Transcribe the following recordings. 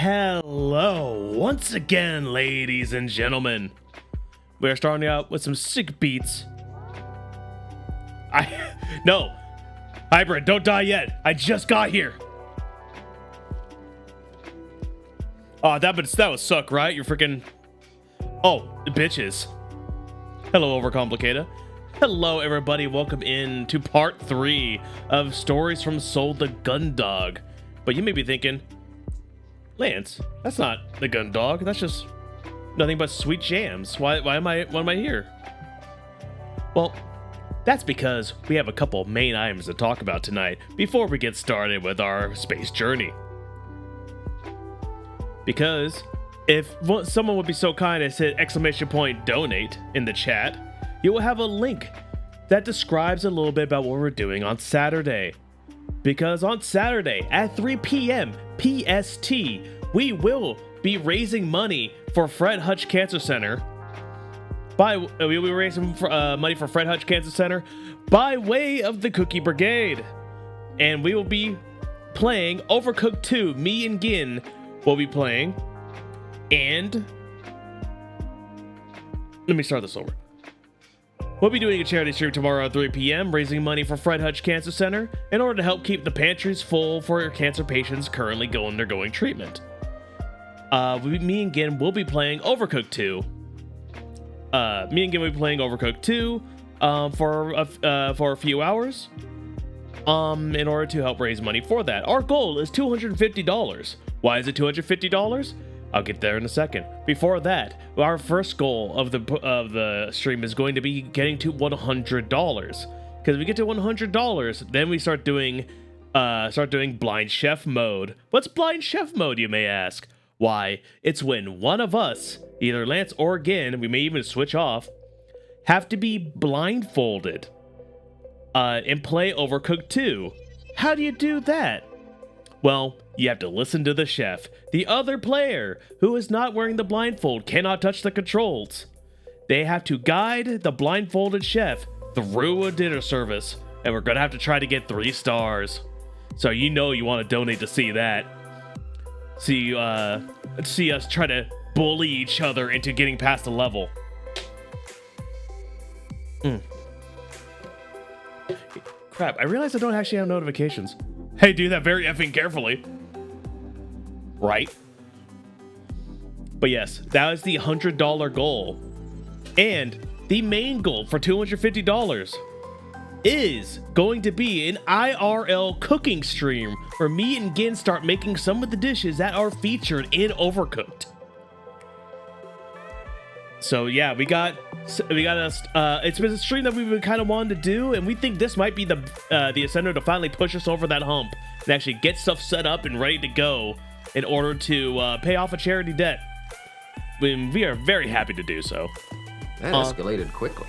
Hello, once again, ladies and gentlemen. We are starting out with some sick beats. No, Hybrid, don't die yet. I just got here. Oh, that would suck, right? You're freaking. Oh, bitches. Hello, Overcomplicated. Hello, everybody. Welcome in to part 3 of Stories from Soul the Gundog. But you may be thinking, Lance, that's not the Gundog. That's just nothing but sweet jams. Why am I here? Well, that's because we have a couple main items to talk about tonight before we get started with our space journey. Because if someone would be so kind as to hit ! Donate in the chat, you will have a link that describes a little bit about what we're doing on Saturday. Because on Saturday at 3 p.m. PST, we will be raising money for Fred Hutch Cancer Center. We will be raising money for Fred Hutch Cancer Center by way of the Cookie Brigade. And we will be playing Overcooked 2. Me and Gin will be playing. And let me start this over. We'll be doing a charity stream tomorrow at 3 p.m. raising money for Fred Hutch Cancer Center in order to help keep the pantries full for cancer patients currently undergoing treatment. Me and Gin will be playing Overcooked 2. Me and Gin will be playing Overcooked 2 for a few hours in order to help raise money for that. Our goal is $250. Why is it $250? I'll get there in a second. Before that, our first goal of the stream is going to be getting to $100. Because if we get to $100, then we start doing blind chef mode. What's blind chef mode, you may ask? Why, it's when one of us, either Lance or Gin, we may even switch off, have to be blindfolded and play Overcooked 2. How do you do that? Well, you have to listen to the chef. The other player, who is not wearing the blindfold, cannot touch the controls. They have to guide the blindfolded chef through a dinner service, and we're gonna have to try to get 3 stars. So you know you want to donate to see that. See us try to bully each other into getting past the level. Crap, I realized I don't actually have notifications. Hey, do that very effing carefully. Right? But yes, that is the $100 goal. And the main goal for $250 is going to be an IRL cooking stream where me and Gin start making some of the dishes that are featured in Overcooked. So yeah, we got it's been a stream that we've been kind of wanting to do, and we think this might be the incentive to finally push us over that hump and actually get stuff set up and ready to go in order to pay off a charity debt. We are very happy to do so. That escalated quickly.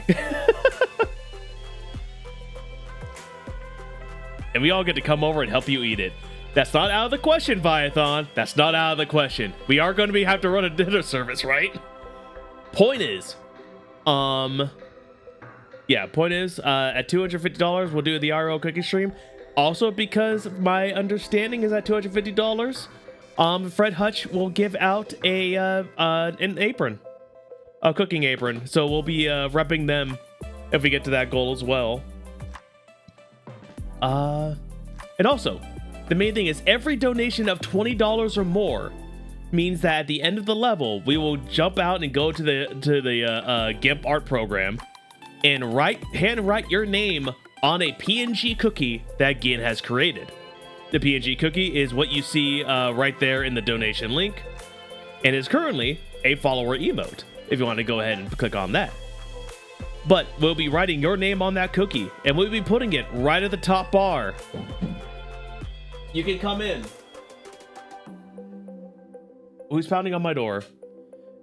And we all get to come over and help you eat it. That's not out of the question, Viathon. That's not out of the question. We are going to have to run a dinner service, right? Point is, at $250, we'll do the IRL cooking stream. Also, because my understanding is at $250, Fred Hutch will give out an apron, a cooking apron. So we'll be repping them if we get to that goal as well. And also, the main thing is every donation of $20 or more means that at the end of the level, we will jump out and go to the GIMP art program and handwrite your name on a PNG cookie that Gin has created. The PNG cookie is what you see right there in the donation link, and is currently a follower emote, if you want to go ahead and click on that. But we'll be writing your name on that cookie, and we'll be putting it right at the top bar. You can come in. Who's pounding on my door?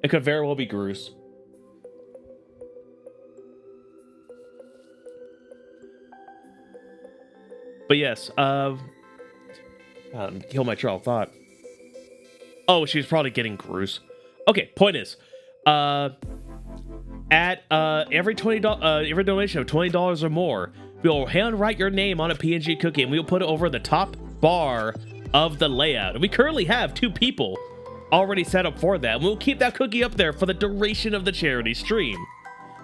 It could very well be Groose. But yes, kill my trail of thought. Oh, she's probably getting Groose. Okay, point is, at every donation of $20 or more, we'll handwrite your name on a PNG cookie and we'll put it over the top bar of the layout. And we currently have 2 people already set up for that. We'll keep that cookie up there for the duration of the charity stream.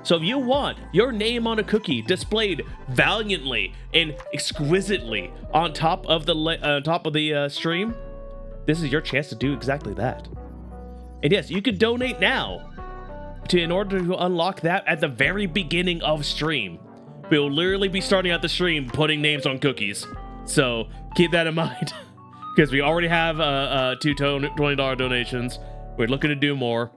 So if you want your name on a cookie displayed valiantly and exquisitely on top of the stream, this is your chance to do exactly that. And yes, you can donate now in order to unlock that at the very beginning of stream. We will literally be starting out the stream putting names on cookies. So keep that in mind, because we already have two $20 donations. We're looking to do more.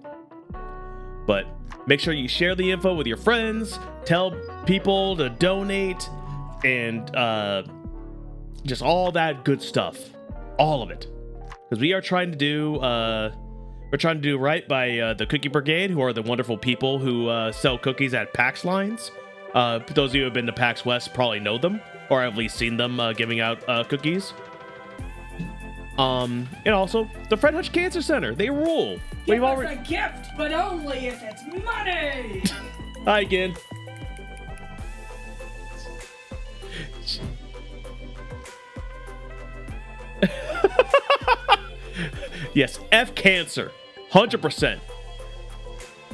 But make sure you share the info with your friends, tell people to donate, and just all that good stuff. All of it. Because we are trying to do right by the Cookie Brigade, who are the wonderful people who sell cookies at PAX lines. Those of you who have been to PAX West probably know them, or have at least seen them giving out cookies. And also the Fred Hutch Cancer Center. They rule. Give us a gift, but only if it's money. Hi again. Yes, F cancer. 100%.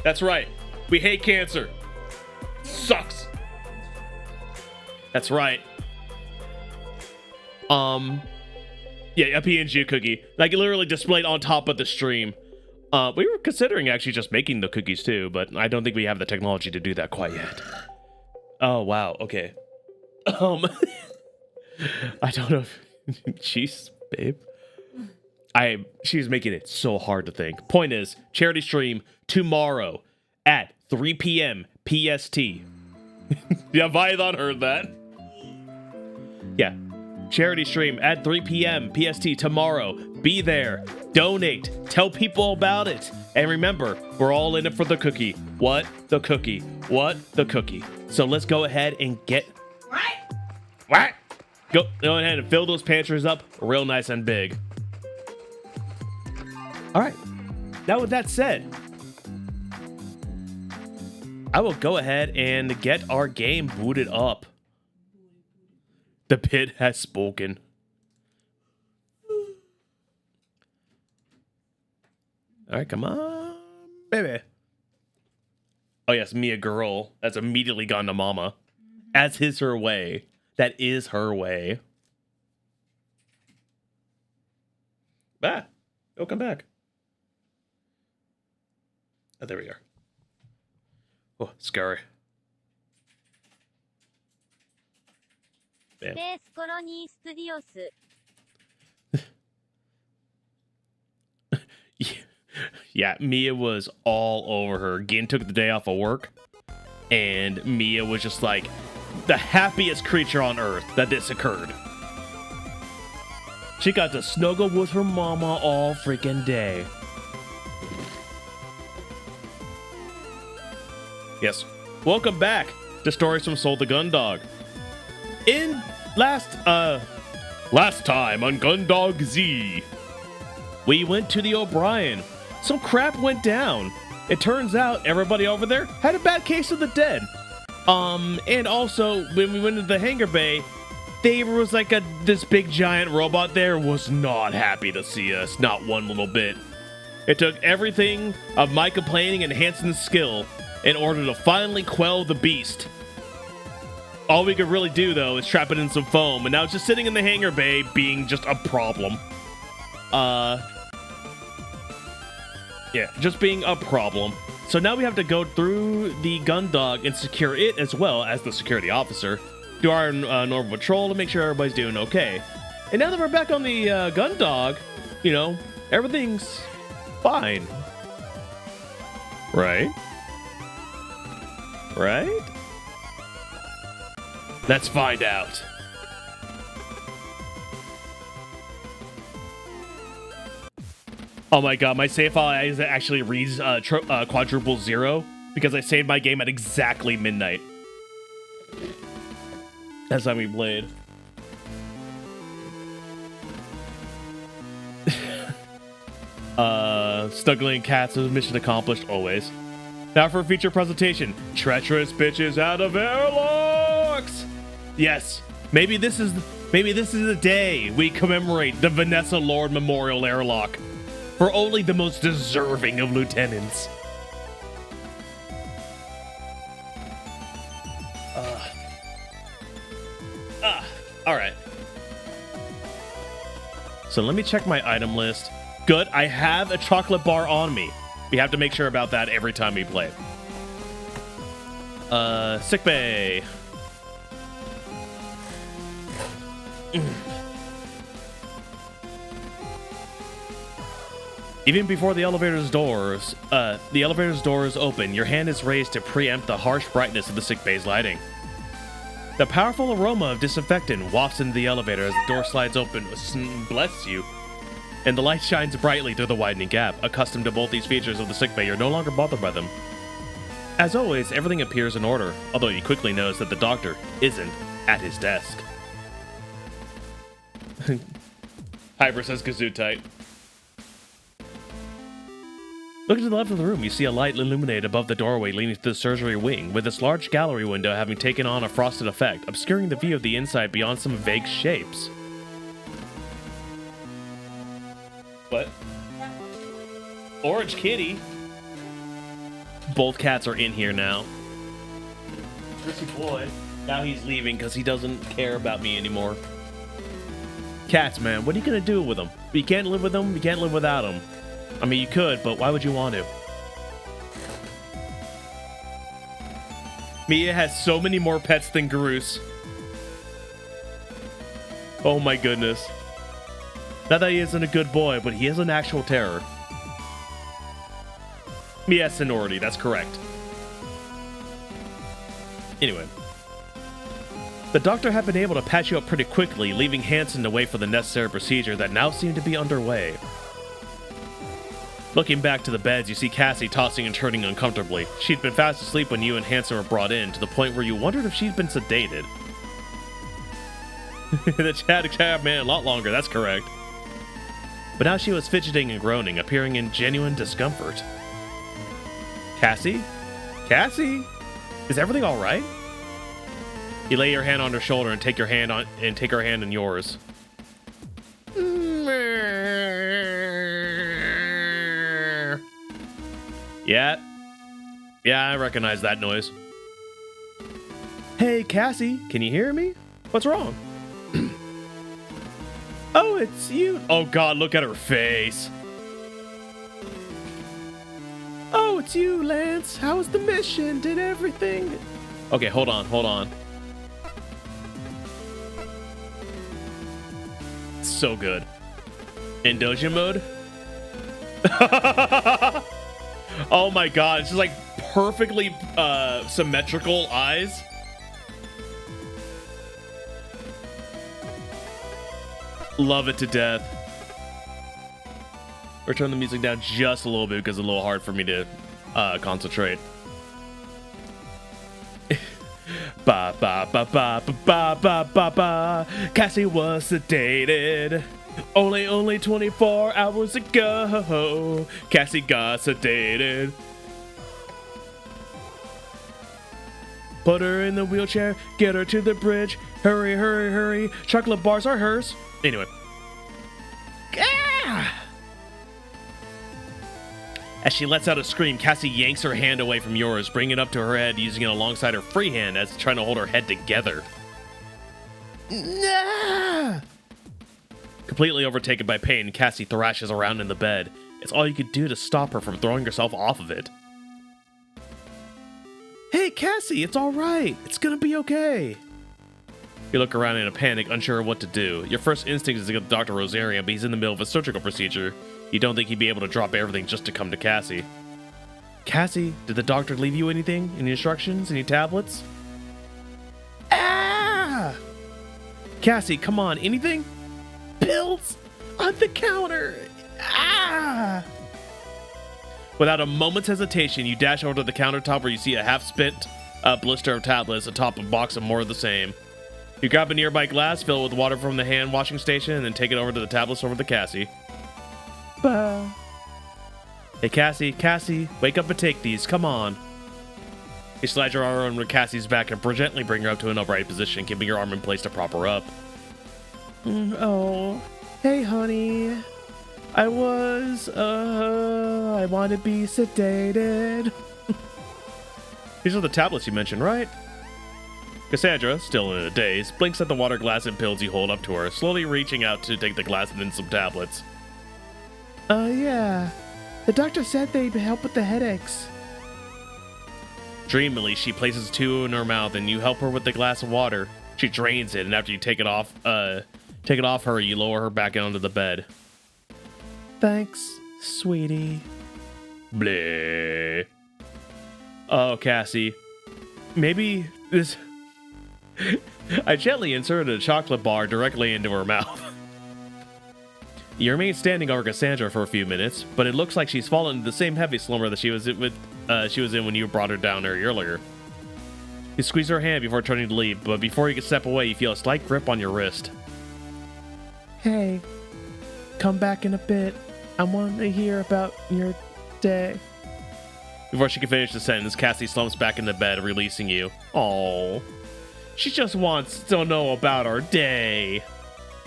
That's right. We hate cancer. Sucks. That's right. Yeah, a PNG cookie. Like, literally displayed on top of the stream. We were considering actually just making the cookies too, but I don't think we have the technology to do that quite yet. Oh, wow. Okay. I don't know if... Jeez, babe. She's making it so hard to think. Point is, charity stream tomorrow at 3 p.m. PST. Yeah, Vython heard that. Yeah. Charity stream at 3 p.m. PST tomorrow. Be there. Donate. Tell people about it. And remember, we're all in it for the cookie. What? The cookie. What? The cookie. So let's go ahead and get... What? Go ahead and fill those pantries up real nice and big. All right. Now with that said, I will go ahead and get our game booted up. The pit has spoken. All right, come on, baby. Oh yes, Mia girl. That's immediately gone to mama. As is her way. That is her way. Ah, oh, come back. Oh, there we are. Oh, scary. Bam. Yeah, Mia was all over her. Gin took the day off of work, and Mia was just like the happiest creature on earth that this occurred. She got to snuggle with her mama all freaking day. Yes, welcome back to Stories from Soul the Gundog. In last time on Gundog Z, we went to the O'Brien. Some crap went down. It turns out everybody over there had a bad case of the dead. And also when we went to the hangar bay, there was like this big giant robot there was not happy to see us, not one little bit. It took everything of my complaining and Hanson's skill in order to finally quell the beast. All we could really do, though, is trap it in some foam, and now it's just sitting in the hangar bay being just a problem. Yeah, just being a problem. So now we have to go through the Gundog and secure it as well as the security officer. Do our normal patrol to make sure everybody's doing okay. And now that we're back on the Gundog, you know, everything's fine. Right? Right? Let's find out. Oh my god, my save file actually reads quadruple 0 because I saved my game at exactly midnight. That's how we played. Snuggling cats is mission accomplished always. Now for a feature presentation. Treacherous bitches out of airlocks! Yes, maybe this is the day we commemorate the Vanessa Lord Memorial Airlock. for only the most deserving of lieutenants. All right. So let me check my item list. Good, I have a chocolate bar on me. We have to make sure about that every time we play. Sick bay. Even before the elevator's doors open, your hand is raised to preempt the harsh brightness of the sick bay's lighting. The powerful aroma of disinfectant wafts into the elevator as the door slides open. Bless you. And the light shines brightly through the widening gap. Accustomed to both these features of the sickbay, you're no longer bothered by them. As always, everything appears in order, although you quickly notice that the doctor isn't at his desk. Hyper says kazoo tight. Looking to the left of the room, you see a light illuminate above the doorway leading to the surgery wing, with this large gallery window having taken on a frosted effect, obscuring the view of the inside beyond some vague shapes. What? Orange kitty? Both cats are in here now. Prissy boy. Now he's leaving because he doesn't care about me anymore. Cats, man, what are you gonna do with them? You can't live with them, you can't live without them. I mean, you could, but why would you want to? Mia has so many more pets than Garus. Oh my goodness. Not that he isn't a good boy, but he is an actual terror. Mia sonority, that's correct. Anyway. The doctor had been able to patch you up pretty quickly, leaving Hansen to wait for the necessary procedure that now seemed to be underway. Looking back to the beds, you see Cassie tossing and turning uncomfortably. She'd been fast asleep when you and Hansen were brought in, to the point where you wondered if she'd been sedated. The chat man a lot longer, that's correct. But now she was fidgeting and groaning, appearing in genuine discomfort. Cassie? Cassie? Is everything alright? You lay your hand on her shoulder and take her hand in yours. Yeah, I recognize that noise. Hey, Cassie, can you hear me? What's wrong? Oh, it's you. Oh, God, look at her face. Oh, it's you, Lance. How was the mission? Did everything? Okay, hold on. So good. In dojo mode? Oh my god, it's just like perfectly symmetrical eyes. Love it to death. Or turn the music down just a little bit because it's a little hard for me to concentrate. Ba ba ba ba ba ba ba ba ba. Cassie was sedated. Only 24 hours ago, Cassie got sedated. Put her in the wheelchair, get her to the bridge. Hurry, hurry, hurry. Chocolate bars are hers. Anyway. Ah! As she lets out a scream, Cassie yanks her hand away from yours, bringing it up to her head, using it alongside her free hand as trying to hold her head together. Nah! Completely overtaken by pain, Cassie thrashes around in the bed. It's all you could do to stop her from throwing herself off of it. Hey, Cassie, it's all right. It's gonna be okay. You look around in a panic, unsure of what to do. Your first instinct is to go to Dr. Rosarian, but he's in the middle of a surgical procedure. You don't think he'd be able to drop everything just to come to Cassie. Cassie, did the doctor leave you anything? Any instructions? Any tablets? Ah! Cassie, come on, anything? Pills on the counter. Ah! Without a moment's hesitation, you dash over to the countertop where you see a half-spent blister of tablets atop a box of more of the same. You grab a nearby glass, fill it with water from the hand washing station, and then take it over to the tablets over to Cassie. Bah. Hey, Cassie, wake up and take these. Come on. You slide your arm around Cassie's back and gently bring her up to an upright position, keeping your arm in place to prop her up. Oh, hey, honey. I want to be sedated. These are the tablets you mentioned, right? Cassandra, still in a daze, blinks at the water glass and pills you hold up to her, slowly reaching out to take the glass and then some tablets. Yeah. The doctor said they'd help with the headaches. Dreamily, she places two in her mouth and you help her with the glass of water. She drains it, and after you take it off her, you lower her back onto the bed. Thanks, sweetie. Bleh. Oh, Cassie. Maybe this... I gently inserted a chocolate bar directly into her mouth. You remain standing over Cassandra for a few minutes, but it looks like she's fallen into the same heavy slumber that she was in when you brought her down there earlier. You squeeze her hand before turning to leave, but before you can step away, you feel a slight grip on your wrist. Hey, come back in a bit. I want to hear about your day. Before she can finish the sentence, Cassie slumps back in the bed, releasing you. Oh, she just wants to know about our day.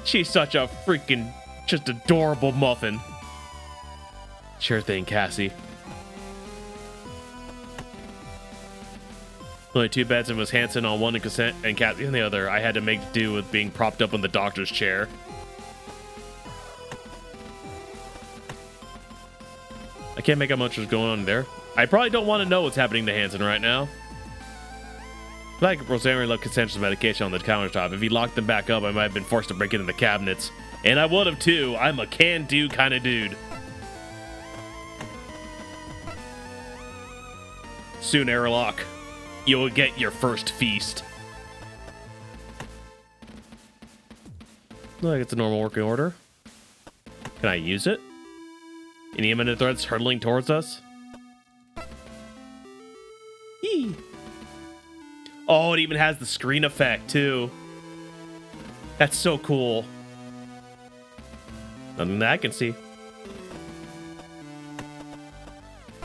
She's such a freaking, just adorable muffin. Sure thing, Cassie. Only two beds, and was Hanson on one and Cassie on the other. I had to make do with being propped up in the doctor's chair. I can't make out much what's going on there. I probably don't want to know what's happening to Hanson right now. Like Rosemary left Cassandra's medication on the countertop. If he locked them back up, I might have been forced to break into the cabinets. And I would have too. I'm a can-do kind of dude. Soon, Airlock, you will get your first feast. Look, it's a normal working order. Can I use it? Any imminent threats hurtling towards us? Yee. Oh, it even has the screen effect, too. That's so cool. Nothing that I can see.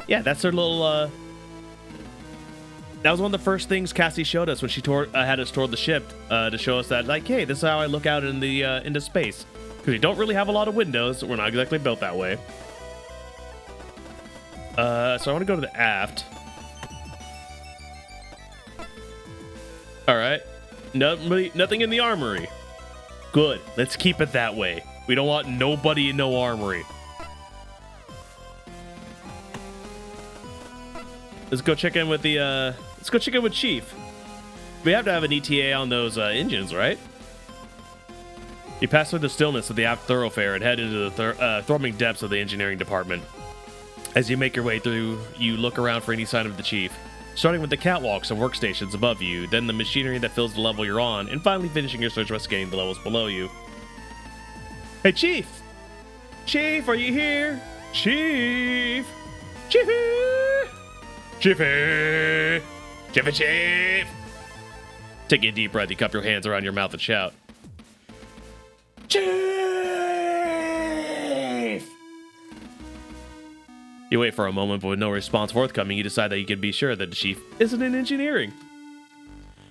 Yeah, that's her little, That was one of the first things Cassie showed us when she had us toward the ship, to show us that, like, hey, this is how I look out in the, into space. Because we don't really have a lot of windows. We're not exactly built that way. So I want to go to the aft. All right. Nothing in the armory. Good. Let's keep it that way. We don't want nobody in no armory. Let's go check in with the, let's go check in with Chief. We have to have an ETA on those engines, right? You pass through the stillness of the aft thoroughfare and head into the throbbing depths of the engineering department. As you make your way through, you look around for any sign of the Chief. Starting with the catwalks and workstations above you, then the machinery that fills the level you're on, and finally finishing your search by scanning the levels below you. Hey, Chief! Chief, are you here? Chief! Chiefy! Chiefy! Chiefy, Chief! Taking a deep breath, you cup your hands around your mouth and shout. Chief! You wait for a moment, but with no response forthcoming, you decide that you can be sure that the Chief isn't in engineering.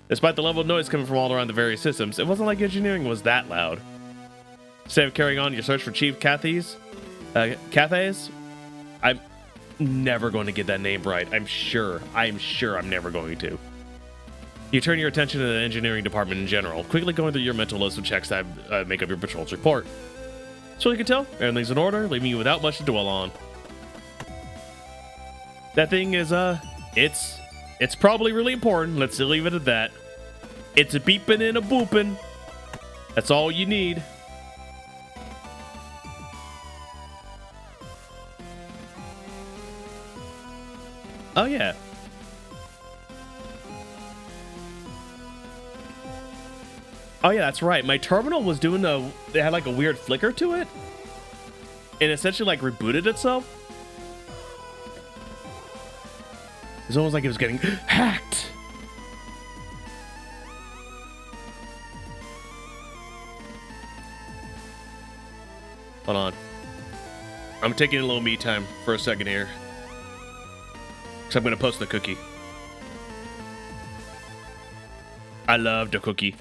Despite the level of noise coming from all around the various systems, it wasn't like engineering was that loud. Instead of carrying on your search for Chief Cathays, I'm never going to get that name right. I'm sure I'm never going to. You turn your attention to the engineering department in general, quickly going through your mental list of checks that make up your patrol's report. So you can tell, everything's in order, leaving you without much to dwell on. That thing is, it's probably really important. Let's leave it at that. It's a beeping and a booping. That's all you need. Oh, yeah. Oh, yeah, that's right. My terminal was doing it had like a weird flicker to it. And essentially like rebooted itself. It's almost like it was getting hacked. Hold on. I'm taking a little me time for a second here. So I'm going to post the cookie. I love the cookie.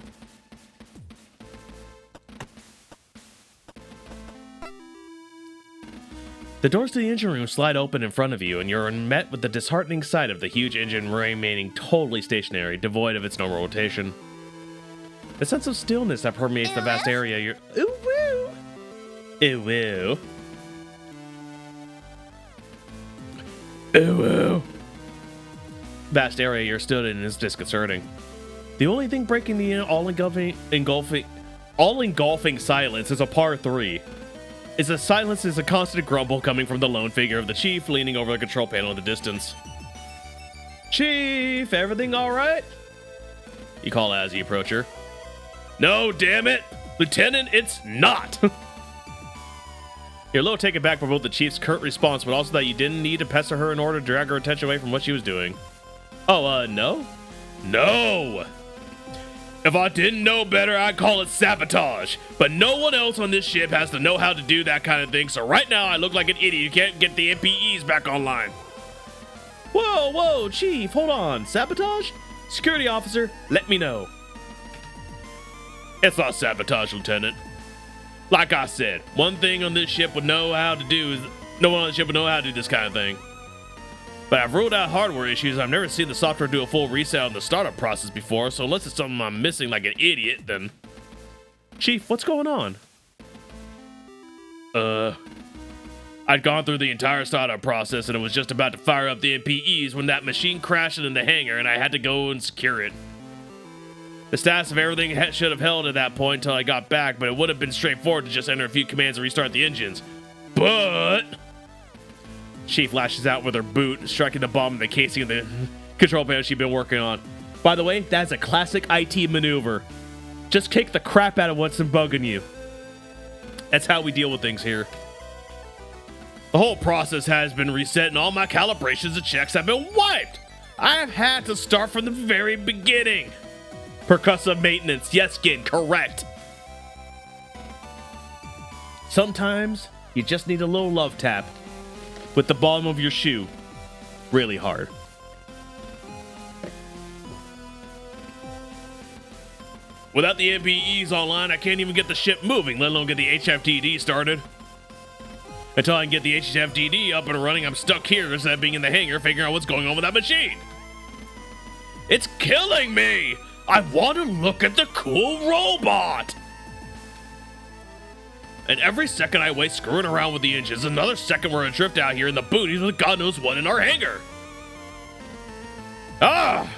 The doors to the engine room slide open in front of you, and you're met with the disheartening sight of the huge engine remaining totally stationary, devoid of its normal rotation. The sense of stillness that permeates the vast area you're... Ooh, woo! Ooh, woo. Ooh, woo. Vast area you're stood in is disconcerting. The only thing breaking the all-engulfing silence is a par 3. The silence is a constant grumble coming from the lone figure of the chief leaning over the control panel in the distance. Chief, everything all right? You call as you approach her. No, damn it! Lieutenant, it's not! You're a little taken back by both the chief's curt response, but also that you didn't need to pester her in order to drag her attention away from what she was doing. Oh, no? No! If I didn't know better, I'd call it sabotage. But no one else on this ship has to know how to do that kind of thing, so right now I look like an idiot who can't get the MPEs back online. Whoa, whoa, Chief, hold on. Sabotage? Security officer, let me know. It's not sabotage, Lieutenant. Like I said, one thing on this ship would know how to do is... No one on the ship would know how to do this kind of thing. But I've ruled out hardware issues. I've never seen the software do a full reset on the startup process before, so unless it's something I'm missing like an idiot, then... Chief, what's going on? I'd gone through the entire startup process and it was just about to fire up the MPEs when that machine crashed in the hangar and I had to go and secure it. The status of everything should have held at that point until I got back, but it would have been straightforward to just enter a few commands and restart the engines. But... Chief lashes out with her boot, striking the bomb in the casing of the control panel she'd been working on. By the way, that's a classic IT maneuver. Just kick the crap out of what's bugging you. That's how we deal with things here. The whole process has been reset and all my calibrations and checks have been wiped. I have had to start from the very beginning. Percussive maintenance, yes, Gin, correct. Sometimes you just need a little love tap with the bottom of your shoe really hard. Without the MPEs online, I can't even get the ship moving, let alone get the HFTD started. Until I can get the HFTD up and running, I'm stuck here instead of being in the hangar figuring out what's going on with that machine. It's killing me! I want to look at the cool robot! And every second I waste screwing around with the engines, another second we're adrift out here in the booties with God knows what in our hangar. Ah!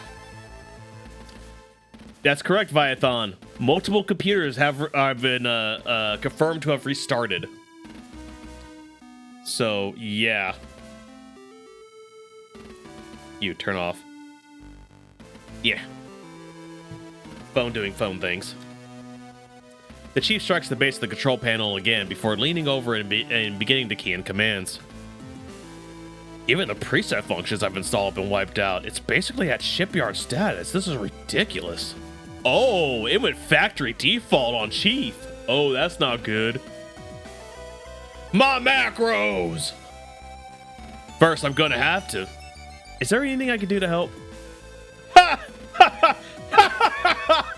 That's correct, Viathon. Multiple computers have been confirmed to have restarted. So, yeah. You turn off. Yeah. Phone doing phone things. The chief strikes the base of the control panel again before leaning over and beginning to key in commands. Even the preset functions I've installed have been wiped out. It's basically at shipyard status. This is ridiculous. Oh, it went factory default on Chief. Oh, that's not good. My macros! First, I'm gonna have to. Is there anything I can do to help? Ha! Ha! Ha! Ha! Ha!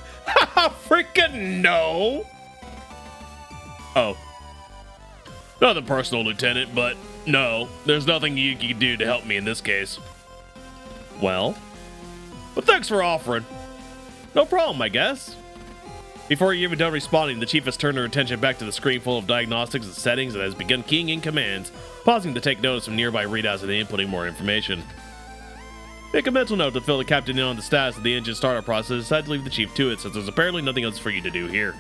Ha! Freaking no! Oh. Nothing personal, Lieutenant, but no, there's nothing you can do to help me in this case. Well, thanks for offering. No problem, I guess. Before you're even done responding, the chief has turned her attention back to the screen full of diagnostics and settings and has begun keying in commands, pausing to take notice of nearby readouts and inputting more information. Make a mental note to fill the captain in on the status of the engine startup process. Decide to leave the chief to it, since there's apparently nothing else for you to do here.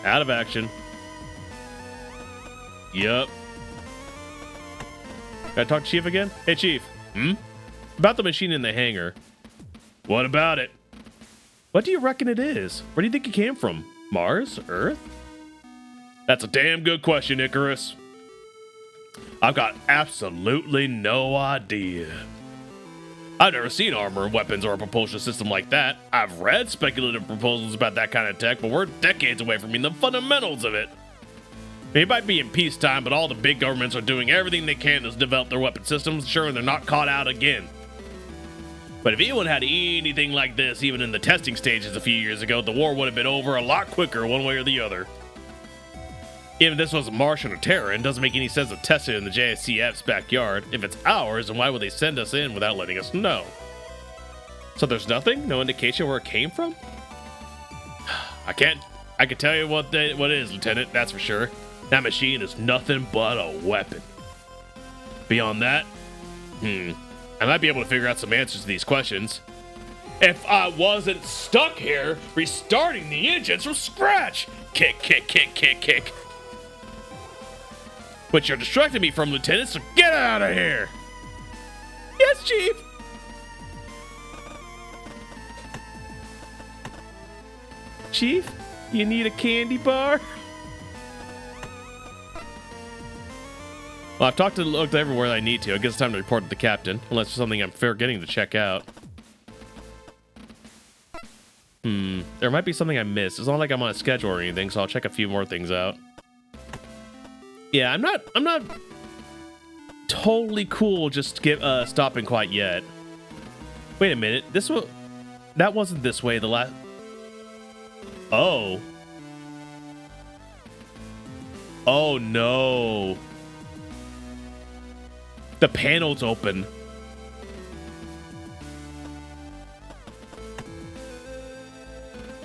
Out of action. Yup. Gotta talk to Chief again? Hey, Chief. About the machine in the hangar. What about it? What do you reckon it is? Where do you think it came from? Mars? Earth? That's a damn good question, Icarus. I've got absolutely no idea. I've never seen armor, weapons, or a propulsion system like that. I've read speculative proposals about that kind of tech, but we're decades away from the fundamentals of it. I mean, it might be in peacetime, but all the big governments are doing everything they can to develop their weapon systems, ensuring they're not caught out again. But if anyone had anything like this, even in the testing stages a few years ago, the war would have been over a lot quicker one way or the other. Even if this was a Martian or Terran, it doesn't make any sense to test it in the JSCF's backyard. If it's ours, then why would they send us in without letting us know? So there's nothing? No indication where it came from? I can tell you what it is, Lieutenant, that's for sure. That machine is nothing but a weapon. Beyond that, I might be able to figure out some answers to these questions. If I wasn't stuck here restarting the engines from scratch. Kick, kick, kick, kick, kick. Which you're distracting me from, Lieutenant, so get out of here. Yes, Chief. Chief, you need a candy bar? Well, I've looked everywhere I need to. I guess it's time to report to the captain, unless there's something I'm forgetting to check out. There might be something I missed. It's not like I'm on a schedule or anything, so I'll check a few more things out. Yeah, I'm not totally cool just stopping quite yet. Wait a minute. That wasn't this way the last. Oh. Oh no. The panel's open.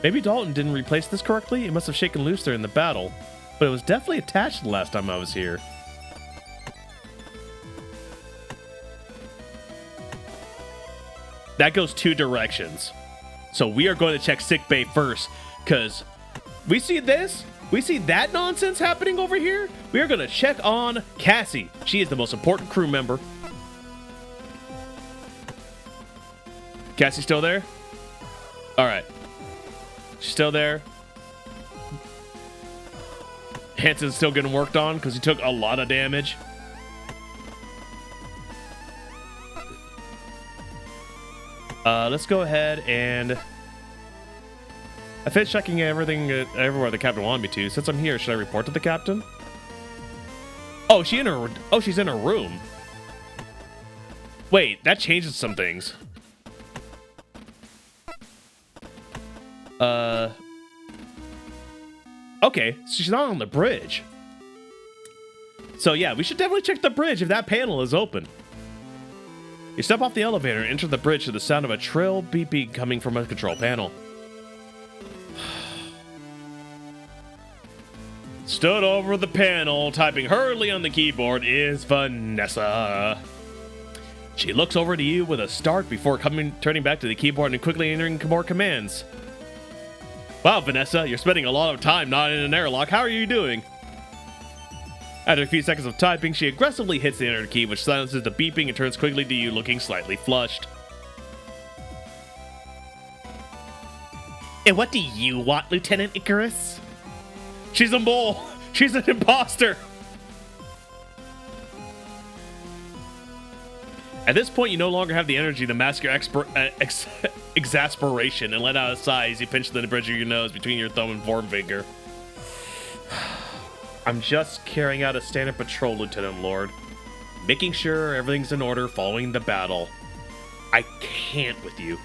Maybe Dalton didn't replace this correctly. It must have shaken loose during the battle. But it was definitely attached the last time I was here. That goes two directions. So we are going to check sickbay first. Because we see this. We see that nonsense happening over here. We are going to check on Cassie. She is the most important crew member. Cassie still there? All right. She's still there. Hanson's still getting worked on because he took a lot of damage. Let's go ahead and... I finished checking everything everywhere the captain wanted me to. Since I'm here, should I report to the captain? Oh, she's in her room. Wait, that changes some things. Okay, so she's not on the bridge. So yeah, we should definitely check the bridge if that panel is open. You step off the elevator and enter the bridge to the sound of a shrill beeping coming from a control panel. Stood over the panel, typing hurriedly on the keyboard, is Vanessa. She looks over to you with a start before turning back to the keyboard and quickly entering more commands. Wow, Vanessa, you're spending a lot of time not in an airlock. How are you doing? After a few seconds of typing, she aggressively hits the enter key, which silences the beeping and turns quickly to you, looking slightly flushed. And what do you want, Lieutenant Icarus? She's a mole. She's an imposter. At this point, you no longer have the energy to mask your exasperation and let out a sigh as you pinch the bridge of your nose between your thumb and forefinger. I'm just carrying out a standard patrol, Lieutenant Lord. Making sure everything's in order following the battle. I can't with you.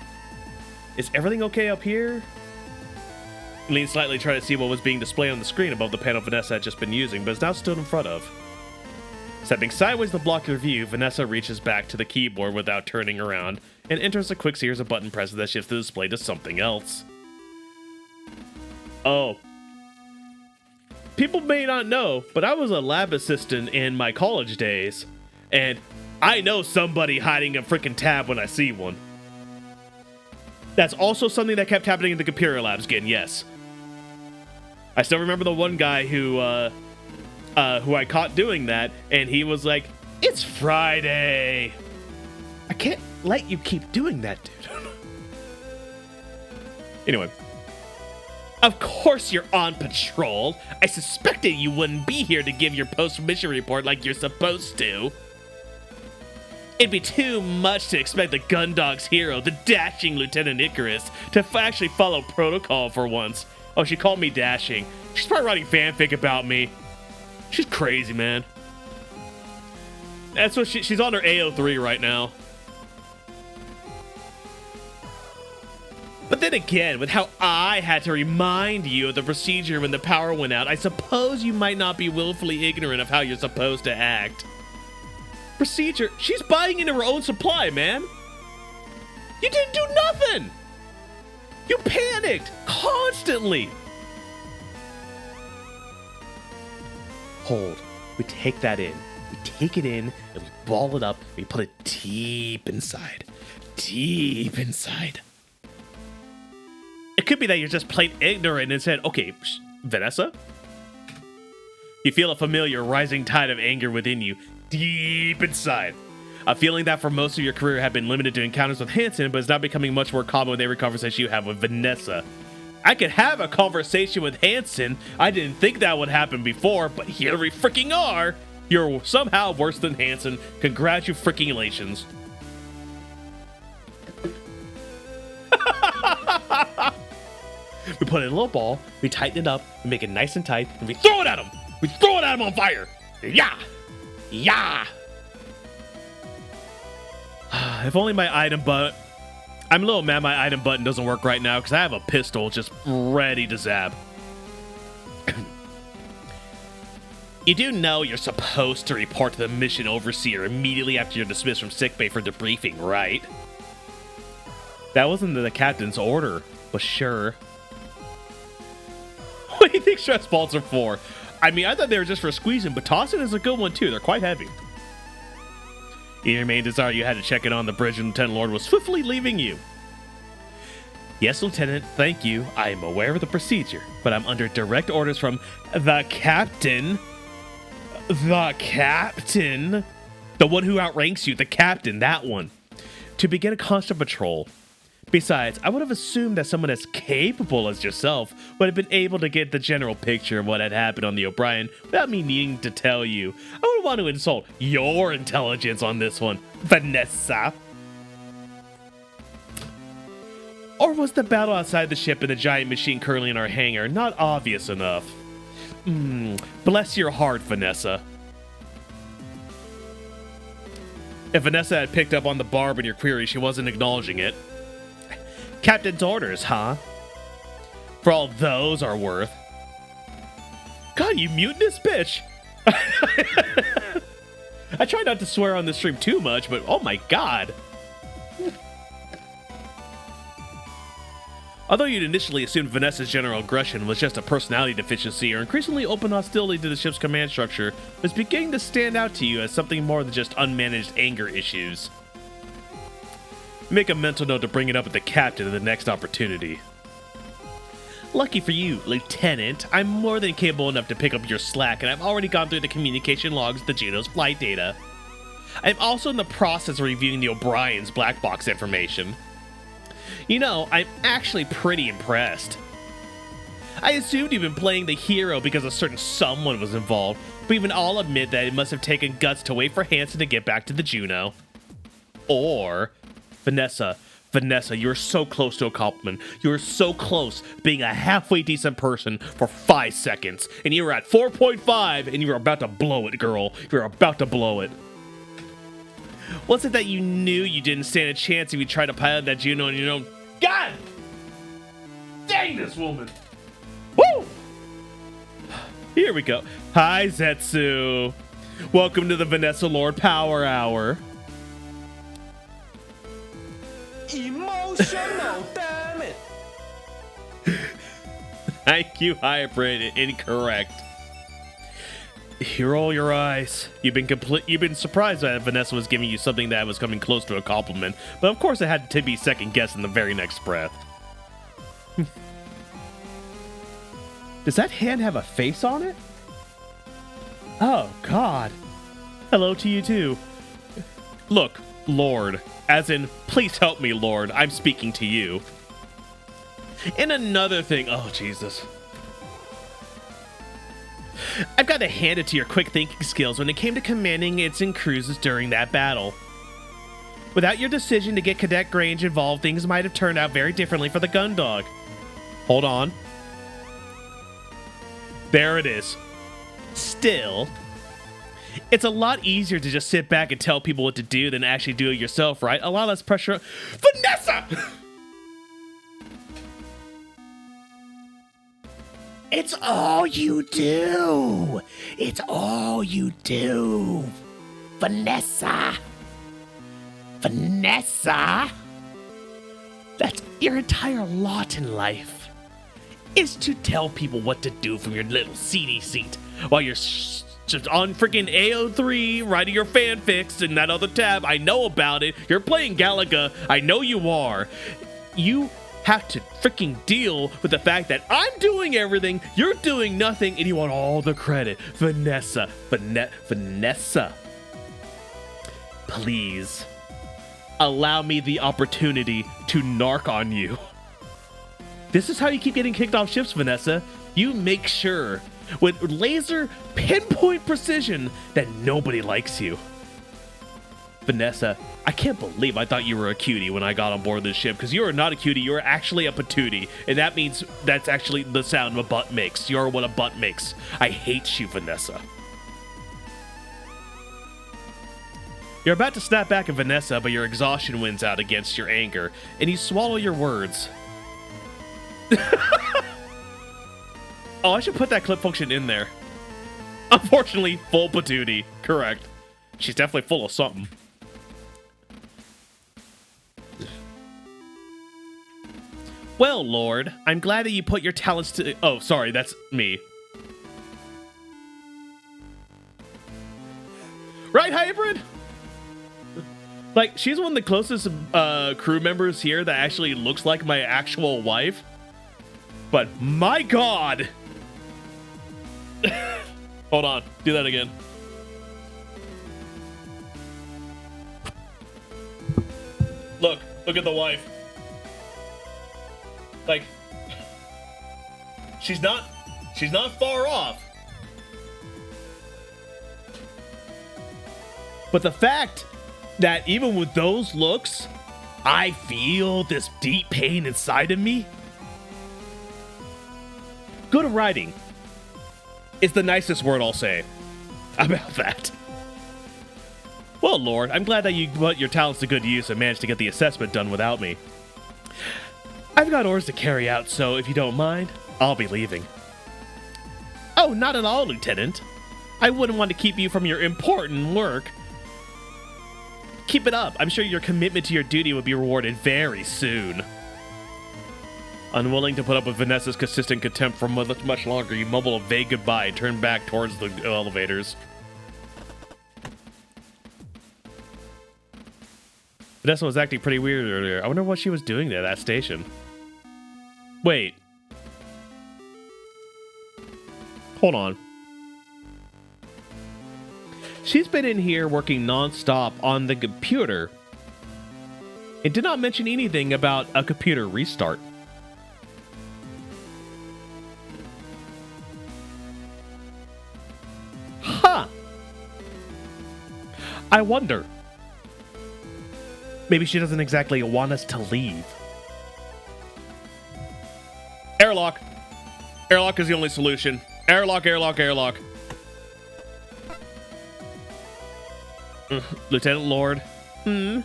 Is everything okay up here? Leaned slightly, trying to see what was being displayed on the screen above the panel Vanessa had just been using, but is now stood in front of. Stepping sideways to block your view, Vanessa reaches back to the keyboard without turning around and enters a quick series of button presses that shifts the display to something else. Oh. People may not know, but I was a lab assistant in my college days, and I know somebody hiding a freaking tab when I see one. That's also something that kept happening in the computer labs again, yes. I still remember the one guy who I caught doing that, and he was like, "It's Friday." I can't let you keep doing that, dude. Anyway. Of course you're on patrol. I suspected you wouldn't be here to give your post-mission report like you're supposed to. It'd be too much to expect the Gundog's hero, the dashing Lieutenant Icarus, to actually follow protocol for once. Oh, she called me dashing. She's probably writing fanfic about me. She's crazy, man. That's what she's on her AO3 right now. But then again, with how I had to remind you of the procedure when the power went out, I suppose you might not be willfully ignorant of how you're supposed to act. Procedure? She's buying into her own supply, man. You didn't do nothing. You panicked constantly. Hold. We take that in. We take it in and we ball it up. We put it deep inside. Deep inside. It could be that you're just plain ignorant and said, okay, Vanessa? You feel a familiar rising tide of anger within you, deep inside. A feeling that for most of your career had been limited to encounters with Hansen, but is now becoming much more common with every conversation you have with Vanessa. I could have a conversation with Hansen. I didn't think that would happen before, but here we freaking are. You're somehow worse than Hansen. Congratulations. We put it in a little ball, we tighten it up, we make it nice and tight, and we throw it at him! We throw it at him on fire! Yeah! Yeah! If only my item button... I'm a little mad my item button doesn't work right now because I have a pistol just ready to zap. You do know you're supposed to report to the mission overseer immediately after you're dismissed from sickbay for debriefing, right? That wasn't the captain's order, but sure. What do you think stress balls are for? I mean, I thought they were just for squeezing, but tossing is a good one too. They're quite heavy. In your main desire, you had to check in on the bridge, and Lieutenant Lord was swiftly leaving you. Yes, Lieutenant, thank you. I am aware of the procedure, but I'm under direct orders from the captain. The captain? The one who outranks you, the captain, that one. To begin a constant patrol. Besides, I would have assumed that someone as capable as yourself would have been able to get the general picture of what had happened on the O'Brien without me needing to tell you. I would want to insult your intelligence on this one, Vanessa. Or was the battle outside the ship and the giant machine currently in our hangar not obvious enough? Bless your heart, Vanessa. If Vanessa had picked up on the barb in your query, she wasn't acknowledging it. Captain's orders, huh? For all those are worth. God, you mutinous bitch! I try not to swear on the stream too much, but oh my god! Although you'd initially assumed Vanessa's general aggression was just a personality deficiency, her increasingly open hostility to the ship's command structure was beginning to stand out to you as something more than just unmanaged anger issues. Make a mental note to bring it up with the captain at the next opportunity. Lucky for you, Lieutenant, I'm more than capable enough to pick up your slack, and I've already gone through the communication logs of the Juno's flight data. I'm also in the process of reviewing the O'Brien's black box information. You know, I'm actually pretty impressed. I assumed you've been playing the hero because a certain someone was involved, but even I'll admit that it must have taken guts to wait for Hansen to get back to the Juno. Or... Vanessa, you're so close to a compliment. You're so close being a halfway decent person for 5 seconds. And you were at 4.5 and you were about to blow it, girl. You're about to blow it. Was it that you knew you didn't stand a chance if you tried to pilot that Juno on your own? God! Dang this woman! Woo! Here we go. Hi, Zetsu. Welcome to the Vanessa Lord Power Hour. Emotional, damn it! Thank you, Hybrid. Incorrect. You roll your eyes. You've been surprised that Vanessa was giving you something that was coming close to a compliment, but of course it had to be second guessed in the very next breath. Does that hand have a face on it? Oh, God. Hello to you, too. Look, Lord. As in, please help me, Lord. I'm speaking to you. And another thing. Oh, Jesus. I've got to hand it to your quick thinking skills when it came to commanding its and cruises during that battle. Without your decision to get Cadet Grange involved, things might have turned out very differently for the Gundog. Hold on. There it is. Still... it's a lot easier to just sit back and tell people what to do than actually do it yourself, right? A lot less pressure. Vanessa! It's all you do. It's all you do. Vanessa. Vanessa. That's your entire lot in life. Is to tell people what to do from your little CD seat while you're just on freaking AO3 writing your fanfics in that other tab. I know about it. You're playing Galaga. I know you are. You have to freaking deal with the fact that I'm doing everything, you're doing nothing, and you want all the credit. Vanessa. Vanessa. Please allow me the opportunity to narc on you. This is how you keep getting kicked off ships, Vanessa. You make sure with laser pinpoint precision that nobody likes you. Vanessa, I can't believe I thought you were a cutie when I got on board this ship, because you are not a cutie, you are actually a patootie, and that means that's actually the sound a butt makes. You're what a butt makes. I hate you, Vanessa. You're about to snap back at Vanessa, but your exhaustion wins out against your anger, and you swallow your words. Oh, I should put that clip function in there. Unfortunately, full patootie. Correct. She's definitely full of something. Well, Lord, I'm glad that you put your talents to... Oh, sorry, that's me. Right, Hybrid? Like, she's one of the closest crew members here that actually looks like my actual wife. But my God! Hold on, do that again. Look at the wife. Like, she's not far off. But the fact that even with those looks, I feel this deep pain inside of me. Good writing is the nicest word I'll say about that. Well, Lord, I'm glad that you put your talents to good use and managed to get the assessment done without me. I've got orders to carry out, so if you don't mind, I'll be leaving. Oh, not at all, Lieutenant. I wouldn't want to keep you from your important work. Keep it up. I'm sure your commitment to your duty will be rewarded very soon. Unwilling to put up with Vanessa's consistent contempt for much longer, you mumble a vague goodbye and turn back towards the elevators. Vanessa was acting pretty weird earlier. I wonder what she was doing at that station. Wait. Hold on. She's been in here working non-stop on the computer. It did not mention anything about a computer restart. Huh. I wonder. Maybe she doesn't exactly want us to leave. Airlock. Airlock is the only solution. Airlock, airlock, airlock. Lieutenant Lord. You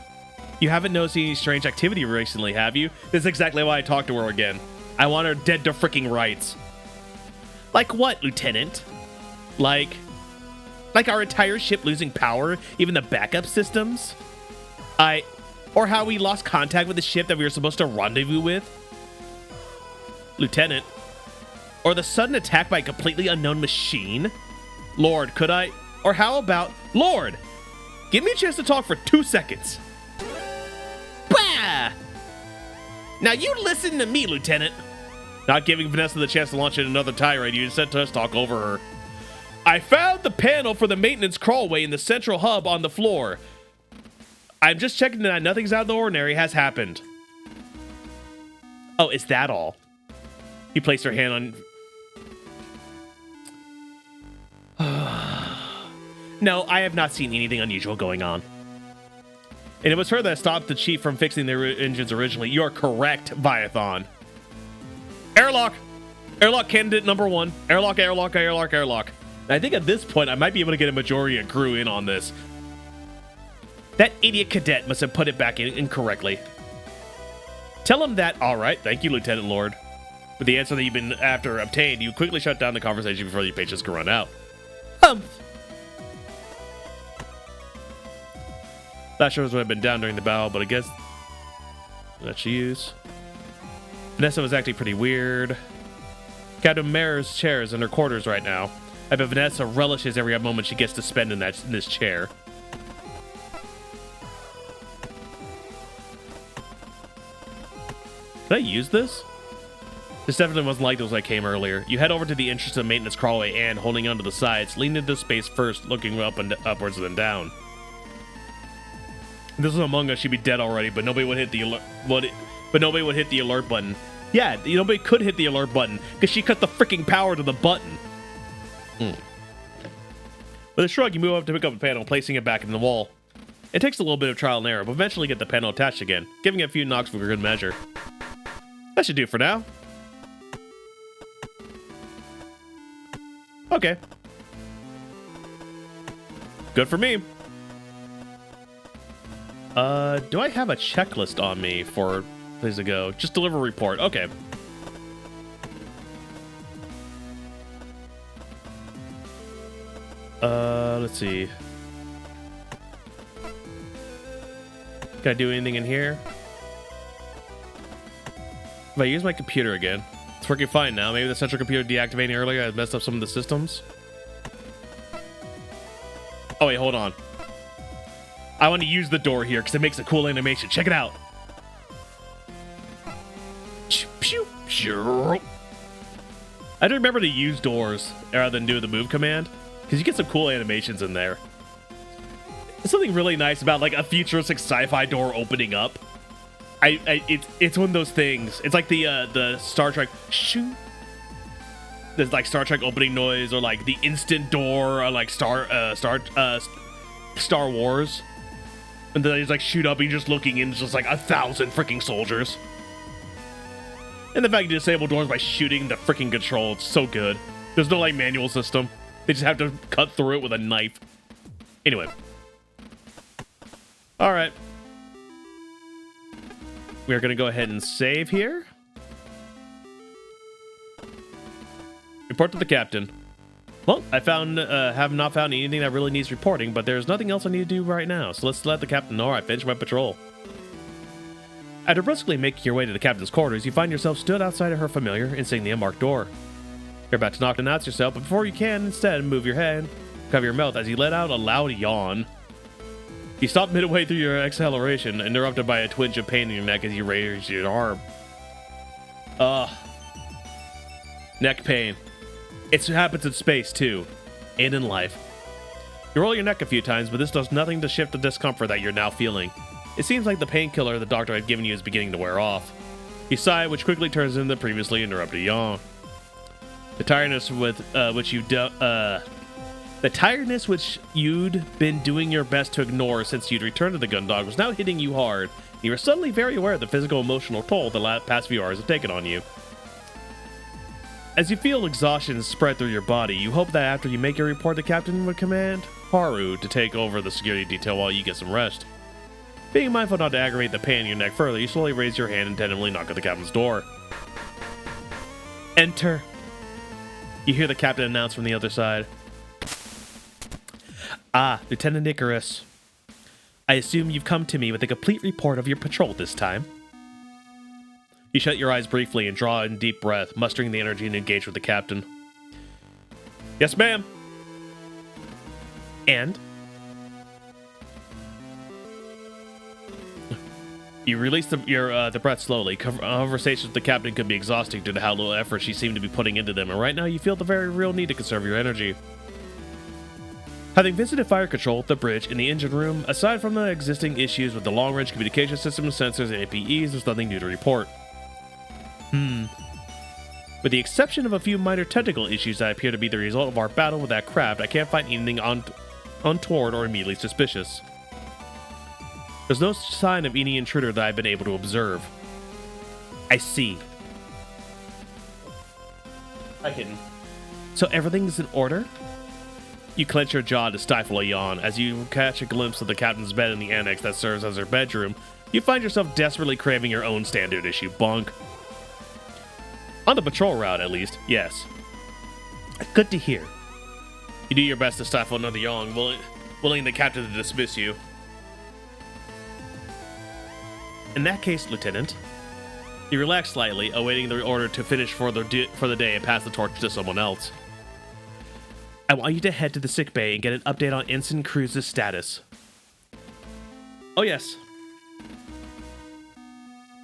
haven't noticed any strange activity recently, have you? This is exactly why I talked to her again. I want her dead to freaking rights. Like what, Lieutenant? Like our entire ship losing power? Even the backup systems? Or how we lost contact with the ship that we were supposed to rendezvous with? Lieutenant? Or the sudden attack by a completely unknown machine? Lord, could I? Or how about... Lord! Give me a chance to talk for 2 seconds. Bah! Now you listen to me, Lieutenant. Not giving Vanessa the chance to launch in another tirade, you instead to talk over her. I found the panel for the maintenance crawlway in the central hub on the floor. I'm just checking that nothing's out of the ordinary has happened. Oh, is that all? He placed her hand on... No, I have not seen anything unusual going on. And it was her that stopped the chief from fixing their engines originally. You're correct, Viathon. Airlock! Airlock candidate number 1. Airlock, airlock, airlock, airlock. And I think at this point, I might be able to get a majority of crew in on this. That idiot cadet must have put it back in incorrectly. Tell him that... All right, thank you, Lieutenant Lord. With the answer that you've been after obtained, you quickly shut down the conversation before your patience can run out. That shows what had been down during the battle, but I guess that she used. Vanessa was acting pretty weird. Captain Mare's chair is in her quarters right now. I bet Vanessa relishes every moment she gets to spend in this chair. Did I use this? This definitely wasn't like those I came earlier. You head over to the entrance of the maintenance crawlway and, holding onto the sides, lean into space first, looking up and upwards and then down. If this was Among Us, she'd be dead already, but nobody would hit the alert. But nobody would hit the alert button. Yeah, nobody could hit the alert button because she cut the freaking power to the button. With a shrug, you move up to pick up the panel, placing it back in the wall. It takes a little bit of trial and error, but eventually get the panel attached again, giving it a few knocks for good measure. That should do for now. Okay. Good for me. Do I have a checklist on me for places to go? Just deliver a report. Okay. Let's see. Can I do anything in here? If I use my computer again, it's working fine now. Maybe the central computer deactivating earlier has messed up some of the systems. Oh wait, hold on. I want to use the door here because it makes a cool animation. Check it out. I do remember to use doors rather than do the move command because you get some cool animations in there. There's something really nice about like a futuristic sci-fi door opening up. It's one of those things. It's like the Star Trek shoo. There's like Star Trek opening noise, or like the instant door, or like Star Wars. And then they just like shoot up, and you're just looking in, just like 1,000 freaking soldiers. And the fact you disable doors by shooting the freaking control, it's so good. There's no like manual system. They just have to cut through it with a knife. Anyway. All right. We're going to go ahead and save here. Report to the captain. Well, I have not found anything that really needs reporting, but there's nothing else I need to do right now. So let's let the captain know I finished my patrol. After briskly making your way to the captain's quarters, you find yourself stood outside of her familiar insignia marked door. You're about to knock and announce yourself, but before you can, instead, move your head, cover your mouth as you let out a loud yawn. You stop midway through your acceleration, interrupted by a twinge of pain in your neck as you raise your arm. Neck pain. It happens in space, too. And in life. You roll your neck a few times, but this does nothing to shift the discomfort that you're now feeling. It seems like the painkiller the doctor had given you is beginning to wear off. You sigh, which quickly turns into the previously interrupted yawn. The tiredness which you'd been doing your best to ignore since you'd returned to the Gundog was now hitting you hard. You were suddenly very aware of the physical emotional toll the past few hours have taken on you. As you feel exhaustion spread through your body, you hope that after you make your report, the captain would command Haru to take over the security detail while you get some rest. Being mindful not to aggravate the pain in your neck further, you slowly raise your hand and tentatively knock at the captain's door. Enter. You hear the captain announce from the other side. Ah, Lieutenant Icarus. I assume you've come to me with a complete report of your patrol this time. You shut your eyes briefly and draw in a deep breath, mustering the energy to engage with the captain. Yes, ma'am. And? You release the breath slowly. Conversations with the captain could be exhausting due to how little effort she seemed to be putting into them, and right now you feel the very real need to conserve your energy. Having visited fire control, the bridge, and the engine room, aside from the existing issues with the long-range communication system, sensors, and APEs, there's nothing new to report. With the exception of a few minor technical issues that appear to be the result of our battle with that craft, I can't find anything untoward or immediately suspicious. There's no sign of any intruder that I've been able to observe. I see. So everything's in order? You clench your jaw to stifle a yawn. As you catch a glimpse of the captain's bed in the annex that serves as her bedroom, you find yourself desperately craving your own standard issue bunk. On the patrol route, at least, yes. Good to hear. You do your best to stifle another yawn, willing the captain to dismiss you. In that case, Lieutenant, you relax slightly, awaiting the order to finish for the day and pass the torch to someone else. I want you to head to the sick bay and get an update on Ensign Cruz's status. Oh, yes.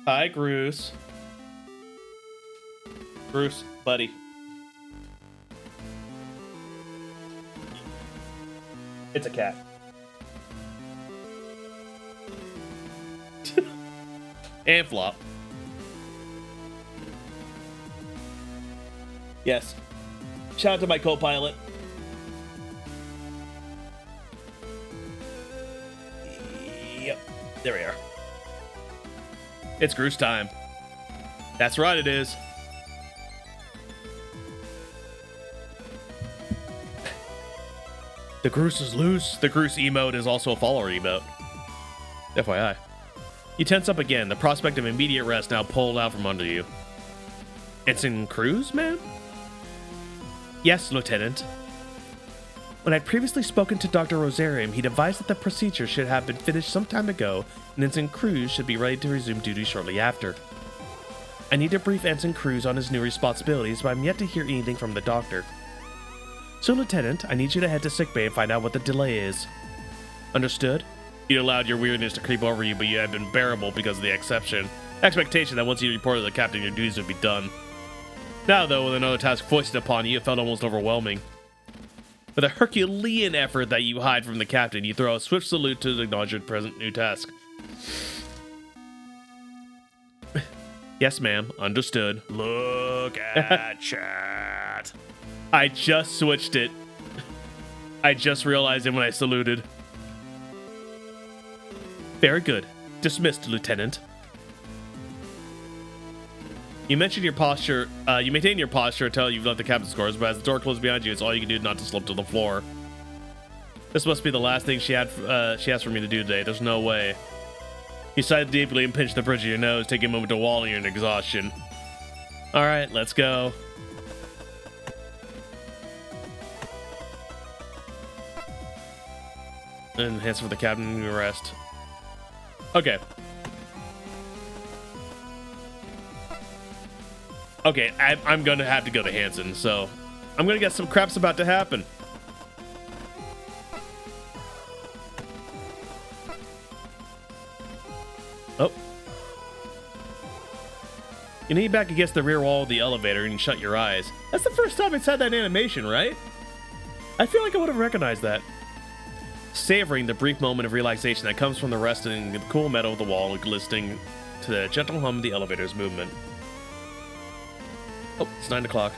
Hi, Cruz. Bruce, buddy. It's a cat. And Flop. Yes. Shout out to my co-pilot. Yep. There we are. It's Groose time. That's right, it is. The Groose is loose. The Groose emote is also a follower emote. FYI. You tense up again, the prospect of immediate rest now pulled out from under you. Ensign Cruz, ma'am? Yes, Lieutenant. When I'd previously spoken to Dr. Rosarium, he'd advised that the procedure should have been finished some time ago, and Ensign Cruz should be ready to resume duty shortly after. I need to brief Ensign Cruz on his new responsibilities, but I'm yet to hear anything from the doctor. So, Lieutenant, I need you to head to sickbay and find out what the delay is. Understood? You allowed your weirdness to creep over you, but you had been bearable because of the expectation that once you reported to the captain, your duties would be done. Now, though, with another task foisted upon you, it felt almost overwhelming. With a Herculean effort that you hide from the captain, you throw a swift salute to acknowledge your present new task. Yes, ma'am. Understood. Look at chat. I just switched it. I just realized it when I saluted. Very good. Dismissed, Lieutenant. You mentioned your posture. You maintain your posture until you've left the captain's quarters, but as the door closes behind you, it's all you can do not to slip to the floor. This must be the last thing she asked for me to do today. There's no way. You sighed deeply and pinched the bridge of your nose, taking a moment to wallow in your exhaustion. All right, let's go. And hands for the captain and rest. Okay. Okay, I'm going to have to go to Hanson, so I'm going to guess some crap's about to happen. Oh. You lean back against the rear wall of the elevator and shut your eyes. That's the first time it's had that animation, right? I feel like I would have recognized that. Savoring the brief moment of relaxation that comes from the rest in the cool metal of the wall, listening to the gentle hum of the elevator's movement. Oh, it's 9 o'clock.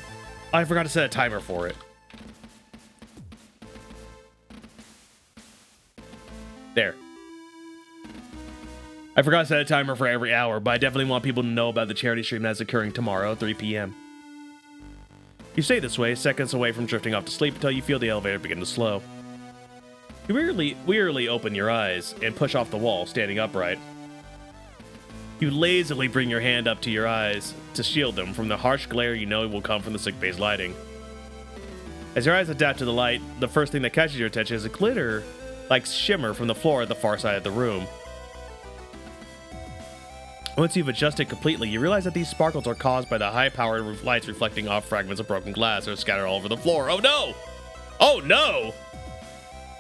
I forgot to set a timer for it. There. I forgot to set a timer for every hour, but I definitely want people to know about the charity stream that's occurring tomorrow at 3 p.m. You stay this way, seconds away from drifting off to sleep until you feel the elevator begin to slow. You wearily open your eyes and push off the wall, standing upright. You lazily bring your hand up to your eyes to shield them from the harsh glare you know will come from the sickbay's lighting. As your eyes adapt to the light, the first thing that catches your attention is a glitter-like shimmer from the floor at the far side of the room. Once you've adjusted completely, you realize that these sparkles are caused by the high-powered lights reflecting off fragments of broken glass that are scattered all over the floor. Oh no! Oh no!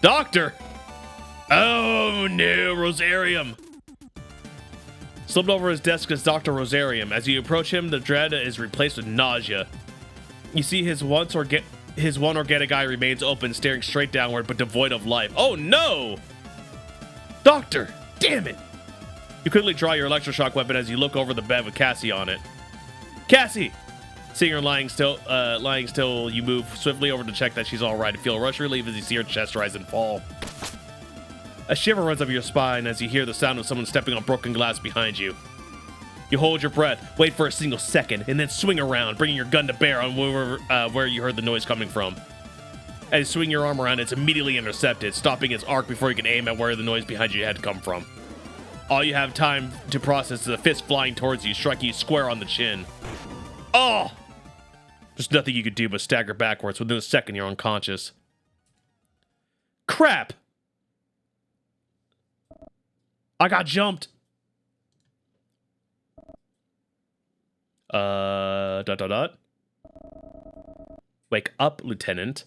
Doctor! Oh no, Rosarium! Slumped over his desk is Dr. Rosarium. As you approach him, the dread is replaced with nausea. You see his one organic eye remains open, staring straight downward, but devoid of life. Oh no! Doctor! Damn it! You quickly draw your electroshock weapon as you look over the bed with Cassie on it. Cassie! Seeing her lying still, you move swiftly over to check that she's all right and feel a rush of relief as you see her chest rise and fall. A shiver runs up your spine as you hear the sound of someone stepping on broken glass behind you. You hold your breath, wait for a single second, and then swing around, bringing your gun to bear on where you heard the noise coming from. As you swing your arm around, it's immediately intercepted, stopping its arc before you can aim at where the noise behind you had come from. All you have time to process is a fist flying towards you, striking you square on the chin. Oh! There's nothing you could do but stagger backwards. Within a second, you're unconscious. Crap! I got jumped. Dot. Wake up, Lieutenant.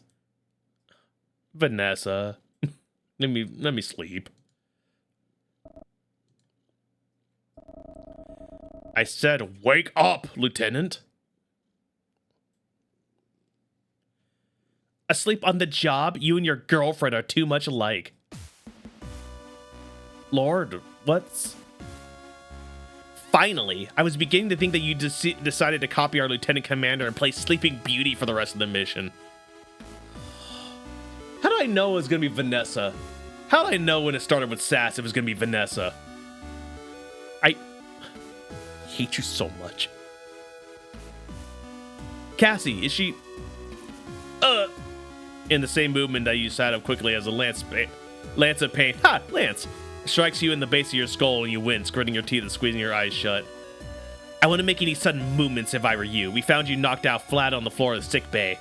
Vanessa. let me sleep. I said wake up, Lieutenant. Asleep on the job? You and your girlfriend are too much alike. Lord, what's... Finally, I was beginning to think that you decided to copy our Lieutenant Commander and play Sleeping Beauty for the rest of the mission. How did I know it was going to be Vanessa? How did I know when it started with Sass it was going to be Vanessa? I hate you so much. Cassie, is she... In the same movement that you sat up quickly as a lance of pain. Ha! Lance! Strikes you in the base of your skull and you wince, gritting your teeth and squeezing your eyes shut. I wouldn't make any sudden movements if I were you. We found you knocked out flat on the floor of the sick bay.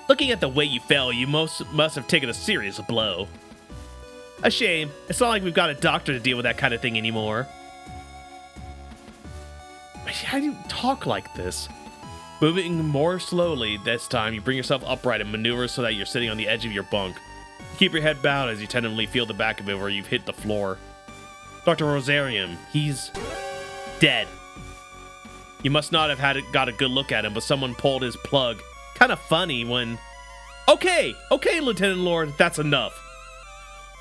Looking at the way you fell, you must have taken a serious blow. A shame. It's not like we've got a doctor to deal with that kind of thing anymore. How do you talk like this? Moving more slowly this time, you bring yourself upright and maneuver so that you're sitting on the edge of your bunk. Keep your head bowed as you tentatively feel the back of it where you've hit the floor. Dr. Rosarium, he's dead. You must not have got a good look at him, but someone pulled his plug. Kind of funny when... Okay, Lieutenant Lord, that's enough.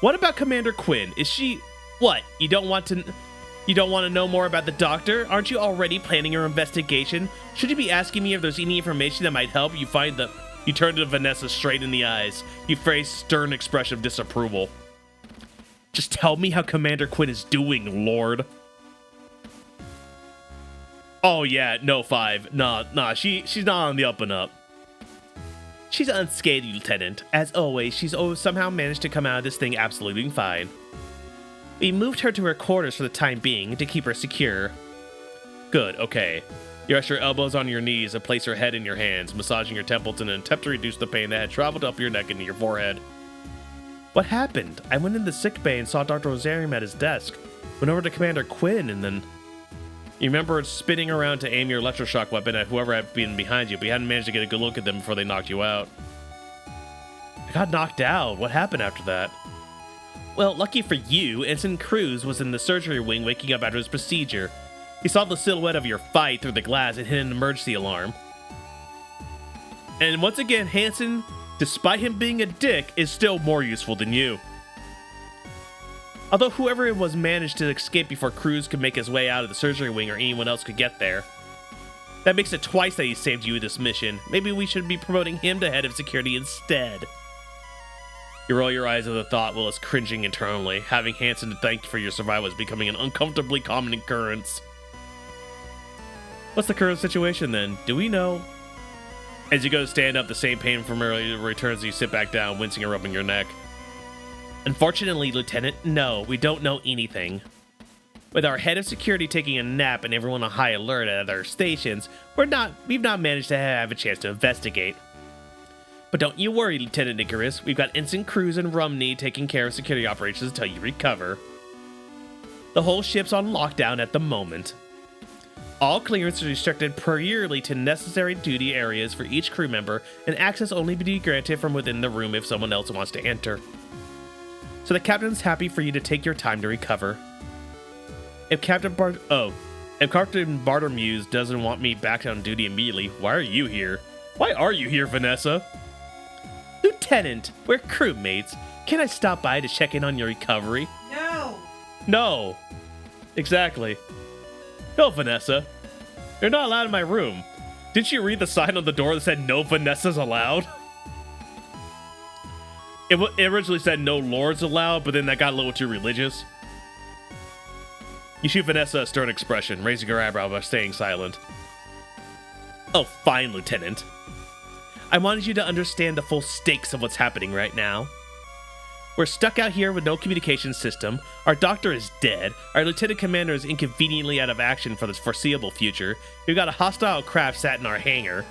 What about Commander Quinn? Is she... What, you don't want to know more about the doctor? Aren't you already planning your investigation? Should you be asking me if there's any information that might help you find the... You turn to Vanessa straight in the eyes. You face stern expression of disapproval. Just tell me how Commander Quinn is doing, Lord. Oh yeah, no 5. Nah, she's not on the up and up. She's unscathed, Lieutenant. As always, she's somehow managed to come out of this thing absolutely fine. We moved her to her quarters for the time being to keep her secure. Good, okay. You rest your elbows on your knees and place your head in your hands, massaging your temples in an attempt to reduce the pain that had traveled up your neck into your forehead. What happened? I went in the sick bay and saw Dr. Rosarium at his desk. Went over to Commander Quinn and then... You remember spinning around to aim your electroshock weapon at whoever had been behind you, but you hadn't managed to get a good look at them before they knocked you out. I got knocked out. What happened after that? Well, lucky for you, Ensign Cruz was in the surgery wing waking up after his procedure. He saw the silhouette of your fight through the glass and hit an emergency alarm. And once again, Hansen, despite him being a dick, is still more useful than you. Although whoever it was managed to escape before Cruz could make his way out of the surgery wing or anyone else could get there. That makes it twice that he saved you this mission. Maybe we should be promoting him to head of security instead. You roll your eyes at the thought while it's cringing internally. Having Hansen to thank for your survival is becoming an uncomfortably common occurrence. What's the current situation then? Do we know? As you go to stand up, the same pain from earlier returns as you sit back down, wincing and rubbing your neck. Unfortunately, Lieutenant, no, we don't know anything. With our head of security taking a nap and everyone on high alert at other stations, we've not managed to have a chance to investigate. But don't you worry, Lieutenant Icarus. We've got Ensign Cruz and Rumney taking care of security operations until you recover. The whole ship's on lockdown at the moment. All clearance is restricted purely to necessary duty areas for each crew member, and access only be granted from within the room if someone else wants to enter. So the captain's happy for you to take your time to recover. If Captain Bartermuse doesn't want me back on duty immediately, why are you here? Why are you here, Vanessa? Lieutenant, we're crewmates. Can I stop by to check in on your recovery? No. No. Exactly. No, Vanessa. You're not allowed in my room. Didn't you read the sign on the door that said no Vanessa's allowed? It originally said no lords allowed, but then that got a little too religious. You shoot Vanessa a stern expression, raising her eyebrow but staying silent. Oh, fine, Lieutenant. I wanted you to understand the full stakes of what's happening right now. We're stuck out here with no communication system, our doctor is dead, our lieutenant commander is inconveniently out of action for the foreseeable future, we've got a hostile craft sat in our hangar,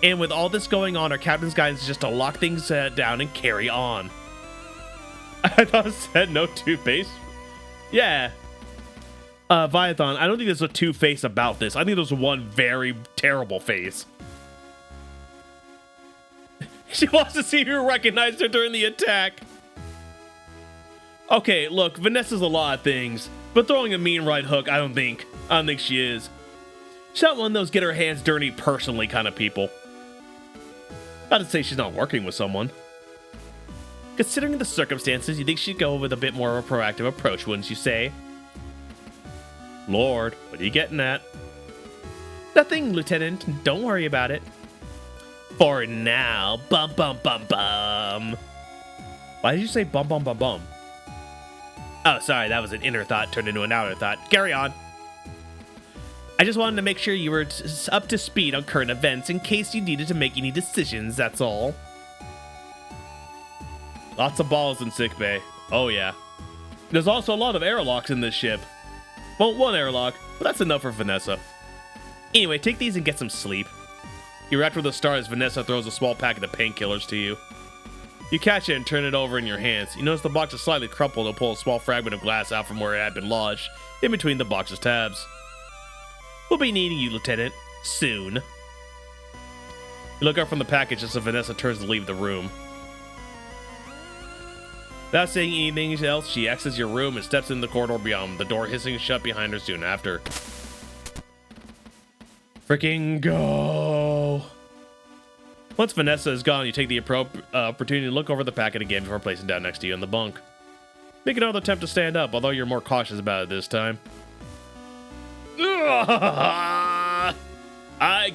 and with all this going on, our captain's guidance is just to lock things down and carry on. I thought it said no two-face. Yeah. Viathon, I don't think there's a two-face about this. I think there's one very terrible face. She wants to see who recognized her during the attack. Okay, look, Vanessa's a lot of things, but throwing a mean right hook, I don't think she is. She's not one of those get her hands dirty personally kind of people. Not to say she's not working with someone. Considering the circumstances, you think she'd go with a bit more of a proactive approach, wouldn't you say? Lord, what are you getting at? Nothing, Lieutenant. Don't worry about it. For now. Bum, bum, bum, bum. Why did you say bum, bum, bum, bum? Oh, sorry, that was an inner thought turned into an outer thought. Carry on. I just wanted to make sure you were up to speed on current events in case you needed to make any decisions, that's all. Lots of balls in sickbay. Oh, yeah. There's also a lot of airlocks in this ship. Well, one airlock, but that's enough for Vanessa. Anyway, take these and get some sleep. You're wrapped with the stars. Vanessa throws a small packet of painkillers to you. You catch it and turn it over in your hands. You notice the box is slightly crumpled and pull a small fragment of glass out from where it had been lodged, in between the box's tabs. We'll be needing you, Lieutenant, soon. You look up from the package as Vanessa turns to leave the room. Without saying anything else, she exits your room and steps in the corridor beyond, the door hissing shut behind her soon after. Freaking go! Once Vanessa is gone, you take the opportunity to look over the packet again before placing it down next to you in the bunk. Make another attempt to stand up, although you're more cautious about it this time. I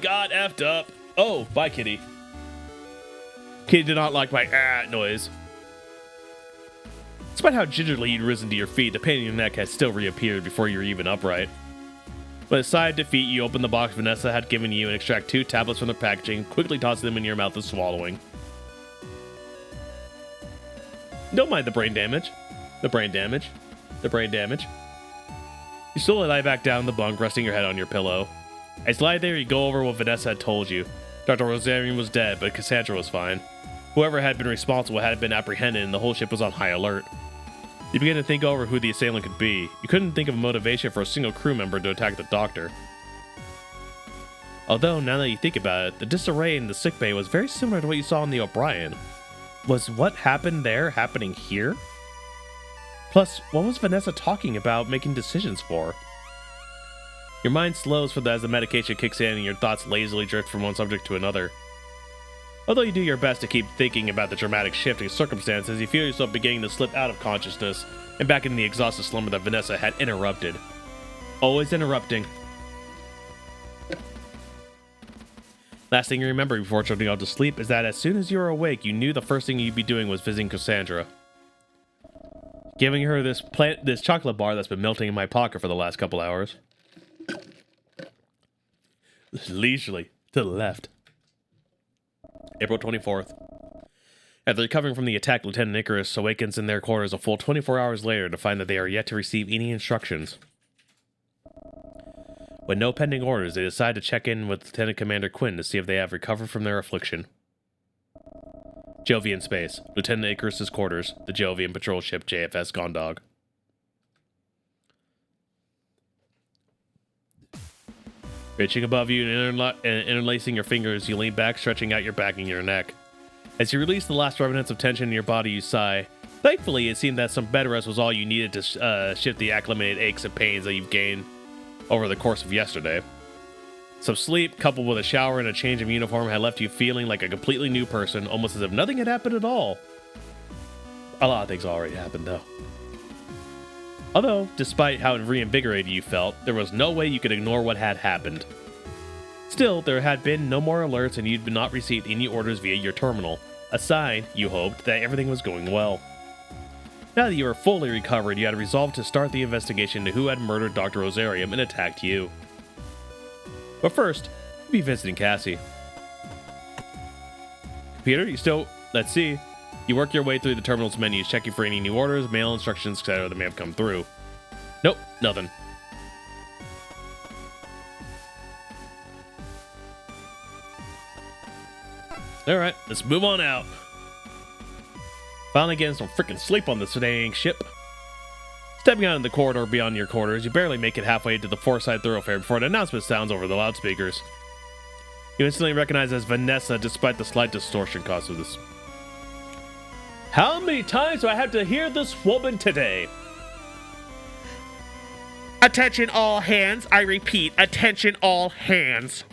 got effed up. Oh, bye, Kitty. Kitty did not like my noise. Despite how gingerly you'd risen to your feet, the pain in your neck had still reappeared before you were even upright. With a sigh of defeat, you open the box Vanessa had given you and extract 2 tablets from the packaging, quickly tossing them in your mouth and swallowing. Don't mind the brain damage. The brain damage. The brain damage. You slowly lie back down in the bunk, resting your head on your pillow. As you lie there, you go over what Vanessa had told you. Dr. Rosarian was dead, but Cassandra was fine. Whoever had been responsible had been apprehended, and the whole ship was on high alert. You began to think over who the assailant could be. You couldn't think of a motivation for a single crew member to attack the doctor. Although, now that you think about it, the disarray in the sickbay was very similar to what you saw in the O'Brien. Was what happened there happening here? Plus, what was Vanessa talking about making decisions for? Your mind slows as the medication kicks in and your thoughts lazily drift from one subject to another. Although you do your best to keep thinking about the dramatic shift in circumstances, you feel yourself beginning to slip out of consciousness and back into the exhausted slumber that Vanessa had interrupted. Always interrupting. Last thing you remember before drifting off to sleep is that as soon as you were awake, you knew the first thing you'd be doing was visiting Cassandra. Giving her this chocolate bar that's been melting in my pocket for the last couple hours. Leisurely to the left. April 24th. After recovering from the attack, Lieutenant Icarus awakens in their quarters a full 24 hours later to find that they are yet to receive any instructions. With no pending orders, they decide to check in with Lieutenant Commander Quinn to see if they have recovered from their affliction. Jovian Space, Lieutenant Icarus's quarters, the Jovian patrol ship JFS Gondog. Reaching above you and interlacing your fingers, you lean back, stretching out your back and your neck. As you release the last remnants of tension in your body, you sigh. Thankfully, it seemed that some bed rest was all you needed to shift the acclimated aches and pains that you've gained over the course of yesterday. Some sleep, coupled with a shower and a change of uniform, had left you feeling like a completely new person, almost as if nothing had happened at all. A lot of things already happened, though. Although, despite how reinvigorated you felt, there was no way you could ignore what had happened. Still, there had been no more alerts and you'd not received any orders via your terminal, a sign, you hoped, that everything was going well. Now that you were fully recovered, you had resolved to start the investigation into who had murdered Dr. Rosarium and attacked you. But first, you'll be visiting Cassie. Computer, you still... Let's see. You work your way through the terminal's menus, checking for any new orders, mail instructions, etc. that may have come through. Nope, nothing. Alright, let's move on out. Finally getting some freaking sleep on this dang ship. Stepping out in the corridor beyond your quarters, you barely make it halfway to the four-side thoroughfare before an announcement sounds over the loudspeakers. You instantly recognize as Vanessa despite the slight distortion caused of this. How many times do I have to hear this woman today? Attention all hands. I repeat, attention all hands.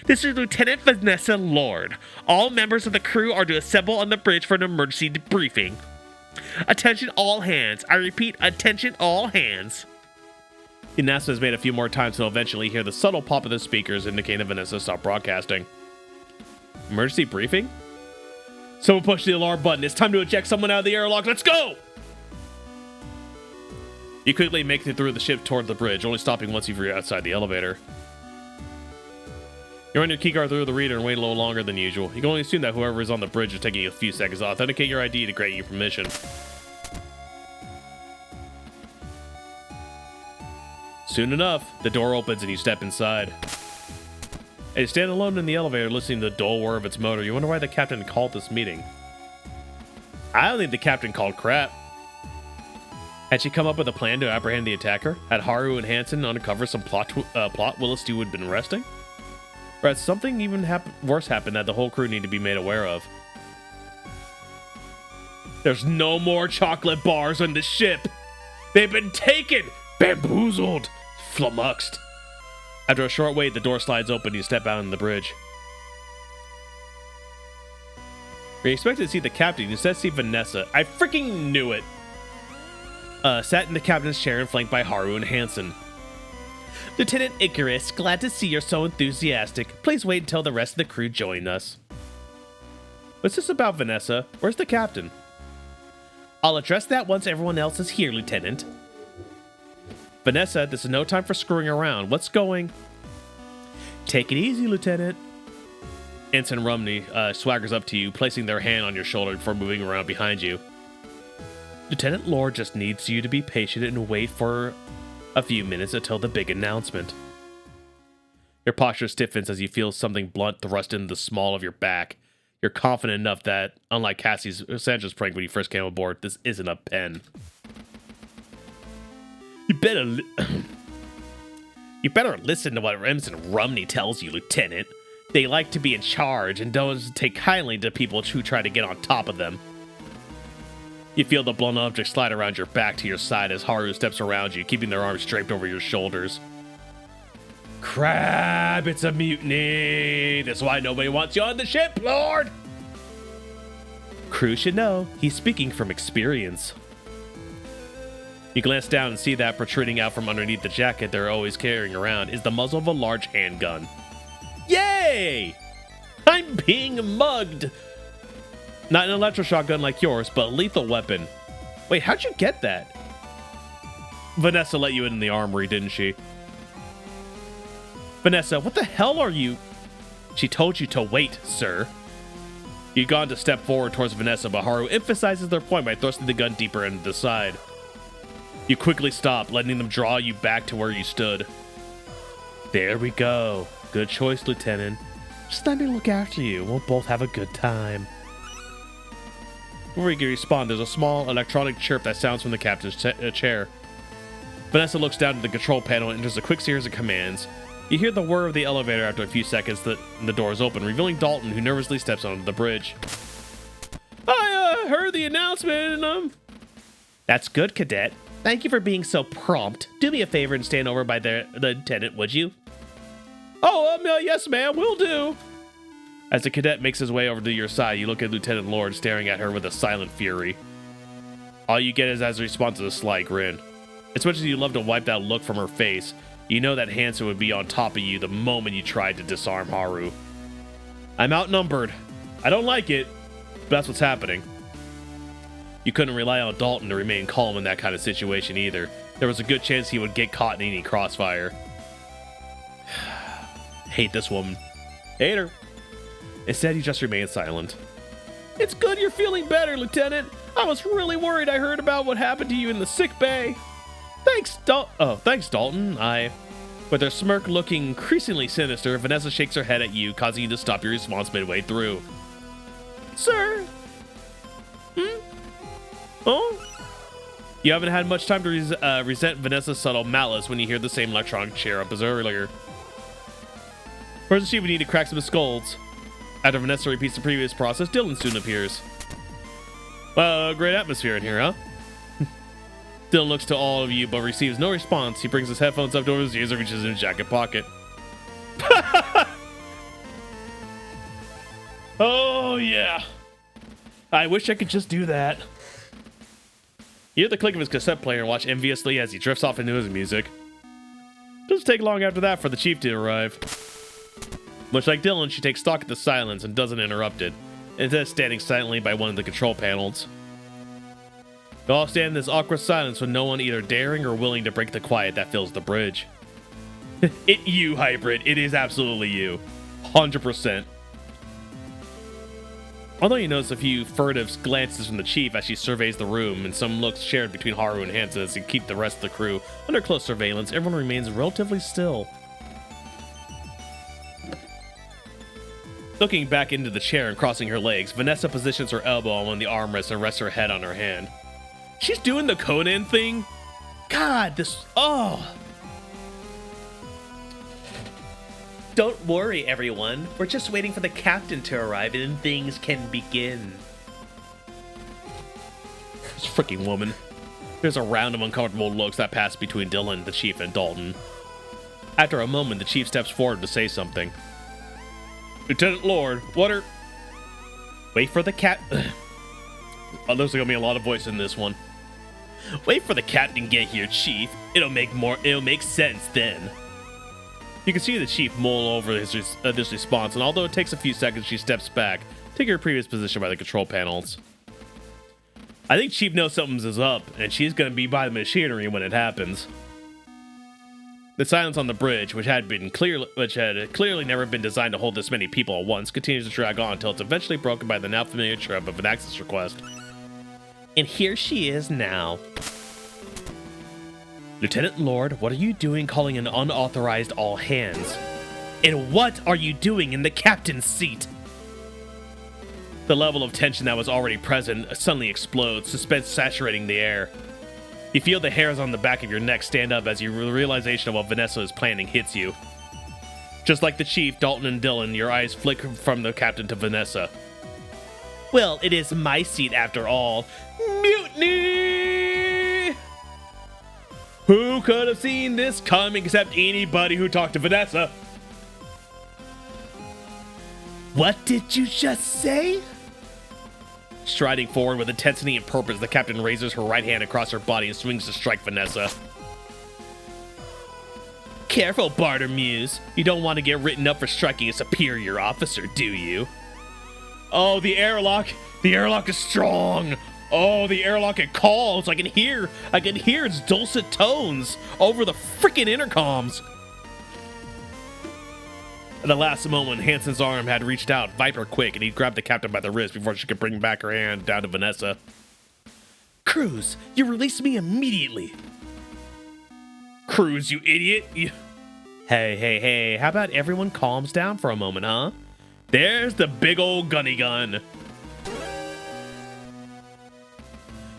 This is Lieutenant Vanessa Lord. All members of the crew are to assemble on the bridge for an emergency debriefing. Attention all hands. I repeat, attention all hands. The announcement is made a few more times until eventually hear the subtle pop of the speakers indicating that Vanessa stopped broadcasting. Emergency briefing? Someone push the alarm button. It's time to eject someone out of the airlock. Let's go! You quickly make it through the ship toward the bridge, only stopping once you're outside the elevator. You run your keycard through the reader and wait a little longer than usual. You can only assume that whoever is on the bridge is taking a few seconds to authenticate your ID to grant you permission. Soon enough, the door opens and you step inside. As you stand alone in the elevator listening to the dull whir of its motor, you wonder why the captain called this meeting. I don't think the captain called crap. Had she come up with a plan to apprehend the attacker? Had Haru and Hansen uncover some plot while Stu had been resting? Or had something even worse happened that the whole crew need to be made aware of? There's no more chocolate bars on the ship. They've been taken, bamboozled, flummoxed. After a short wait, the door slides open and you step out on the bridge. We expected to see the captain, you instead see Vanessa. I freaking knew it. Sat in the captain's chair and flanked by Haru and Hansen. Lieutenant Icarus, glad to see you're so enthusiastic. Please wait until the rest of the crew join us. What's this about, Vanessa? Where's the captain? I'll address that once everyone else is here, Lieutenant. Vanessa, this is no time for screwing around. What's going? Take it easy, Lieutenant. Ensign Rumney swaggers up to you, placing their hand on your shoulder before moving around behind you. Lieutenant Lord just needs you to be patient and wait for a few minutes until the big announcement. Your posture stiffens as you feel something blunt thrust into the small of your back. You're confident enough that, unlike Sandra's prank when you first came aboard, this isn't a pen. You better listen to what Ensign Rumney tells you, Lieutenant. They like to be in charge and don't take kindly to people who try to get on top of them. You feel the blunt object slide around your back to your side as Haru steps around you, keeping their arms draped over your shoulders. Crap, it's a mutiny. That's why nobody wants you on the ship, Lord. Crew should know he's speaking from experience. You glance down and see that protruding out from underneath the jacket they're always carrying around is the muzzle of a large handgun. Yay! I'm being mugged! Not an electroshock gun like yours, but a lethal weapon. Wait, how'd you get that? Vanessa let you in the armory, didn't she? Vanessa, what the hell are you? She told you to wait, sir. You'd gone to step forward towards Vanessa, but Haru emphasizes their point by thrusting the gun deeper into the side. You quickly stop, letting them draw you back to where you stood. There we go. Good choice, Lieutenant. Just let me look after you. We'll both have a good time. Before you can respond, there's a small electronic chirp that sounds from the captain's chair. Vanessa looks down at the control panel and enters a quick series of commands. You hear the whir of the elevator after a few seconds, the doors open, revealing Dalton, who nervously steps onto the bridge. I heard the announcement and That's good, Cadet. Thank you for being so prompt. Do me a favor and stand over by the lieutenant, would you? Oh, yes, ma'am, will do. As the cadet makes his way over to your side, you look at Lieutenant Lord staring at her with a silent fury. All you get is as a response to a sly grin. As much as you love to wipe that look from her face, you know that Hansen would be on top of you the moment you tried to disarm Haru. I'm outnumbered. I don't like it, but that's what's happening. You couldn't rely on Dalton to remain calm in that kind of situation either. There was a good chance he would get caught in any crossfire. Hate this woman. Hate her. Instead, he just remained silent. It's good you're feeling better, Lieutenant. I was really worried I heard about what happened to you in the sick bay. Thanks, Dalton. With her smirk looking increasingly sinister, Vanessa shakes her head at you, causing you to stop your response midway through. Sir? Oh? You haven't had much time to resent Vanessa's subtle malice when you hear the same electronic cheer up as earlier. First, she would need to crack some skulls. After Vanessa repeats the previous process, Dylan soon appears. Well, great atmosphere in here, huh? Dylan looks to all of you, but receives no response. He brings his headphones up to his ears and reaches in his jacket pocket. Oh, yeah. I wish I could just do that. You hear the click of his cassette player and watch enviously as he drifts off into his music. Doesn't take long after that for the chief to arrive. Much like Dylan, she takes stock of the silence and doesn't interrupt it, instead standing silently by one of the control panels. You all stand in this awkward silence with no one either daring or willing to break the quiet that fills the bridge. You, Hybrid. It is absolutely you. 100%. Although you notice a few furtive glances from the chief as she surveys the room, and some looks shared between Haru and Hansa as they keep the rest of the crew under close surveillance, everyone remains relatively still. Looking back into the chair and crossing her legs, Vanessa positions her elbow on one of the armrests and rests her head on her hand. She's doing the Conan thing? God, this... Oh! Don't worry, everyone. We're just waiting for the captain to arrive and then things can begin. This freaking woman. There's a round of uncomfortable looks that pass between Dylan, the chief, and Dalton. After a moment, the chief steps forward to say something. Lieutenant Lord, what are... Wait for the Oh, there's gonna be a lot of voice in this one. Wait for the captain to get here, Chief. It'll make sense then. You can see the chief mull over this response, and although it takes a few seconds, she steps back, taking her previous position by the control panels. I think Chief knows something's up, and she's gonna be by the machinery when it happens. The silence on the bridge, which had clearly never been designed to hold this many people at once, continues to drag on until it's eventually broken by the now familiar chirp of an access request. And here she is now. Lieutenant Lord, what are you doing calling an unauthorized all hands? And what are you doing in the captain's seat? The level of tension that was already present suddenly explodes, suspense saturating the air. You feel the hairs on the back of your neck stand up as the realization of what Vanessa is planning hits you. Just like the chief, Dalton and Dylan, your eyes flick from the captain to Vanessa. Well, it is my seat after all. Mutiny! Who could have seen this coming except anybody who talked to Vanessa? What did you just say? Striding forward with intensity and purpose, the captain raises her right hand across her body and swings to strike Vanessa. Careful, Bartermuse. You don't want to get written up for striking a superior officer, do you? Oh, the airlock. The airlock is strong. Oh, the airlock, it calls. I can hear its dulcet tones over the freaking intercoms. At the last moment, Hansen's arm had reached out, viper quick, and he grabbed the captain by the wrist before she could bring back her hand down to Vanessa. Cruz, you release me immediately. Cruz, you idiot. Hey, how about everyone calms down for a moment, huh? There's the big old gunny gun.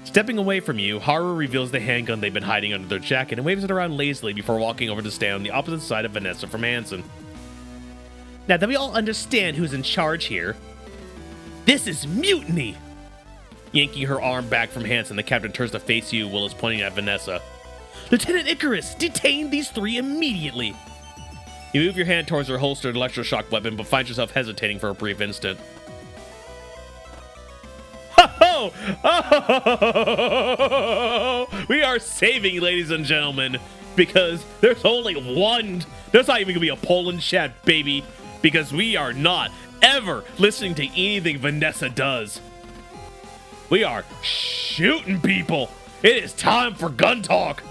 Stepping away from you, Haru reveals the handgun they've been hiding under their jacket and waves it around lazily before walking over to stand on the opposite side of Vanessa from Hansen. Now that we all understand who's in charge here, this is mutiny! Yanking her arm back from Hansen, the captain turns to face you while is pointing at Vanessa. Lieutenant Icarus, detain these three immediately! You move your hand towards her holstered electroshock weapon, but find yourself hesitating for a brief instant. Oh! We are saving, ladies and gentlemen, because there's only one. There's not even gonna be a Poland chat, baby, because we are not ever listening to anything Vanessa does. We are shooting people. It is time for gun talk.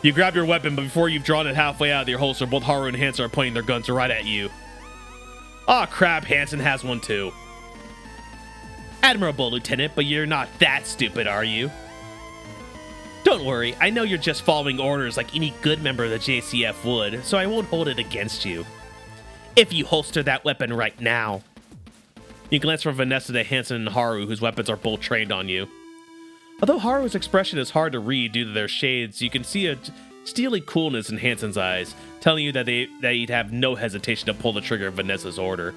You grab your weapon, but before you've drawn it halfway out of your holster, both Haru and Hansen are pointing their guns right at you. Aw, crap, Hansen has one too. Admirable, Lieutenant, but you're not that stupid, are you? Don't worry, I know you're just following orders like any good member of the JCF would, so I won't hold it against you. If you holster that weapon right now. You glance from Vanessa to Hansen and Haru, whose weapons are both trained on you. Although Haru's expression is hard to read due to their shades, you can see a steely coolness in Hansen's eyes, telling you that he'd have no hesitation to pull the trigger of Vanessa's order.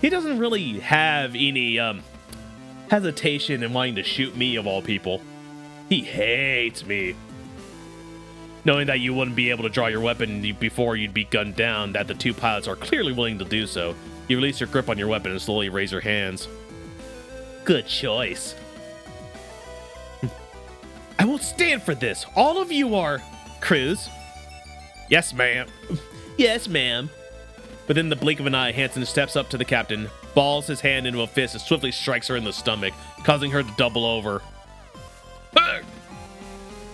He doesn't really have any hesitation in wanting to shoot me, of all people. He hates me. Knowing that you wouldn't be able to draw your weapon before you'd be gunned down, that the two pilots are clearly willing to do so, you release your grip on your weapon and slowly raise your hands. Good choice. I won't stand for this. All of you are... Cruz? Yes, ma'am. Yes, ma'am. Within the blink of an eye, Hansen steps up to the captain, balls his hand into a fist, and swiftly strikes her in the stomach, causing her to double over.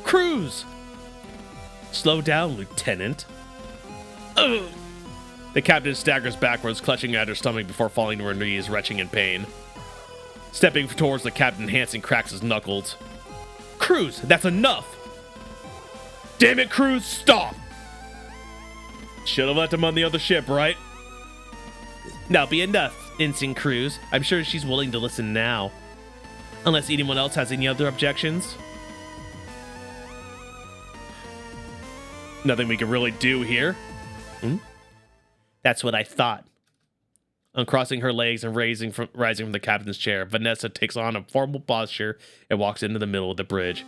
Cruz! Slow down, Lieutenant. Ugh. The captain staggers backwards, clutching at her stomach before falling to her knees, retching in pain. Stepping towards the captain, Hansen cracks his knuckles. Cruz, that's enough! Damn it, Cruz, stop! Should have left him on the other ship, right? That'll be enough, Ensign Cruz. I'm sure she's willing to listen now. Unless anyone else has any other objections. Nothing we can really do here. That's what I thought. Uncrossing her legs and rising from the captain's chair, Vanessa takes on a formal posture and walks into the middle of the bridge.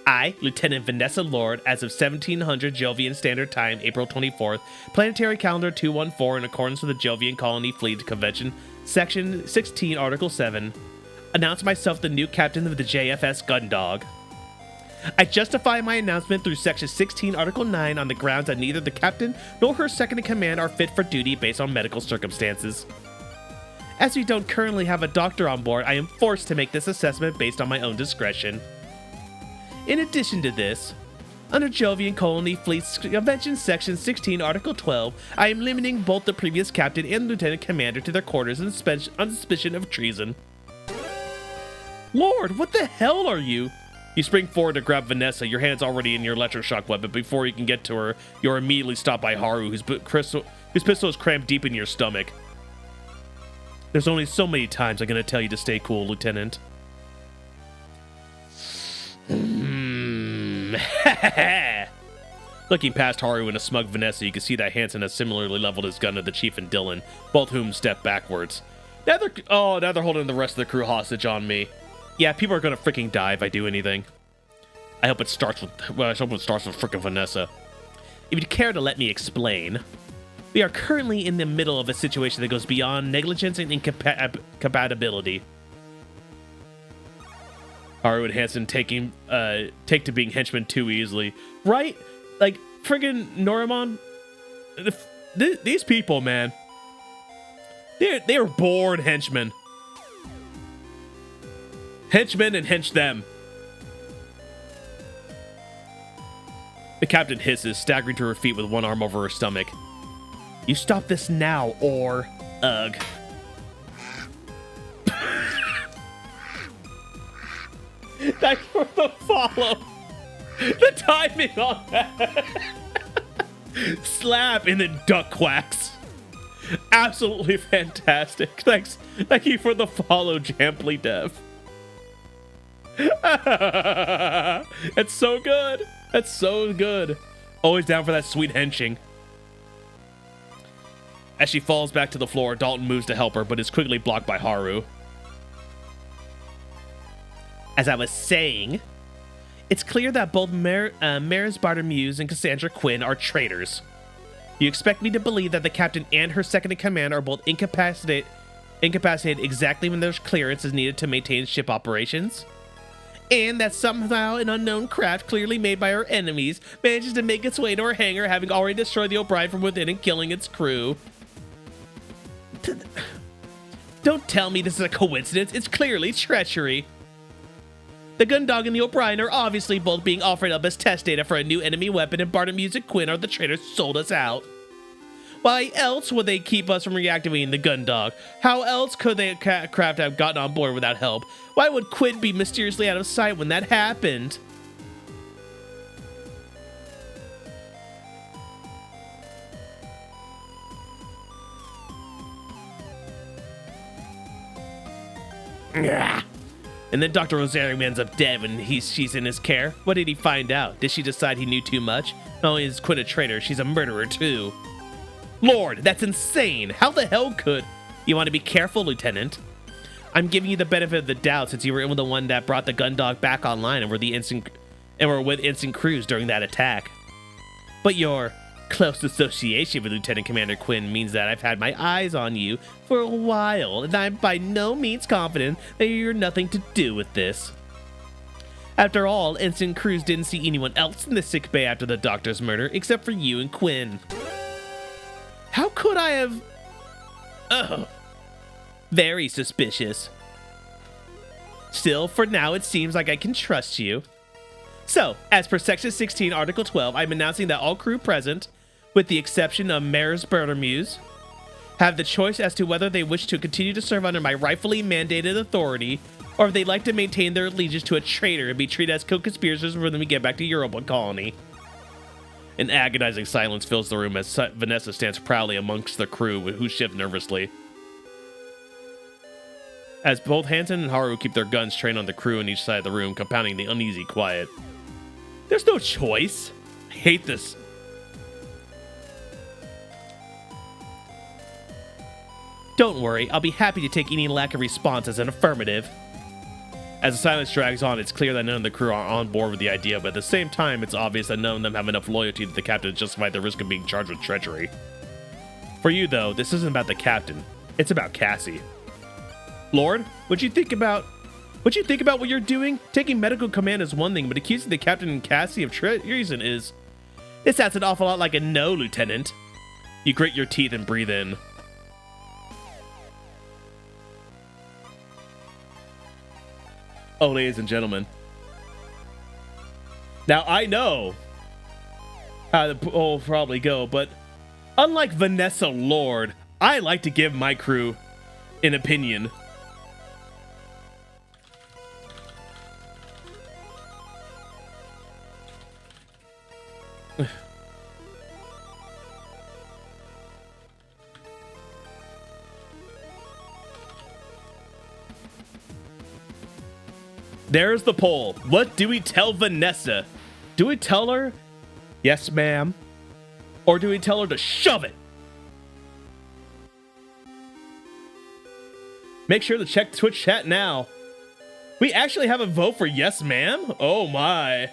I, Lieutenant Vanessa Lord, as of 1700 Jovian Standard Time, April 24th, Planetary Calendar 214, in accordance with the Jovian Colony Fleet Convention, Section 16, Article 7, announce myself the new captain of the JFS Gundog. I justify my announcement through Section 16, Article 9 on the grounds that neither the captain nor her second-in-command are fit for duty based on medical circumstances. As we don't currently have a doctor on board, I am forced to make this assessment based on my own discretion. In addition to this, under Jovian Colony Fleet Convention Section 16, Article 12, I am limiting both the previous captain and lieutenant commander to their quarters on suspicion of treason. Lord, what the hell are you? You spring forward to grab Vanessa, your hand's already in your electroshock weapon. Before you can get to her, you're immediately stopped by Haru, whose pistol is crammed deep in your stomach. There's only so many times I'm going to tell you to stay cool, Lieutenant. Looking past Haru and a smug Vanessa, you can see that Hansen has similarly leveled his gun at the Chief and Dylan, both whom step backwards. Now they're holding the rest of the crew hostage on me. Yeah, people are gonna freaking die if I do anything. I hope it starts with freaking Vanessa. If you'd care to let me explain, we are currently in the middle of a situation that goes beyond negligence and incompatibility. Haru and Hansen take to being henchmen too easily, right? Like friggin' Norimon. These people, man, they're bored henchmen. Henchmen and hench them. The captain hisses, staggering to her feet with one arm over her stomach. You stop this now, or... Ugh. Thanks for the follow. The timing on that. Slap and then duck quacks. Absolutely fantastic. Thanks. Thank you for the follow, Jamply Dev. That's so good. That's so good. Always down for that sweet henching. As she falls back to the floor, Dalton moves to help her, but is quickly blocked by Haru. As I was saying, it's clear that both Maris Bartomuse and Cassandra Quinn are traitors. You expect me to believe that the captain and her second-in-command are both incapacitated exactly when there's clearance is needed to maintain ship operations? And that somehow an unknown craft clearly made by our enemies manages to make its way to our hangar, having already destroyed the O'Brien from within and killing its crew. Don't tell me this is a coincidence. It's clearly treachery. The Gundog and the O'Brien are obviously both being offered up as test data for a new enemy weapon, and Bartomuse and Quinn are the traitors who sold us out. Why else would they keep us from reactivating the gun dog? How else could they craft have gotten on board without help? Why would Quinn be mysteriously out of sight when that happened? And then Dr. Rosario ends up dead when she's in his care. What did he find out? Did she decide he knew too much? Not only is Quinn a traitor, she's a murderer too. Lord, that's insane. How the hell could... You want to be careful, Lieutenant. I'm giving you the benefit of the doubt since you were the one that brought the gun dog back online and were with Instant Cruise during that attack. But your close association with Lieutenant Commander Quinn means that I've had my eyes on you for a while, and I'm by no means confident that you're nothing to do with this. After all, Instant Cruise didn't see anyone else in the sickbay after the doctor's murder except for you and Quinn. How could I have... Oh, very suspicious. Still, for now, it seems like I can trust you. So, as per Section 16, Article 12, I'm announcing that all crew present, with the exception of Mayor's Bertermuse, have the choice as to whether they wish to continue to serve under my rightfully mandated authority, or if they'd like to maintain their allegiance to a traitor and be treated as co-conspirators when we get back to Europa Colony. An agonizing silence fills the room as Vanessa stands proudly amongst the crew, who shift nervously. As both Hansen and Haru keep their guns trained on the crew on each side of the room, compounding the uneasy quiet. There's no choice. I hate this. Don't worry, I'll be happy to take any lack of response as an affirmative. As the silence drags on, it's clear that none of the crew are on board with the idea, but at the same time, it's obvious that none of them have enough loyalty to the captain to justify the risk of being charged with treachery. For you, though, this isn't about the captain. It's about Cassie. Lord, what you think about what you're doing? Taking medical command is one thing, but accusing the captain and Cassie of treason is... It sounds an awful lot like a no, Lieutenant. You grit your teeth and breathe in. Oh, ladies and gentlemen. Now, I know how the poll will probably go, but unlike Vanessa Lord, I like to give my crew an opinion. There's the poll. What do we tell Vanessa? Do we tell her, yes, ma'am? Or do we tell her to shove it? Make sure to check Twitch chat now. We actually have a vote for yes, ma'am? Oh my.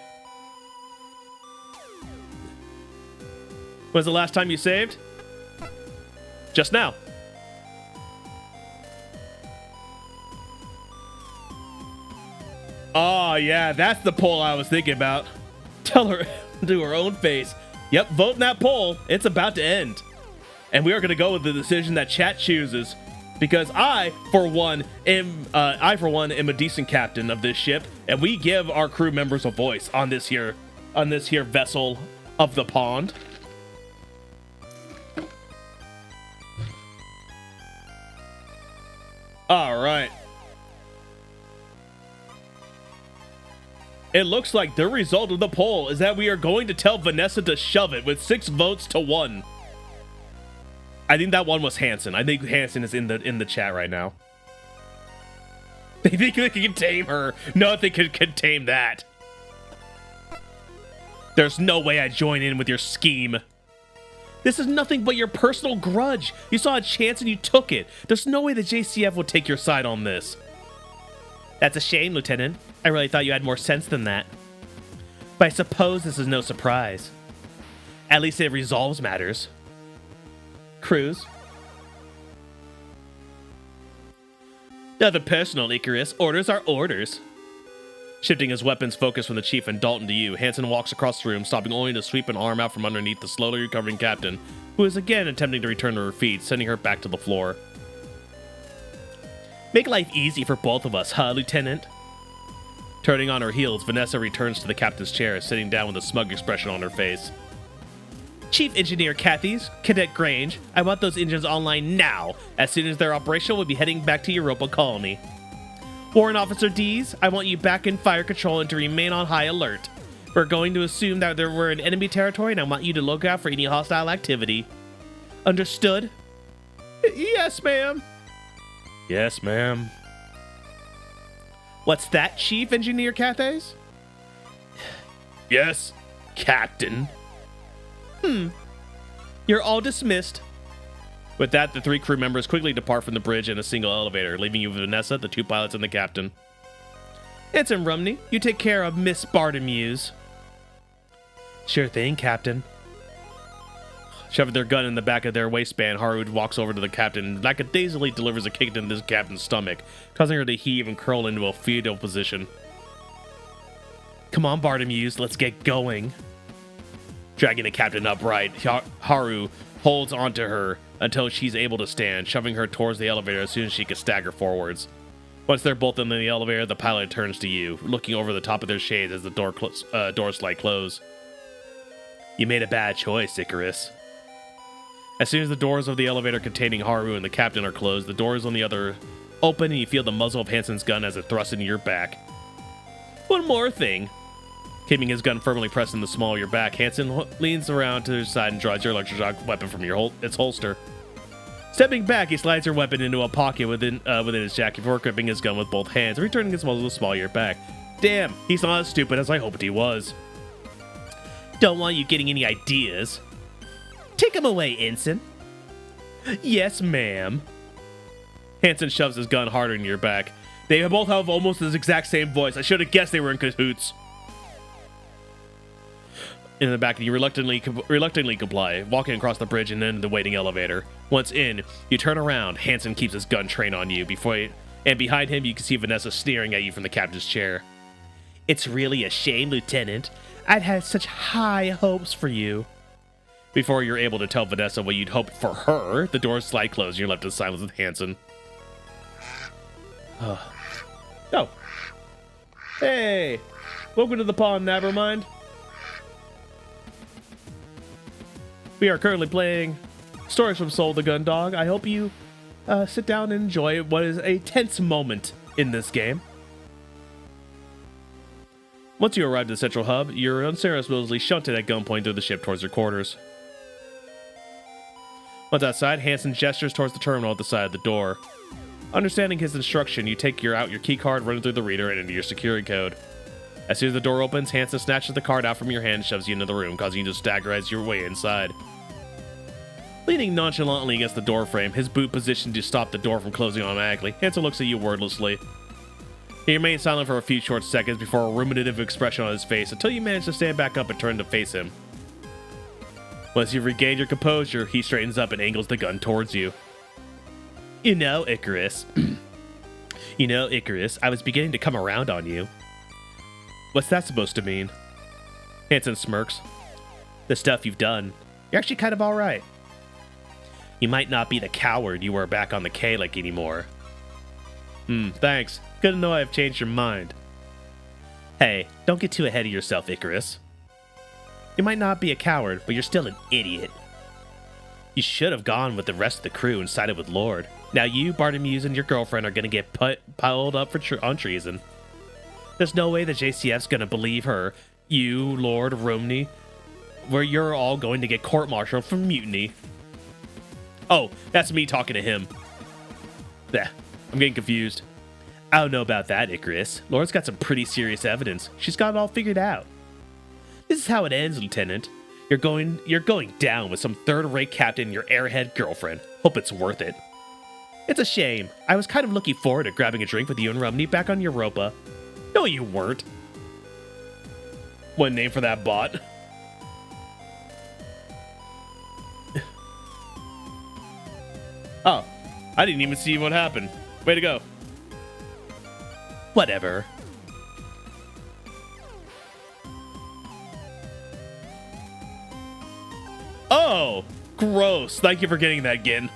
When's the last time you saved? Just now. Oh, yeah, that's the poll I was thinking about. Tell her to her own face. Yep, vote in that poll. It's about to end. And we are going to go with the decision that chat chooses. Because I, for one, am a decent captain of this ship. And we give our crew members a voice on this here vessel of the pond. All right. It looks like the result of the poll is that we are going to tell Vanessa to shove it with 6 votes to 1. I think that one was Hansen. I think Hansen is in the chat right now. They think they can tame her. Nothing can tame that. There's no way I join in with your scheme. This is nothing but your personal grudge. You saw a chance and you took it. There's no way the JCF will take your side on this. That's a shame, Lieutenant. I really thought you had more sense than that. But I suppose this is no surprise. At least it resolves matters. Cruz? Nothing personal, Icarus. Orders are orders. Shifting his weapon's focus from the Chief and Dalton to you, Hansen walks across the room, stopping only to sweep an arm out from underneath the slowly recovering captain, who is again attempting to return to her feet, sending her back to the floor. Make life easy for both of us, huh, Lieutenant? Turning on her heels, Vanessa returns to the captain's chair, sitting down with a smug expression on her face. Chief Engineer Cathy's, Cadet Grange, I want those engines online now. As soon as they're operational, we'll be heading back to Europa Colony. Warrant Officer Dees, I want you back in fire control and to remain on high alert. We're going to assume that we're in enemy territory, and I want you to look out for any hostile activity. Understood? Yes, ma'am. Yes, ma'am. What's that, Chief Engineer Cathays? Yes, Captain. You're all dismissed. With that, the 3 crew members quickly depart from the bridge in a single elevator, leaving you with Vanessa, the 2 pilots, and the captain. Ensign Rumney, you take care of Miss Bartomuse. Sure thing, Captain. Shoving their gun in the back of their waistband, Haru walks over to the captain and lackadaisically delivers a kick into the captain's stomach, causing her to heave and curl into a fetal position. Come on, Bartomuse, let's get going. Dragging the captain upright, Haru holds onto her until she's able to stand, shoving her towards the elevator as soon as she can stagger forwards. Once they're both in the elevator, the pilot turns to you, looking over the top of their shades as the doors slide close. You made a bad choice, Icarus. As soon as the doors of the elevator containing Haru and the captain are closed, the doors on the other open and you feel the muzzle of Hansen's gun as it thrusts into your back. One more thing. Keeping his gun firmly pressed in the small of your back, Hansen leans around to his side and draws your electroshock weapon from its holster. Stepping back, he slides your weapon into a pocket within his jacket before gripping his gun with both hands, returning his muzzle to the small of your back. Damn, he's not as stupid as I hoped he was. Don't want you getting any ideas. Take him away, Ensign. Yes, ma'am. Hansen shoves his gun harder into your back. They both have almost the exact same voice. I should have guessed they were in cahoots. In the back, you reluctantly comply, walking across the bridge and into the waiting elevator. Once in, you turn around. Hansen keeps his gun trained on you, and behind him you can see Vanessa sneering at you from the captain's chair. It's really a shame, Lieutenant. I'd had such high hopes for you. Before you're able to tell Vanessa what you'd hoped for her, the doors slide closed and you're left in silence with Hansen. Oh. Hey! Welcome to the pond, Nevermind. We are currently playing Stories from Soul the Gun Dog. I hope you sit down and enjoy what is a tense moment in this game. Once you arrive at the central hub, you're unceremoniously shunted at gunpoint through the ship towards your quarters. Once outside, Hansen gestures towards the terminal at the side of the door. Understanding his instruction, you take out your key card, run it through the reader, and enter your security code. As soon as the door opens, Hansen snatches the card out from your hand and shoves you into the room, causing you to stagger as your way inside. Leaning nonchalantly against the doorframe, his boot positioned to stop the door from closing automatically, Hansen looks at you wordlessly. He remains silent for a few short seconds before a ruminative expression on his face until you manage to stand back up and turn to face him. Once you've regained your composure, he straightens up and angles the gun towards you. You know, Icarus, I was beginning to come around on you. What's that supposed to mean? Hansen smirks. The stuff you've done. You're actually kind of alright. You might not be the coward you were back on the K-Lake anymore. Thanks. Good to know I've changed your mind. Hey, don't get too ahead of yourself, Icarus. You might not be a coward, but you're still an idiot. You should have gone with the rest of the crew and sided with Lord. Now you, Bartomuse, and your girlfriend are going to get piled up on treason. There's no way the JCF's going to believe her, you, Lord, Rumney, where you're all going to get court-martialed for mutiny. Oh, that's me talking to him. Bleh, I'm getting confused. I don't know about that, Icarus. Lord's got some pretty serious evidence. She's got it all figured out. This is how it ends, Lieutenant. You're going down with some third-rate captain and your airhead girlfriend. Hope it's worth it. It's a shame. I was kind of looking forward to grabbing a drink with you and Rumney back on Europa. No, you weren't. One name for that bot. Oh, I didn't even see what happened. Way to go. Whatever. Oh, gross. Thank you for getting that, Gin.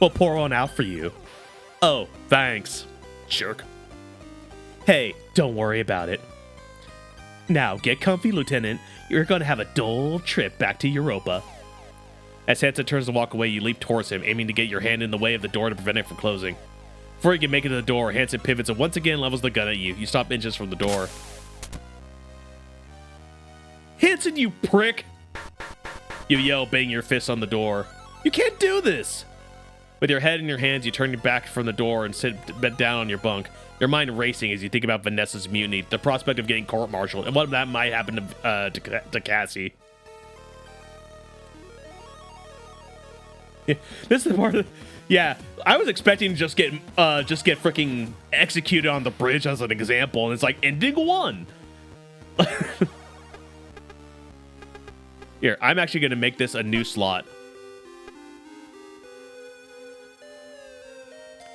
We'll pour one out for you. Oh, thanks, jerk. Hey, don't worry about it. Now, get comfy, Lieutenant. You're going to have a dull trip back to Europa. As Hansen turns to walk away, you leap towards him, aiming to get your hand in the way of the door to prevent it from closing. Before you can make it to the door, Hansen pivots and once again levels the gun at you. You stop inches from the door. Hansen, you prick! You yell, banging your fist on the door. You can't do this! With your head in your hands, you turn your back from the door and sit down on your bunk. Your mind racing as you think about Vanessa's mutiny, the prospect of getting court-martialed, and what that might happen to Cassie. This is the part of... Yeah, I was expecting to just get freaking executed on the bridge as an example, and it's like, ending one! Here, I'm actually going to make this a new slot.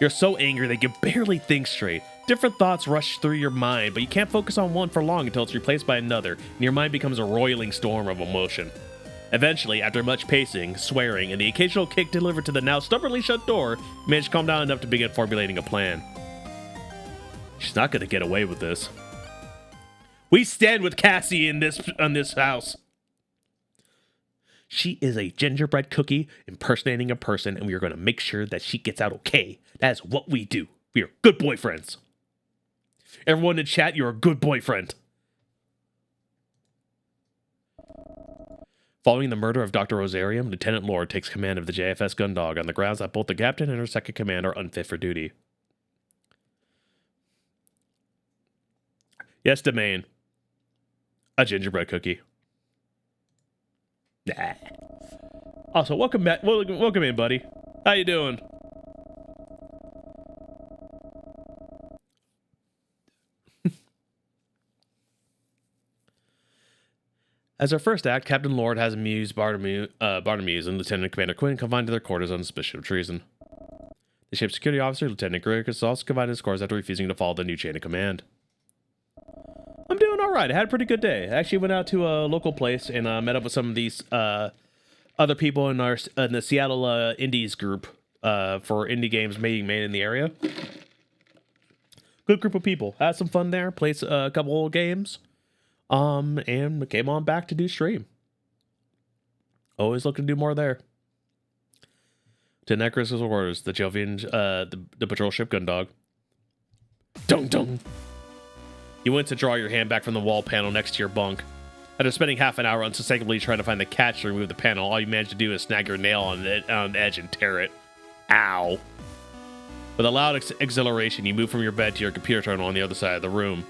You're so angry that you can barely think straight. Different thoughts rush through your mind, but you can't focus on one for long until it's replaced by another, and your mind becomes a roiling storm of emotion. Eventually, after much pacing, swearing, and the occasional kick delivered to the now stubbornly shut door, you manage to calm down enough to begin formulating a plan. She's not going to get away with this. We stand with Cassie in this house. She is a gingerbread cookie impersonating a person, and we are going to make sure that she gets out okay. That is what we do. We are good boyfriends. Everyone in chat, you're a good boyfriend. Following the murder of Dr. Rosarium, Lieutenant Lord takes command of the JFS Gundog on the grounds that both the captain and her second command are unfit for duty. Yes, Domain. A gingerbread cookie. Nah. Also, welcome back. Welcome in, buddy. How you doing? As our first act, Captain Lord has amused Barnameus and Lieutenant Commander Quinn confined to their quarters on suspicion of treason. The ship's security officer, Lieutenant Griggs, is also confined to his quarters after refusing to follow the new chain of command. I'm doing all right. I had a pretty good day. I actually went out to a local place and met up with some of these other people in the Seattle Indies group for indie games being made in the area. Good group of people. Had some fun there. Played a couple old games. And came on back to do stream. Always looking to do more there. To Necros' orders, the Jovian, the patrol ship Gundog. Dung dung. You went to draw your hand back from the wall panel next to your bunk. After spending half an hour unsuspectingly trying to find the catch to remove the panel, all you managed to do is snag your nail on the edge and tear it. Ow. With a loud exhilaration, you move from your bed to your computer terminal on the other side of the room.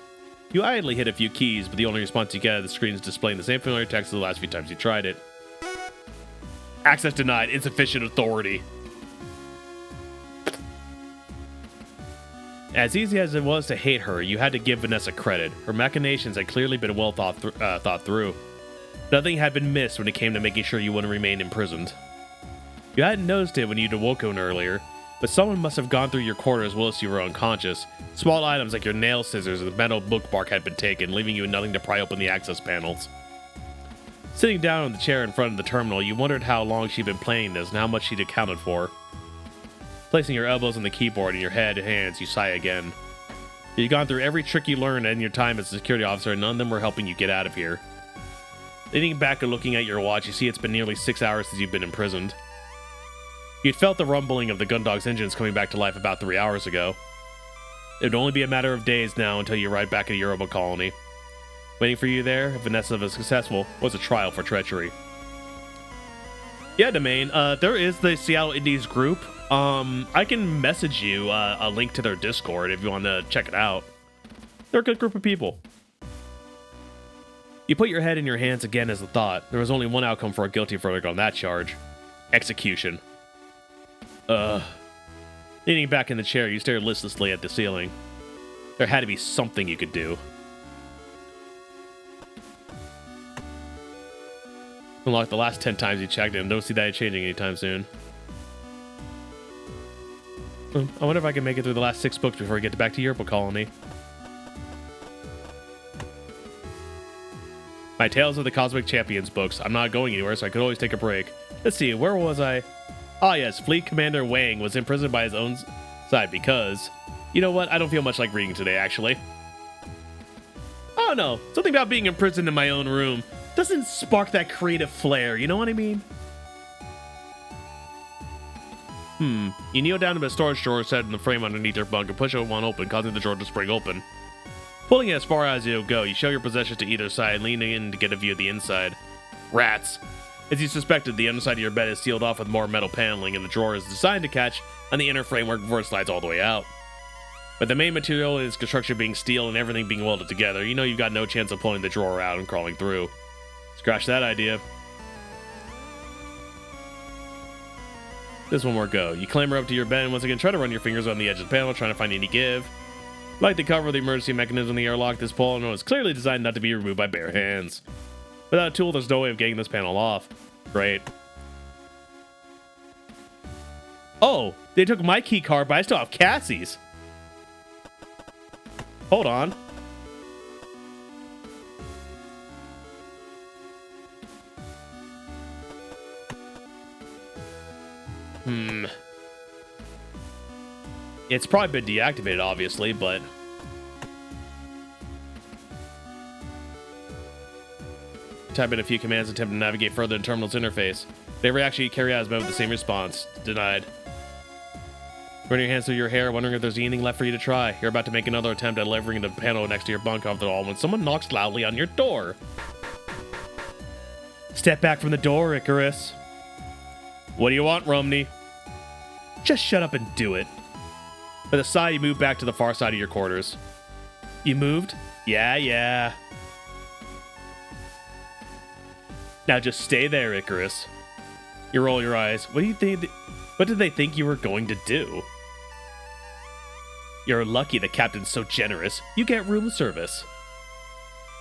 You idly hit a few keys, but the only response you get out of the screen is displaying the same familiar text as the last few times you tried it. Access denied. Insufficient authority. As easy as it was to hate her, you had to give Vanessa credit. Her machinations had clearly been well thought through. Nothing had been missed when it came to making sure you wouldn't remain imprisoned. You hadn't noticed it when you'd awoken earlier, but someone must have gone through your quarters whilst you were unconscious. Small items like your nail scissors and the metal bookmark had been taken, leaving you with nothing to pry open the access panels. Sitting down on the chair in front of the terminal, you wondered how long she'd been playing this and how much she'd accounted for. Placing your elbows on the keyboard and your head and hands, you sigh again. You'd gone through every trick you learned in your time as a security officer, and none of them were helping you get out of here. Leaning back and looking at your watch, you see it's been nearly 6 hours since you've been imprisoned. You'd felt the rumbling of the Gundog's engines coming back to life about 3 hours ago. It would only be a matter of days now until you arrived back at Europa Colony. Waiting for you there, if Vanessa was successful, was a trial for treachery. Yeah, Domain, there is the Seattle Indies group. I can message you a link to their Discord if you want to check it out. They're a good group of people. You put your head in your hands again as a thought. There was only one outcome for a guilty verdict on that charge. Execution. Leaning back in the chair, you stared listlessly at the ceiling. There had to be something you could do. Unlike the last 10 times you checked in, don't see that changing anytime soon. I wonder if I can make it through the last 6 books before we get back to Europa Colony. My Tales of the Cosmic Champions books. I'm not going anywhere, so I could always take a break. Let's see, where was I? Ah, yes, Fleet Commander Wang was imprisoned by his own side because... You know what? I don't feel much like reading today, actually. Oh, don't know. Something about being imprisoned in my own room doesn't spark that creative flair, you know what I mean? You kneel down to the storage drawer set in the frame underneath your bunk and push one open, causing the drawer to spring open. Pulling it as far as you'll go, you show your possessions to either side, leaning in to get a view of the inside. Rats. As you suspected, the underside of your bed is sealed off with more metal paneling, and the drawer is designed to catch on the inner framework before it slides all the way out. With the main material in its construction being steel and everything being welded together, you know you've got no chance of pulling the drawer out and crawling through. Scratch that idea. This one more go. You clamber up to your bed and once again try to run your fingers on the edge of the panel, trying to find any give. Like the cover of the emergency mechanism in the airlock, this panel is clearly designed not to be removed by bare hands. Without a tool, there's no way of getting this panel off. Great. Oh, they took my key card, but I still have Cassie's. Hold on. It's probably been deactivated, obviously, but... Type in a few commands and attempt to navigate further in Terminal's interface. If every action you carry out is met with the same response. Denied. Running your hands through your hair, wondering if there's anything left for you to try. You're about to make another attempt at levering the panel next to your bunk off the wall when someone knocks loudly on your door. Step back from the door, Icarus. What do you want, Romney? Just shut up and do it. With a sigh, you move back to the far side of your quarters. You moved? Yeah. Now just stay there, Icarus. You roll your eyes. What do you think? What did they think you were going to do? You're lucky the captain's so generous. You get room service.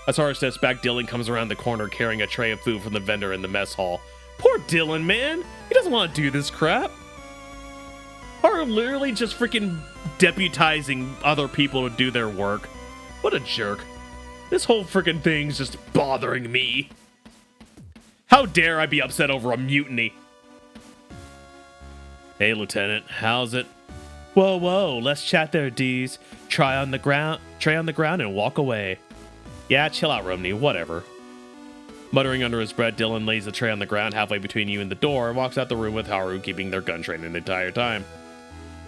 As Haru steps back, Dylan comes around the corner carrying a tray of food from the vendor in the mess hall. Poor Dylan, man. He doesn't want to do this crap. Haru literally just freaking deputizing other people to do their work. What a jerk. This whole freaking thing's just bothering me. How dare I be upset over a mutiny? Hey, Lieutenant, how's it? Whoa, let's chat there, D's. Tray on the ground and walk away. Yeah, chill out, Romney, whatever. Muttering under his breath, Dylan lays the tray on the ground halfway between you and the door and walks out the room with Haru keeping their gun training the entire time.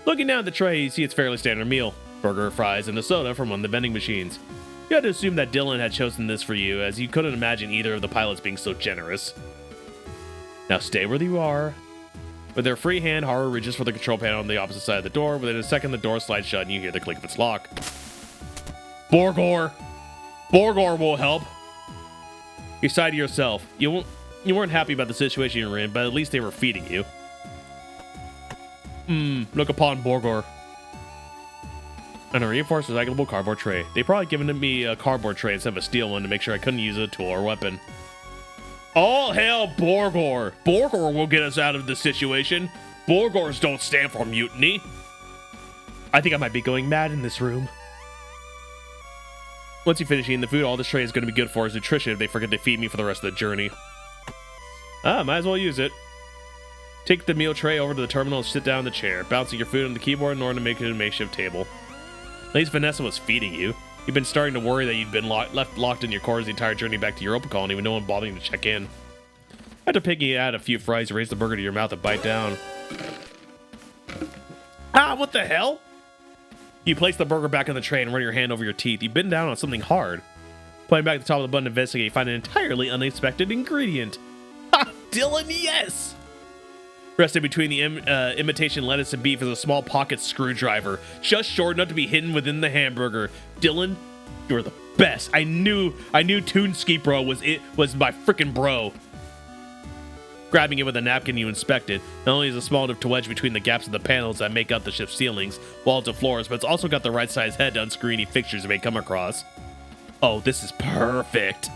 Looking down at the tray, you see its fairly standard meal. Burger, fries, and a soda from one of the vending machines. You had to assume that Dylan had chosen this for you, as you couldn't imagine either of the pilots being so generous. Now stay where you are. With their free hand, Haru reaches for the control panel on the opposite side of the door. Within a second, the door slides shut and you hear the click of its lock. Borgor will help. You sigh to yourself. You weren't happy about the situation you were in, but at least they were feeding you. Look upon Borgor. And a reinforced recyclable cardboard tray. They probably given me a cardboard tray instead of a steel one to make sure I couldn't use a tool or weapon. All hail Borgor! Borgor will get us out of this situation. Borgors don't stand for mutiny. I think I might be going mad in this room. Once you finish eating the food, all this tray is going to be good for is nutrition if they forget to feed me for the rest of the journey. Might as well use it. Take the meal tray over to the terminal and sit down in the chair, bouncing your food on the keyboard in order to make it a makeshift table. At least Vanessa was feeding you. You've been starting to worry that you'd been left locked in your quarters the entire journey back to Europa Colony with no one bothering to check in. After picking out a few fries, you raise the burger to your mouth and bite down. What the hell? You place the burger back on the tray and run your hand over your teeth. You bend down on something hard. Putting back the top of the button to investigate, you find an entirely unexpected ingredient. Ha! Dylan, yes! Rested between the imitation lettuce and beef is a small pocket screwdriver, just short enough to be hidden within the hamburger. Dylan, you're the best. I knew Toonski Bro was my freaking bro. Grabbing it with a napkin, you inspect it. Not only is it small enough to wedge between the gaps of the panels that make up the ship's ceilings, walls, and floors, but it's also got the right size head to unscrew any fixtures it may come across. Oh, this is perfect.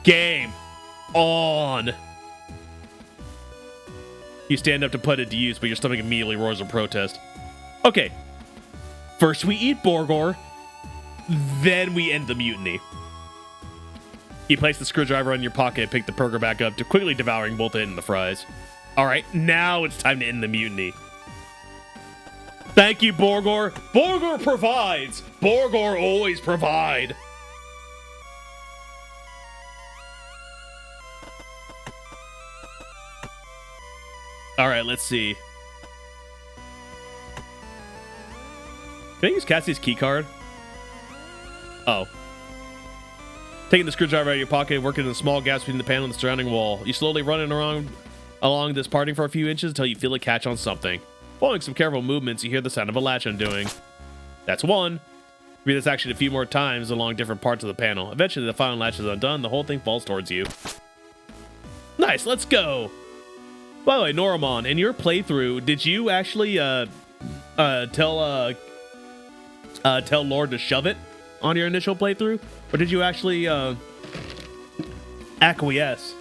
Game on. You stand up to put it to use, but your stomach immediately roars in protest. Okay. First we eat Borgor, then we end the mutiny. You place the screwdriver in your pocket and pick the burger back up, to quickly devouring both it and the fries. Alright, now it's time to end the mutiny. Thank you, Borgor. Borgor provides. Borgor always provide. All right, let's see. Can I use Cassie's key card? Oh. Taking the screwdriver out of your pocket and working in the small gaps between the panel and the surrounding wall. You slowly running around along this parting for a few inches until you feel a catch on something. Following some careful movements, you hear the sound of a latch undoing. That's one. Read this action a few more times along different parts of the panel. Eventually, the final latch is undone. The whole thing falls towards you. Nice, let's go. By the way, Noramon, in your playthrough, did you actually tell Lord to shove it on your initial playthrough, or did you actually acquiesce?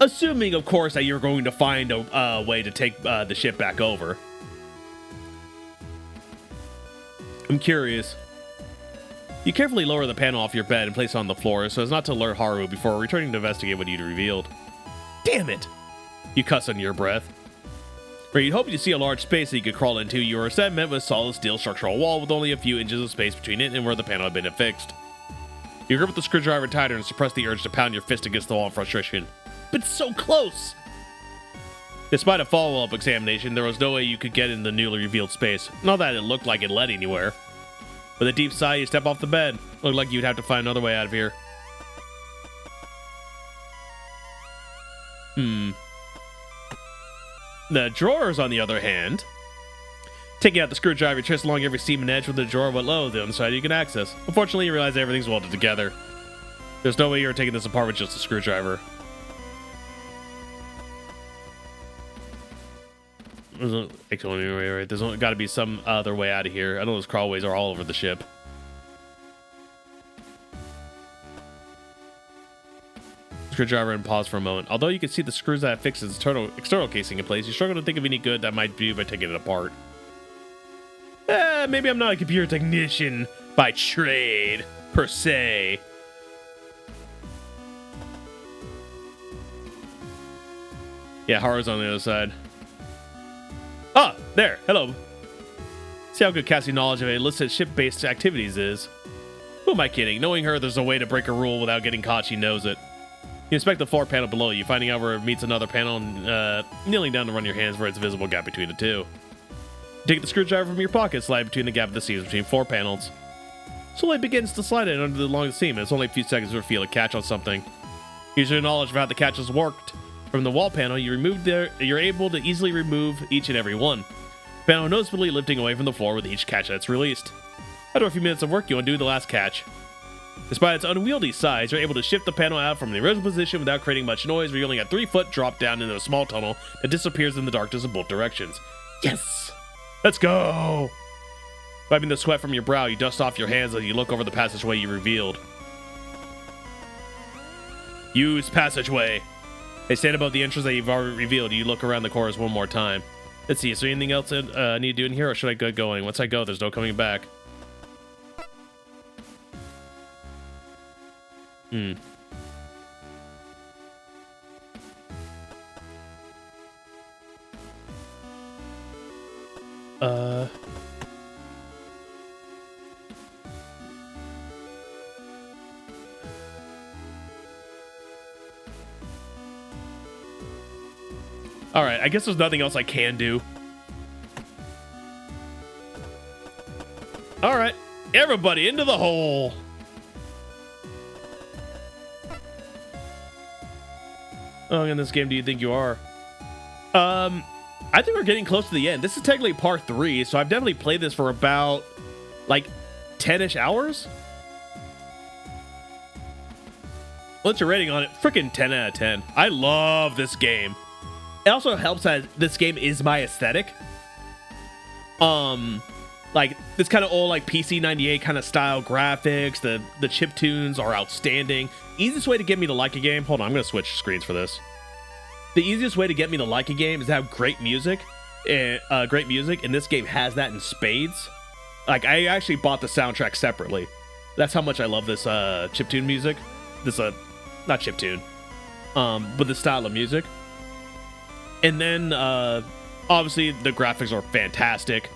Assuming, of course, that you're going to find a way to take the ship back over. I'm curious. You carefully lower the panel off your bed and place it on the floor so as not to alert Haru before returning to investigate what you'd revealed. Damn it! You cuss under your breath. Where you'd hoped to see a large space that you could crawl into, you were instead met with a solid steel structural wall with only a few inches of space between it and where the panel had been affixed. You grip the screwdriver tighter and suppress the urge to pound your fist against the wall in frustration. But so close! Despite a follow-up examination, there was no way you could get in the newly revealed space. Not that it looked like it led anywhere. With a deep sigh, you step off the bed. Looked like you'd have to find another way out of here. The drawers, on the other hand. Taking out the screwdriver, you trace along every seam and edge with the drawer but low the underside you can access. Unfortunately, you realize everything's welded together. There's no way you're taking this apart with just a screwdriver. There's got to be some other way out of here. I know those crawlways are all over the ship. Screwdriver and pause for a moment. Although you can see the screws that fix its external casing in place, you struggle to think of any good that might do by taking it apart. Maybe I'm not a computer technician by trade, per se. Yeah, Haru's on the other side. Ah, there. Hello. See how good Cassie's knowledge of illicit ship-based activities is. Who am I kidding? Knowing her, there's a way to break a rule without getting caught. She knows it. You inspect the floor panel below you, finding out where it meets another panel and kneeling down to run your hands where it's a visible gap between the two. Take the screwdriver from your pocket, slide between the gap of the seams between four panels. Slowly begins to slide it under the long seam, and it's only a few seconds to feel a catch on something. Using your knowledge of how the catches worked from the wall panel, you're able to easily remove each and every one. The panel noticeably lifting away from the floor with each catch that's released. After a few minutes of work, you undo the last catch. Despite its unwieldy size, you're able to shift the panel out from the original position without creating much noise, revealing a 3-foot drop down into a small tunnel that disappears in the darkness in both directions. Yes! Let's go! Wiping the sweat from your brow, you dust off your hands as you look over the passageway you revealed. Use passageway. They stand above the entrance that you've already revealed. You look around the corners one more time. Let's see, is there anything else I need to do in here, or should I get going? Once I go, there's no coming back. Alright, I guess there's nothing else I can do. Alright, everybody into the hole. How long in this game do you think you are? I think we're getting close to the end. This is technically part 3, so I've definitely played this for about, like, 10-ish hours? What's your rating on it? Freaking 10 out of 10. I love this game. It also helps that this game is my aesthetic. Like, this kind of old, like, PC 98 kind of style graphics. The chiptunes are outstanding. Easiest way to get me to like a game... Hold on, I'm going to switch screens for this. The easiest way to get me to like a game is to have great music. And this game has that in spades. Like, I actually bought the soundtrack separately. That's how much I love this chiptune music. This, not chiptune. But the style of music. And then, obviously, the graphics are fantastic.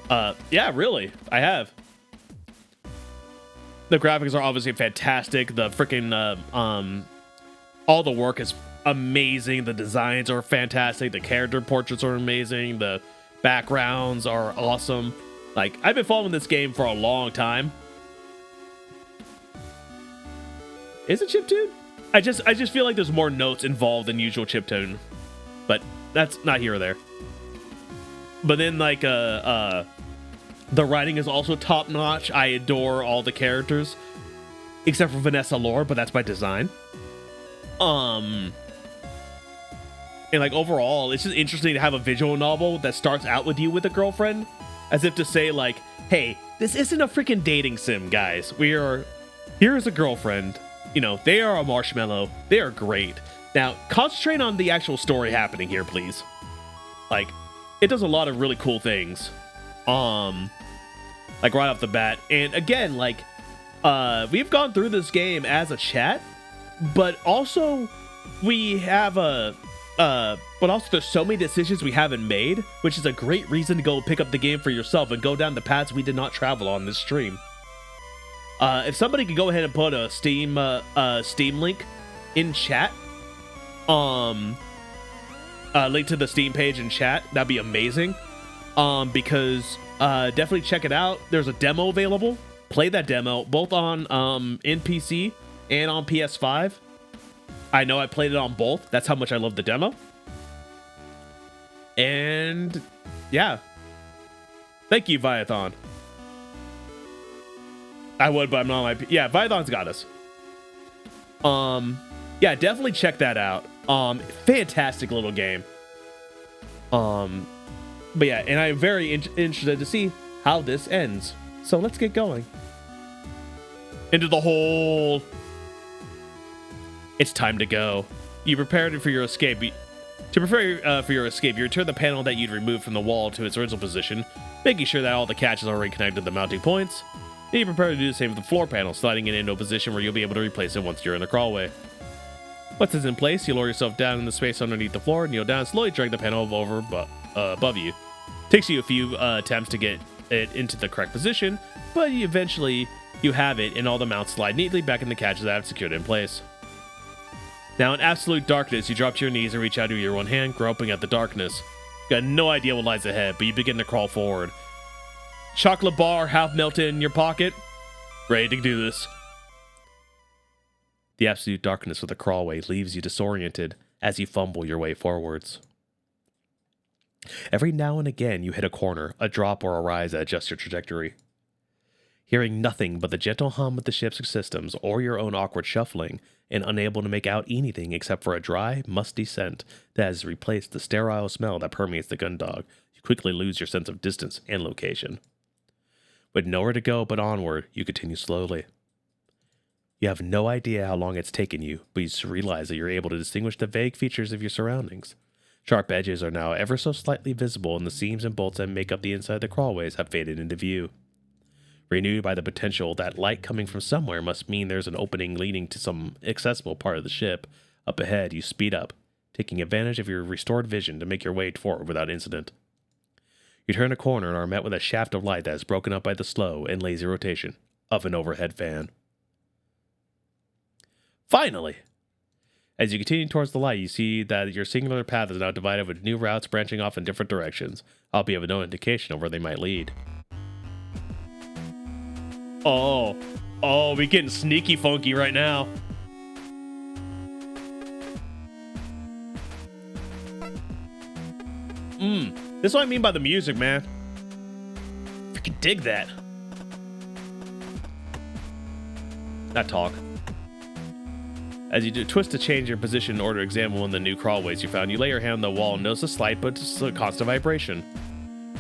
Yeah, really, I have. The graphics are obviously fantastic. The freaking, all the work is amazing. The designs are fantastic. The character portraits are amazing. The backgrounds are awesome. Like, I've been following this game for a long time. Is it chiptune? I just feel like there's more notes involved than usual chiptune, but that's not here or there. But then like the writing is also top notch. I adore all the characters except for Vanessa Lore, but that's by design. And like overall, it's just interesting to have a visual novel that starts out with you with a girlfriend, as if to say like, hey, this isn't a freaking dating sim, guys. Here's a girlfriend. You know, they are a marshmallow. They are great. Now, concentrate on the actual story happening here, please. Like, it does a lot of really cool things. Like right off the bat. And again, like, we've gone through this game as a chat, but also we have but also there's so many decisions we haven't made, which is a great reason to go pick up the game for yourself and go down the paths we did not travel on this stream. If somebody could go ahead and put a Steam link in chat, link to the Steam page in chat, that'd be amazing. Because definitely check it out. There's a demo available. Play that demo both on NPC and on PS5. I know I played it on both. That's how much I love the demo. And yeah, thank you, Viathon. I would, but I'm not on my... Yeah, Viathon's got us. Yeah, definitely check that out. Fantastic little game. But yeah, and I'm very interested to see how this ends. So let's get going. Into the hole. It's time to go. You prepared for your escape. To prepare for your escape, you return the panel that you'd removed from the wall to its original position, making sure that all the catches are reconnected to the mounting points. Then you prepare to do the same with the floor panel, sliding it into a position where you'll be able to replace it once you're in the crawlway. Once it's in place, you lower yourself down in the space underneath the floor, kneel down, and slowly drag the panel over above you. Takes you a few attempts to get it into the correct position, but eventually you have it, and all the mounts slide neatly back in the catches that have secured it in place. Now in absolute darkness, you drop to your knees and reach out to your one hand, groping at the darkness. You got no idea what lies ahead, but you begin to crawl forward. Chocolate bar half melted in your pocket. Ready to do this. The absolute darkness of the crawlway leaves you disoriented as you fumble your way forwards. Every now and again you hit a corner, a drop or a rise that adjusts your trajectory. Hearing nothing but the gentle hum of the ship's systems or your own awkward shuffling, and unable to make out anything except for a dry, musty scent that has replaced the sterile smell that permeates the gun dog, you quickly lose your sense of distance and location. With nowhere to go but onward, you continue slowly. You have no idea how long it's taken you, but you just realize that you're able to distinguish the vague features of your surroundings. Sharp edges are now ever so slightly visible, and the seams and bolts that make up the inside of the crawlways have faded into view. Renewed by the potential that light coming from somewhere must mean there's an opening leading to some accessible part of the ship, up ahead you speed up, taking advantage of your restored vision to make your way forward without incident. You turn a corner and are met with a shaft of light that is broken up by the slow and lazy rotation of an overhead fan. Finally! As you continue towards the light, you see that your singular path is now divided with new routes branching off in different directions, albeit with no indication of where they might lead. Oh, we getting sneaky funky right now. This is what I mean by the music, man. Freaking dig that. Not talk. As you do twist to change your position in order to examine one of the new crawlways you found, you lay your hand on the wall and notice a slight but constant vibration.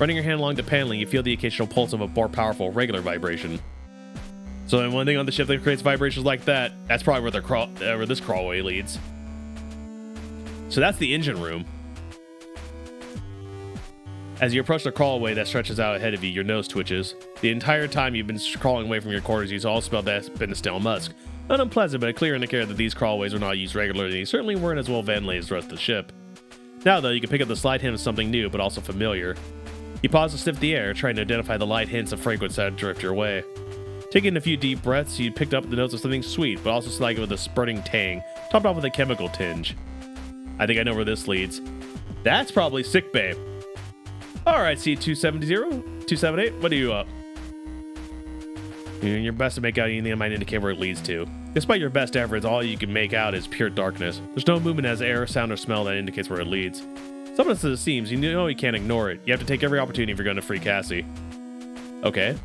Running your hand along the paneling, you feel the occasional pulse of a more powerful, regular vibration. So one thing on the ship that creates vibrations like that, that's probably where this crawlway leads. So that's the engine room. As you approach the crawlway that stretches out ahead of you, your nose twitches. The entire time you've been crawling away from your quarters, you all smelled that has been a stale musk. Not unpleasant, but a clear indicator that these crawlways were not used regularly, and certainly weren't as well ventilated as the rest of the ship. Now, though, you can pick up the slight hint of something new, but also familiar. You pause to sniff the air, trying to identify the light hints of fragrance that drift your way. Taking a few deep breaths, you picked up the notes of something sweet, but also slightly with a spurting tang, topped off with a chemical tinge. I think I know where this leads. That's probably sickbay. All right, C270, 278, what are you up? You're doing your best to make out anything that might indicate where it leads to. Despite your best efforts, all you can make out is pure darkness. There's no movement as air, sound, or smell that indicates where it leads. Sometimes it seems, you know you can't ignore it. You have to take every opportunity if you're going to free Cassie. Okay.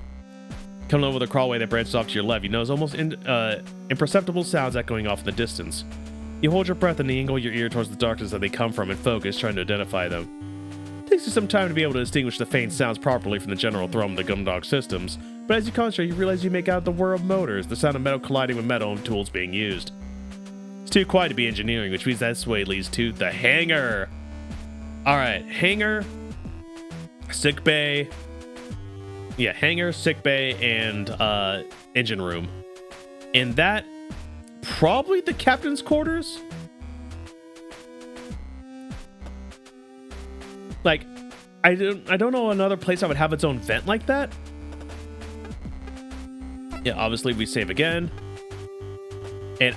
Coming over the crawlway that branches off to your left, you notice almost imperceptible sounds echoing off in the distance. You hold your breath and angle your ear towards the darkness that they come from and focus, trying to identify them. It takes you some time to be able to distinguish the faint sounds properly from the general thrum of the Gumdog systems, but as you concentrate, you realize you make out the whir of motors, the sound of metal colliding with metal and tools being used. It's too quiet to be engineering, which means this way leads to the hangar. Alright, hangar, sickbay. Yeah, hangar, sickbay, and engine room. And that, probably the captain's quarters? Like, I don't know another place that would have its own vent like that. Yeah, obviously we save again. And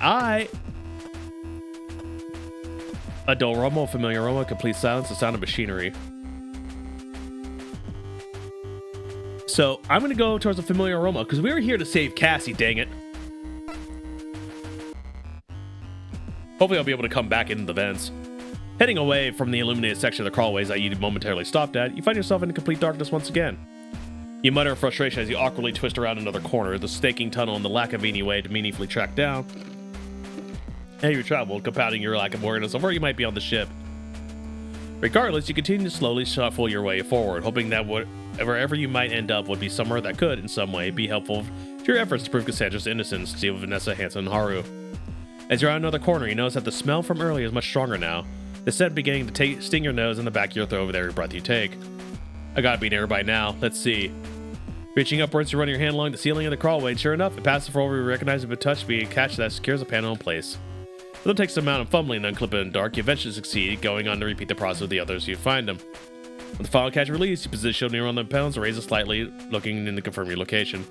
a dull rumble, familiar aroma, complete silence, the sound of machinery. So I'm going to go towards the familiar aroma because we were here to save Cassie, dang it. Hopefully I'll be able to come back into the vents. Heading away from the illuminated section of the crawlways that you momentarily stopped at, you find yourself in complete darkness once again. You mutter in frustration as you awkwardly twist around another corner, the snaking tunnel and the lack of any way to meaningfully track down and you traveled, compounding your lack of awareness of where you might be on the ship. Regardless, you continue to slowly shuffle your way forward, hoping that wherever you might end up would be somewhere that could, in some way, be helpful to your efforts to prove Cassandra's innocence, Steve, Vanessa, Hansen, and Haru. As you're on another corner, you notice that the smell from earlier is much stronger now, the scent beginning to sting your nose and the back of your throat with every breath you take. I gotta be nearby now. Let's see. Reaching upwards, you run your hand along the ceiling of the crawlway, and sure enough, it passes for over you recognize it with touch speed and catch that secures the panel in place. It'll take some amount of fumbling to unclip it in the dark. You eventually succeed, going on to repeat the process with the others you find them. With the final catch released, you position near on the panels and raise it slightly, looking in to confirm your location.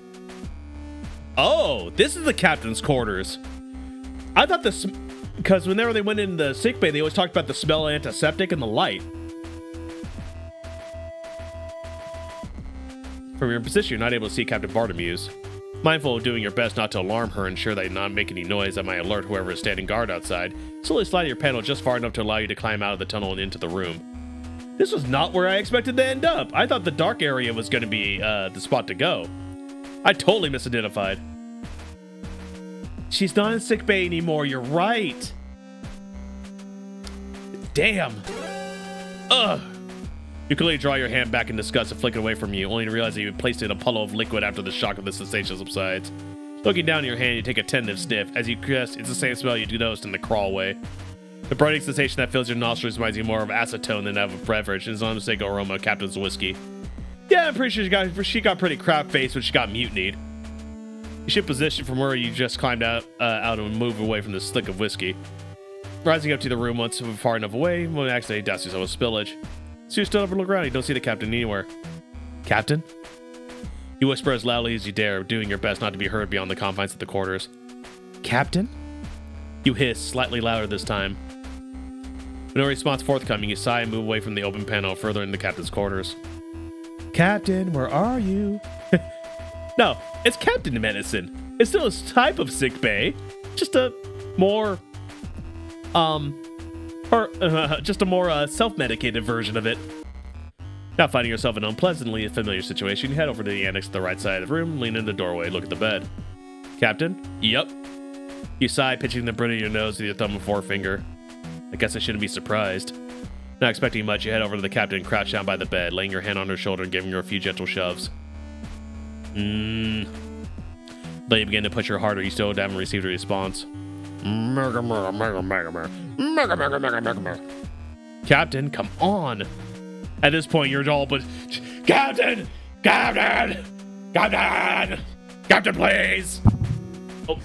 Oh, this is the captain's quarters. I thought this, because whenever they went into the sickbay, they always talked about the smell of antiseptic and the light. From your position, you're not able to see Captain Bartomew's. Mindful of doing your best not to alarm her and ensure that you not make any noise that might alert whoever is standing guard outside, slowly slide your panel just far enough to allow you to climb out of the tunnel and into the room. This was not where I expected to end up. I thought the dark area was going to be the spot to go. I totally misidentified. She's not in sickbay anymore, you're right. Damn. Ugh. You clearly draw your hand back in disgust and flick it away from you, only to realize that you had placed it in a puddle of liquid after the shock of the sensation subsides. Looking down at your hand, you take a tentative sniff. As you guess, it's the same smell you noticed in the crawlway. The burning sensation that fills your nostrils reminds you more of acetone than of a beverage, and is an unmistakable aroma of Captain's whiskey. Yeah, I'm pretty sure she got pretty crap-faced when she got mutinied. You shift position from where you just climbed out and move away from the slick of whiskey. Rising up to the room once far enough away, when you accidentally douse yourself with spillage. So you still over look around, you don't see the captain anywhere. Captain? You whisper as loudly as you dare, doing your best not to be heard beyond the confines of the quarters. Captain? You hiss, slightly louder this time. With no response forthcoming, you sigh and move away from the open panel further in the captain's quarters. Captain, where are you? No, it's Captain Medicine. It's still a type of sick bay, just a more, self-medicated version of it. Now finding yourself in an unpleasantly familiar situation, you head over to the annex to the right side of the room, lean in the doorway, look at the bed. Captain? Yep. You sigh, pitching the bridge of your nose with your thumb and forefinger. I guess I shouldn't be surprised. Not expecting much, you head over to the captain and crouch down by the bed, laying your hand on her shoulder and giving her a few gentle shoves. Though you begin to push her harder, you still haven't received a response. Captain, come on! At this point, you're all but Captain! Captain! Captain! Captain, please! Oh,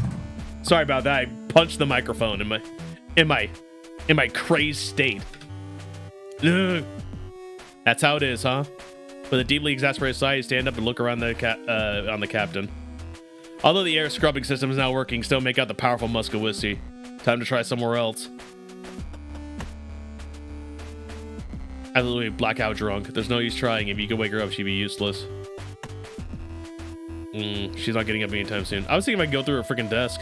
sorry about that. I punched the microphone in my crazed state. Ugh. That's how it is, huh? With a deeply exasperated sigh, you stand up and look around on the captain. Although the air scrubbing system is now working, still make out the powerful musk of whiskey. Time to try somewhere else. I literally blackout drunk. There's no use trying. If you could wake her up, she'd be useless. She's not getting up anytime soon. I was thinking if I could go through her freaking desk.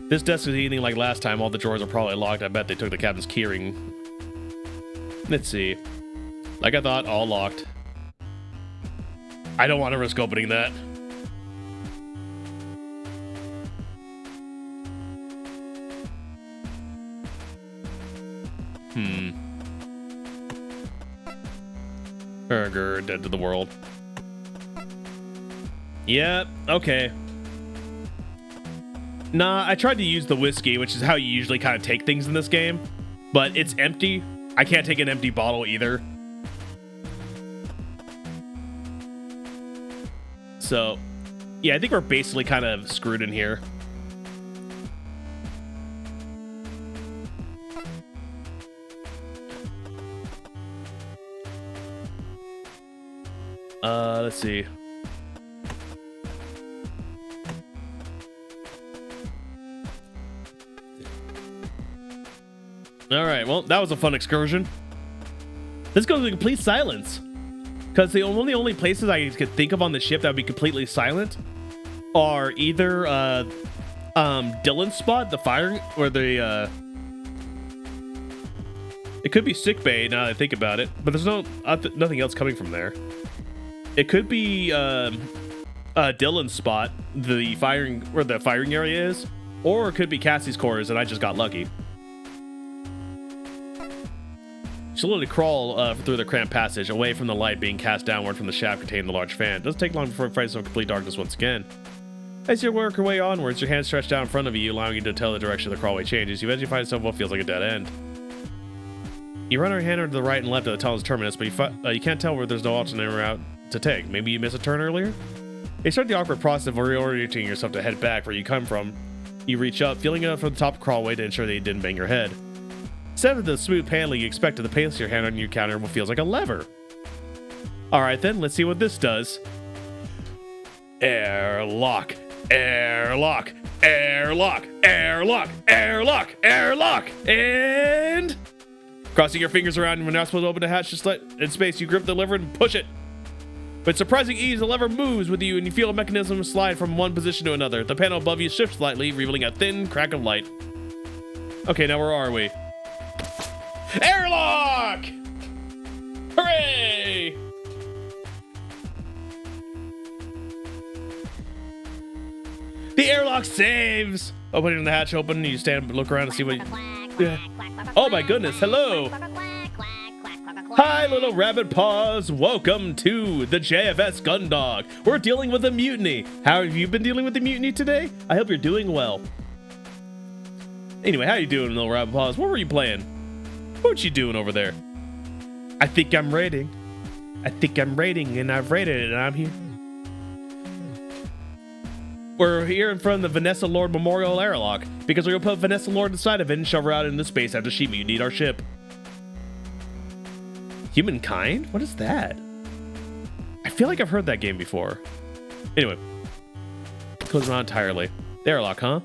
This desk is anything like last time. All the drawers are probably locked. I bet they took the captain's keyring. Let's see. Like I thought, all locked. I don't want to risk opening that. Burger, dead to the world. Yeah, okay. Nah, I tried to use the whiskey, which is how you usually kind of take things in this game, but it's empty. I can't take an empty bottle either. So, yeah, I think we're basically kind of screwed in here. Let's see. All right, well, that was a fun excursion. This goes to complete silence. Because the only places I could think of on the ship that would be completely silent are either Dylan's spot, the firing, or the it could be sick bay now that I think about it, but there's nothing else coming from there. It could be Dylan's spot, the firing where the firing area is, or it could be Cassie's quarters, and I just got lucky. She'll literally crawl through the cramped passage, away from the light being cast downward from the shaft containing the large fan. It doesn't take long before it finds some complete darkness once again. As you work your way onwards, your hand stretched out in front of you, allowing you to tell the direction of the crawlway changes. You eventually find yourself what feels like a dead end. You run your hand to the right and left of the tunnel's terminus, but you can't tell where there's no alternate route to take. Maybe you missed a turn earlier? You start the awkward process of reorienting yourself to head back where you come from. You reach up, feeling up from the top of the crawlway to ensure that you didn't bang your head. Instead of the smooth handling you expected, the place your hand on your counter feels like a lever. Alright then, let's see what this does. Airlock, airlock, airlock, airlock, airlock, airlock, and... Crossing your fingers around when you're not supposed to open the hatch, just let in space, you grip the lever and push it. With surprising ease, the lever moves with you and you feel a mechanism slide from one position to another. The panel above you shifts slightly, revealing a thin crack of light. Okay, now where are we? Airlock! Hooray! The airlock saves! Opening the hatch open, you stand and look around to see what you... Oh my goodness, hello! Hi, little rabbit paws. Welcome to the JFS Gundog. We're dealing with a mutiny. How have you been dealing with the mutiny today? I hope you're doing well. Anyway, how you doing, little rabbit paws? What were you playing? What you doing over there? I think I'm raiding. I think I'm raiding, and I've raided it, and I'm here. We're here in front of the Vanessa Lord Memorial Airlock because we're gonna put Vanessa Lord inside of it and shove her out into space after she mutinied our ship. Humankind? What is that? I feel like I've heard that game before. Anyway, close not entirely. The airlock, huh?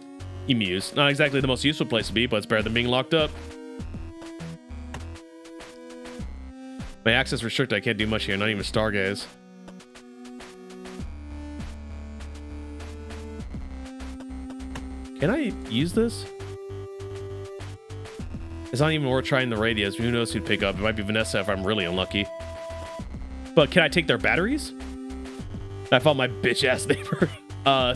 You muse. Not exactly the most useful place to be, but it's better than being locked up. My access restricted. I can't do much here. Not even stargaze. Can I use this? It's not even worth trying the radios. Who knows who'd pick up? It might be Vanessa if I'm really unlucky. But can I take their batteries? I found my bitch ass neighbor.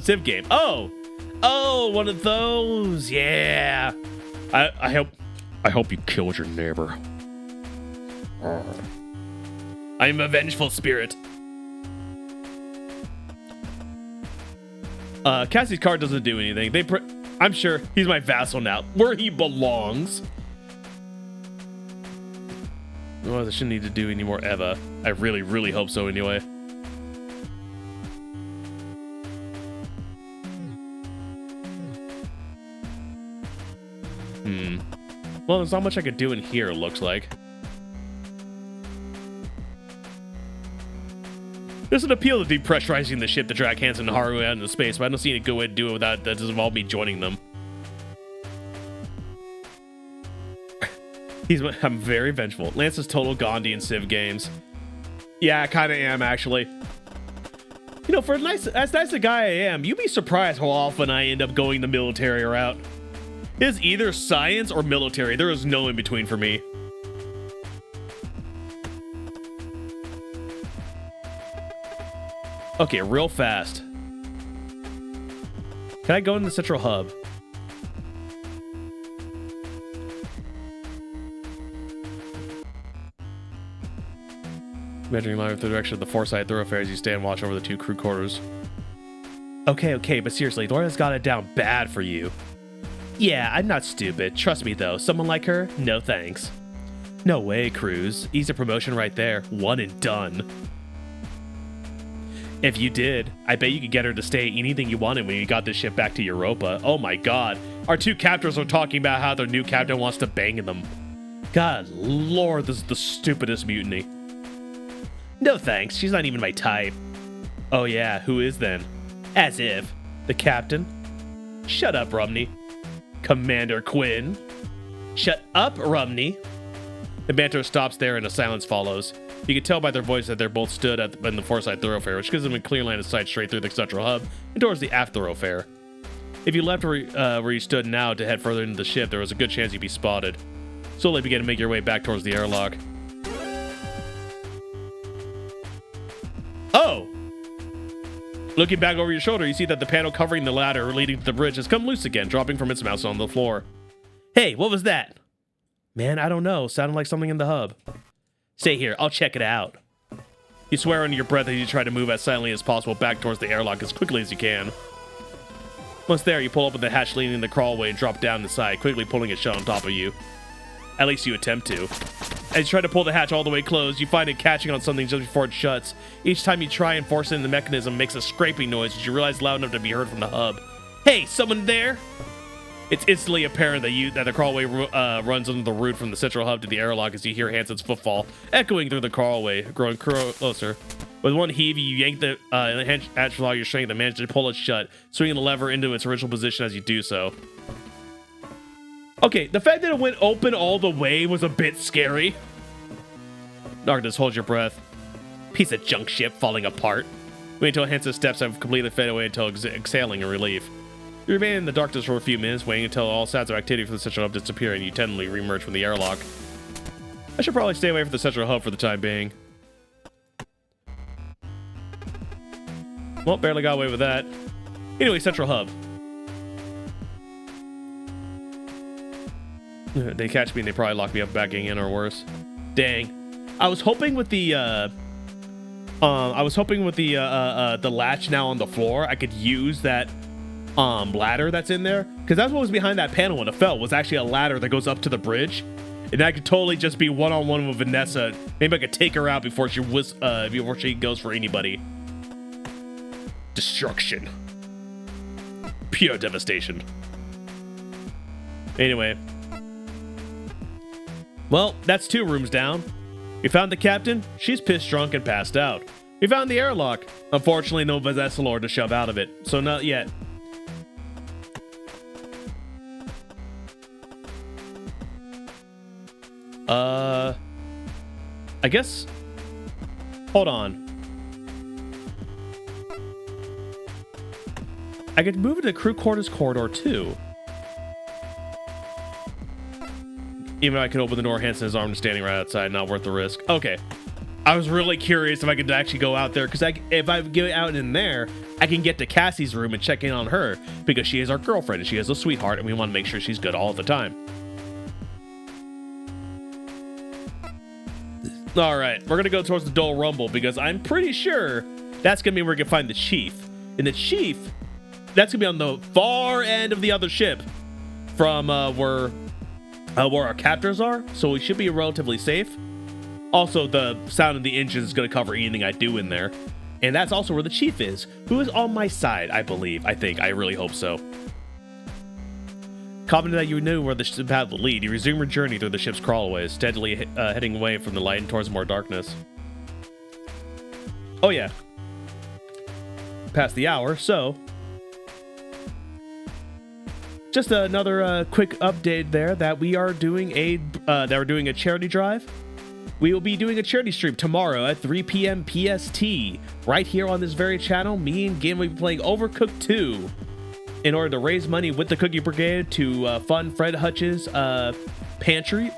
Civ game. Oh, one of those. Yeah. I hope you killed your neighbor. I am a vengeful spirit. Cassie's card doesn't do anything. I'm sure he's my vassal now, where he belongs. Well, I shouldn't need to do any more Eva. I really, really hope so anyway. Well, there's not much I could do in here, it looks like. There's an appeal to depressurizing the ship to drag Hansen and Haru out into space, but I don't see any good way to do it without that doesn't involve me joining them. I'm very vengeful. Lance is total Gandhi in Civ games. Yeah, I kind of am, actually. You know, as nice a guy I am, you'd be surprised how often I end up going the military route. It is either science or military. There is no in between for me. Okay, real fast. Can I go in the central hub? Measuring line with the direction of the four-side thoroughfare as you stand watch over the two crew quarters. Okay, but seriously, Laura's got it down bad for you. Yeah, I'm not stupid. Trust me, though. Someone like her? No thanks. No way, Cruz. Easy promotion right there. One and done. If you did, I bet you could get her to stay anything you wanted when you got this ship back to Europa. Oh my god. Our two captors are talking about how their new captain wants to bang them. God lord, this is the stupidest mutiny. No thanks, she's not even my type. Oh yeah, who is then? As if. The captain? Shut up, Rumney. Commander Quinn. Shut up, Rumney. The banter stops there and a silence follows. You can tell by their voice that they're both stood in the foreside thoroughfare, which gives them a clear line of sight straight through the central hub and towards the aft thoroughfare. If you left where you stood now to head further into the ship, there was a good chance you'd be spotted. Slowly begin to make your way back towards the airlock. Oh! Looking back over your shoulder, you see that the panel covering the ladder leading to the bridge has come loose again, dropping from its mounts on the floor. Hey, what was that? Man, I don't know. Sounded like something in the hub. Stay here. I'll check it out. You swear under your breath as you try to move as silently as possible back towards the airlock as quickly as you can. Once there, you pull open the hatch leading in the crawlway and drop down inside, quickly pulling it shut on top of you. At least you attempt to. As you try to pull the hatch all the way closed, you find it catching on something just before it shuts. Each time you try and force it in, the mechanism makes a scraping noise, which you realize loud enough to be heard from the hub. Hey, someone there? It's instantly apparent that the crawlway runs under the route from the central hub to the airlock as you hear Hansen's footfall echoing through the crawlway, growing closer. With one heave, you yank the hatch with all your strength and manage to pull it shut, swinging the lever into its original position as you do so. Okay, the fact that it went open all the way was a bit scary. Darkness, hold your breath. Piece of junk ship falling apart. Wait until Hansen's steps have completely faded away until exhaling in relief. You remain in the darkness for a few minutes, waiting until all signs of activity from the central hub disappear and you tentatively reemerge from the airlock. I should probably stay away from the central hub for the time being. Well, barely got away with that. Anyway, central hub. They catch me and they probably lock me up backing in or worse. Dang. I was hoping with the the latch now on the floor, I could use that ladder that's in there, because that's what was behind that panel when it fell, was actually a ladder that goes up to the bridge, and I could totally just be one-on-one with Vanessa. Maybe I could take her out before she goes for anybody. Destruction. Pure devastation. Anyway. Well, that's 2 rooms down. We found the captain. She's pissed drunk and passed out. We found the airlock. Unfortunately, no Vanessa Lord to shove out of it, so not yet. I guess... Hold on. I could move it to crew quarters corridor too. Even though I could open the door, Hansen's arm standing right outside, not worth the risk. Okay. I was really curious if I could actually go out there, because if I get out in there, I can get to Cassie's room and check in on her, because she is our girlfriend and she is a sweetheart and we want to make sure she's good all the time. All right, we're going to go towards the Dole Rumble, because I'm pretty sure that's going to be where we can find the Chief. And the Chief, that's going to be on the far end of the other ship from where our captors are, so we should be relatively safe. Also, the sound of the engine is going to cover anything I do in there. And that's also where the Chief is, who is on my side, I believe. I really hope so. Confident that you knew where the ship had to lead, you resume your journey through the ship's crawlway, steadily heading away from the light and towards more darkness. Oh yeah. Past the hour, so... Just another quick update there that we are doing a charity drive. We will be doing a charity stream tomorrow at 3 p.m. PST right here on this very channel. Me and Gim will be playing Overcooked 2 in order to raise money with the Cookie Brigade to fund Fred Hutch's pantry,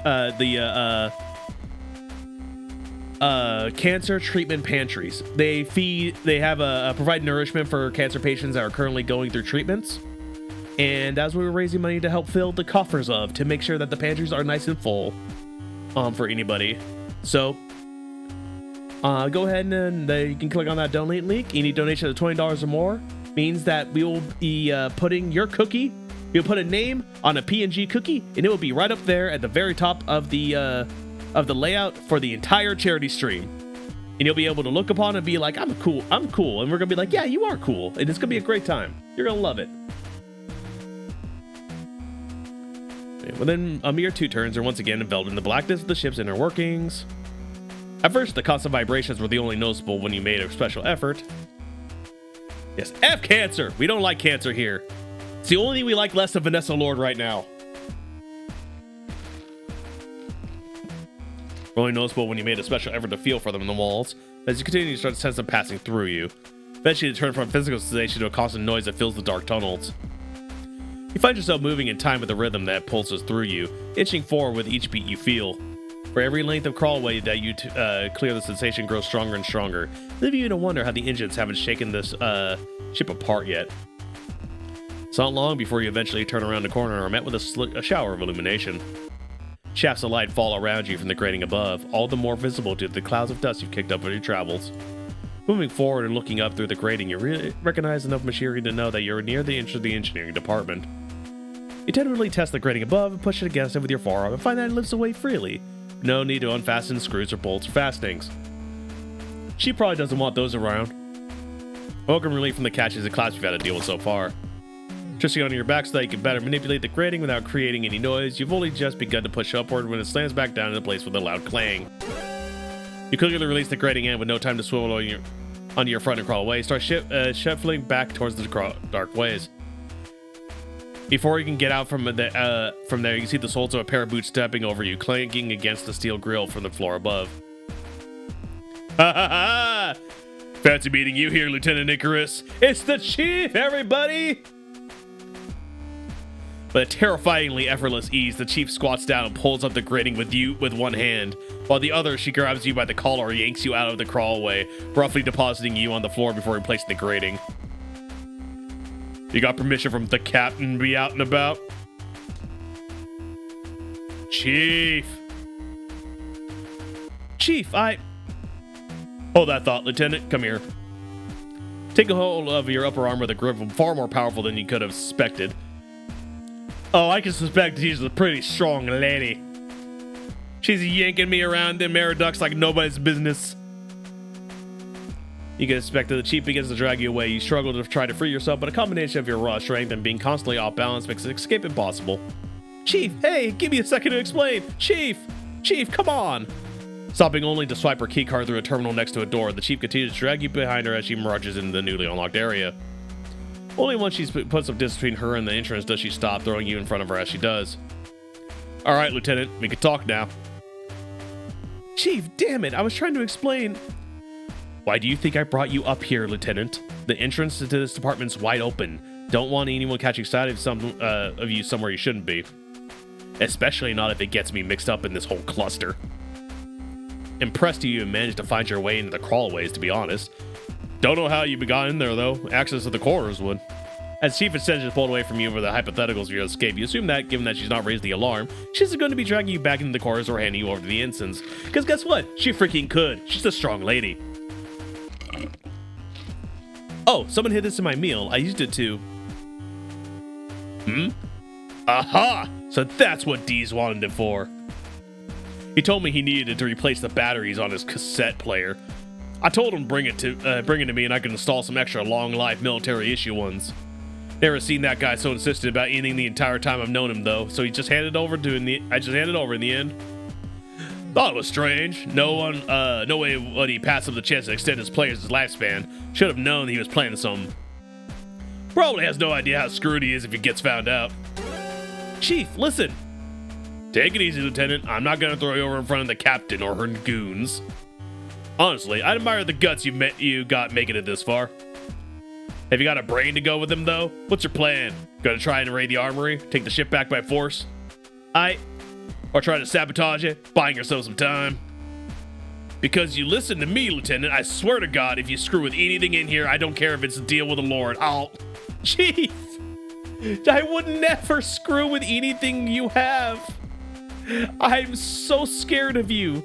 cancer treatment pantries. They provide nourishment for cancer patients that are currently going through treatments. And as we were raising money to help fill the coffers to make sure that the pantries are nice and full for anybody. So go ahead and you can click on that donate link. Any donation of $20 or more means that we will be putting your cookie. You'll put a name on a PNG cookie, and it will be right up there at the very top of the layout for the entire charity stream. And you'll be able to look upon it and be like, I'm cool. And we're gonna be like, yeah, you are cool, and it's gonna be a great time. You're gonna love it. Within a mere 2 turns, are once again enveloped in the blackness of the ship's inner workings. At first, the constant vibrations were the only noticeable when you made a special effort. Yes, F cancer! We don't like cancer here. It's the only thing we like less of Vanessa Lord right now. Only noticeable when you made a special effort to feel for them in the walls. As you continue, you start to sense them passing through you. Eventually, you turn from physical sensation to a constant noise that fills the dark tunnels. You find yourself moving in time with the rhythm that pulses through you, inching forward with each beat you feel. For every length of crawlway that you clear, the sensation grows stronger and stronger, leaving you to wonder how the engines haven't shaken this ship apart yet. It's not long before you eventually turn around the corner and are met with a shower of illumination. Shafts of light fall around you from the grating above, all the more visible due to the clouds of dust you've kicked up on your travels. Moving forward and looking up through the grating, you recognize enough machinery to know that you're near the entrance of the engineering department. You tentatively test the grating above and push it against it with your forearm and find that it lifts away freely. No need to unfasten screws or bolts or fastenings. She probably doesn't want those around. Welcome relief from the catches and clouds you've had to deal with so far. Twisting onto your back so that you can better manipulate the grating without creating any noise, you've only just begun to push upward when it slams back down into place with a loud clang. You quickly release the grating end with no time to swivel onto your front and crawl away. Start shuffling back towards the dark ways. Before you can get out from there, you can see the soles of a pair of boots stepping over you, clanking against the steel grill from the floor above. Ha ha ha! Fancy meeting you here, Lieutenant Icarus. It's the Chief, everybody! With a terrifyingly effortless ease, the Chief squats down and pulls up the grating with one hand. While the other, she grabs you by the collar and yanks you out of the crawlway, roughly depositing you on the floor before replacing the grating. You got permission from the captain to be out and about? Chief! Hold that thought, Lieutenant. Come here. Take a hold of your upper arm with a grip far more powerful than you could have suspected. Oh, I can suspect she's a pretty strong lady. She's yanking me around them air ducts like nobody's business. You can expect that the Chief begins to drag you away. You struggle to try to free yourself, but a combination of your raw strength and being constantly off balance makes escape impossible. Chief, hey, give me a second to explain. Chief, come on. Stopping only to swipe her keycard through a terminal next to a door, the Chief continues to drag you behind her as she merges into the newly unlocked area. Only once she's put some distance between her and the entrance does she stop, throwing you in front of her as she does. All right, Lieutenant, we can talk now. Chief, damn it, I was trying to explain. Why do you think I brought you up here, Lieutenant? The entrance to this department's wide open. Don't want anyone catching sight of you somewhere you shouldn't be. Especially not if it gets me mixed up in this whole cluster. Impressed you managed to find your way into the crawlways, to be honest. Don't know how you got in there, though. Access to the corridors would. As Chief Ascension is pulled away from you over the hypotheticals of your escape, you assume that, given that she's not raised the alarm, she's going to be dragging you back into the corridors or handing you over to the ensigns. Because guess what? She freaking could. She's a strong lady. Oh, someone hid this in my meal. I used it to... Aha! So that's what Deez wanted it for. He told me he needed it to replace the batteries on his cassette player. I told him bring it to me and I could install some extra long-life military issue ones. Never seen that guy so insistent about anything the entire time I've known him, though, so he just handed over I just handed over in the end. Thought it was strange. No way would he pass up the chance to extend his player's lifespan. Should have known he was planning something. Probably has no idea how screwed he is if he gets found out. Chief, listen. Take it easy, Lieutenant. I'm not gonna throw you over in front of the captain or her goons. Honestly, I admire the guts you got making it this far. Have you got a brain to go with him, though? What's your plan? Gonna try and raid the armory? Take the ship back by force? Or try to sabotage it? Buying yourself some time? Because you listen to me, Lieutenant, I swear to God, if you screw with anything in here, I don't care if it's a deal with the Lord, Chief! I would never screw with anything you have. I'm so scared of you.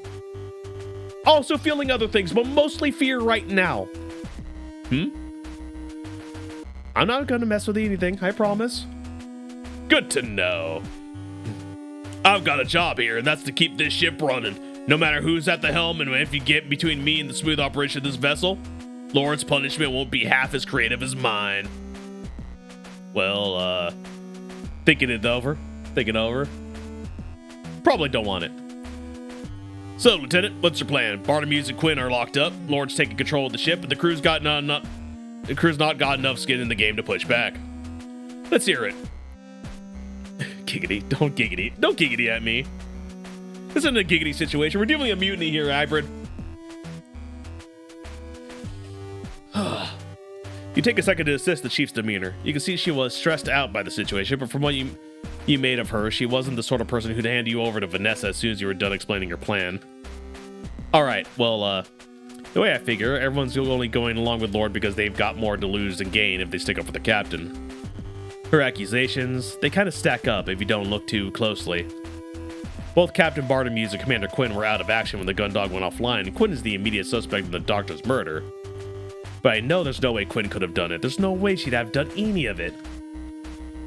Also feeling other things, but mostly fear right now. I'm not gonna mess with anything, I promise. Good to know. I've got a job here, and that's to keep this ship running. No matter who's at the helm, and if you get between me and the smooth operation of this vessel, Lord's punishment won't be half as creative as mine. Well, thinking it over. Probably don't want it. So, Lieutenant, what's your plan? Bartholomew and Quinn are locked up. Lord's taking control of the ship, but the crew's not got enough skin in the game to push back. Let's hear it. Giggity. Don't giggity at me. This isn't a giggity situation. We're dealing with a mutiny here, hybrid. You take a second to assess the chief's demeanor. You can see she was stressed out by the situation, but from what you made of her, she wasn't the sort of person who'd hand you over to Vanessa as soon as you were done explaining your plan. Alright, well, the way I figure, everyone's only going along with Lord because they've got more to lose than gain if they stick up for the captain. Her accusations, they kind of stack up if you don't look too closely. Both Captain Bartholomew and Commander Quinn were out of action when the Gundog went offline, and Quinn is the immediate suspect in the Doctor's murder. But I know there's no way Quinn could have done it. There's no way she'd have done any of it.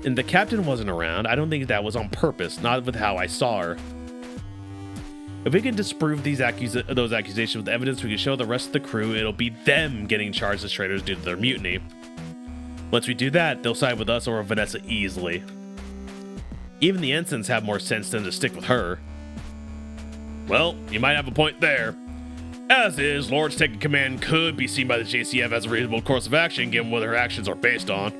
And the captain wasn't around. I don't think that was on purpose, not with how I saw her. If we can disprove those accusations with evidence, we can show the rest of the crew it'll be them getting charged as traitors due to their mutiny. Once we do that, they'll side with us or Vanessa easily. Even the ensigns have more sense than to stick with her. Well, you might have a point there. As is, Lord's taking command could be seen by the JCF as a reasonable course of action given what her actions are based on.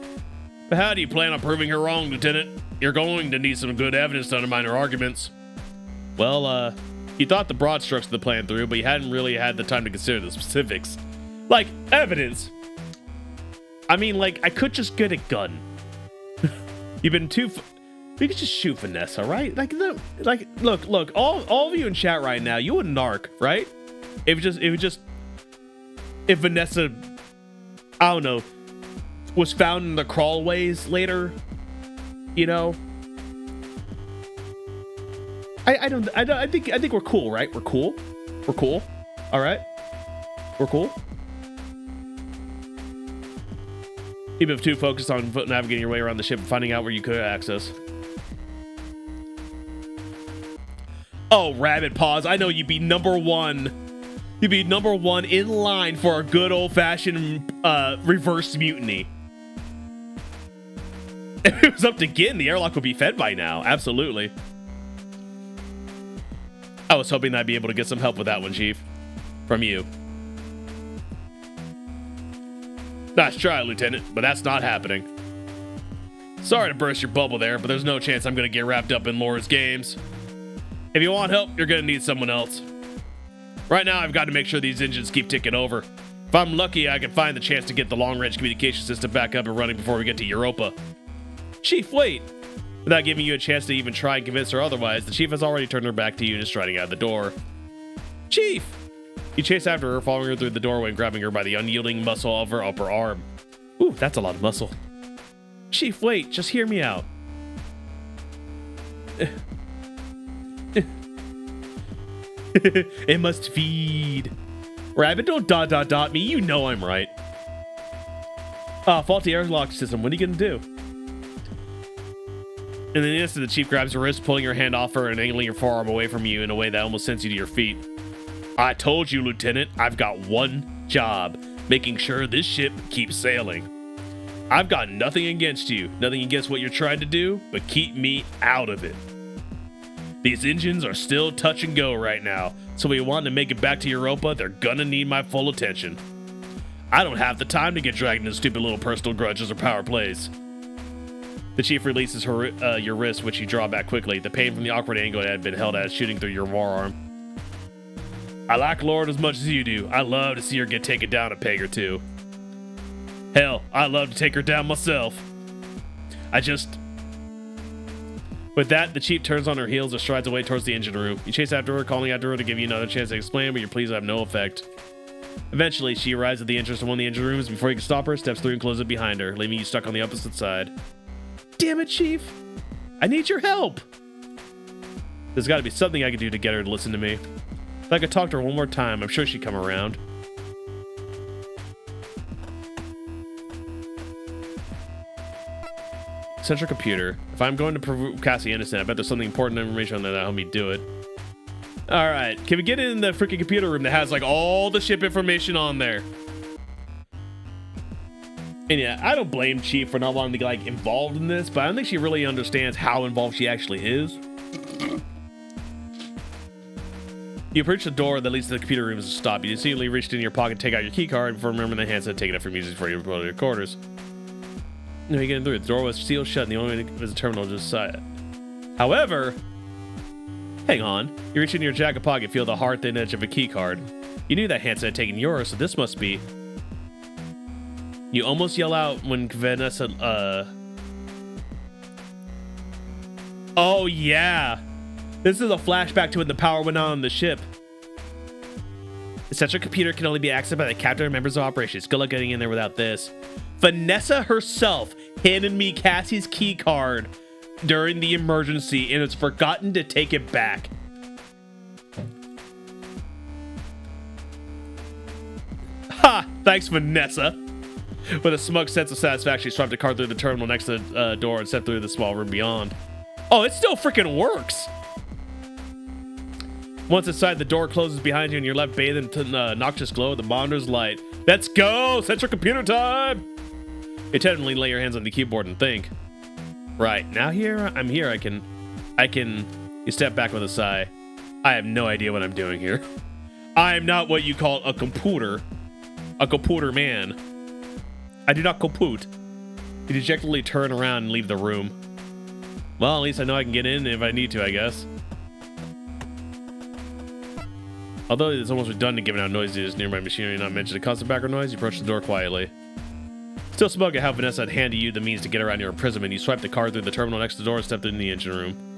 But how do you plan on proving her wrong, Lieutenant? You're going to need some good evidence to undermine her arguments. Well, you thought the broad strokes of the plan through, but you hadn't really had the time to consider the specifics. Like, evidence! I mean, like, I could just get a gun. You've been too... We could just shoot Vanessa, right? Look, all of you in chat right now, you wouldn't narc, right? If Vanessa, I don't know, was found in the crawlways later, you know. I think we're cool, right? We're cool. All right, we're cool. Even if too focused on navigating your way around the ship and finding out where you could access. Oh, rabbit paws! I know you'd be number one. You'd be number one in line for a good old-fashioned reverse mutiny. If it was up to Gin, the airlock would be fed by now. Absolutely. I was hoping I'd be able to get some help with that one, Chief. From you. Nice try, Lieutenant, but that's not happening. Sorry to burst your bubble there, but there's no chance I'm going to get wrapped up in Laura's games. If you want help, you're going to need someone else. Right now, I've got to make sure these engines keep ticking over. If I'm lucky, I can find the chance to get the long-range communication system back up and running before we get to Europa. Chief, wait! Without giving you a chance to even try and convince her otherwise, the Chief has already turned her back to you and is striding out the door. Chief! You chase after her, following her through the doorway and grabbing her by the unyielding muscle of her upper arm. Ooh, that's a lot of muscle. Chief, wait, just hear me out. It must feed. Rabbit, don't dot me. You know I'm right. Faulty airlock system. What are you gonna do? In an instant, the Chief grabs her wrist, pulling your hand off her and angling your forearm away from you in a way that almost sends you to your feet. I told you, Lieutenant, I've got one job, making sure this ship keeps sailing. I've got nothing against you, nothing against what you're trying to do, but keep me out of it. These engines are still touch and go right now, so if we want to make it back to Europa, they're gonna need my full attention. I don't have the time to get dragged into stupid little personal grudges or power plays. The chief releases your wrist, which you draw back quickly. The pain from the awkward angle had been held at shooting through your forearm. I like Lord as much as you do. I love to see her get taken down a peg or two. Hell, I love to take her down myself. With that, the chief turns on her heels and strides away towards the engine room. You chase after her, calling after her to give you another chance to explain, but your pleas have no effect. Eventually, she arrives at the entrance to one of the engine rooms. Before you can stop her, steps through and closes it behind her, leaving you stuck on the opposite side. Damn it, Chief! I need your help! There's got to be something I can do to get her to listen to me. If I could talk to her one more time, I'm sure she'd come around. Central computer. If I'm going to prove Cassie innocent, I bet there's something important information on there that'll help me do it. Alright, can we get in the freaking computer room that has like all the ship information on there? And yeah, I don't blame Chief for not wanting to get like involved in this, but I don't think she really understands how involved she actually is. You approach the door that leads to the computer room to stop. You immediately reached in your pocket, take out your key card before remembering the handset, taking it from music before you go to your quarters. No, you get in through. The door was sealed shut, and the only way was a terminal just side. However, hang on. You reach in your jacket pocket, feel the hard thin edge of a key card. You knew that handset had taken yours, so this must be. You almost yell out when Vanessa. Oh yeah. This is a flashback to when the power went on the ship. The central computer can only be accessed by the captain and members of operations. Good luck getting in there without this. Vanessa herself handed me Cassie's key card during the emergency and has forgotten to take it back. Ha! Thanks, Vanessa. With a smug sense of satisfaction, she swiped the card through the terminal next to the door and stepped through the small room beyond. Oh, it still freaking works! Once inside, the door closes behind you and you're left bathed in the noxious glow of the monitor's light. Let's go! Central computer time! You tentatively lay your hands on the keyboard and think. Right, now I'm here, I can... You step back with a sigh. I have no idea what I'm doing here. I am not what you call a computer. A computer man. I do not compute. You dejectedly turn around and leave the room. Well, at least I know I can get in if I need to, I guess. Although it's almost redundant given how noisy it is nearby machinery, not mention the constant background noise, you approach the door quietly. Still smug at how Vanessa had handed you the means to get around your imprisonment, you swipe the card through the terminal next to the door and stepped into the engine room.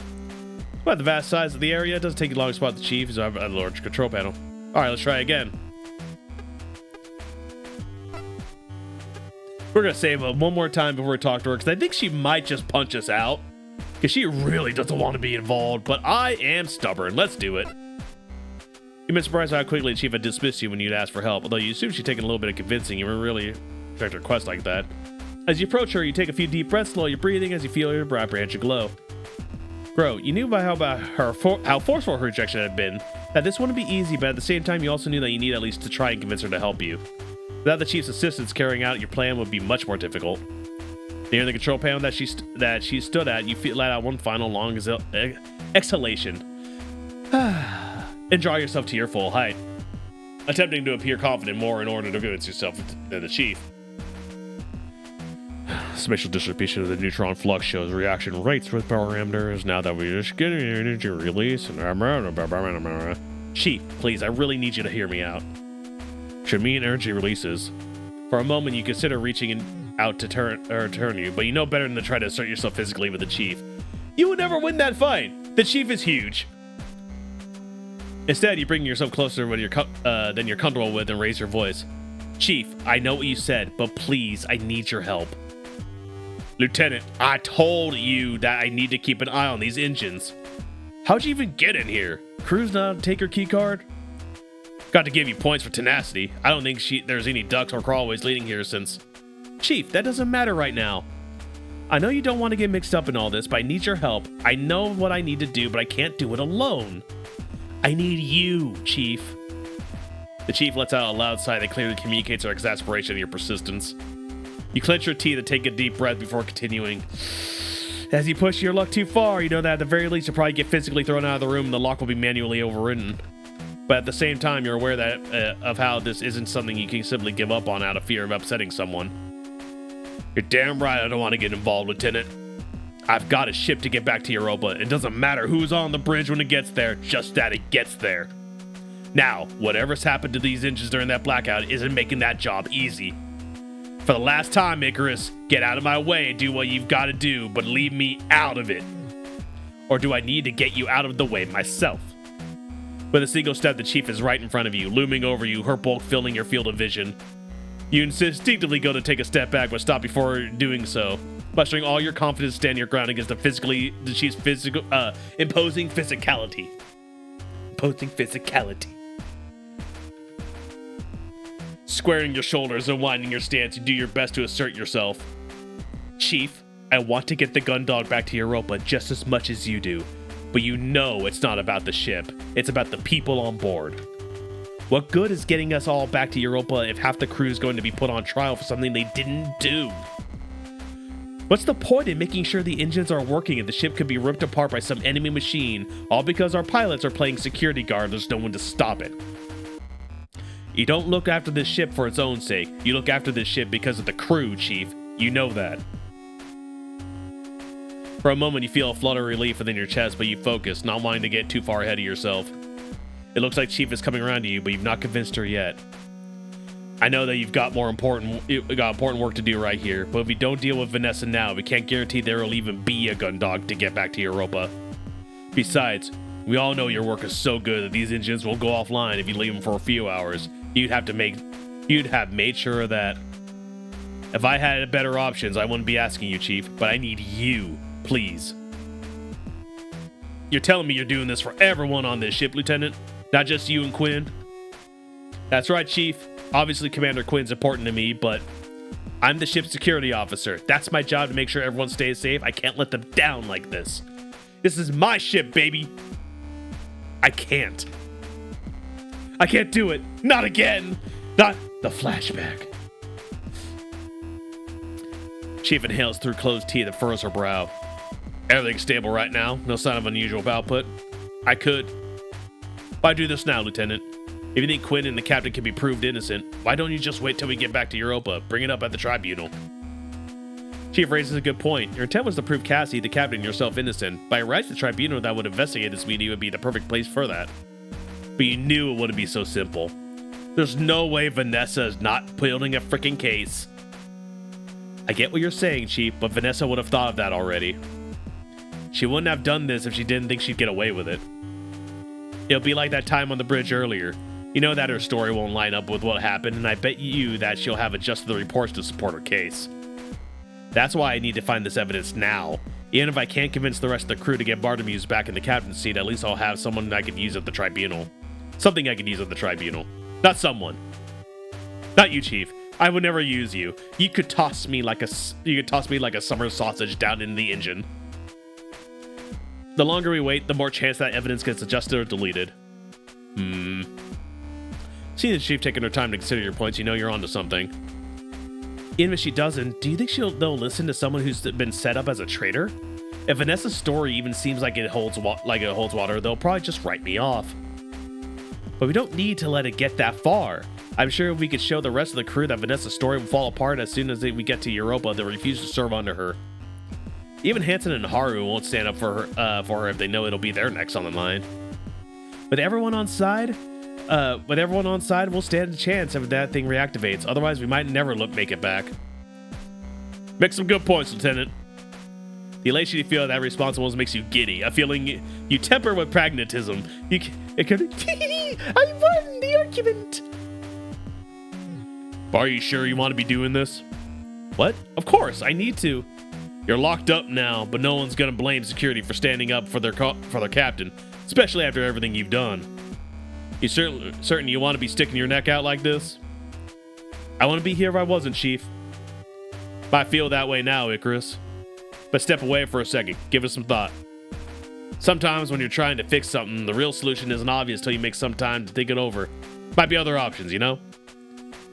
About the vast size of the area, it doesn't take you long to spot the chief, so I have a large control panel. Alright, let's try again. We're gonna save her one more time before we talk to her, because I think she might just punch us out. Because she really doesn't want to be involved, but I am stubborn. Let's do it. You've been surprised how quickly the chief had dismissed you when you'd asked for help, although you assumed she'd taken a little bit of convincing. You were really expect her request like that. As you approach her, you take a few deep breaths, slow your breathing as you feel your apprehension glow. Grow, you knew how forceful her rejection had been, that this wouldn't be easy, but at the same time, you also knew that you need at least to try and convince her to help you. Without the chief's assistance, carrying out your plan would be much more difficult. Near the control panel that she stood at, you let out one final long exhalation. And draw yourself to your full height, attempting to appear confident more in order to convince yourself than the chief. Spatial distribution of the neutron flux shows reaction rates with parameters. Now that we're just getting energy release and Chief, please, I really need you to hear me out. Should mean energy releases. For a moment, you consider reaching out to turn you, but you know better than to try to assert yourself physically with the chief. You would never win that fight. The chief is huge. Instead, you bring yourself closer than you're comfortable with and raise your voice. Chief, I know what you said, but please, I need your help. Lieutenant, I told you that I need to keep an eye on these engines. How'd you even get in here? Crew's not take her key card? Got to give you points for tenacity. I don't think there's any ducks or crawlways leading here since... Chief, that doesn't matter right now. I know you don't want to get mixed up in all this, but I need your help. I know what I need to do, but I can't do it alone. I need you, Chief. The chief lets out a loud sigh that clearly communicates her exasperation and your persistence. You clench your teeth and take a deep breath before continuing. As you push your luck too far, you know that at the very least you'll probably get physically thrown out of the room and the lock will be manually overridden. But at the same time, you're aware that of how this isn't something you can simply give up on out of fear of upsetting someone. You're damn right I don't want to get involved, Lieutenant. I've got a ship to get back to Europa. It doesn't matter who's on the bridge when it gets there, just that it gets there. Now, whatever's happened to these engines during that blackout isn't making that job easy. For the last time, Icarus, get out of my way and do what you've got to do, but leave me out of it. Or do I need to get you out of the way myself? With a single step, the chief is right in front of you, looming over you, her bulk filling your field of vision. You instinctively go to take a step back, but stop before doing so, mustering all your confidence, stand your ground against the chief's imposing physicality. Imposing physicality. Squaring your shoulders and winding your stance, you do your best to assert yourself. Chief, I want to get the gun dog back to Europa just as much as you do, but you know it's not about the ship. It's about the people on board. What good is getting us all back to Europa if half the crew is going to be put on trial for something they didn't do? What's the point in making sure the engines are working if the ship could be ripped apart by some enemy machine, all because our pilots are playing security guard and there's no one to stop it? You don't look after this ship for its own sake. You look after this ship because of the crew, Chief. You know that. For a moment, you feel a flutter of relief within your chest, but you focus, not wanting to get too far ahead of yourself. It looks like Chief is coming around to you, but you've not convinced her yet. I know that you've got important work to do right here, but if we don't deal with Vanessa now, we can't guarantee there will even be a gun dog to get back to Europa. Besides, we all know your work is so good that these engines will go offline if you leave them for a few hours. You'd have made sure of that. If I had better options, I wouldn't be asking you, Chief, but I need you, please. You're telling me you're doing this for everyone on this ship, Lieutenant? Not just you and Quinn? That's right, Chief. Obviously, Commander Quinn's important to me, but I'm the ship's security officer. That's my job, to make sure everyone stays safe. I can't let them down like this. This is my ship, baby. I can't do it. Not again. Not the flashback. Chief inhales through closed teeth and furrows her brow. Everything's stable right now. No sign of unusual output. I could. Why do this now, Lieutenant? If you think Quinn and the captain can be proved innocent, why don't you just wait till we get back to Europa? Bring it up at the tribunal. Chief raises a good point. Your intent was to prove Cassie, the captain, and yourself innocent. By rights, the tribunal that would investigate this meeting would be the perfect place for that. But you knew it wouldn't be so simple. There's no way Vanessa is not building a freaking case. I get what you're saying, Chief, but Vanessa would have thought of that already. She wouldn't have done this if she didn't think she'd get away with it. It'll be like that time on the bridge earlier. You know that her story won't line up with what happened, and I bet you that she'll have adjusted the reports to support her case. That's why I need to find this evidence now. Even if I can't convince the rest of the crew to get Bartomeu back in the captain's seat, at least I'll have someone I can use at the tribunal. Something I can use at the tribunal. Not someone. Not you, Chief. I would never use you. You could toss me like a summer sausage down in the engine. The longer we wait, the more chance that evidence gets adjusted or deleted. Seeing the Chief taking her time to consider your points, you know you're onto something. Even if she doesn't, do you think they'll listen to someone who's been set up as a traitor? If Vanessa's story even seems like it holds water, they'll probably just write me off. But we don't need to let it get that far. I'm sure if we could show the rest of the crew that Vanessa's story will fall apart as soon as we get to Europa, they'll refuse to serve under her. Even Hansen and Haru won't stand up for her if they know it'll be their necks on the line. With everyone on side, we'll stand a chance if that thing reactivates. Otherwise, we might never make it back. Make some good points, Lieutenant. The elation you feel at that responsibility makes you giddy. A feeling you temper with pragmatism. I won the argument. Are you sure you want to be doing this? What? Of course, I need to. You're locked up now, but no one's gonna blame security for standing up for their captain, especially after everything you've done. You certain you want to be sticking your neck out like this? I wouldn't be here if I wasn't, Chief. I feel that way now, Icarus. But step away for a second. Give it some thought. Sometimes when you're trying to fix something, the real solution isn't obvious till you make some time to think it over. Might be other options, you know?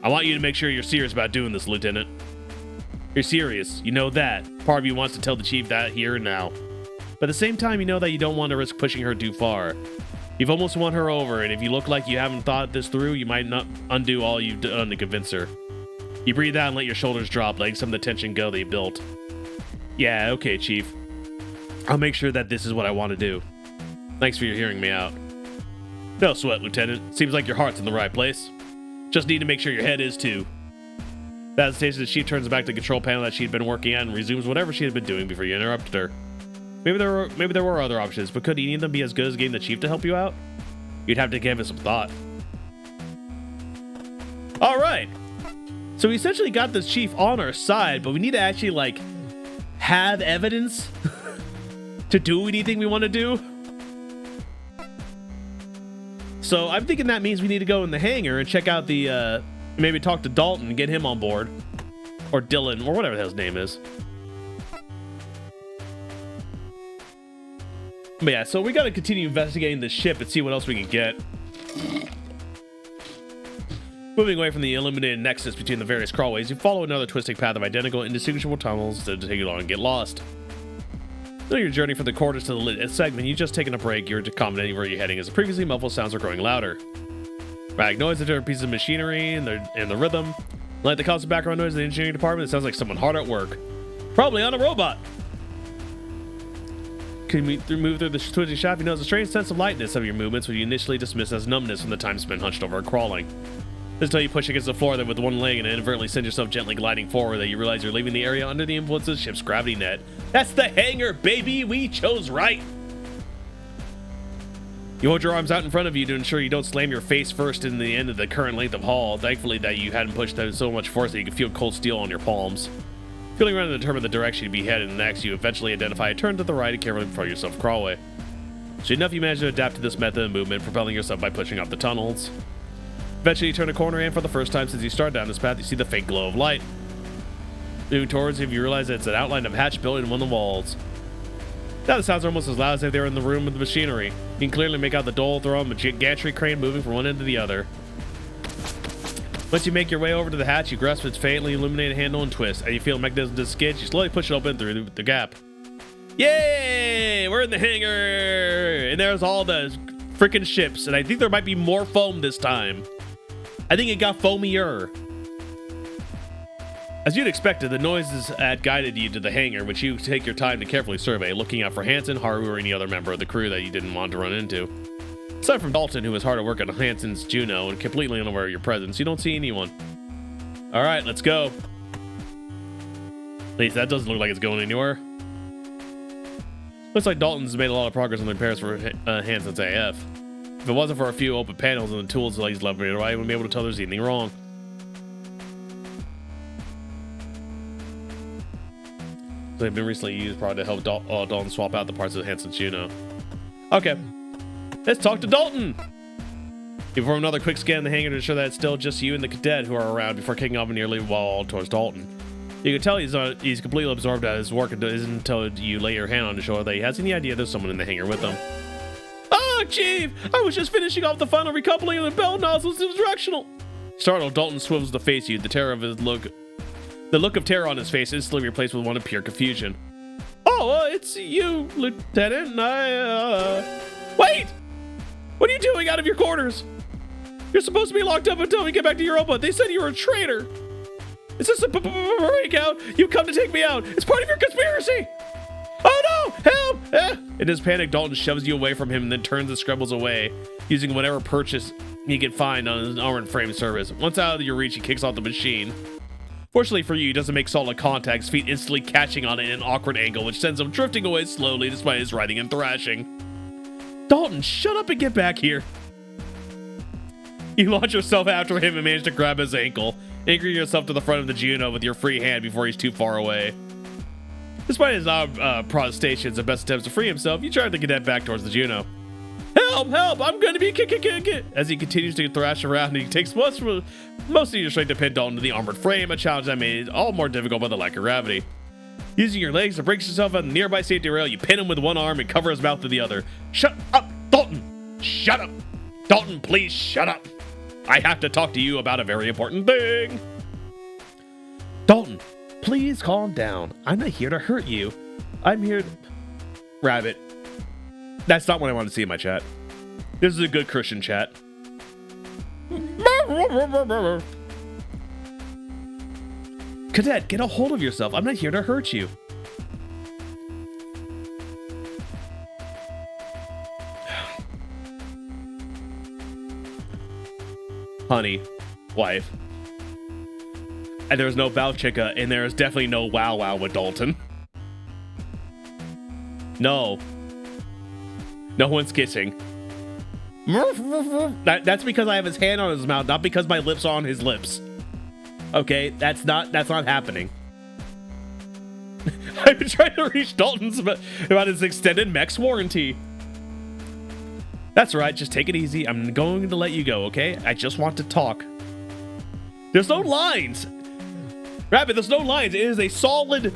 I want you to make sure you're serious about doing this, Lieutenant. You're serious. You know that. Part of you wants to tell the Chief that here and now. But at the same time, you know that you don't want to risk pushing her too far. You've almost won her over, and if you look like you haven't thought this through, you might not undo all you've done to convince her. You breathe out and let your shoulders drop, letting some of the tension go that you built. Yeah, okay, Chief. I'll make sure that this is what I want to do. Thanks for hearing me out. No sweat, Lieutenant. Seems like your heart's in the right place. Just need to make sure your head is too. That station, the chief turns back to the control panel that she'd been working on and resumes whatever she had been doing before you interrupted her. Maybe there were other options, but could any of them be as good as getting the chief to help you out? You'd have to give it some thought. All right. So we essentially got this chief on our side, but we need to actually like have evidence to do anything we want to do. So I'm thinking that means we need to go in the hangar and check out the maybe talk to Dalton and get him on board, or Dylan, or whatever his name is. But yeah, so we got to continue investigating the ship and see what else we can get. Moving away from the illuminated nexus between the various crawlways, you follow another twisting path of identical, indistinguishable tunnels that take you long and get lost. During your journey from the quarters to the lit segment, you've just taken a break. You're accommodating where you're heading as the previously muffled sounds are growing louder. Rag noise of different pieces of machinery and the rhythm. Like the constant background noise in the engineering department, it sounds like someone hard at work. Probably on a robot. Can you move through the twisting shaft? You notice a strange sense of lightness of your movements, which you initially dismiss as numbness from the time spent hunched over and crawling. This is until you push against the floor, then with one leg and inadvertently send yourself gently gliding forward, that you realize you're leaving the area under the influence of the ship's gravity net. That's the hangar, baby! We chose right! You hold your arms out in front of you to ensure you don't slam your face first in the end of the current length of haul, thankfully that you hadn't pushed out so much force that you could feel cold steel on your palms. Feeling around to determine the direction you'd be headed next, you eventually identify a turn to the right and carefully prepare yourself a crawlway. Soon enough, you manage to adapt to this method of movement, propelling yourself by pushing up the tunnels. Eventually, you turn a corner, and for the first time since you started down this path, you see the faint glow of light. Moving towards you, you realize that it's an outline of hatch built in one of the walls. Now the sounds are almost as loud as if they were in the room with the machinery. You can clearly make out the dull throw of a gantry crane moving from one end to the other. Once you make your way over to the hatch, you grasp its faintly illuminated handle and twist. As you feel the mechanism to skid, you slowly push it open through the gap. Yay! We're in the hangar! And there's all the freaking ships, and I think there might be more foam this time. I think it got foamier. As you'd expected, the noises had guided you to the hangar, which you take your time to carefully survey, looking out for Hansen, Haru, or any other member of the crew that you didn't want to run into. Aside from Dalton, who was hard at work on Hansen's Juno and completely unaware of your presence, you don't see anyone. Alright, let's go. At least that doesn't look like it's going anywhere. Looks like Dalton's made a lot of progress on the repairs for Hansen's AF. If it wasn't for a few open panels and the tools that he's left behind, I wouldn't be able to tell there's anything wrong. They've been recently used probably to help Dalton swap out the parts of Hansen's Juno. Okay. Let's talk to Dalton! You perform another quick scan of the hangar to ensure that it's still just you and the cadet who are around before kicking off a nearly wall towards Dalton. You can tell he's completely absorbed at his work until you lay your hand on his shoulder that he has any idea there's someone in the hangar with him. Oh, Chief! I was just finishing off the final recoupling of the bell nozzles. It was directional. Startled, Dalton swivels to face you. The look of terror on his face instantly replaced with one of pure confusion. Oh, it's you, Lieutenant, and Wait! What are you doing out of your quarters? You're supposed to be locked up until we get back to Europa. They said you were a traitor. Is this a breakout? You come to take me out. It's part of your conspiracy. Oh no! Help! In his panic, Dalton shoves you away from him and then turns and scrabbles away, using whatever purchase he can find on his armored frame service. Once out of your reach, he kicks off the machine. Fortunately for you, he doesn't make solid contact, his feet instantly catching on it in an awkward angle, which sends him drifting away slowly despite his writhing and thrashing. Dalton, shut up and get back here. You launch yourself after him and manage to grab his ankle, anchoring yourself to the front of the Juno with your free hand before he's too far away. Despite his protestations and best attempts to free himself, you drive the cadet back towards the Juno. Help! Help! I'm going to be kick. As he continues to thrash around, he takes most of your strength to pin Dalton to the armored frame, a challenge that made it all more difficult by the lack of gravity. Using your legs to brace yourself on the nearby safety rail, you pin him with one arm and cover his mouth with the other. Shut up, Dalton! Shut up! Dalton, please shut up! I have to talk to you about a very important thing! Dalton, please calm down. I'm not here to hurt you. I'm here to... Rabbit. That's not what I want to see in my chat. This is a good Christian chat. Cadet, get a hold of yourself. I'm not here to hurt you. honey, wife. And there's no Bow Chicka, and there is definitely no Wow Wow with Dalton. No. No one's kissing. That's because I have his hand on his mouth, not because my lips are on his lips. Okay, that's not happening. I've been trying to reach Dalton's about his extended mech's warranty. That's right, just take it easy. I'm going to let you go, okay? I just want to talk. There's no lines. Rabbit, there's no lines. It is a solid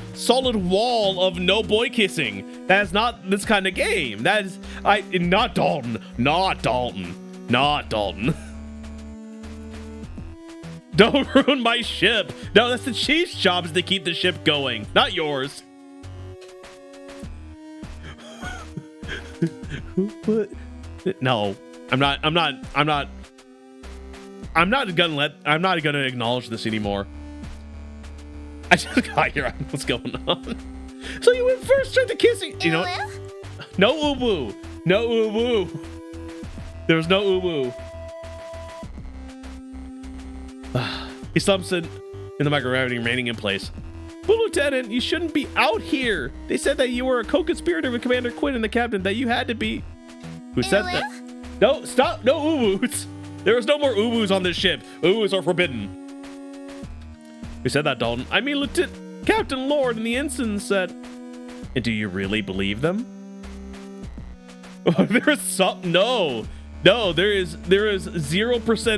wall of no boy kissing. That is not this kind of game. That is not Dalton. Don't ruin my ship. No, that's the chief's job is to keep the ship going, not yours. What? No, I'm not gonna acknowledge this anymore. I just got here. What's going on? So you went first, start the kissing. You know, no uwu, no uwu. There was no uwu. He stumps in the microgravity remaining in place. But Lieutenant, you shouldn't be out here. They said that you were a co-conspirator with Commander Quinn and the captain, that you had to be. Who said that? No, stop. No uwus. There is no more uwus on this ship. Uwus are forbidden. Who said that, Dalton? I mean, Lieutenant Captain Lord and the ensign said. And do you really believe them? There is some. No, there is 0%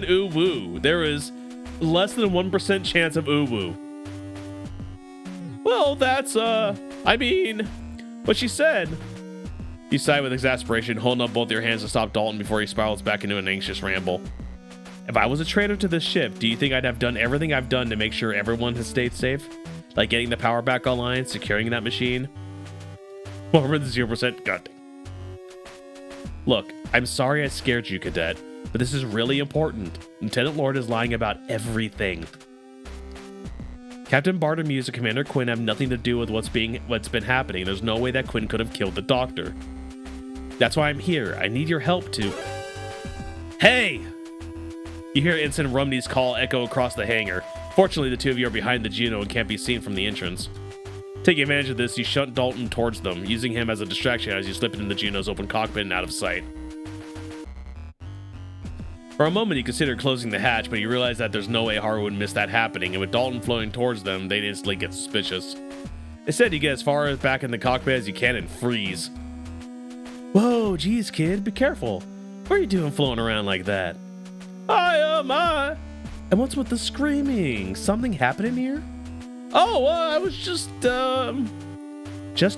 uwu. There is less than 1% chance of uwu. Well, that's I mean, what she said. You sigh with exasperation, holding up both your hands to stop Dalton before he spirals back into an anxious ramble. If I was a traitor to this ship, do you think I'd have done everything I've done to make sure everyone has stayed safe? Like getting the power back online, securing that machine? More than 0%? God. Look, I'm sorry I scared you, Cadet, but this is really important. Lieutenant Lord is lying about everything. Captain Bartomuse and Commander Quinn have nothing to do with what's been happening. There's no way that Quinn could have killed the doctor. That's why I'm here. I need your help to... Hey! You hear Ensign Rumney's call echo across the hangar. Fortunately, the two of you are behind the Juno and can't be seen from the entrance. Taking advantage of this, you shunt Dalton towards them, using him as a distraction as you slip into the Juno's open cockpit and out of sight. For a moment, you consider closing the hatch, but you realize that there's no way Haru would miss that happening, and with Dalton floating towards them, they'd instantly get suspicious. Instead, you get as far as back in the cockpit as you can and freeze. Whoa, geez, kid, be careful. What are you doing floating around like that? And what's with the screaming? Something happening here? Oh, I was just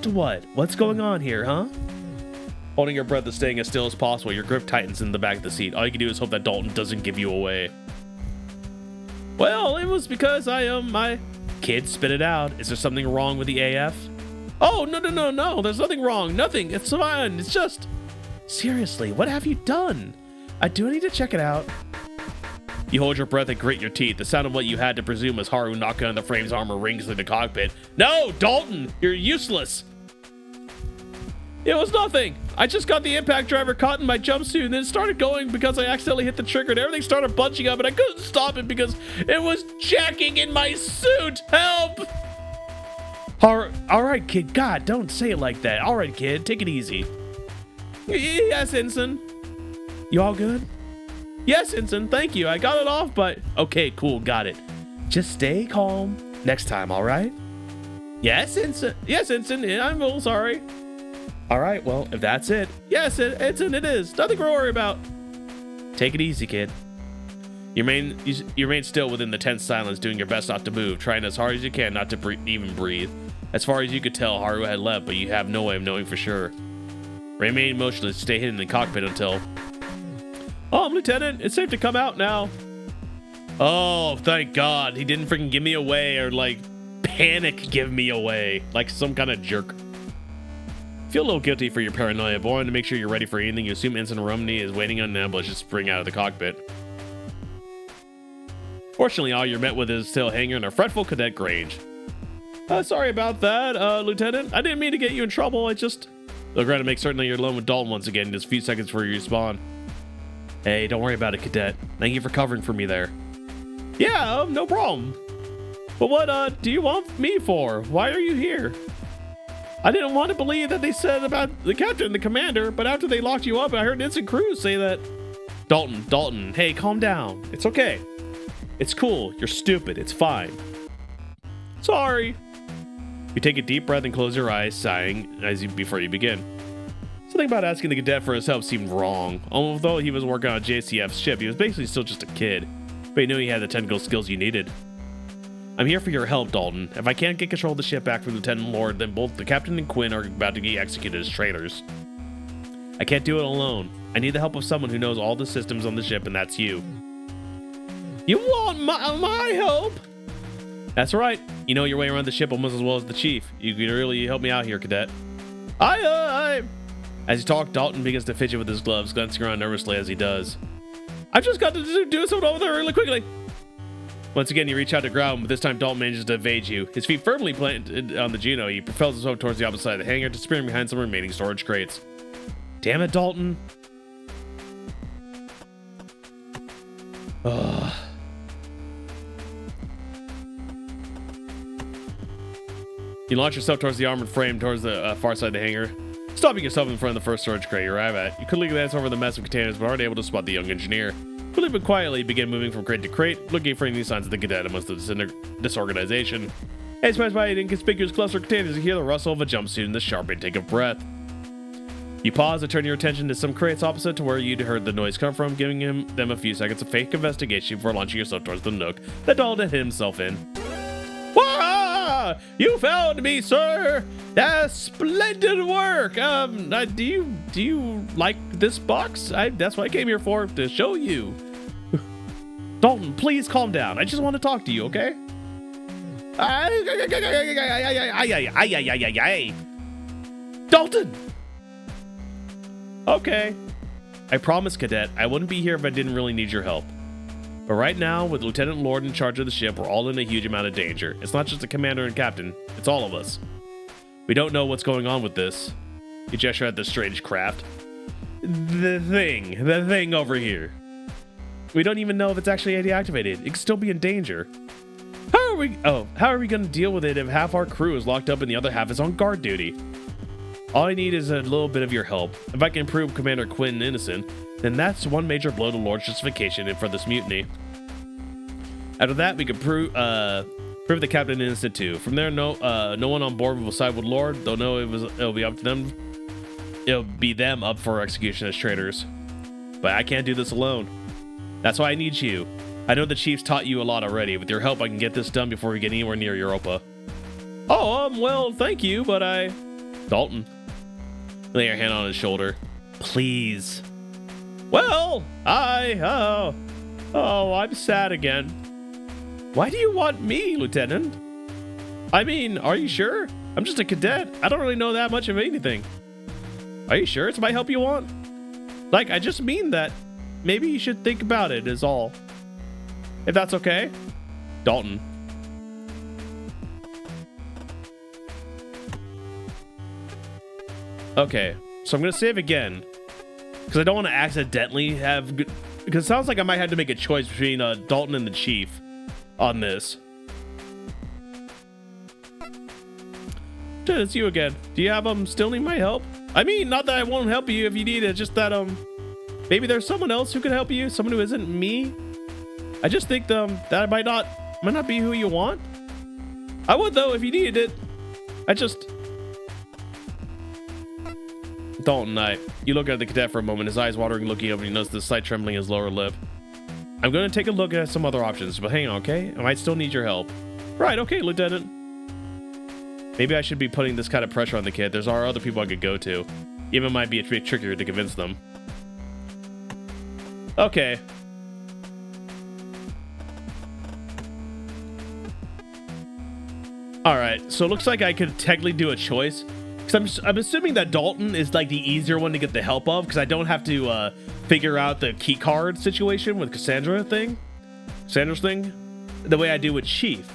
what? What's going on here, huh? Holding your breath and staying as still as possible, your grip tightens in the back of the seat. All you can do is hope that Dalton doesn't give you away. Well, it was because my kid spit it out. Is there something wrong with the AF? Oh, no. There's nothing wrong. Nothing. It's fine. It's just... Seriously, what have you done? I do need to check it out. You hold your breath and grit your teeth. The sound of what you had to presume was Haru knocking on the frame's armor rings through the cockpit. No, Dalton, you're useless. It was nothing. I just got the impact driver caught in my jumpsuit and then it started going because I accidentally hit the trigger and everything started bunching up and I couldn't stop it because it was jacking in my suit. Help! All right, kid. God, don't say it like that. All right, kid, take it easy. Yes, Ensign. You all good? Yes, Ensign, thank you. I got it off, but... Okay, cool, got it. Just stay calm next time, all right? Yes, Ensign. Yes, Ensign, I'm a little sorry. All right, well, if that's it. Yes, Ensign, it is. Nothing to worry about. Take it easy, kid. You remain still within the tense silence, doing your best not to move, trying as hard as you can not to even breathe. As far as you could tell, Haru had left, but you have no way of knowing for sure. Remain motionless, stay hidden in the cockpit until... Lieutenant, it's safe to come out now. Oh, thank God. He didn't freaking give me away or, like, panic give me away. Like some kind of jerk. Feel a little guilty for your paranoia, but wanted to make sure you're ready for anything. You assume Ensign Rumney is waiting on an ambush to spring out of the cockpit. Fortunately, all you're met with is still hangar and a fretful Cadet Grange. Sorry about that, Lieutenant. I didn't mean to get you in trouble. I just... Look around to make certain that you're alone with Dalton once again, just a few seconds before you respawn. Hey, don't worry about it, Cadet. Thank you for covering for me there. Yeah, no problem. But what do you want me for? Why are you here? I didn't want to believe that they said about the captain and the commander, but after they locked you up, I heard Instant Cruz say that. Dalton, hey, calm down. It's okay. It's cool. You're stupid. It's fine. Sorry. You take a deep breath and close your eyes, sighing before you begin. Something about asking the cadet for his help seemed wrong. Although he was working on JCF's ship, he was basically still just a kid. But he knew he had the technical skills you needed. I'm here for your help, Dalton. If I can't get control of the ship back from Lieutenant Lord, then both the captain and Quinn are about to get executed as traitors. I can't do it alone. I need the help of someone who knows all the systems on the ship, and that's you. You want my help? That's right. You know your way around the ship almost as well as the chief. You can really help me out here, cadet. I. As you talk, Dalton begins to fidget with his gloves, glancing around nervously as he does. I've just got to do something over there really quickly. Once again, you reach out to grab him, but this time Dalton manages to evade you. His feet firmly planted on the Juno, he propels himself towards the opposite side of the hangar, disappearing behind some remaining storage crates. Damn it, Dalton. Ugh. You launch yourself towards the armored frame towards the far side of the hangar, stopping yourself in front of the first storage crate you arrive at. You quickly glance over the mess of containers, but aren't able to spot the young engineer. Quickly but quietly, begin moving from crate to crate, looking for any signs of the cadet amongst the disorganization. As you pass by an inconspicuous cluster of containers, you hear the rustle of a jumpsuit and the sharp intake of breath. You pause and turn your attention to some crates opposite to where you'd heard the noise come from, giving them a few seconds of fake investigation before launching yourself towards the nook that Dalton had hid himself in. Wah! You found me, sir! That's splendid work! Do you like this box? That's what I came here for, to show you. Dalton, please calm down. I just want to talk to you, okay? Dalton! Okay. I promise, cadet, I wouldn't be here if I didn't really need your help. But right now, with Lieutenant Lord in charge of the ship, we're all in a huge amount of danger. It's not just the commander and captain, it's all of us. We don't know what's going on with this. You gesture at this strange craft. The thing over here. We don't even know if it's actually deactivated. It could still be in danger. How are we going to deal with it if half our crew is locked up and the other half is on guard duty? All I need is a little bit of your help. If I can prove Commander Quinn innocent, then that's one major blow to Lord's justification for this mutiny. After that, we can prove the captain innocent too. From there, no one on board will side with Lord. They'll know it'll be up to them. It'll be them up for execution as traitors. But I can't do this alone. That's why I need you. I know the chief's taught you a lot already. With your help, I can get this done before we get anywhere near Europa. Oh, well, thank you, but Dalton. Lay your hand on his shoulder. Please. Well, I'm sad again. Why do you want me, Lieutenant? I mean, are you sure? I'm just a cadet. I don't really know that much of anything. Are you sure it's my help you want? Like, I just mean that. Maybe you should think about it is all. If that's okay. Dalton. Okay, so I'm gonna save again because I don't want to accidentally have. Because it sounds like I might have to make a choice between Dalton and the chief on this. Dude, it's you again. Do you have still need my help? I mean, not that I won't help you if you need it. Just that maybe there's someone else who can help you. Someone who isn't me. I just think that I might not be who you want. I would though if you needed it. Dalton, you look at the cadet for a moment, his eyes watering, looking over, and you notice the slight trembling in his lower lip. I'm going to take a look at some other options, but hang on, okay? I might still need your help. Right, okay, Lieutenant. Maybe I should be putting this kind of pressure on the kid. There's other people I could go to. Even might be a bit trickier to convince them. Okay. Alright, so it looks like I could technically do a choice. Because I'm assuming that Dalton is like the easier one to get the help of, because I don't have to figure out the key card situation with Cassandra's thing, the way I do with Chief.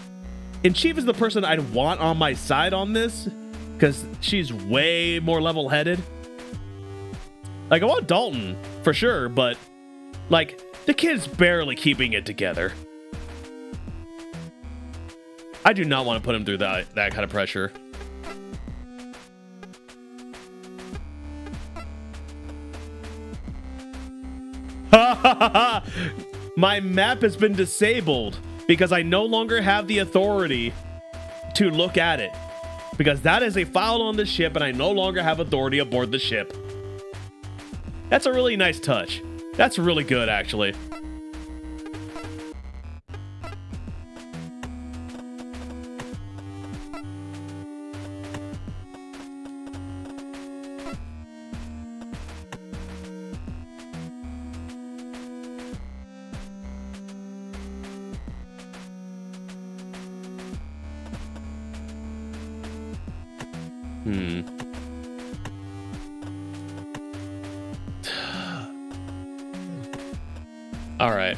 And Chief is the person I'd want on my side on this, because she's way more level-headed. Like, I want Dalton, for sure, but Like, the kid's barely keeping it together. I do not want to put him through that kind of pressure. My map has been disabled because I no longer have the authority to look at it. Because that is a file on the ship and I no longer have authority aboard the ship. That's a really nice touch. That's really good, actually. All right.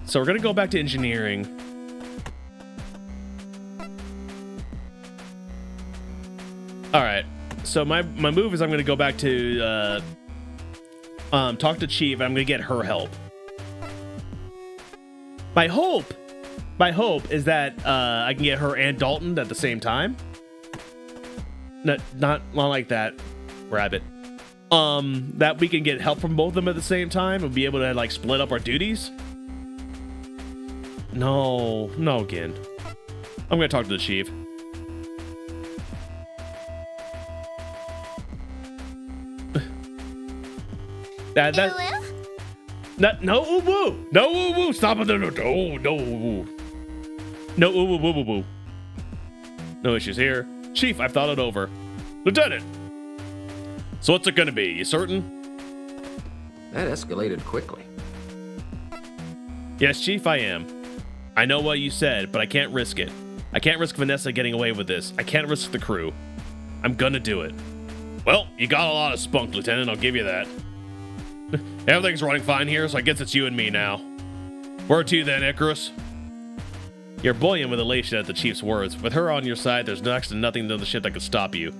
So we're going to go back to engineering. All right. So my move is I'm going to go back to talk to Chief. I'm going to get her help. My hope is that I can get her and Dalton at the same time. Not like that, Rabbit. That we can get help from both of them at the same time and be able to like split up our duties. No, again. I'm gonna talk to the Chief. No woo woo, no woo woo. Stop it! No woo woo. No woo woo woo woo. No issues here, Chief. I've thought it over, Lieutenant. So what's it gonna be? You certain? That escalated quickly. Yes, Chief, I am. I know what you said, but I can't risk it. I can't risk Vanessa getting away with this. I can't risk the crew. I'm gonna do it. Well, you got a lot of spunk, Lieutenant, I'll give you that. Everything's running fine here, so I guess it's you and me now. Word to you then, Icarus. You're buoyant with elation at the Chief's words. With her on your side, there's next to nothing on the ship that could stop you.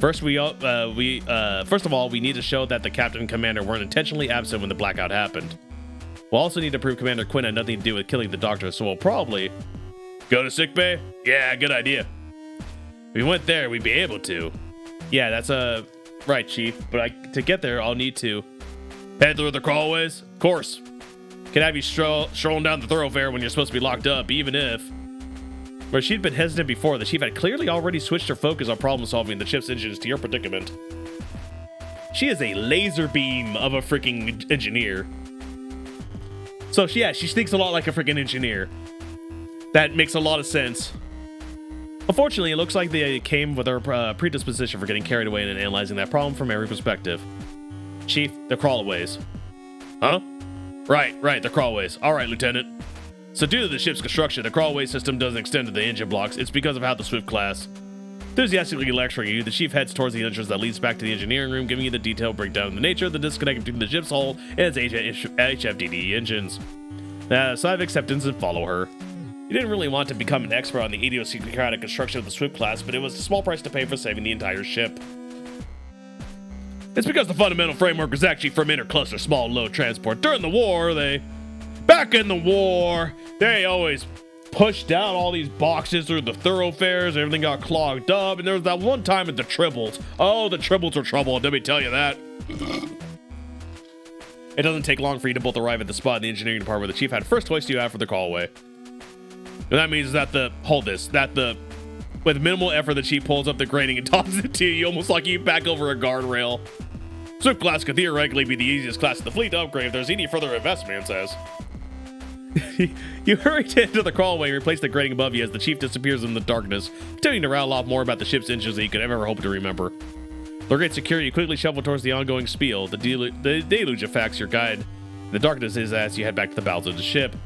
First of all, we need to show that the captain and commander weren't intentionally absent when the blackout happened. We'll also need to prove Commander Quinn had nothing to do with killing the doctor, so we'll probably go to sickbay. Yeah, good idea. If we went there, we'd be able to. Yeah, that's right, Chief. But to get there, I'll need to head through the crawlways. Of course, can have you strolling down the thoroughfare when you're supposed to be locked up, even if. Where she'd been hesitant before, the Chief had clearly already switched her focus on problem-solving the ship's engines to your predicament. She is a laser beam of a freaking engineer. So, yeah, she thinks a lot like a freaking engineer. That makes a lot of sense. Unfortunately, it looks like they came with her predisposition for getting carried away and analyzing that problem from every perspective. Chief, the crawlways. Huh? Right, the crawlways. All right, Lieutenant. So due to the ship's construction, the crawlway system doesn't extend to the engine blocks. It's because of how the Swift class. Enthusiastically lecturing you, the Chief heads towards the entrance that leads back to the engineering room, giving you the detailed breakdown of the nature of the disconnect between the ship's hull and its HFDD engines. Sigh of acceptance and follow her. You didn't really want to become an expert on the idiosyncratic construction of the Swift class, but it was a small price to pay for saving the entire ship. It's because the fundamental framework was actually from intercluster small load transport. During the war, back in the war, they always pushed down all these boxes through the thoroughfares. Everything got clogged up. And there was that one time at the Tribbles. Oh, the Tribbles are trouble. Let me tell you that. It doesn't take long for you to both arrive at the spot in the engineering department where the Chief had first hoist you out for the crawlway. And that means that with minimal effort, the Chief pulls up the grating and tosses it to you, almost like you back over a guardrail. Swift class could theoretically be the easiest class in the fleet to upgrade if there's any further investment, says. You hurry to enter the crawlway and replace the grating above you as the Chief disappears in the darkness, continuing to rattle off more about the ship's engines than you could ever hope to remember. The great security, you quickly shuffle towards the ongoing spiel. The deluge of facts your guide. The darkness is as you head back to the bowels of the ship.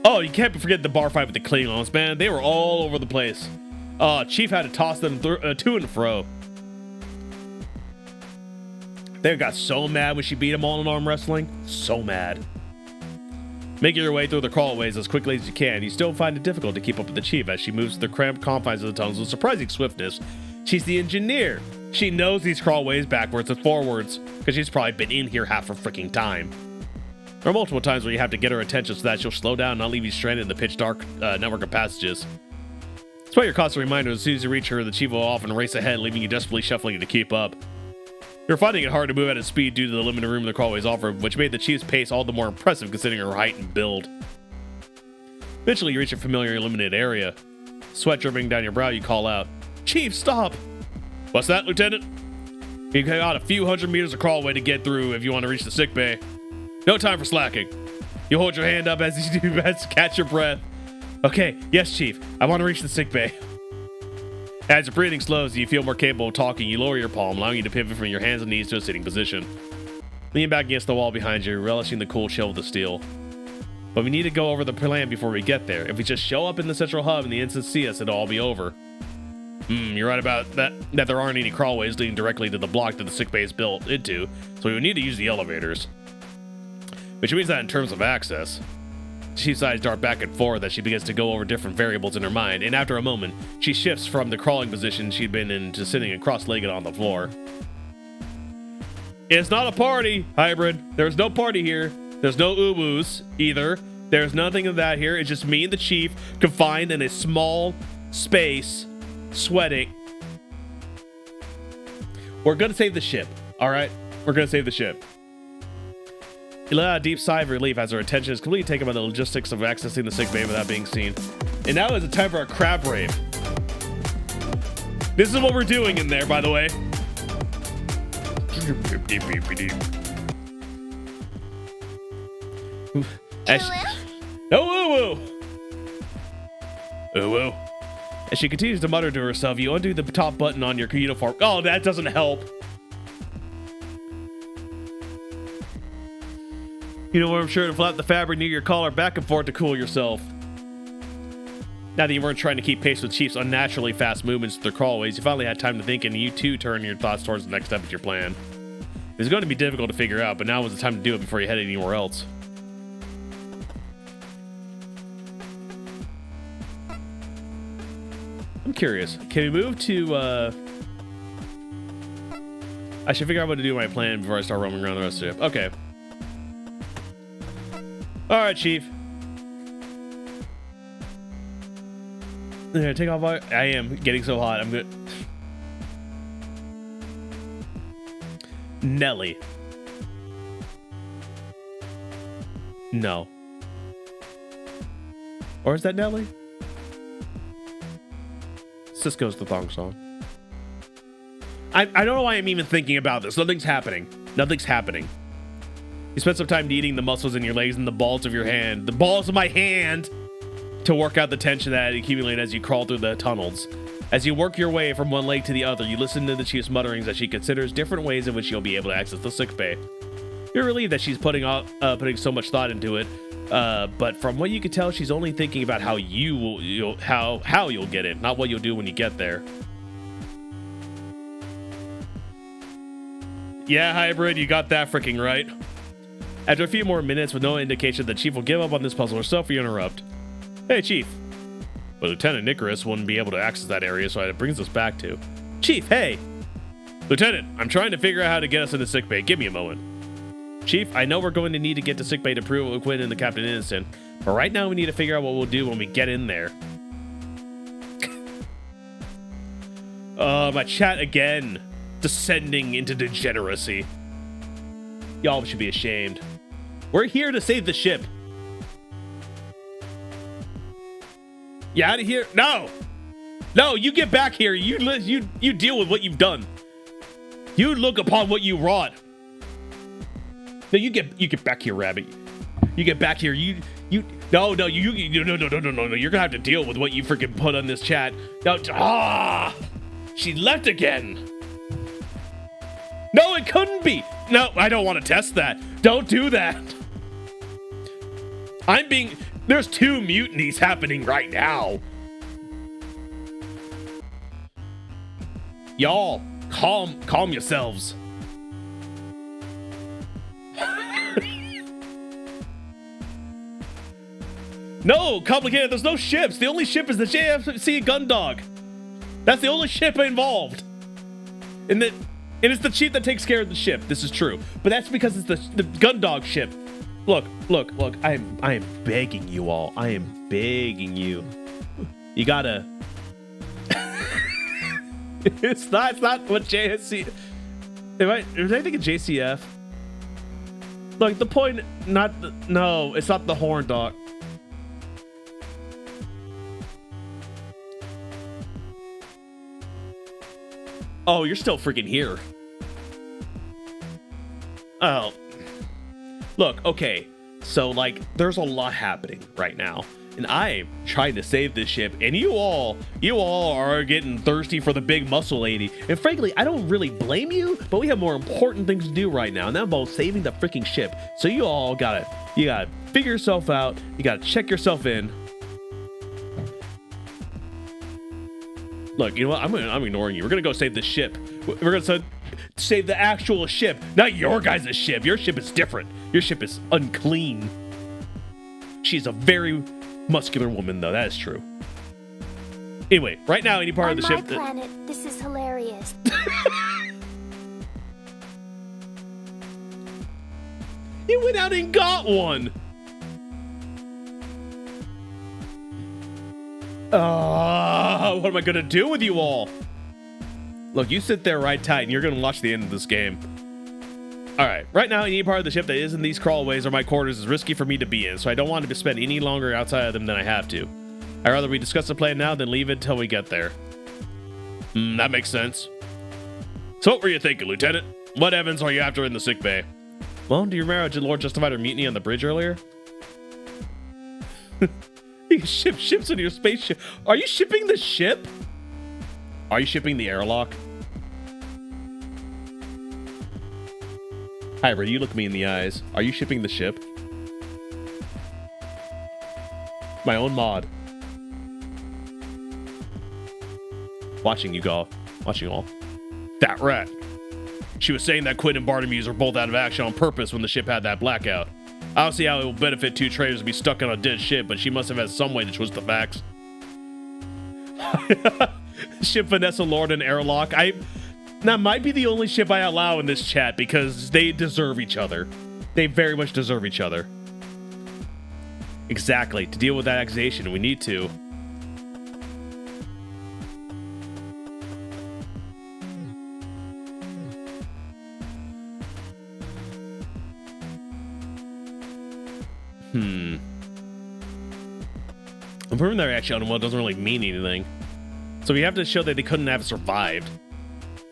Oh, you can't forget the bar fight with the Klingons, man. They were all over the place. Chief had to toss them to and fro. They got so mad when she beat them all in arm wrestling. So mad. Making your way through the crawlways as quickly as you can, you still find it difficult to keep up with the Chief as she moves through the cramped confines of the tunnels with surprising swiftness. She's the engineer. She knows these crawlways backwards and forwards because she's probably been in here half her freaking time. There are multiple times where you have to get her attention so that she'll slow down and not leave you stranded in the pitch dark network of passages. Despite your constant reminder, as soon as you reach her, the chief will often race ahead, leaving you desperately shuffling to keep up. You're finding it hard to move at its speed due to the limited room the crawlways offer, which made the chief's pace all the more impressive considering her height and build. Eventually, you reach a familiar illuminated area. Sweat dripping down your brow, you call out, "Chief, stop!" "What's that, Lieutenant?" "You got a few hundred meters of crawlway to get through if you want to reach the sick bay. No time for slacking." You hold your hand up as you do best to catch your breath. "Okay, yes, Chief. I want to reach the sick bay." As your breathing slows and you feel more capable of talking, you lower your palm, allowing you to pivot from your hands and knees to a sitting position. Lean back against the wall behind you, relishing the cool chill of the steel. But we need to go over the plan before we get there. If we just show up in the central hub and the instant see us, it'll all be over. You're right about that there aren't any crawlways leading directly to the block that the sickbay is built into, so we would need to use the elevators. Which means that in terms of access, Chief's eyes dart back and forth as she begins to go over different variables in her mind, and after a moment, she shifts from the crawling position she'd been in to sitting cross-legged on the floor. It's not a party, Hybrid. There's no party here. There's no uwus either. There's nothing of that here. It's just me and the Chief confined in a small space, sweating. We're gonna save the ship, all right? We're gonna save the ship. You let out a deep sigh of relief as her attention is completely taken by the logistics of accessing the sick bay without being seen. And now is the time for a crab rave. This is what we're doing in there, by the way. No woo-woo! Woo-woo. As she continues to mutter to herself, you undo the top button on your uniform. Oh, that doesn't help. Uniform shirt and flap the fabric near your collar back and forth to cool yourself. Now that you weren't trying to keep pace with Chief's unnaturally fast movements through crawlways, you finally had time to think, and you too turn your thoughts towards the next step of your plan. It's going to be difficult to figure out, but now is the time to do it before you head anywhere else. I'm curious. Can we move to, I should figure out what to do with my plan before I start roaming around the rest of the ship. Okay. Alright, Chief. Take off. I am getting so hot. I'm good. Nelly. No. Or is that Nelly? Cisco's the thong song. I don't know why I'm even thinking about this. Nothing's happening. Nothing's happening. You spend some time kneading the muscles in your legs and the balls of your hand. The balls of my hand! To work out the tension that accumulates as you crawl through the tunnels. As you work your way from one leg to the other, you listen to the Chief's mutterings as she considers different ways in which you'll be able to access the sickbay. You're relieved that she's putting so much thought into it, but from what you can tell, she's only thinking about how you'll get in, not what you'll do when you get there. Yeah, Hybrid, you got that freaking right. After a few more minutes with no indication that Chief will give up on this puzzle herself, you interrupt. Hey, Chief. But Lieutenant Nicholas wouldn't be able to access that area, so it brings us back to... Chief, hey! Lieutenant, I'm trying to figure out how to get us into sickbay. Give me a moment. Chief, I know we're going to need to get to sickbay to prove Quinn and the Captain innocent, but right now we need to figure out what we'll do when we get in there. My chat again. Descending into degeneracy. Y'all should be ashamed. We're here to save the ship. You out of here? No! No, you get back here. You deal with what you've done. You look upon what you wrought. No, you get back here, Rabbit. You get back here. No. You're gonna have to deal with what you freaking put on this chat. No, she left again. No, it couldn't be. No, I don't want to test that. Don't do that. There's 2 mutinies happening right now. Y'all, calm yourselves. No, complicated. There's no ships. The only ship is the JFC Gundog. That's the only ship involved. And it's the chief that takes care of the ship. This is true. But that's because it's the Gundog ship. Look. I am begging you all. I am begging you. You gotta. It's not what JSC. Was I thinking JCF? Look, the point. No, it's not the horn dog. Oh, you're still freaking here. Oh. Look, okay. So, like, there's a lot happening right now. And I'm trying to save this ship. And you all are getting thirsty for the big muscle lady. And frankly, I don't really blame you, but we have more important things to do right now. And that involves saving the freaking ship. So you all gotta figure yourself out. You gotta check yourself in. Look, you know what? I'm ignoring you. We're gonna go save the ship. We're gonna save the actual ship, not your guys' ship. Your ship is different. Your ship is unclean. She's a very muscular woman, though. That is true. Anyway, right now, any part of the ship. On my planet, this is hilarious. You went out and got one. What am I gonna do with you all? Look, you sit there right tight and you're gonna watch the end of this game. Alright, right now any part of the ship that isn't these crawlways or my quarters is risky for me to be in, so I don't want to spend any longer outside of them than I have to. I'd rather we discuss the plan now than leave it till we get there. That makes sense. So what were you thinking, Lieutenant? What Evans are you after in the sick bay? Well, do you remember how Lord justified our mutiny on the bridge earlier? You ship ships in your spaceship. Are you shipping the ship? Are you shipping the airlock? Hi, Ray, you look me in the eyes. Are you shipping the ship? My own mod. Watching you all. That rat. She was saying that Quinn and Bartimeus were both out of action on purpose when the ship had that blackout. I don't see how it will benefit two traders to be stuck on a dead ship, but she must have had some way to twist the facts. Ship Vanessa Lord and airlock. That might be the only ship I allow in this chat because they deserve each other. They very much deserve each other. Exactly. To deal with that accusation, we need to. I'm proving their action on one doesn't really mean anything. So we have to show that they couldn't have survived.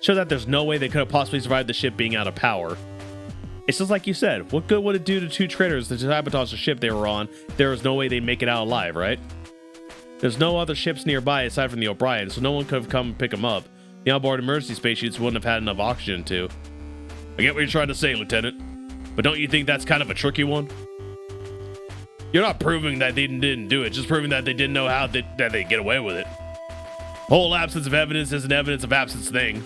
Show that there's no way they could have possibly survived the ship being out of power. It's just like you said. What good would it do to two traders to sabotage the ship they were on? There was no way they'd make it out alive, right? There's no other ships nearby aside from the O'Brien, so no one could have come and pick them up. The onboard emergency spaceships wouldn't have had enough oxygen to. I get what you're trying to say, Lieutenant. But don't you think that's kind of a tricky one? You're not proving that they didn't do it, just proving that they didn't know how that they get away with it. Whole absence of evidence is an evidence of absence thing.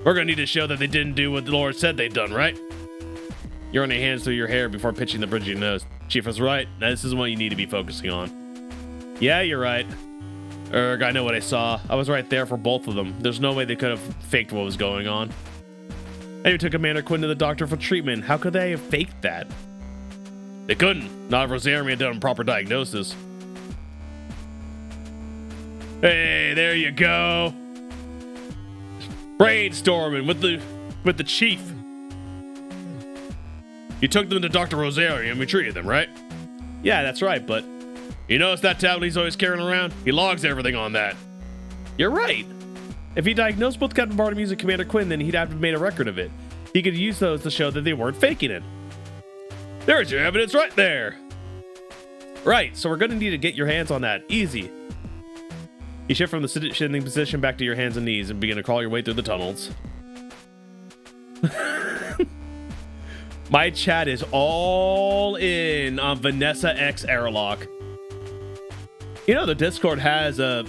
We're gonna need to show that they didn't do what the Lord said they'd done, right? You're running your hands through your hair before pitching the bridge of your nose. Chief was right. Now, this is what you need to be focusing on. Yeah, you're right. Erg, I know what I saw. I was right there for both of them. There's no way they could have faked what was going on. I even took Commander Quinn to the doctor for treatment. How could they have faked that? They couldn't. Not if Rosario had done a proper diagnosis. Hey, there you go. Brainstorming with the chief. You took them to Dr. Rosario and we treated them, right? Yeah, that's right, but you notice that tablet he's always carrying around? He logs everything on that. You're right. If he diagnosed both Captain Bartimeus and Commander Quinn, then he'd have to have made a record of it. He could use those to show that they weren't faking it. There's your evidence right there. Right, so we're going to need to get your hands on that. Easy. You shift from the sitting position back to your hands and knees and begin to crawl your way through the tunnels. My chat is all in on Vanessa X airlock. You know the Discord has a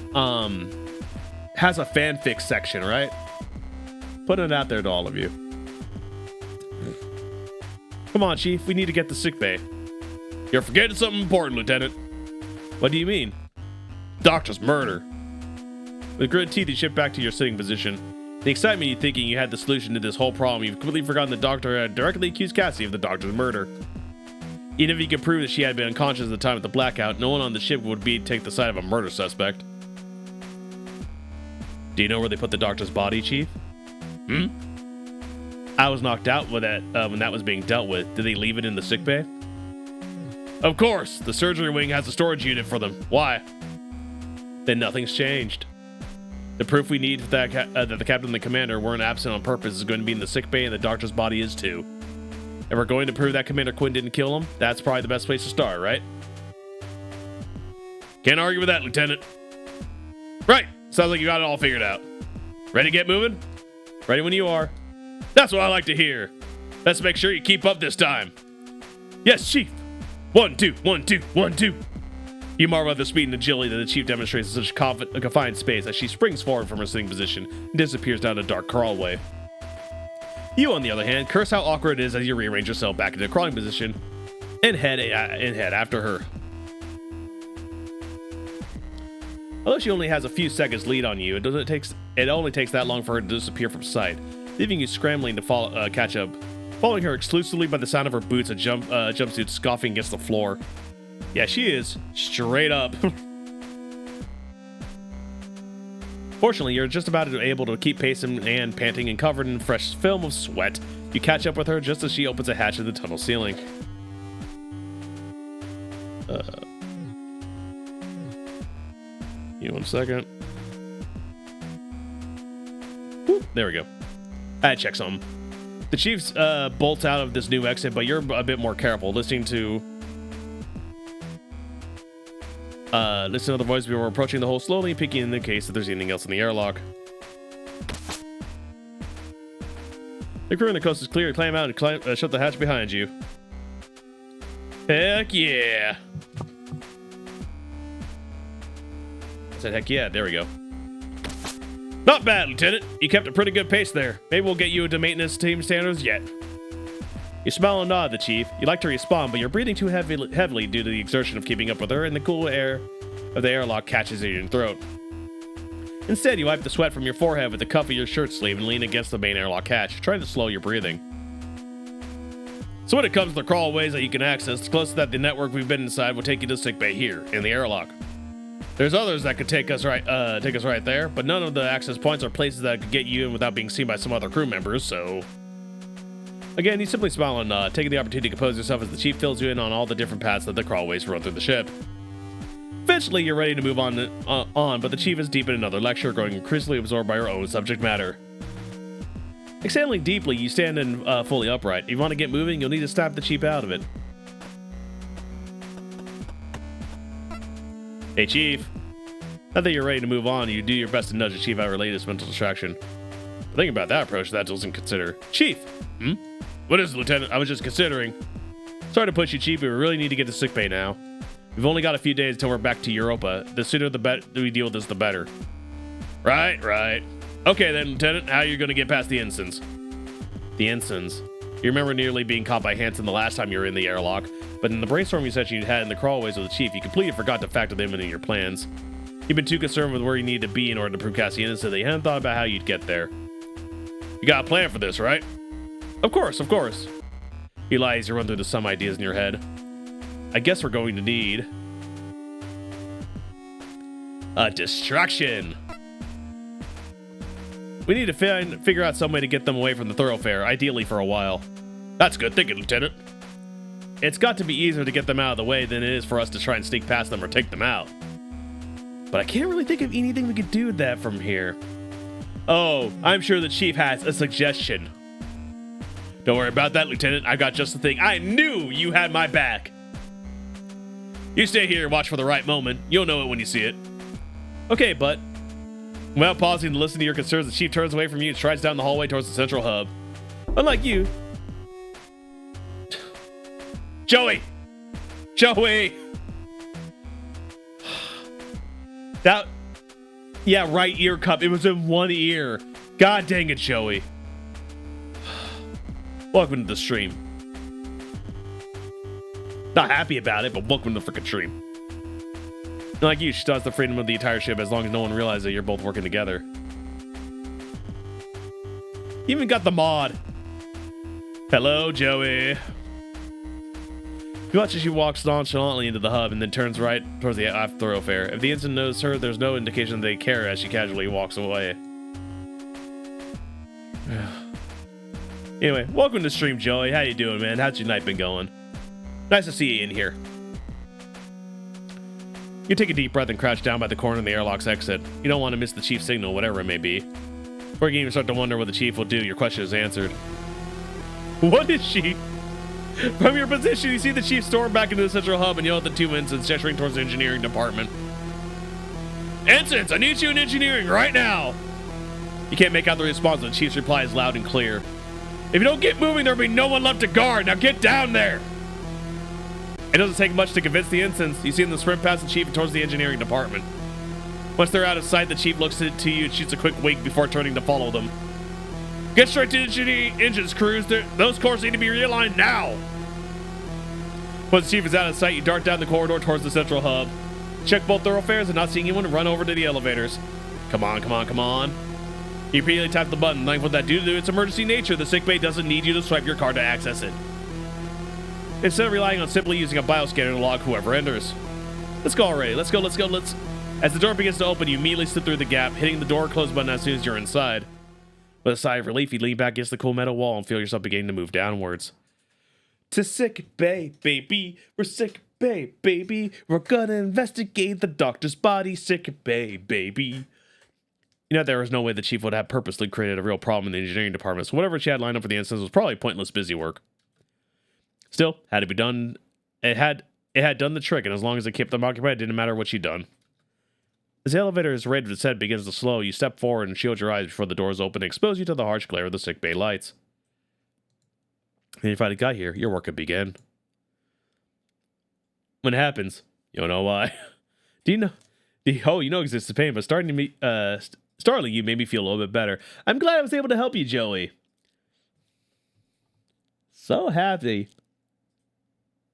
fanfic section, right? Putting it out there to all of you. Come on, Chief. We need to get to sickbay. You're forgetting something important, Lieutenant. What do you mean? Doctor's murder. With gritted teeth, you shift back to your sitting position. The excitement you thinking you had the solution to this whole problem, you've completely forgotten the doctor had directly accused Cassie of the doctor's murder. Even if you could prove that she had been unconscious at the time of the blackout, no one on the ship would take the side of a murder suspect. Do you know where they put the doctor's body, Chief? I was knocked out with that when that was being dealt with. Did they leave it in the sickbay? Of course! The surgery wing has a storage unit for them. Why? Then nothing's changed. The proof we need that the captain and the commander weren't absent on purpose is going to be in the sickbay, and the doctor's body is too. If we're going to prove that Commander Quinn didn't kill him, that's probably the best place to start, right? Can't argue with that, Lieutenant. Right! Sounds like you got it all figured out. Ready to get moving? Ready when you are. That's what I like to hear. Let's make sure you keep up this time. Yes, Chief. 1, 2, 1, 2, 1, 2. You marvel at the speed and agility that the Chief demonstrates in such a confined space as she springs forward from her sitting position and disappears down a dark crawlway. You, on the other hand, curse how awkward it is as you rearrange yourself back into a crawling position and head after her. Although she only has a few seconds lead on you, it only takes that long for her to disappear from sight, leaving you scrambling to catch up, following her exclusively by the sound of her boots and jumpsuit scoffing against the floor. Yeah, she is straight up. Fortunately, you're just about able to keep pace and panting and covered in fresh film of sweat. You catch up with her just as she opens a hatch in the tunnel ceiling. Give me 1 second. Whoop, there we go. I had to check something. The Chief's bolts out of this new exit, but you're a bit more careful, listening to the voice before approaching the hole slowly, peeking in the case if there's anything else in the airlock. The crew on the coast is clear. Climb out and shut the hatch behind you. Heck yeah! I said heck yeah, there we go. Not bad, Lieutenant. You kept a pretty good pace there. Maybe we'll get you into maintenance team standards yet. You smile and nod at the Chief. You like to respond, but you're breathing too heavily due to the exertion of keeping up with her, and the cool air of the airlock catches in your throat. Instead, you wipe the sweat from your forehead with the cuff of your shirt sleeve and lean against the main airlock hatch, trying to slow your breathing. So when it comes to the crawlways that you can access, the closest that the network we've been inside will take you to sickbay here, in the airlock. There's others that could take us right there, but none of the access points are places that could get you in without being seen by some other crew members, so... Again, you simply smile and nod, taking the opportunity to compose yourself as the Chief fills you in on all the different paths that the crawlways run through the ship. Eventually, you're ready to move on, but the Chief is deep in another lecture, growing increasingly absorbed by her own subject matter. Exhaling deeply, you stand in fully upright. If you want to get moving, you'll need to snap the Chief out of it. Hey, Chief. Now that you're ready to move on, you do your best to nudge the Chief out of her latest mental distraction. But think about that approach that doesn't consider. Chief! What is it, Lieutenant? I was just considering. Sorry to push you, Chief, but we really need to get to sickbay now. We've only got a few days until we're back to Europa. The sooner we deal with this, the better. Right. Okay then, Lieutenant, how are you going to get past the ensigns? The ensigns? You remember nearly being caught by Hanson the last time you were in the airlock, but in the brainstorm you said you had in the crawlways with the Chief, you completely forgot to factor them into your plans. You've been too concerned with where you need to be in order to prove Cassie innocent that you hadn't thought about how you'd get there. You got a plan for this, right? Of course. You lie as you run through some ideas in your head. I guess we're going to need a distraction. We need to figure out some way to get them away from the thoroughfare, ideally for a while. That's good thinking, Lieutenant. It's got to be easier to get them out of the way than it is for us to try and sneak past them or take them out. But I can't really think of anything we could do with that from here. Oh, I'm sure the Chief has a suggestion. Don't worry about that, Lieutenant. I got just the thing. I knew you had my back. You stay here and watch for the right moment. You'll know it when you see it. Okay, but without pausing to listen to your concerns, the Chief turns away from you and strides down the hallway towards the central hub. Unlike you... Joey! That... Yeah, right ear cup. It was in one ear. God dang it, Joey. Welcome to the stream. Not happy about it, but welcome to the freaking stream. Like you, she thought the freedom of the entire ship as long as no one realizes that you're both working together. You even got the mod. Hello, Joey. You watch as she walks nonchalantly into the hub and then turns right towards the aft thoroughfare. If the ensign knows her, there's no indication they care as she casually walks away. Anyway, welcome to stream, Joey. How you doing, man? How's your night been going? Nice to see you in here. You take a deep breath and crouch down by the corner of the airlock's exit. You don't want to miss the chief's signal, whatever it may be. Before you can even start to wonder what the chief will do, your question is answered. What is she? From your position, you see the chief storm back into the central hub and yell at the two ensigns gesturing towards the engineering department. Ensigns, I need you in engineering right now! You can't make out the response, but the chief's reply is loud and clear. If you don't get moving, there'll be no one left to guard. Now get down there! It doesn't take much to convince the ensigns. You see them sprint past the chief and towards the engineering department. Once they're out of sight, the chief looks to you and shoots a quick wink before turning to follow them. Get straight to engineering engines, crews. Those cores need to be realigned now. Once the chief is out of sight, you dart down the corridor towards the central hub. Check both thoroughfares and not seeing anyone, run over to the elevators. Come on, come on, come on. You repeatedly tap the button, thankful that due to its emergency nature, the sickbay doesn't need you to swipe your card to access it. Instead of relying on simply using a bioscanner to log whoever enters. Let's go already. Let's go. As the door begins to open, you immediately slip through the gap, hitting the door close button as soon as you're inside. With a sigh of relief, you lean back against the cool metal wall and feel yourself beginning to move downwards. To sick bay, baby. We're sick bay, baby. We're gonna investigate the doctor's body. Sick bay, baby. You know, there was no way the chief would have purposely created a real problem in the engineering department, so whatever she had lined up for the instance was probably pointless busy work. Still, had to be done. It had done the trick, and as long as it kept them occupied, it didn't matter what she'd done. As the elevator's rate of descent begins to slow, you step forward and shield your eyes before the doors open and expose you to the harsh glare of the sickbay lights. And you finally got here, your work could begin. When it happens, you don't know why. You know exists the pain, but startling you made me feel a little bit better. I'm glad I was able to help you, Joey. So happy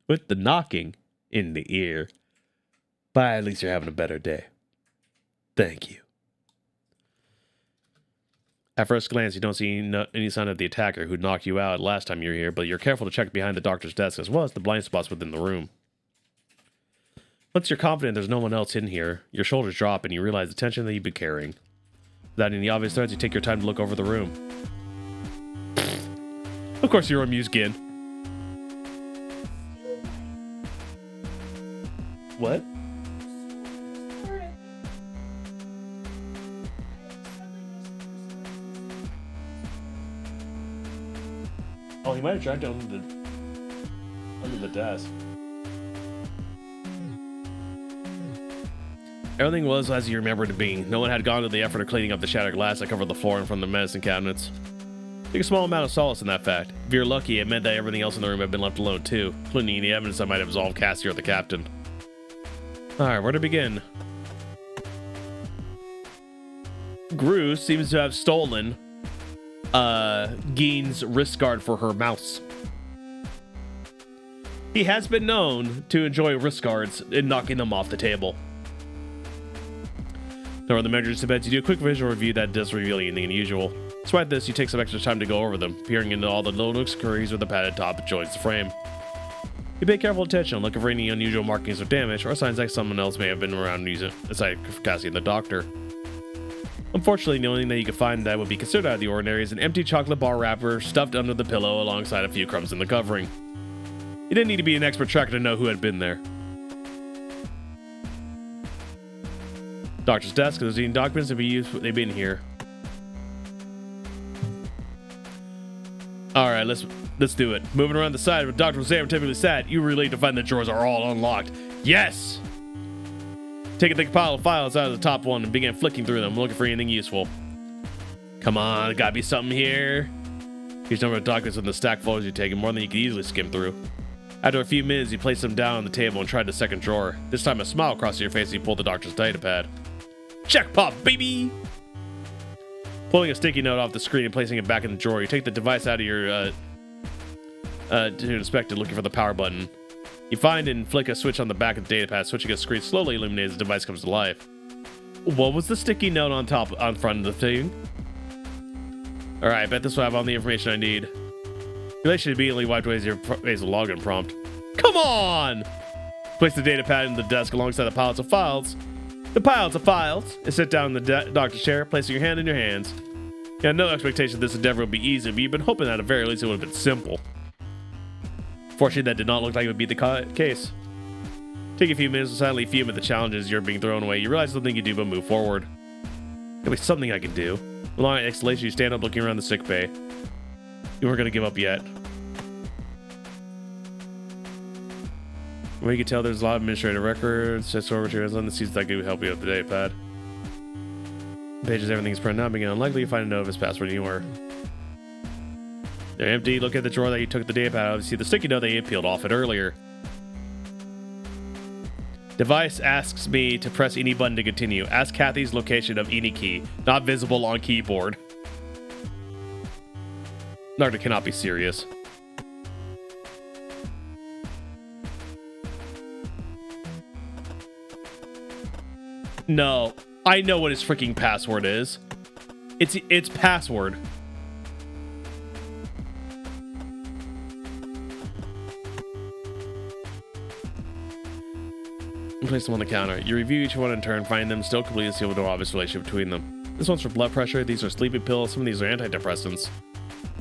with the knocking in the ear. But at least you're having a better day. Thank you. At first glance, you don't see any sign of the attacker who knocked you out last time you were here, but you're careful to check behind the doctor's desk as well as the blind spots within the room. Once you're confident there's no one else in here, your shoulders drop and you realize the tension that you've been carrying. Without any obvious threats, you take your time to look over the room. Of course, you're amused again. What? Oh, he might have dragged it under the desk. Everything was as you remembered it being. No one had gone to the effort of cleaning up the shattered glass that covered the floor and from the medicine cabinets. Take a small amount of solace in that fact. If you're lucky, it meant that everything else in the room had been left alone too, including any evidence that might have absolved Cassie or the captain. Alright, where to begin? Gru seems to have stolen Gein's wrist guard for her mouse. He has been known to enjoy wrist guards and knocking them off the table. There are the measures to bed. You do a quick visual review that does reveal anything unusual. Despite this, you take some extra time to go over them, peering into all the little nooks and crannies where the padded top joins the frame. You pay careful attention, looking for any unusual markings of damage or signs that someone else may have been around using aside Cassie and the doctor. Unfortunately, the only thing that you can find that would be considered out of the ordinary is an empty chocolate bar wrapper stuffed under the pillow alongside a few crumbs in the covering. You didn't need to be an expert tracker to know who had been there. Doctor's desk, there's any documents to be used. They've been here. All right, let's do it. Moving around the side where Dr. Sam typically sat, you were relieved to find the drawers are all unlocked. Yes! Take a thick pile of files out of the top one and begin flicking through them, looking for anything useful. Come on, gotta be something here. Huge number of documents in the stack folders you take, more than you could easily skim through. After a few minutes, you place them down on the table and tried the second drawer. This time, a smile crossed your face as you pulled the doctor's data pad. Jackpot, baby! Pulling a sticky note off the screen and placing it back in the drawer, you take the device out of your to inspect it, looking for the power button. You find and flick a switch on the back of the datapad. Switching a screen slowly illuminates as the device comes to life. What was the sticky note on front of the thing? All right, I bet this will have all the information I need. You should immediately wipe away your login prompt. Come on! Place the datapad in the desk alongside the piles of files. The piles of files. And sit down in the doctor's chair, placing your hand in your hands. You had no expectation this endeavor would be easy, but you've been hoping that at the very least it would have been simple. Fortunately, that did not look like it would be the case. Take a few minutes to silently fume at the challenges you're being thrown away. You realize nothing you do but move forward. There'll be something I can do. With a long exhalation, you stand up looking around the sick bay. You weren't going to give up yet. Well, you can tell there's a lot of administrative records, just over to on the seats that could help you with the datapad. Pages, everything's printed out, making it unlikely you find a note of his password anywhere. They're empty. Look at the drawer that you took the datapad out of. See the sticky note that you peeled off it earlier. Device asks me to press any button to continue. Ask Kathy's location of any key, not visible on keyboard. Doctor cannot be serious. No, I know what his freaking password is. It's password. Place them on the counter. You review each one in turn, find them still completely sealed with no obvious relationship between them. This one's for blood pressure, these are sleeping pills, some of these are antidepressants.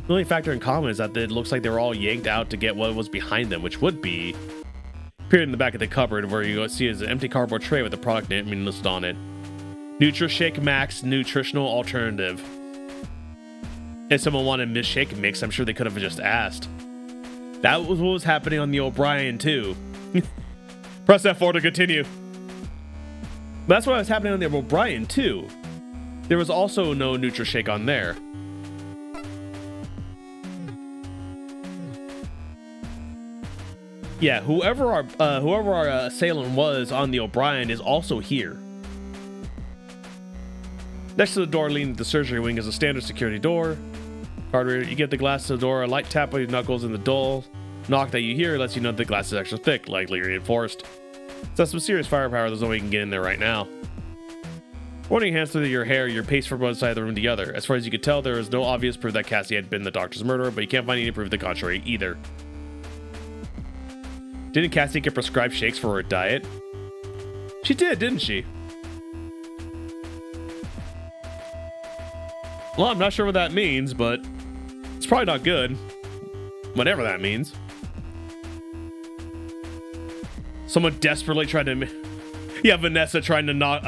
The only factor in common is that it looks like they were all yanked out to get what was behind them, which would be appeared in the back of the cupboard, where you see is an empty cardboard tray with the product name listed on it. NutriShake Max Nutritional Alternative. If someone wanted Miss Shake Mix, I'm sure they could have just asked. That was what was happening on the O'Brien too. Press F4 to continue. That's what was happening on the O'Brien too. There was also no NutriShake on there. Yeah, whoever our assailant was on the O'Brien is also here. Next to the door leading to the surgery wing is a standard security door. Card reader, you get the glass to the door, a light tap with your knuckles in the dull knock that you hear lets you know the glass is extra thick, likely reinforced. It's got some serious firepower, there's no way you can get in there right now. Running hands through your hair, you're paced from one side of the room to the other. As far as you could tell, there is no obvious proof that Cassie had been the doctor's murderer, but you can't find any proof of the contrary either. Didn't Cassie get prescribed shakes for her diet? She did, didn't she? Well, I'm not sure what that means, but it's probably not good. Whatever that means. Someone desperately tried to... Yeah, Vanessa trying to not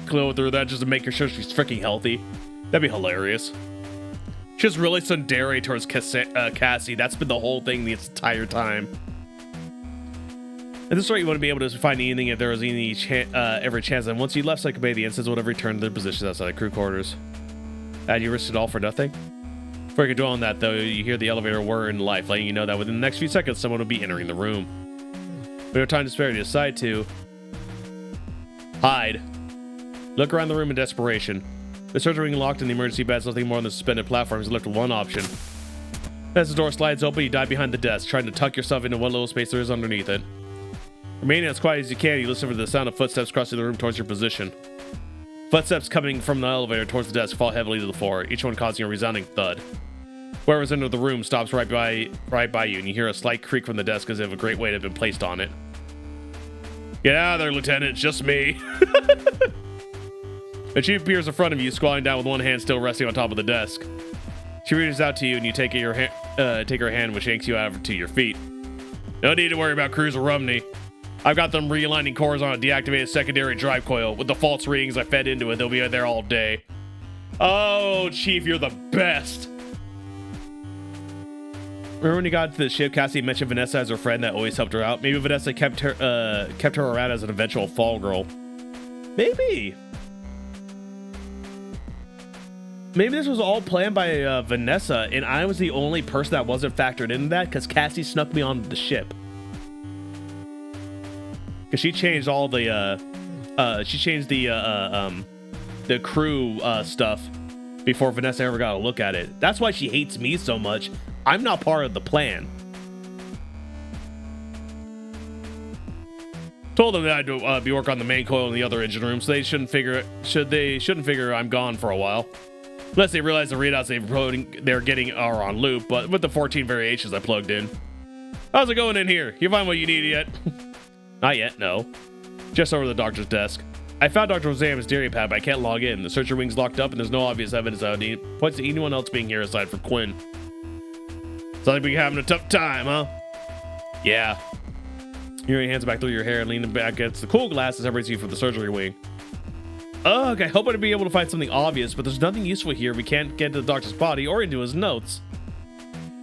go through that just to make sure she's freaking healthy. That'd be hilarious. She's really tsundere towards Cassie. That's been the whole thing this entire time. At this rate, you want to be able to find anything if there was any every chance. And once you left Psycho Bay, the incidents would have returned to their positions outside the crew quarters. And you risked it all for nothing? Before you could dwell on that, though, you hear the elevator whir in life, letting you know that within the next few seconds, someone will be entering the room. We have time to spare, you decide to hide. Look around the room in desperation. The surgery wing locked and the emergency beds, nothing more than the suspended platforms, left with one option. As the door slides open, you dive behind the desk, trying to tuck yourself into what little space there is underneath it. Remaining as quiet as you can, you listen for the sound of footsteps crossing the room towards your position. Footsteps coming from the elevator towards the desk fall heavily to the floor, each one causing a resounding thud. Whoever's into the room stops right by you, and you hear a slight creak from the desk as if a great weight had been placed on it. Get out of there, Lieutenant, it's just me. The chief appears in front of you, squatting down with one hand still resting on top of the desk. She reaches out to you, and you take her hand, which yanks you out to your feet. No need to worry about Cruz or Rumney. I've got them realigning cores on a deactivated secondary drive coil. With the false readings I fed into it, they'll be there all day. Oh, Chief, you're the best. Remember when you got to the ship, Cassie mentioned Vanessa as her friend that always helped her out? Maybe Vanessa kept her around as an eventual fall girl. Maybe. Maybe this was all planned by Vanessa, and I was the only person that wasn't factored into that because Cassie snuck me onto the ship. Because she changed all the the crew stuff before Vanessa ever got a look at it. That's why she hates me so much. I'm not part of the plan. Told them that I'd be working on the main coil in the other engine room, so they shouldn't figure I'm gone for a while. Unless they realize the readouts they're getting are on loop, but with the 14 variations I plugged in. How's it going in here? You find what you need yet? Not yet, no. Just over the doctor's desk. I found Dr. Rosam's dairy pad, but I can't log in. The searcher wing's locked up, and there's no obvious evidence that points to anyone else being here aside from Quinn. Sounds like we're having a tough time, huh? Yeah. You run your hands back through your hair and lean back against the cool glass that separates you from the surgery wing. Ugh, I hope I'd be able to find something obvious, but there's nothing useful here. We can't get to the doctor's body or into his notes.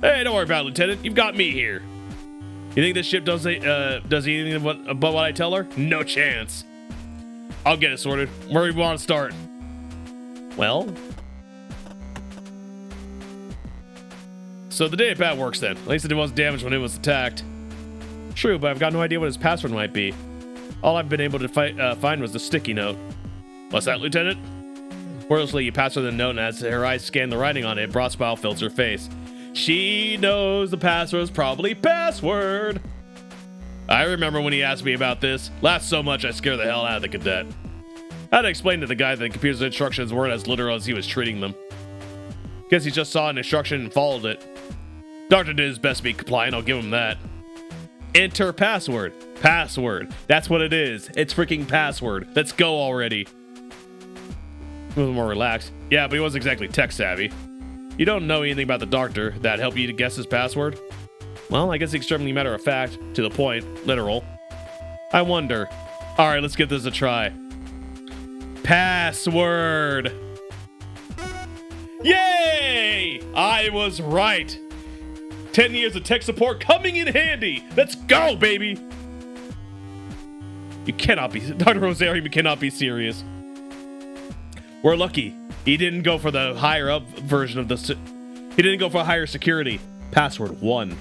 Hey, don't worry about it, Lieutenant. You've got me here. You think this ship does anything but what I tell her? No chance. I'll get it sorted. Where do we want to start? Well, so the data pad works then. At least it wasn't damaged when it was attacked. True, but I've got no idea what his password might be. All I've been able to find was the sticky note. What's that, Lieutenant? Wordlessly, you pass her the note, and as her eyes scan the writing on it, a broad smile fills her face. She knows the password's probably password. I remember when he asked me about this. Laughed so much I scared the hell out of the cadet. I had to explain to the guy that the computer's instructions weren't as literal as he was treating them. Guess he just saw an instruction and followed it. Doctor did his best to be compliant, I'll give him that. Enter password. Password. That's what it is. It's freaking password. Let's go already. A little more relaxed. Yeah, but he wasn't exactly tech savvy. You don't know anything about the doctor that helped you to guess his password? Well, I guess extremely matter of fact, to the point, literal. I wonder. Alright, let's give this a try. Password. Yay! I was right. 10 years of tech support coming in handy. Let's go, baby. You cannot be, Dr. Rosario, you cannot be serious. We're lucky. He didn't go for the higher up version of the, he didn't go for higher security. Password 1.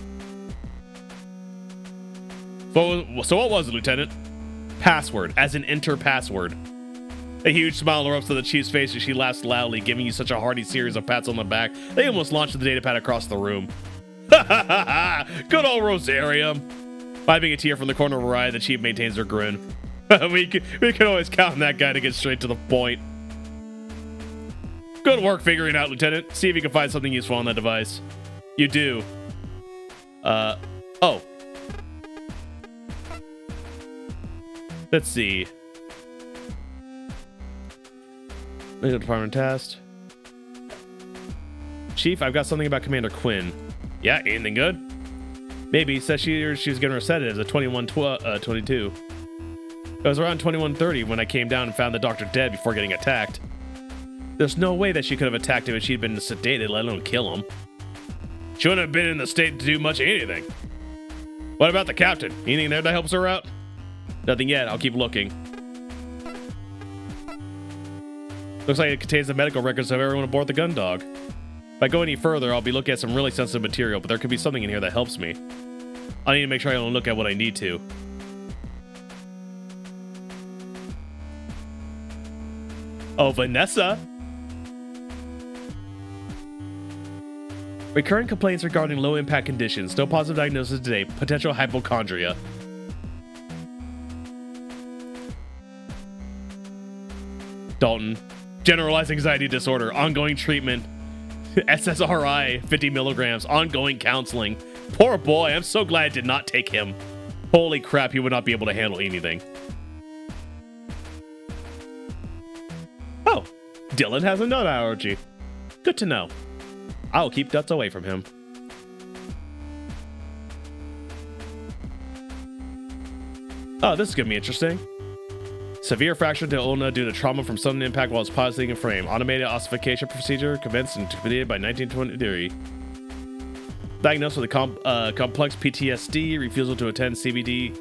So what was it, Lieutenant? Password, as in enter password. A huge smile erupts to the chief's face as she laughs loudly, giving you such a hearty series of pats on the back, they almost launched the data pad across the room. Ha ha ha ha! Good old Rosario. Wiping a tear from the corner of her eye, the chief maintains her grin. we can always count on that guy to get straight to the point. Good work figuring out, Lieutenant. See if you can find something useful on that device. You do. Oh. Let's see. Legal department test. Chief, I've got something about Commander Quinn. Yeah, anything good? Maybe. Says she was getting resetted as a 21-22. It was around 21:30 when I came down and found the doctor dead before getting attacked. There's no way that she could have attacked him if she'd been sedated, let alone kill him. She wouldn't have been in the state to do much of anything. What about the captain? Anything there that helps her out? Nothing yet. I'll keep looking. Looks like it contains the medical records of everyone aboard the Gundog. If I go any further, I'll be looking at some really sensitive material, but there could be something in here that helps me. I need to make sure I don't look at what I need to. Oh, Vanessa! Recurrent complaints regarding low-impact conditions. No positive diagnosis today. Potential hypochondria. Dalton. Generalized anxiety disorder. Ongoing treatment. SSRI. 50 milligrams. Ongoing counseling. Poor boy. I'm so glad I did not take him. Holy crap, he would not be able to handle anything. Oh. Dylan has a nut allergy. Good to know. I'll keep nuts away from him. Oh, this is gonna be interesting. Severe fracture to ulna due to trauma from sudden impact while it's positing a frame. Automated ossification procedure commenced and completed by 1923. Diagnosed with a complex PTSD, refusal to attend CBD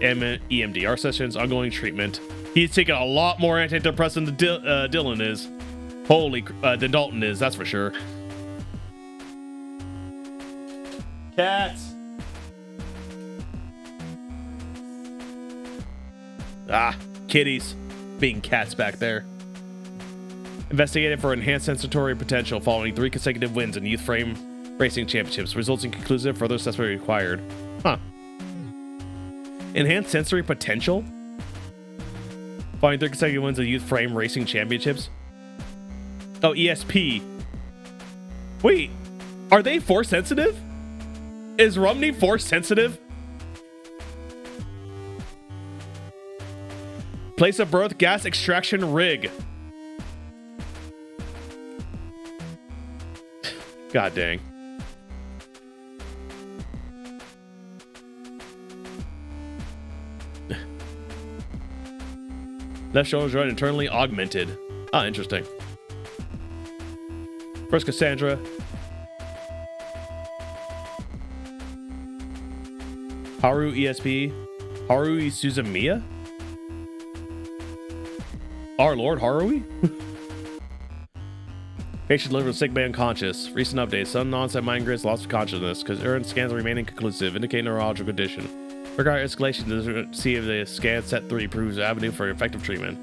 and EMDR sessions, ongoing treatment. He's taking a lot more antidepressant than Dylan is. Than Dalton is, that's for sure. Cats. Ah, kitties. Being cats back there. Investigated for enhanced sensory potential following 3 consecutive wins in youth frame racing championships. Results inconclusive. Further assessment required. Huh. Enhanced sensory potential? Following 3 consecutive wins of Youth Frame Racing Championships. Oh, ESP. Wait, are they force sensitive? Is Romney force sensitive? Place of birth gas extraction rig. God dang. Left shoulder joint internally augmented. Ah, interesting. First Cassandra. Haru ESP. Haru Suzumiya? Our Lord Harui? Patient delivered with sick man unconscious. Recent updates. Sudden onset migraines, loss of consciousness. Because urine scans remain inconclusive. Indicate neurological condition. Regard escalation to see if the scan set 3 proves avenue for effective treatment.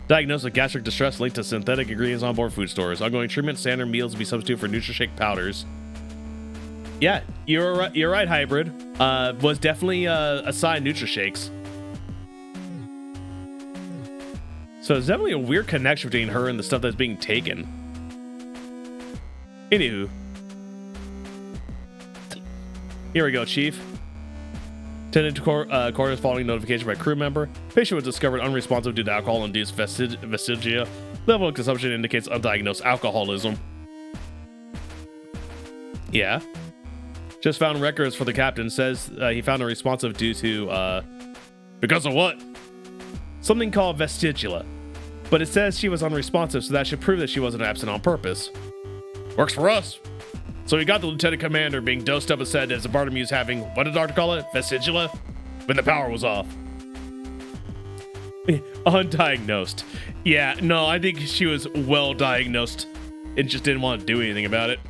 Diagnosis of gastric distress linked to synthetic ingredients on board food stores. Ongoing treatment, standard meals to be substituted for NutriShake powders. Yeah, you're right, Hybrid. Was definitely assigned NutriShakes. So there's definitely a weird connection between her and the stuff that's being taken. Anywho. Here we go, Chief. Tended to quarters following notification by crew member. Patient was discovered unresponsive due to alcohol-induced vestigia. Level of consumption indicates undiagnosed alcoholism. Yeah. Just found records for the captain. Says he found unresponsive due to, because of what? Something called vestigia. But it says she was unresponsive, so that should prove that she wasn't absent on purpose. Works for us. So we got the lieutenant commander being dosed up and said as the Bartolomew's having, what did the doctor call it? Vestigia? When the power was off. Undiagnosed. Yeah, no, I think she was well diagnosed and just didn't want to do anything about it.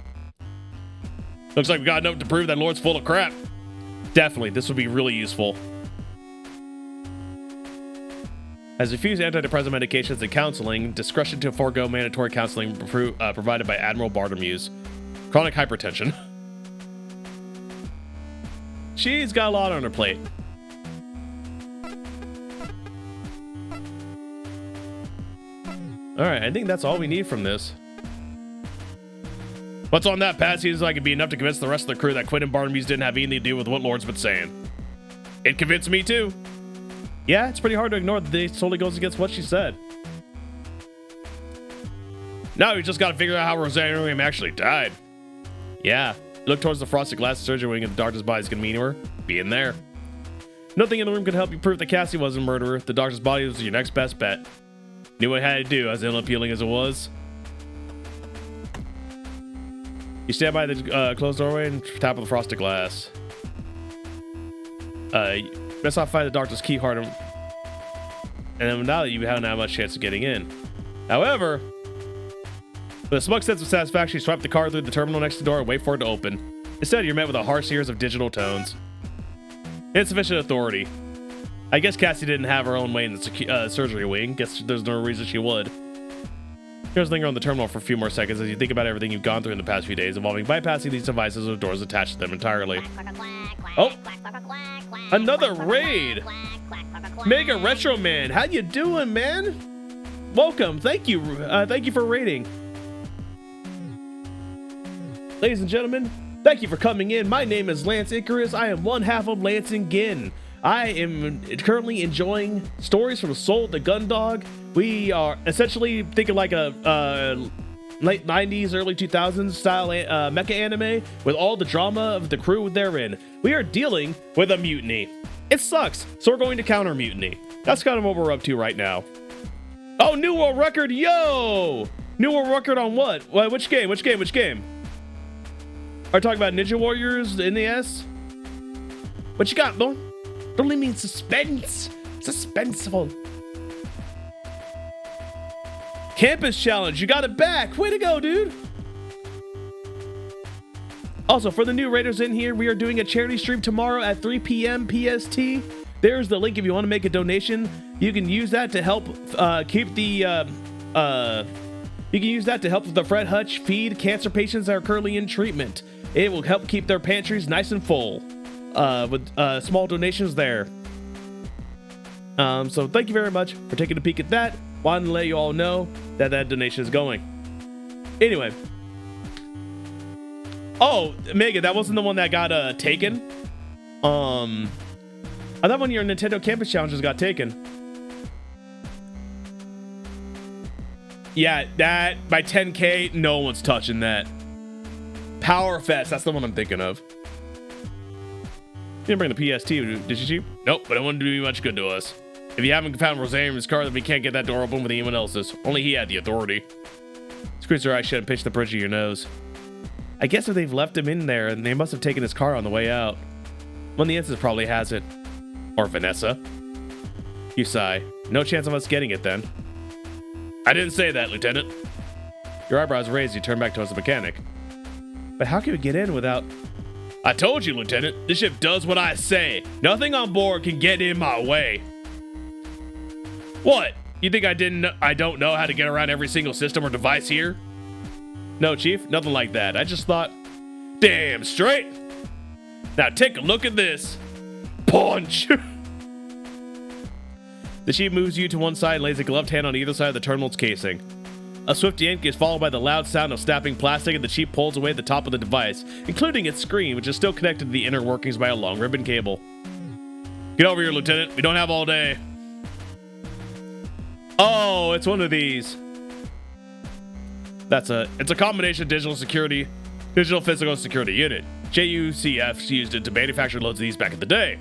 Looks like we got enough to prove that Lord's full of crap. Definitely, this would be really useful. Has refused antidepressant medications and counseling. Discretion to forego mandatory counseling provided by Admiral Bartolomew's. Chronic hypertension. She's got a lot on her plate. Alright, I think that's all we need from this. What's on that pass seems like it'd be enough to convince the rest of the crew that Quinn and Bartolomew's didn't have anything to do with what Lord's been saying. It convinced me too. Yeah, it's pretty hard to ignore that this totally goes against what she said. Now we just gotta figure out how Rosanna William actually died. Yeah, look towards the frosted glass surgery wing and the doctor's body is gonna mean to her. Be in there. Nothing in the room could help you prove that Cassie wasn't a murderer. The doctor's body was your next best bet. Knew what it had to do, as unappealing as it was. You stand by the closed doorway and tap on the frosted glass. Best not find the doctor's key hard. And then now that you haven't had much chance of getting in. However, with a smug sense of satisfaction, you swipe the card through the terminal next to the door and wait for it to open. Instead, you're met with a harsh series of digital tones. Insufficient authority. I guess Cassie didn't have her own way in the surgery wing. Guess there's no reason she would. Here's linger on the terminal for a few more seconds as you think about everything you've gone through in the past few days, involving bypassing these devices with doors attached to them entirely. Oh! Another raid! Mega Retro Man, how you doing, man? Welcome, thank you for raiding. Ladies and gentlemen, thank you for coming in. My name is Lance Icarus. I am one half of Lance and Gin. I am currently enjoying stories from Soul the Gundog. We are essentially thinking like a late 90s, early 2000s style mecha anime with all the drama of the crew therein. We are dealing with a mutiny. It sucks, so we're going to counter mutiny. That's kind of what we're up to right now. Oh, new world record, yo! New world record on what? Which game? Which game? Are you talking about Ninja Warriors, the NES? What you got, boy? Don't leave me in suspense. Suspenseful. Campus challenge, you got it back. Way to go, dude. Also, for the new raiders in here, we are doing a charity stream tomorrow at 3 p.m. PST. There's the link if you want to make a donation. You can use that to help keep the you can use that to help the Fred Hutch feed cancer patients that are currently in treatment. It will help keep their pantries nice and full with small donations there. So thank you very much for taking a peek at that. Wanted to let you all know that that donation is going. Anyway. Oh, Megan, that wasn't the one that got taken. I thought one of your Nintendo Campus challenges got taken. Yeah, that by 10K, no one's touching that. Power Fest, that's the one I'm thinking of. You didn't bring the PST, did you, Chief? Nope, but it wouldn't do much good to us. If you haven't found Rosarium's car, then we can't get that door open with anyone else's. Only he had the authority. Screws her eyes shut and pinch the bridge of your nose. I guess if they've left him in there, and they must have taken his car on the way out. One of the instances probably has it. Or Vanessa. You sigh. No chance of us getting it then. I didn't say that, Lieutenant. Your eyebrows raised, you turn back towards the mechanic. But how can we get in without... I told you, Lieutenant. This ship does what I say. Nothing on board can get in my way. What? You think I don't know how to get around every single system or device here? No, Chief. Nothing like that. I just thought... Damn straight. Now take a look at this. Punch. The Chief moves you to one side and lays a gloved hand on either side of the terminal's casing. A swift yank is followed by the loud sound of snapping plastic, and the Chief pulls away the top of the device, including its screen, which is still connected to the inner workings by a long ribbon cable. Get over here, Lieutenant. We don't have all day. Oh, it's one of these. It's a combination digital physical security unit. JUCF used it to manufacture loads of these back in the day.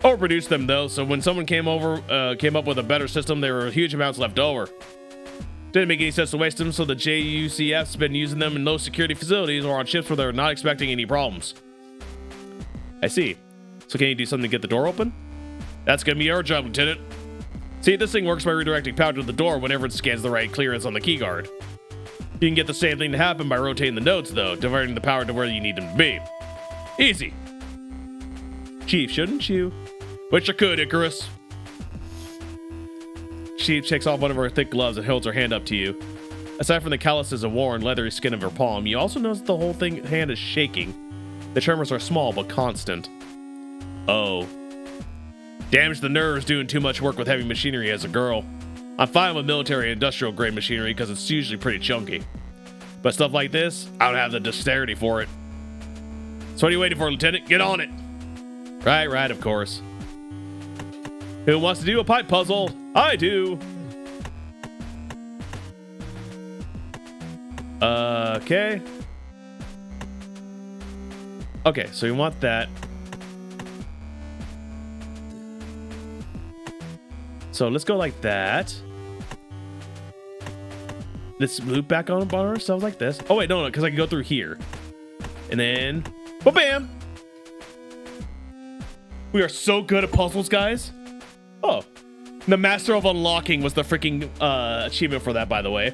Overproduced them though, so when someone came up with a better system, there were huge amounts left over. Didn't make any sense to waste them, so the JUCF's been using them in low security facilities or on ships where they're not expecting any problems. I see. So can you do something to get the door open? That's gonna be your job, Lieutenant. See, this thing works by redirecting power to the door whenever it scans the right clearance on the keyguard. You can get the same thing to happen by rotating the nodes, though, diverting the power to where you need them to be. Easy. Chief, shouldn't you? Wish I could, Icarus. Chief takes off one of her thick gloves and holds her hand up to you. Aside from the calluses of war and leathery skin of her palm, you also notice the whole hand is shaking. The tremors are small but constant. Oh. Damage the nerves doing too much work with heavy machinery as a girl. I'm fine with military and industrial grade machinery because it's usually pretty chunky. But stuff like this, I don't have the dexterity for it. So what are you waiting for, Lieutenant? Get on it. Right, of course. Who wants to do a pipe puzzle? I do. Okay. Okay, so you want that. So let's go like that. Let's loop back on ourselves like this. Oh wait, no, because I can go through here. And then, bam! We are so good at puzzles, guys. Oh, the Master of Unlocking was the freaking achievement for that, by the way.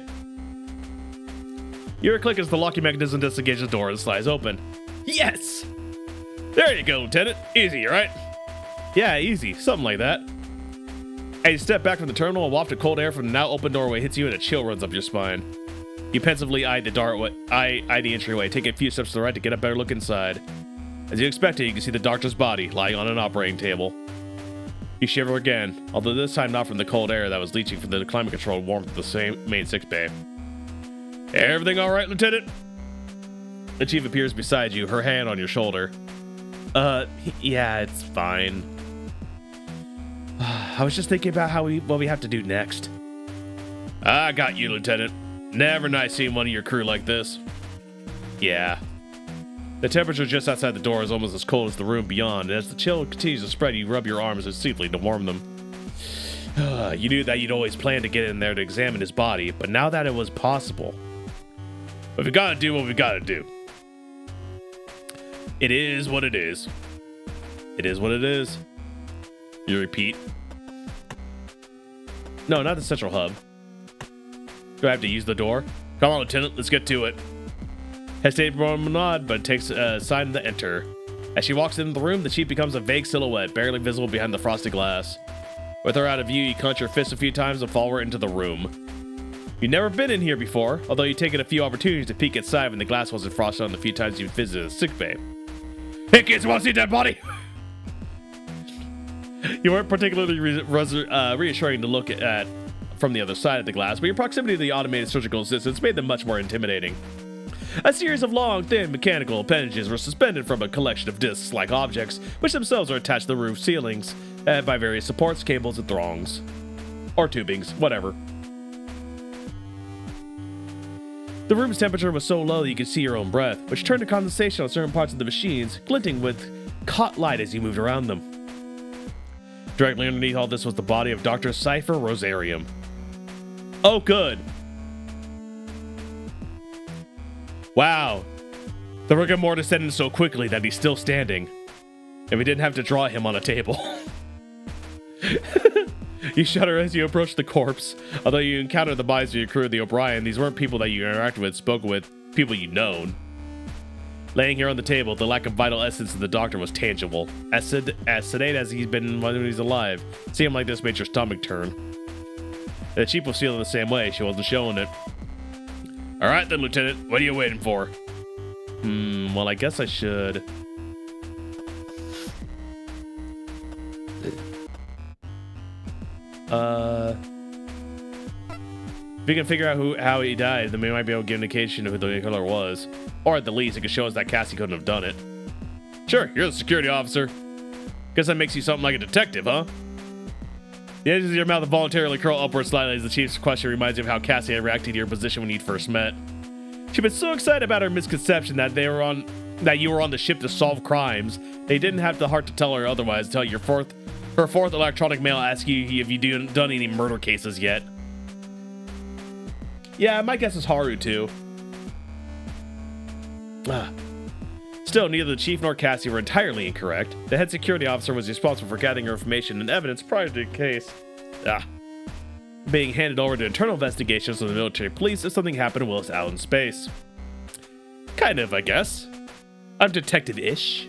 Your click is the locking mechanism to disengage the door and slides open. Yes! There you go, Lieutenant. Easy, right? Yeah, easy. Something like that. As you step back from the terminal, a waft of cold air from the now open doorway hits you and a chill runs up your spine. You pensively eye the entryway, take a few steps to the right to get a better look inside. As you expected, you can see the doctor's body lying on an operating table. You shiver again, although this time not from the cold air that was leaching from the climate-controlled warmth of the same main sickbay. Everything all right, Lieutenant? The Chief appears beside you, her hand on your shoulder. Yeah, it's fine. I was just thinking about what we have to do next. I got you, Lieutenant. Never nice seeing one of your crew like this. Yeah. The temperature just outside the door is almost as cold as the room beyond, and as the chill continues to spread, you rub your arms instinctively to warm them. You knew that you'd always planned to get in there to examine his body, but now that it was possible. But we gotta do what we gotta do. It is what it is. It is what it is. You repeat. No, not the central hub. Do I have to use the door? Come on, Lieutenant, let's get to it. Hesitates for a nod, but takes a sign to enter. As she walks into the room, the Chief becomes a vague silhouette, barely visible behind the frosted glass. With her out of view, you clench your fist a few times and follow her into the room. You've never been in here before, although you've taken a few opportunities to peek inside when the glass wasn't frosted on the few times you've visited the sickbay. Hey kids, wanna see a dead body? You weren't particularly reassuring to look at from the other side of the glass, but your proximity to the automated surgical assistants made them much more intimidating. A series of long, thin mechanical appendages were suspended from a collection of discs-like objects, which themselves are attached to the roof ceilings by various supports, cables, and thongs. Or tubings, whatever. The room's temperature was so low that you could see your own breath, which turned to condensation on certain parts of the machines, glinting with caught light as you moved around them. Directly underneath all this was the body of Dr. Cypher Rosarium. Oh, good. Wow. The rigor mortis set in so quickly that he's still standing. And we didn't have to draw him on a table. You shudder as you approach the corpse. Although you encounter the bodies of your crew of the O'Brien, these weren't people that you interacted with, spoke with, people you'd known. Laying here on the table, the lack of vital essence of the doctor was tangible. As sedate as he's been when he's alive. Seeing him like this made your stomach turn. The chief was feeling the same way. She wasn't showing it. Alright then, Lieutenant. What are you waiting for? Well, I guess I should... If we can figure out how he died, then we might be able to give an indication of who the killer was. Or at the least, it could show us that Cassie couldn't have done it. Sure, you're the security officer. Guess that makes you something like a detective, huh? The edges of your mouth involuntarily curl upward slightly as the chief's question reminds you of how Cassie had reacted to your position when you'd first met. She'd been so excited about her misconception that you were on the ship to solve crimes, they didn't have the heart to tell her otherwise until her fourth electronic mail asked you if you'd done any murder cases yet. Yeah, my guess is Haru too. Still, neither the chief nor Cassie were entirely incorrect. The head security officer was responsible for gathering your information and evidence prior to the case. Being handed over to internal investigations from the military police if something happened while it's out in space. Kind of, I guess. I'm detective-ish.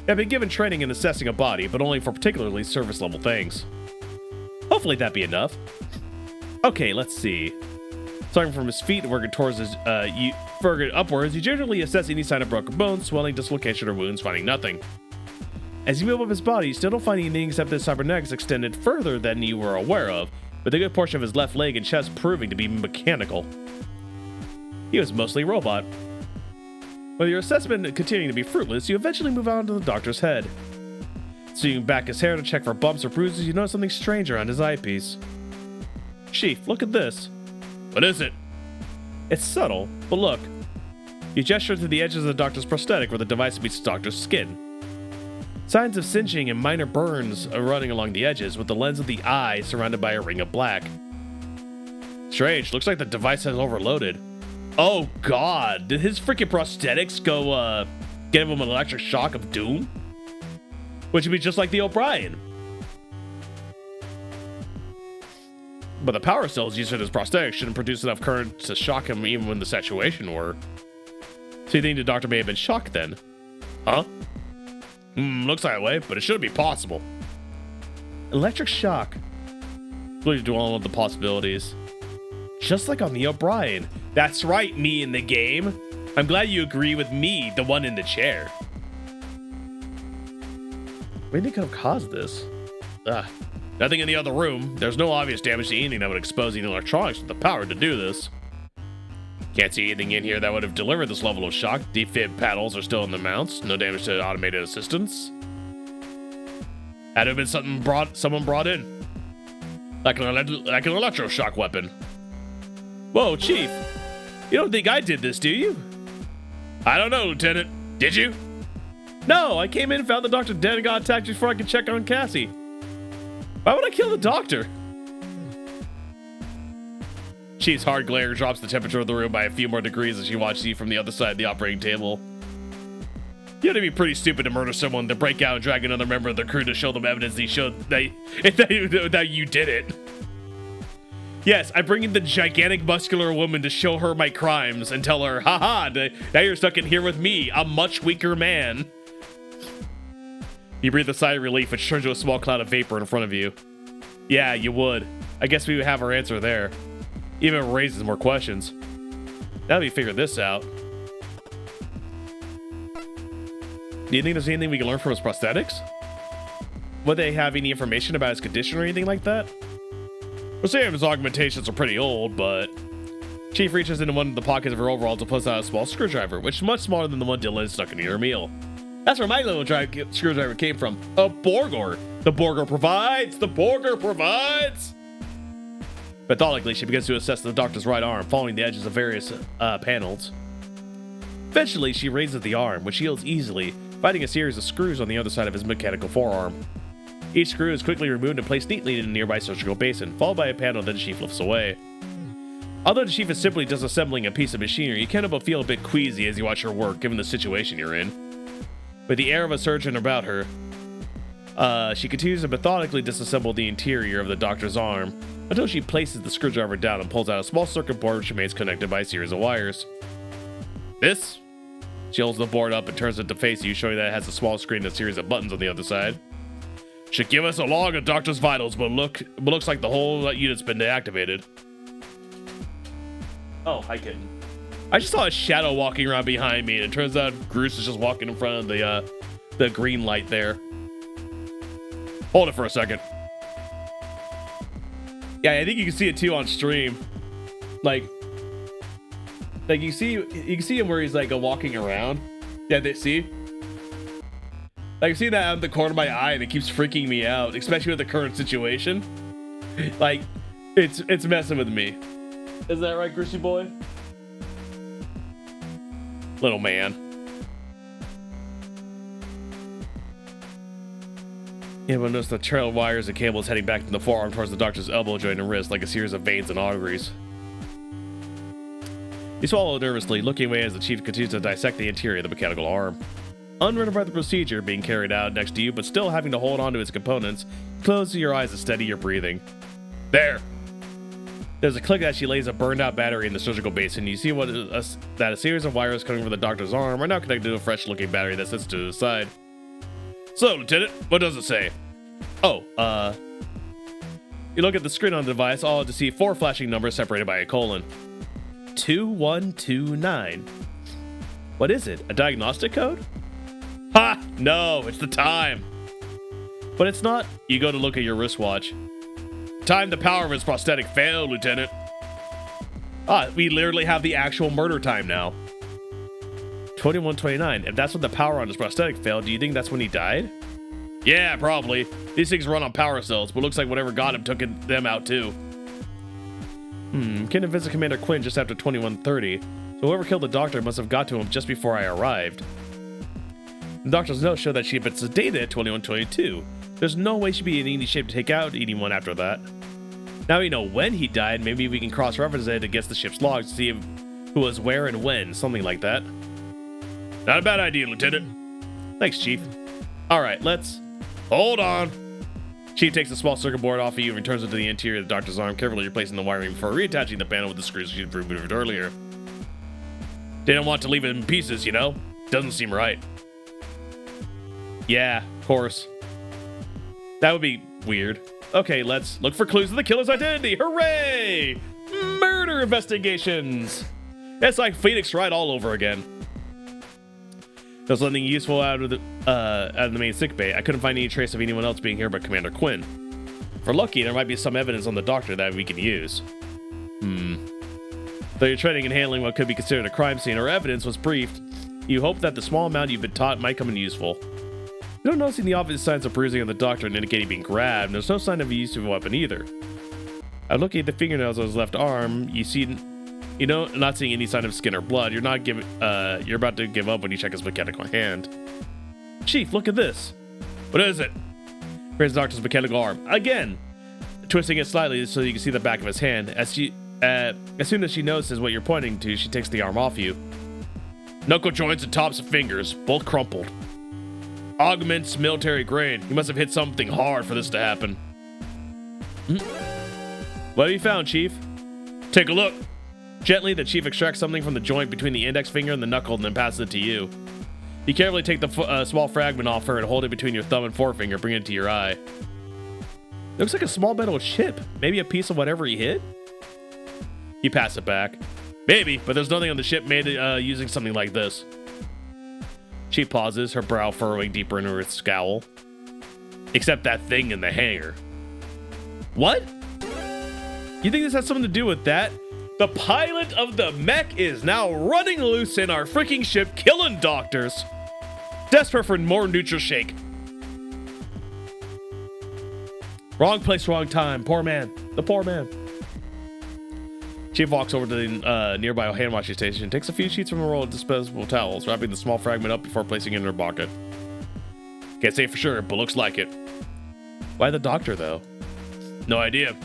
I've been given training in assessing a body, but only for particularly service-level things. Hopefully that'd be enough. Okay, let's see. Starting from his feet and working towards his, working upwards, you generally assess any sign of broken bones, swelling, dislocation, or wounds, finding nothing. As you move up his body, you still don't find anything except that his cybernetics extended further than you were aware of, with a good portion of his left leg and chest proving to be mechanical. He was mostly robot. With your assessment continuing to be fruitless, you eventually move on to the doctor's head. Swinging back his hair to check for bumps or bruises, you notice something strange around his eyepiece. Chief, look at this. What is it? It's subtle, but look. You gesture to the edges of the doctor's prosthetic where the device meets the doctor's skin. Signs of singeing and minor burns are running along the edges, with the lens of the eye surrounded by a ring of black. Strange, looks like the device has overloaded. Oh god, did his freaking prosthetics go, give him an electric shock of doom? Which would be just like the O'Brien. But the power cells used in his prosthetics shouldn't produce enough current to shock him even when the saturation were. So you think the doctor may have been shocked then? Huh? Looks that way, but it shouldn't be possible. Electric shock. Please do all of the possibilities. Just like on the O'Brien. That's right, me in the game. I'm glad you agree with me, the one in the chair. What do you think could have caused this? Nothing in the other room. There's no obvious damage to anything that would expose the electronics with the power to do this. Can't see anything in here that would have delivered this level of shock. Defib paddles are still in the mounts. No damage to automated assistance. Had to have been someone brought in. Like an electroshock weapon. Whoa, Chief. You don't think I did this, do you? I don't know, Lieutenant. Did you? No, I came in and found the doctor dead and got attacked before I could check on Cassie. Why would I kill the doctor? Chief's hard glare drops the temperature of the room by a few more degrees as you watch you from the other side of the operating table. You have to be pretty stupid to murder someone, to break out and drag another member of the crew to show them evidence that you did it. Yes, I bring in the gigantic muscular woman to show her my crimes and tell her, haha, now you're stuck in here with me, a much weaker man. You breathe a sigh of relief, which turns to a small cloud of vapor in front of you. Yeah, you would. I guess we would have our answer there. Even raises more questions. Now that we figured this out. Do you think there's anything we can learn from his prosthetics? would they have any information about his condition or anything like that? We're saying his augmentations are pretty old, but Chief reaches into one of the pockets of her overall to pull out a small screwdriver, which is much smaller than the one Dylan stuck into her meal. That's where my little screwdriver came from. A Borgor. The Borgor provides. The Borgor provides. Methodically, she begins to assess the doctor's right arm, following the edges of various panels. Eventually, she raises the arm, which yields easily, finding a series of screws on the other side of his mechanical forearm. Each screw is quickly removed and placed neatly in a nearby surgical basin, followed by a panel that the Chief lifts away. Although the Chief is simply disassembling a piece of machinery, you can't help but feel a bit queasy as you watch her work, given the situation you're in. With the air of a surgeon about her, she continues to methodically disassemble the interior of the doctor's arm until she places the screwdriver down and pulls out a small circuit board which remains connected by a series of wires. This? She holds the board up and turns it to face you, showing that it has a small screen and a series of buttons on the other side. Should give us a log of doctor's vitals, but looks like the whole unit's been deactivated. Oh, hi, kitten. I just saw a shadow walking around behind me, and it turns out Groose is just walking in front of the green light there. Hold it for a second. Yeah, I think you can see it too on stream. Like you can see him where he's like walking around. Yeah, they see. Like, I see that out of the corner of my eye, and it keeps freaking me out, especially with the current situation. Like, it's messing with me. Is that right, Grishy boy? Little man. Yeah, but notice the trail of wires and cables heading back to the forearm towards the doctor's elbow joint and wrist, like a series of veins and arteries. You swallow nervously, looking away as the Chief continues to dissect the interior of the mechanical arm. Unread by the procedure being carried out next to you, but still having to hold on to its components, close your eyes and steady your breathing. There! There's a click as she lays a burned out battery in the surgical basin. You see that a series of wires coming from the doctor's arm are now connected to a fresh looking battery that sits to the side. So, Lieutenant, what does it say? Oh, you look at the screen on the device, all to see 4 flashing numbers separated by a colon. 2129. What is it? A diagnostic code? Ha! No, it's the time. But it's not. You go to look at your wristwatch. Time the power of his prosthetic failed, Lieutenant. We literally have the actual murder time now. 2129. If that's when the power on his prosthetic failed, do you think that's when he died? Yeah, probably. These things run on power cells, but looks like whatever got him took them out too. Ken visit Commander Quinn just after 2130, so whoever killed the doctor must have got to him just before I arrived. The doctor's notes show that she had been sedated at 2122. There's no way she'd be in any shape to take out anyone after that. Now we know when he died, maybe we can cross-reference it against the ship's logs to see who was where and when, something like that. Not a bad idea, Lieutenant. Thanks, Chief. Alright, let's... Hold on. Chief takes a small circuit board off of you and returns it to the interior of the doctor's arm, carefully replacing the wiring before reattaching the panel with the screws she'd removed earlier. Didn't want to leave it in pieces, you know? Doesn't seem right. Yeah, of course. That would be weird. Okay, let's look for clues of the killer's identity. Hooray! Murder investigations! It's like Phoenix Wright all over again. There's nothing useful out of the main sickbay. I couldn't find any trace of anyone else being here but Commander Quinn. If we're lucky, there might be some evidence on the doctor that we can use. Though your training in handling what could be considered a crime scene or evidence was briefed, you hope that the small amount you've been taught might come in useful. You don't notice any obvious signs of bruising on the doctor indicating being grabbed, and there's no sign of a use of a weapon either. Looking at the fingernails on his left arm, not seeing any sign of skin or blood. You're about to give up when you check his mechanical hand. Chief, look at this. What is it? Here's the doctor's mechanical arm. Again! Twisting it slightly so you can see the back of his hand. As soon as she notices what you're pointing to, she takes the arm off you. Knuckle joints and tops of fingers, both crumpled. Augments military grade. You must have hit something hard for this to happen. What have you found, Chief? Take a look. Gently, the Chief extracts something from the joint between the index finger and the knuckle and then passes it to you. You carefully take the small fragment off her and hold it between your thumb and forefinger, bring it to your eye. Looks like a small metal chip. Maybe a piece of whatever he hit? You pass it back. Maybe, but there's nothing on the ship made using something like this. She pauses, her brow furrowing deeper into her scowl. Except that thing in the hangar. What? You think this has something to do with that? The pilot of the mech is now running loose in our freaking ship, killing doctors. Desperate for more neutral shake. Wrong place, wrong time. Poor man. The poor man. Chief walks over to the nearby hand washing station, takes a few sheets from a roll of disposable towels, wrapping the small fragment up before placing it in her pocket. Can't say for sure, but looks like it. Why the doctor, though? No idea.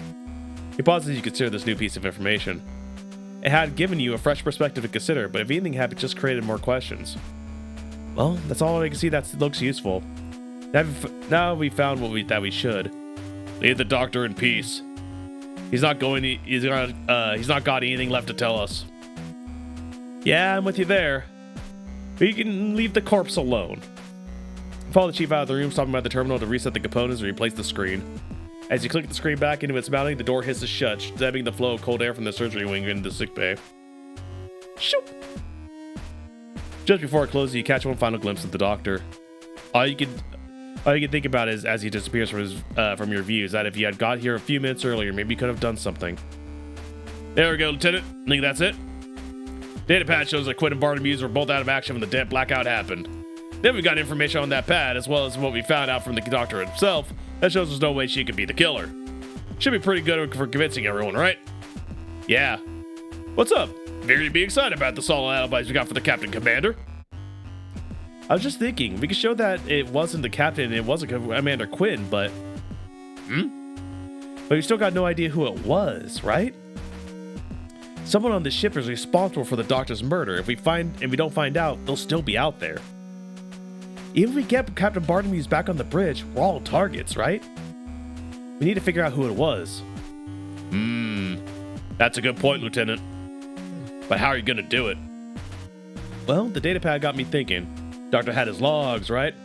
He pauses as you consider this new piece of information. It had given you a fresh perspective to consider, but if anything had just created more questions. Well, that's all I can see that looks useful. Now we found what we should. Leave the doctor in peace. He's not got anything left to tell us. Yeah, I'm with you there. But you can leave the corpse alone. Follow the chief out of the room, stopping by the terminal to reset the components and replace the screen. As you click the screen back into its mounting, the door hisses shut, stabbing the flow of cold air from the surgery wing into the sickbay. Shoop! Just before it closes, you catch one final glimpse of the doctor. All you can think about is as he disappears from your view is that if you had got here a few minutes earlier, maybe you could have done something. There we go, Lieutenant. I think that's it. Data pad shows that Quinn and Barnaby's were both out of action when the dead blackout happened. Then we got information on that pad, as well as what we found out from the doctor himself, that shows there's no way she could be the killer. Should be pretty good for convincing everyone, right? Yeah. What's up? Figured you'd be excited about the solid alibis we got for the Captain Commander. I was just thinking, we could show that it wasn't the captain, it wasn't Commander Quinn, but... But we still got no idea who it was, right? Someone on the ship is responsible for the doctor's murder. If we don't find out, they'll still be out there. Even if we get Captain Barnaby's back on the bridge, we're all targets, right? We need to figure out who it was. That's a good point, Lieutenant. But how are you gonna do it? Well, the datapad got me thinking. Doctor had his logs, right?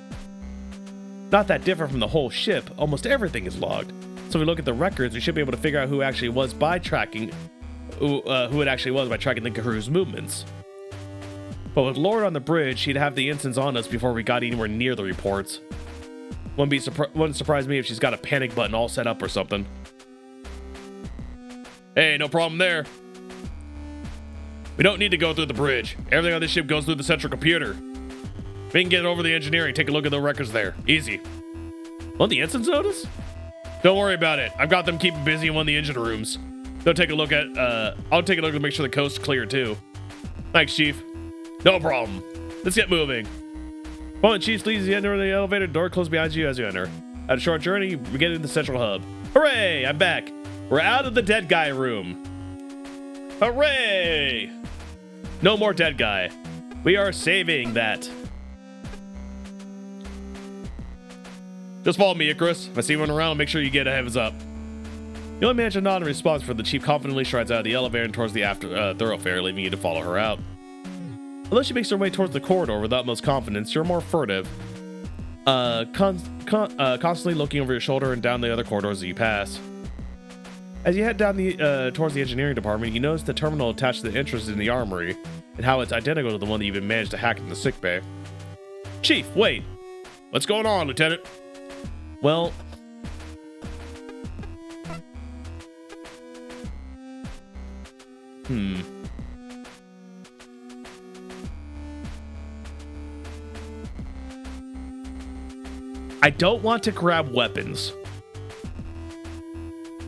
Not that different from the whole ship. Almost everything is logged. So if we look at the records, we should be able to figure out who actually was by tracking who it actually was by tracking the crew's movements. But with Lord on the bridge, he'd have the instance on us before we got anywhere near the reports. Wouldn't surprise me if she's got a panic button all set up or something. Hey, no problem there. We don't need to go through the bridge. Everything on this ship goes through the central computer. We can get over the engineering, take a look at the records there. Easy. Want the instance notice? Don't worry about it. I've got them keeping busy in one of the engine rooms. I'll take a look to make sure the coast's clear too. Thanks, Chief. No problem. Let's get moving. Well, Chief leads you enter the elevator. Door closed behind you as you enter. At a short journey, we get into the central hub. Hooray! I'm back. We're out of the dead guy room. Hooray! No more dead guy. We are saving that. Just follow me, Icarus. If I see anyone around, make sure you get a heads up. You only manage to nod in response for the chief confidently strides out of the elevator and towards the thoroughfare, leaving you to follow her out. Although she makes her way towards the corridor with utmost confidence, you're more furtive, constantly looking over your shoulder and down the other corridors as you pass. As you head down towards the engineering department, you notice the terminal attached to the entrance in the armory, and how it's identical to the one that you've managed to hack in the sickbay. Chief, wait! What's going on, Lieutenant? Well... I don't want to grab weapons.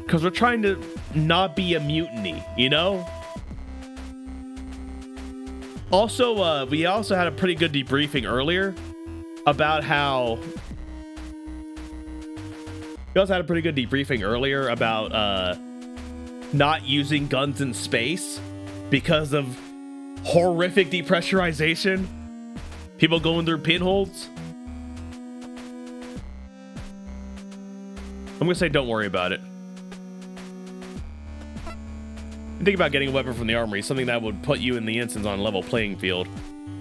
Because we're trying to not be a mutiny, you know? Also, we also had a pretty good debriefing earlier about how... not using guns in space because of horrific depressurization. People going through pinholes. I'm gonna say don't worry about it. Think about getting a weapon from the armory, something that would put you in the instance on a level playing field.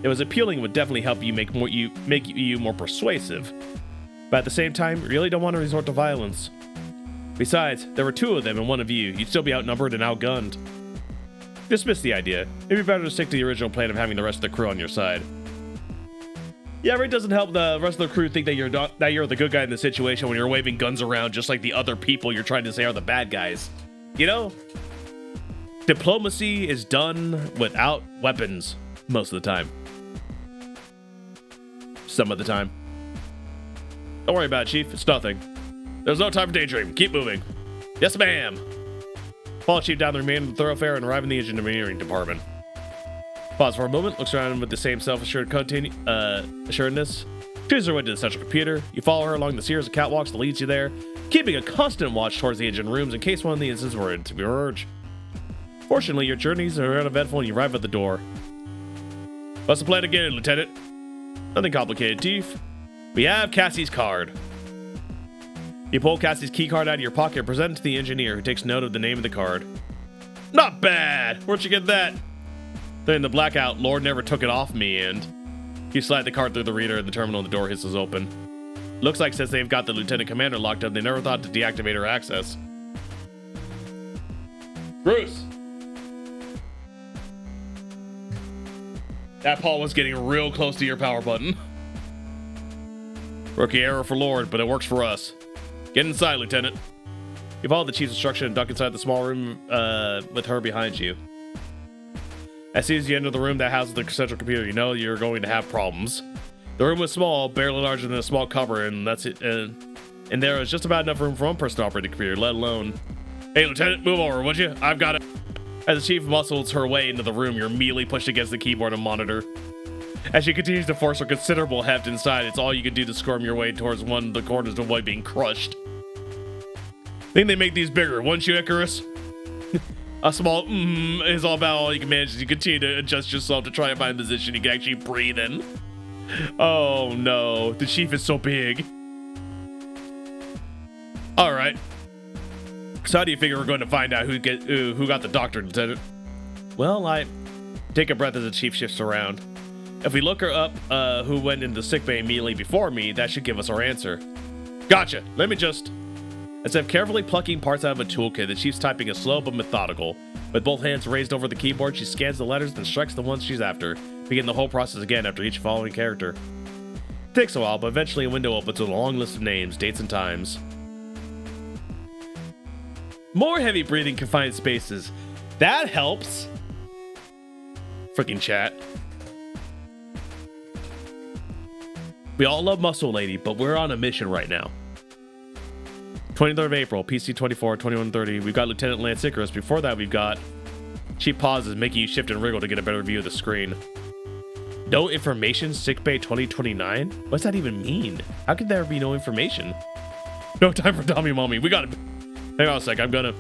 It was appealing, would definitely help you make you more persuasive. But at the same time, you really don't want to resort to violence. Besides, there were two of them and one of you. You'd still be outnumbered and outgunned. Dismiss the idea. It'd be better to stick to the original plan of having the rest of the crew on your side. Yeah, it doesn't help the rest of the crew think that you're the good guy in the situation when you're waving guns around just like the other people you're trying to say are the bad guys. You know? Diplomacy is done without weapons most of the time. Some of the time. Don't worry about it, Chief. It's nothing. There's no time for daydream. Keep moving. Yes, ma'am. Follow Chief down the remaining thoroughfare and arrive in the engineering department. Pause for a moment, looks around with the same self-assured assuredness. Chooses her way to the central computer. You follow her along the series of catwalks that leads you there, keeping a constant watch towards the engine rooms in case one of the incidents were to emerge. Fortunately, your journeys are uneventful and you arrive at the door. What's the plan again, Lieutenant? Nothing complicated, Chief. We have Cassie's card. You pull Cassie's key card out of your pocket and present it to the engineer, who takes note of the name of the card. Not bad! Where'd you get that? Then in the blackout, Lord never took it off me, and you slide the card through the reader and the terminal and the door hisses open. Looks like since they've got the Lieutenant Commander locked up, they never thought to deactivate her access. Bruce! That Paul was getting real close to your power button. Rookie error for Lord, but it works for us. Get inside, Lieutenant. You follow the Chief's instruction and duck inside the small room with her behind you. As soon as you enter the room that houses the central computer, you know you're going to have problems. The room was small, barely larger than a small cupboard, and that's it. And there was just about enough room for one person to operate the computer, let alone... Hey, Lieutenant, move over, would you? I've got it. As the Chief muscles her way into the room, you're immediately pushed against the keyboard and monitor. As she continues to force her considerable heft inside, it's all you can do to squirm your way towards one of the corners to avoid being crushed. Think they make these bigger, wouldn't you, Icarus? A small is all about all you can manage as you continue to adjust yourself to try and find a position you can actually breathe in. Oh no, the Chief is so big. Alright. So how do you figure we're going to find out who got the doctor, Lieutenant? Well, I take a breath as the Chief shifts around. If we look her up, who went into the sickbay immediately before me, that should give us our answer. Gotcha. Let me just... Instead of carefully plucking parts out of a toolkit, the Chief's typing is slow but methodical. With both hands raised over the keyboard, she scans the letters and strikes the ones she's after, beginning the whole process again after each following character. It takes a while, but eventually a window opens with a long list of names, dates, and times. More heavy breathing confined spaces. That helps. Freaking chat. We all love Muscle Lady, but we're on a mission right now. 23rd of April, PC 24, 2130. We've got Lieutenant Lance Icarus. Before that, we've got... She pauses, making you shift and wriggle to get a better view of the screen. No information, sickbay 2029? What's that even mean? How could there be no information? No time for dummy mommy. We gotta... Hang on a sec, I'm gonna...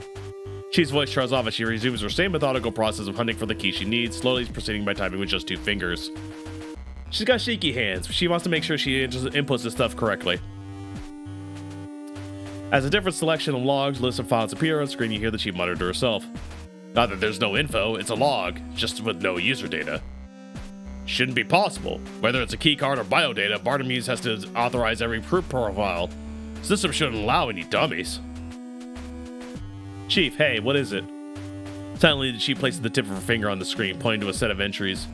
Chief's voice trails off as she resumes her same methodical process of hunting for the key she needs, slowly proceeding by typing with just 2 fingers. She's got shaky hands. She wants to make sure she inputs the stuff correctly. As a different selection of logs, lists, and files appear on screen, you hear the Chief mutter to herself. Not that there's no info, it's a log, just with no user data. Shouldn't be possible. Whether it's a keycard or biodata, Bartimeus has to authorize every proof profile. System shouldn't allow any dummies. Chief, hey, what is it? Silently, the Chief places the tip of her finger on the screen, pointing to a set of entries.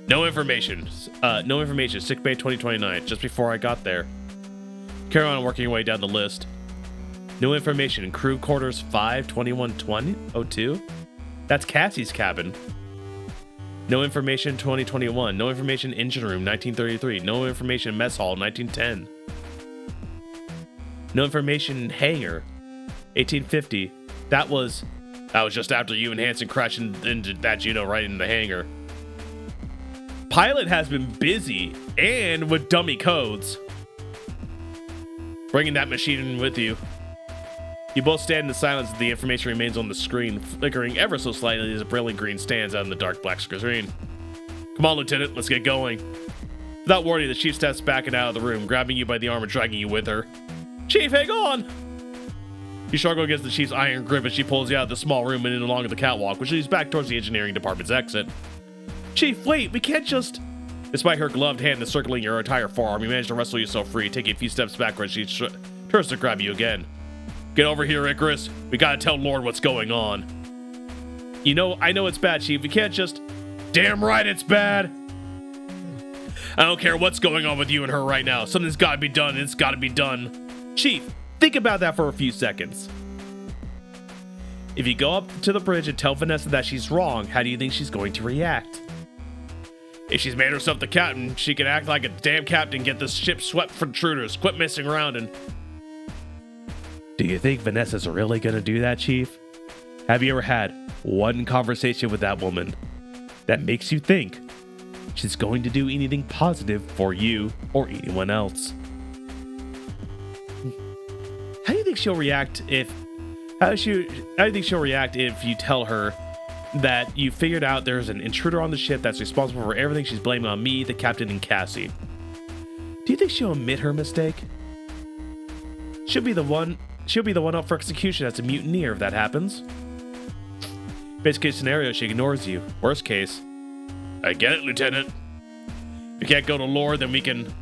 No information. No information. Sickbay 2029, just before I got there. Carry on working your way down the list. No information. Crew quarters 5/21/2002. That's Cassie's cabin. No information 2021. No information engine room 1933. No information mess hall 1910. No information hangar 1850. That was just after you and Hanson crashed into that Juno right in the hangar. Pilot has been busy and with dummy codes. Bringing that machine in with you. You both stand in the silence as the information remains on the screen, flickering ever so slightly as a brilliant green stands out in the dark black screen. Come on, Lieutenant, let's get going. Without warning, the Chief steps back and out of the room, grabbing you by the arm and dragging you with her. Chief, hang on! You struggle against the Chief's iron grip as she pulls you out of the small room and in along the catwalk, which leads back towards the engineering department's exit. Chief, wait, we can't just... Despite her gloved hand encircling your entire forearm, you manage to wrestle yourself free, taking a few steps backwards. She turns to grab you again. Get over here, Icarus. We gotta tell Lord what's going on. You know, I know it's bad, Chief. We can't just... Damn right it's bad. I don't care what's going on with you and her right now. Something's got to be done, and it's got to be done. Chief, think about that for a few seconds. If you go up to the bridge and tell Vanessa that she's wrong, how do you think she's going to react? If she's made herself the captain, she can act like a damn captain, get this ship swept for intruders, quit messing around, and... Do you think Vanessa's really gonna do that, Chief? Have you ever had one conversation with that woman that makes you think she's going to do anything positive for you or anyone else? How do you think she'll react if... How do you think she'll react if you tell her that you figured out there's an intruder on the ship that's responsible for everything she's blaming on me, the captain, and Cassie? Do you think she'll admit her mistake? She'll be the one up for execution as a mutineer if that happens. Best case scenario, she ignores you. Worst case, I get it, Lieutenant. If you can't go to Lord, then we can...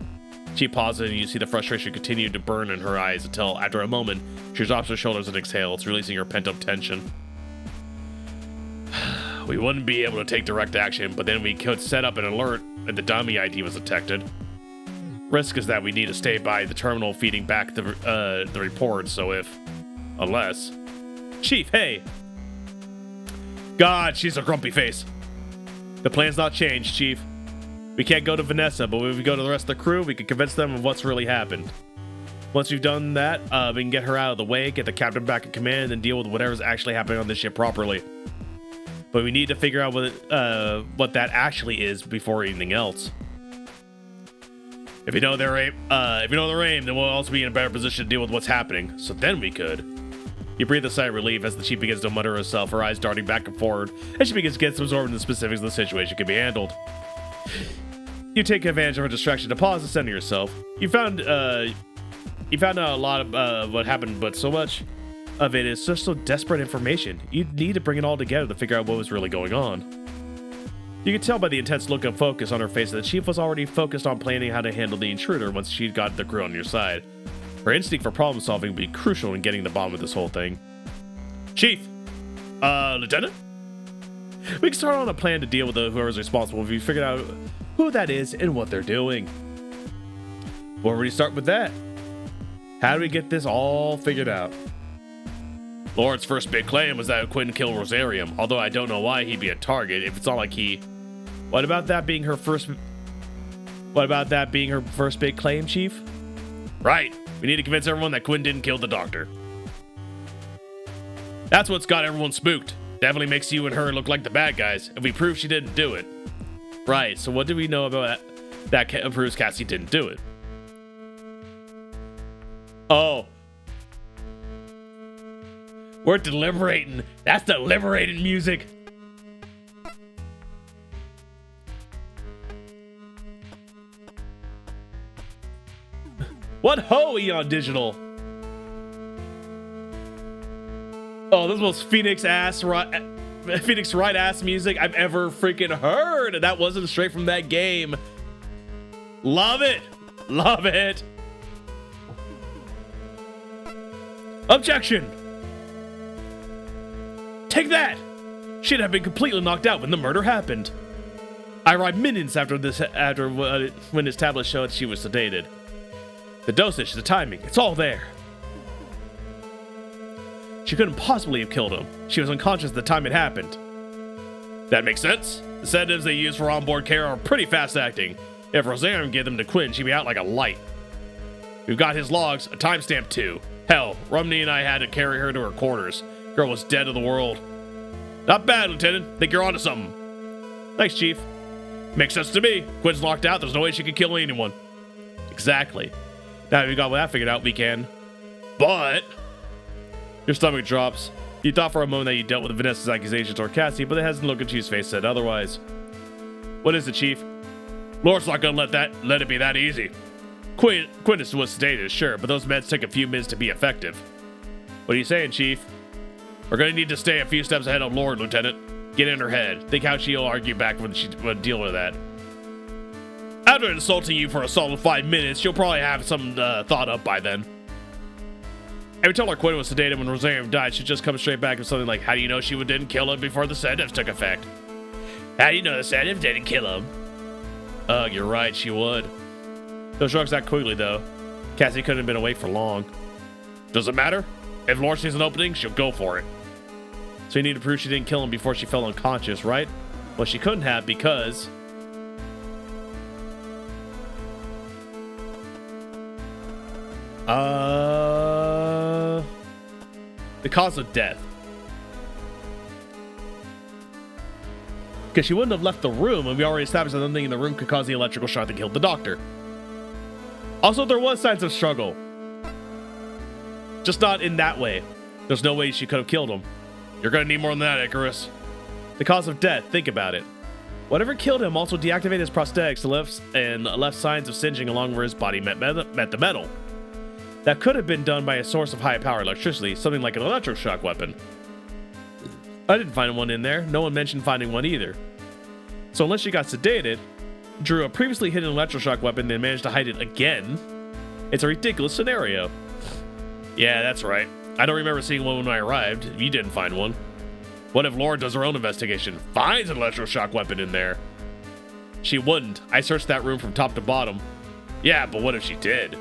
She pauses and you see the frustration continue to burn in her eyes until, after a moment, she drops her shoulders and exhales, releasing her pent-up tension. We wouldn't be able to take direct action, but then we could set up an alert if the dummy ID was detected. Risk is that we need to stay by the terminal feeding back the report, so unless... Chief, hey! God, she's a grumpy face. The plan's not changed, Chief. We can't go to Vanessa, but if we go to the rest of the crew, we can convince them of what's really happened. Once we've done that, we can get her out of the way, get the captain back in command, and deal with whatever's actually happening on this ship properly. But we need to figure out what that actually is before anything else. If you know their aim, then we'll also be in a better position to deal with what's happening. So then we could. You breathe a sigh of relief as the chief begins to mutter herself, her eyes darting back and forward, as she begins to get absorbed in the specifics of the situation can be handled. You take advantage of her distraction to pause and center yourself. You found out a lot of what happened, but so much of it is just so desperate information. You need to bring it all together to figure out what was really going on. You could tell by the intense look and focus on her face that the chief was already focused on planning how to handle the intruder once she'd got the crew on your side. Her instinct for problem solving would be crucial in getting the bottom of this whole thing. Chief! Lieutenant? We can start on a plan to deal with whoever's responsible if we figured out who that is and what they're doing. Where would we start with that? How do we get this all figured out? Lord's first big claim was that Quinn killed Rosarium, although I don't know why he'd be a target if it's not like he... What about that being her first big claim, Chief? Right. We need to convince everyone that Quinn didn't kill the doctor. That's what's got everyone spooked. Definitely makes you and her look like the bad guys if we prove she didn't do it. Right, so what do we know about that proves Cassie didn't do it? Oh. We're deliberating. That's deliberating music. What ho, Eon Digital? Oh, this is the most Phoenix Wright ass music I've ever freaking heard. And that wasn't straight from that game. Love it. Love it. Objection. Take that. She'd have been completely knocked out when the murder happened. I arrived minutes after when his tablet showed she was sedated. The dosage, the timing, it's all there. She couldn't possibly have killed him. She was unconscious at the time it happened. That makes sense. The sedatives they use for onboard care are pretty fast acting. If Rosarium gave them to Quinn, she'd be out like a light. We've got his logs, a timestamp too. Hell, Rumney and I had to carry her to her quarters. Girl was dead to the world. Not bad, Lieutenant. Think you're onto something. Thanks, Chief. Makes sense to me. Quinn's locked out. There's no way she could kill anyone. Exactly. Now that we got that figured out, we can. But... Your stomach drops. You thought for a moment that you dealt with Vanessa's accusations toward Cassie, but the hesitant look in Chief's face said otherwise. What is it, Chief? Lord's not gonna let it be that easy. Quinn was sedated, sure, but those meds take a few minutes to be effective. What are you saying, Chief? We're gonna need to stay a few steps ahead of Lord, Lieutenant. Get in her head. Think how she'll argue back when she would deal with that. After insulting you for a solid 5 minutes, she'll probably have some thought up by then. Every time our Quinn was sedated when Rosarium died, she'd just come straight back with something like, how do you know she didn't kill him before the sedatives took effect? How do you know the sedatives didn't kill him? Ugh, you're right, she would. Those drugs act quickly, though. Cassie couldn't have been awake for long. Does it matter? If Laura sees an opening, she'll go for it. So you need to prove she didn't kill him before she fell unconscious, right? Well, she couldn't have because... the cause of death. Because she wouldn't have left the room, and we already established that nothing in the room could cause the electrical shock that killed the doctor. Also, there was signs of struggle. Just not in that way. There's no way she could have killed him. You're gonna need more than that, Icarus. The cause of death, think about it. Whatever killed him also deactivated his prosthetics and left signs of singeing along where his body met the metal. That could have been done by a source of high-power electricity, something like an electroshock weapon. I didn't find one in there. No one mentioned finding one either. So unless she got sedated, drew a previously hidden electroshock weapon, then managed to hide it again, it's a ridiculous scenario. Yeah, that's right. I don't remember seeing one when I arrived. You didn't find one. What if Laura does her own investigation, finds an electroshock weapon in there? She wouldn't. I searched that room from top to bottom. Yeah, but what if she did?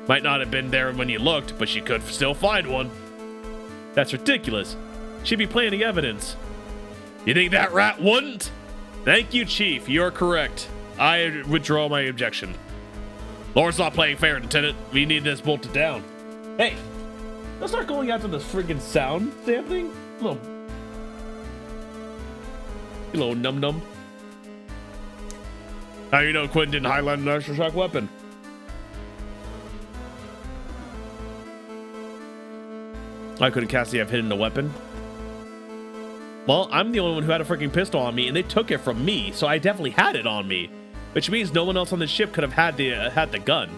Might not have been there when you looked, but she could still find one. That's ridiculous. She'd be planting evidence. You think that rat wouldn't? Thank you, Chief. You're correct. I withdraw my objection. Laura's not playing fair, Lieutenant. We need this bolted down. Hey, let's start going after this friggin' sound sampling. Little num-num. How you know Quinn didn't highlight an electroshock weapon? Why couldn't Cassie have hidden a weapon? Well, I'm the only one who had a freaking pistol on me, and they took it from me, so I definitely had it on me. Which means no one else on the ship could have had the gun.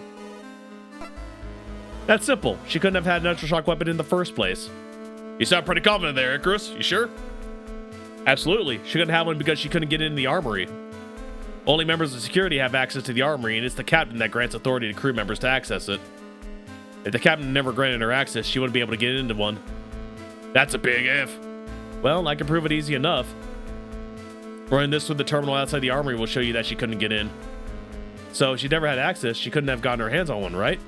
That's simple. She couldn't have had an electroshock weapon in the first place. You sound pretty confident there, Icarus. You sure? Absolutely. She couldn't have one because she couldn't get in the armory. Only members of security have access to the armory, and it's the captain that grants authority to crew members to access it. If the captain never granted her access, she wouldn't be able to get into one. That's a big if. Well, I can prove it easy enough. Running this through the terminal outside the armory will show you that she couldn't get in. So if she never had access, she couldn't have gotten her hands on one, right?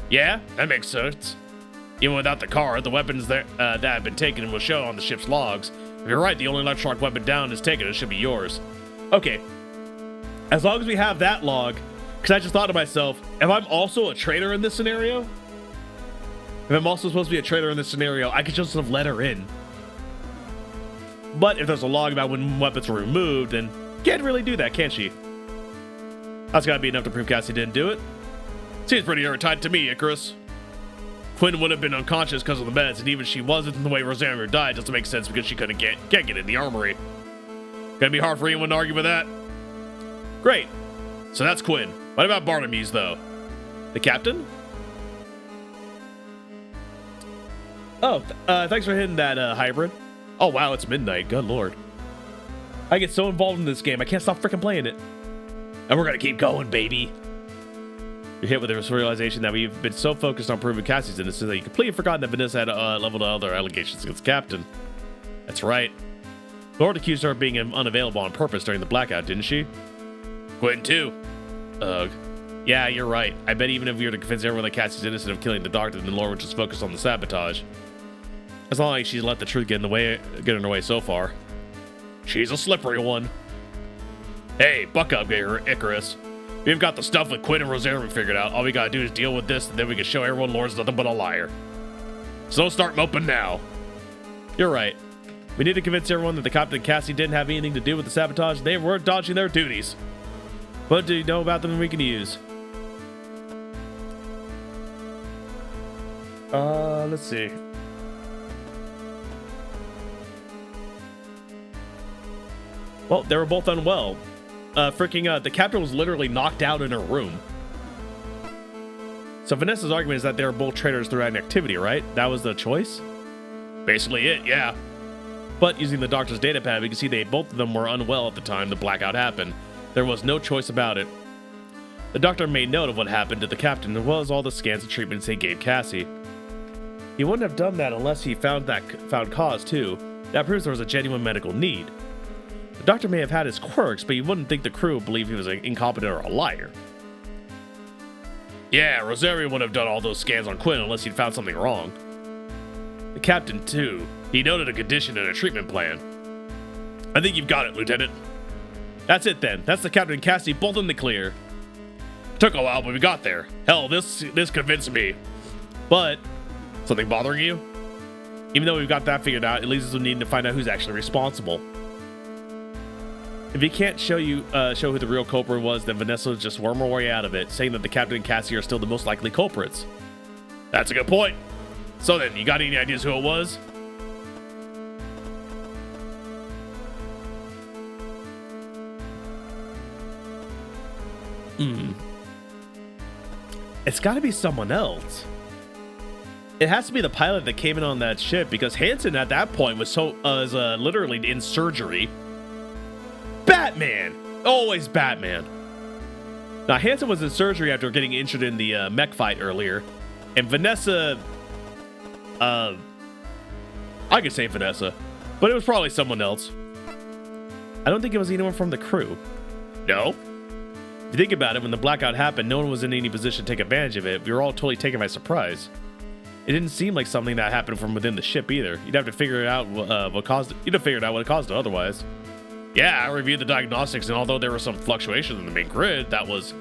Yeah, that makes sense. Even without the car, the weapons that have been taken will show on the ship's logs. If you're right, the only electroshock weapon down is taken. It should be yours. Okay. As long as we have that log, because I just thought to myself, if I'm also a traitor in this scenario, if I'm also supposed to be a traitor in this scenario, I could just have let her in. But if there's a log about when weapons were removed, then can't really do that, can she? That's gotta be enough to prove Cassie didn't do it. Seems pretty airtight to me, Icarus. Quinn would have been unconscious because of the meds, and even if she wasn't, the way Rosario died doesn't make sense because she can't get in the armory. Gonna be hard for anyone to argue with that. Great. So that's Quinn. What about Barnaby's, though? The captain? Oh, thanks for hitting that hybrid. Oh, wow, it's midnight. Good lord. I get so involved in this game, I can't stop freaking playing it. And we're gonna keep going, baby. You're hit with the realization that we've been so focused on proving Cassie's innocence that you completely forgotten that Vanessa had leveled other allegations against the captain. That's right. Lord accused her of being unavailable on purpose during the blackout, didn't she? Quinn, too. Ugh. Yeah, you're right. I bet even if we were to convince everyone that Cassie's innocent of killing the doctor, then Laura would just focus on the sabotage. As long as she's let the truth get in her way so far. She's a slippery one. Hey, buck up, Icarus. We've got the stuff with Quinn and Rosario figured out. All we gotta do is deal with this, and then we can show everyone Laura's nothing but a liar. So don't start moping now. You're right. We need to convince everyone that the captain and Cassie didn't have anything to do with the sabotage. They were dodging their duties. What do you know about them that we can use? Let's see. Well, they were both unwell. The captain was literally knocked out in her room. So Vanessa's argument is that they were both traitors throughout an activity, right? That was the choice? Basically it, yeah. But using the doctor's data pad, we can see both of them were unwell at the time the blackout happened. There was no choice about it. The doctor made note of what happened to the captain, as well as all the scans and treatments they gave Cassie. He wouldn't have done that unless he found cause too. That proves there was a genuine medical need. The doctor may have had his quirks, but you wouldn't think the crew would believe he was incompetent or a liar. Yeah, Rosario wouldn't have done all those scans on Quinn unless he'd found something wrong. The captain, too. He noted a condition and a treatment plan. I think you've got it, Lieutenant. That's it then. That's the captain and Cassie both in the clear. Took a while, but we got there. Hell, this convinced me. But, something bothering you? Even though we've got that figured out, it leaves us with needing to find out who's actually responsible. If he can't show who the real culprit was, then Vanessa will just worm her way out of it, saying that the captain and Cassie are still the most likely culprits. That's a good point. So then, you got any ideas who it was? It's got to be someone else. It has to be the pilot that came in on that ship, because Hansen at that point was literally in surgery. Batman! Always Batman. Now, Hansen was in surgery after getting injured in the mech fight earlier. And Vanessa... I could say Vanessa. But it was probably someone else. I don't think it was anyone from the crew. No? If you think about it, when the blackout happened, no one was in any position to take advantage of it. We were all totally taken by surprise. It didn't seem like something that happened from within the ship either. You'd have to figure out what caused it. You'd have figured out what caused it otherwise. Yeah, I reviewed the diagnostics, and although there were some fluctuations in the main grid, that was...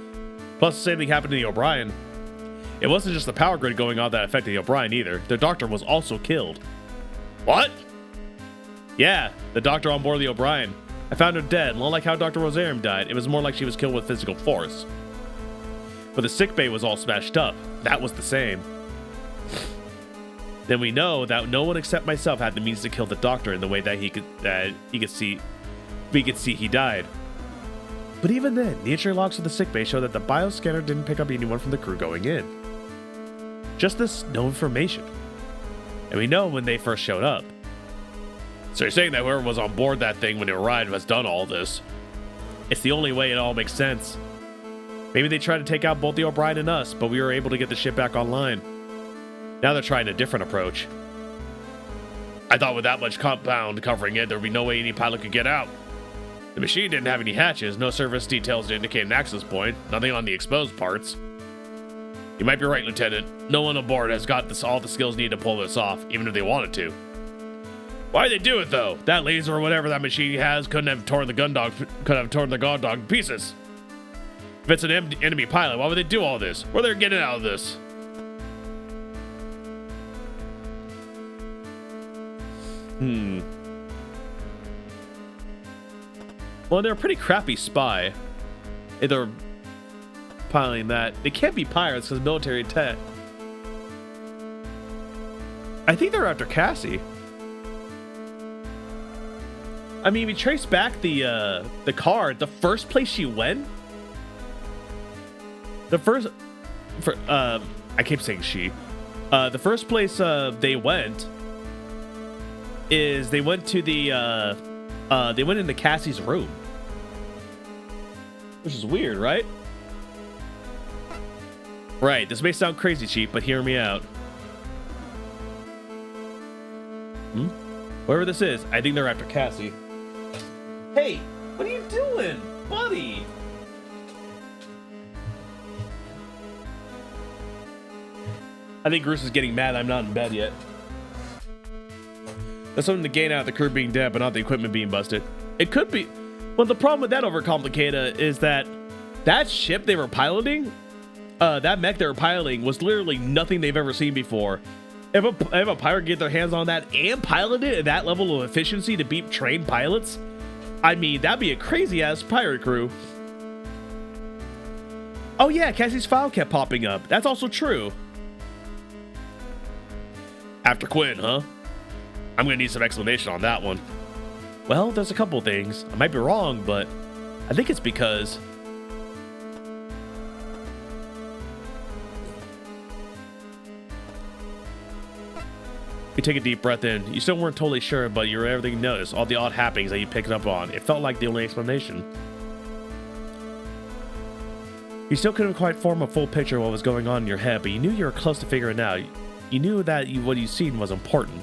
Plus, the same thing happened to the O'Brien. It wasn't just the power grid going on that affected the O'Brien either. The doctor was also killed. What? Yeah, the doctor on board the O'Brien. I found her dead, and unlike how Dr. Rosarium died, it was more like she was killed with physical force. But the sickbay was all smashed up. That was the same. Then we know that no one except myself had the means to kill the doctor in the way that we could see he died. But even then, the entry logs of the sickbay show that the bioscanner didn't pick up anyone from the crew going in. Just this no information. And we know when they first showed up. So you're saying that whoever was on board that thing when it arrived has done all this. It's the only way it all makes sense. Maybe they tried to take out both the O'Brien and us, but we were able to get the ship back online. Now they're trying a different approach. I thought with that much compound covering it, there would be no way any pilot could get out. The machine didn't have any hatches, no service details to indicate an access point, nothing on the exposed parts. You might be right, Lieutenant. No one aboard has got all the skills needed to pull this off, even if they wanted to. Why'd they do it, though? That laser or whatever that machine has couldn't have torn the gun dog to pieces. If it's an enemy pilot, why would they do all this? Where they're getting out of this? Well, they're a pretty crappy spy. If they're piloting that, they can't be pirates because military tech. I think they're after Cassie. I mean, we trace back the card. The first place she went. I keep saying she. The first place they went is they went to they went into Cassie's room, which is weird, right? Right. This may sound crazy, Chief, but hear me out. Whoever this is, I think they're after Cassie. Hey, what are you doing, buddy? I think Bruce is getting mad I'm not in bed yet. There's something to gain out of the crew being dead, but not the equipment being busted. It could be. Well, the problem with that overcomplicated is that ship they were piloting, that mech they were piloting was literally nothing they've ever seen before. If a pirate get their hands on that and pilot it at that level of efficiency to beat trained pilots, I mean, that'd be a crazy-ass pirate crew. Oh yeah, Cassie's file kept popping up. That's also true. After Quinn, huh? I'm gonna need some explanation on that one. Well, there's a couple things. I might be wrong, but I think it's because... You take a deep breath in. You still weren't totally sure, but you were everything you noticed, all the odd happenings that you picked up on. It felt like the only explanation. You still couldn't quite form a full picture of what was going on in your head, but you knew you were close to figuring it out. You knew that what you seen was important.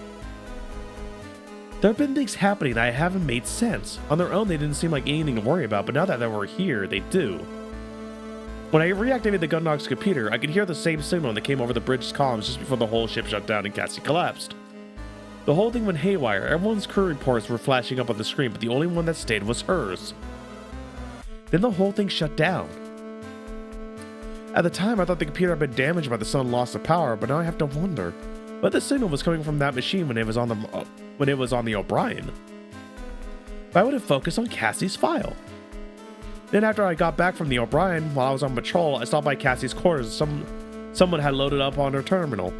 There have been things happening that haven't made sense. On their own, they didn't seem like anything to worry about, but now that they were here, they do. When I reactivated the Gundog's computer, I could hear the same signal that came over the bridge's columns just before the whole ship shut down and Cassie collapsed. The whole thing went haywire. Everyone's crew reports were flashing up on the screen, but the only one that stayed was hers. Then the whole thing shut down. At the time, I thought the computer had been damaged by the sun loss of power, but now I have to wonder. But the signal was coming from that machine when it was on the O'Brien. Why would it focus on Cassie's file? Then after I got back from the O'Brien, while I was on patrol, I stopped by Cassie's quarters. Someone had loaded up on her terminal.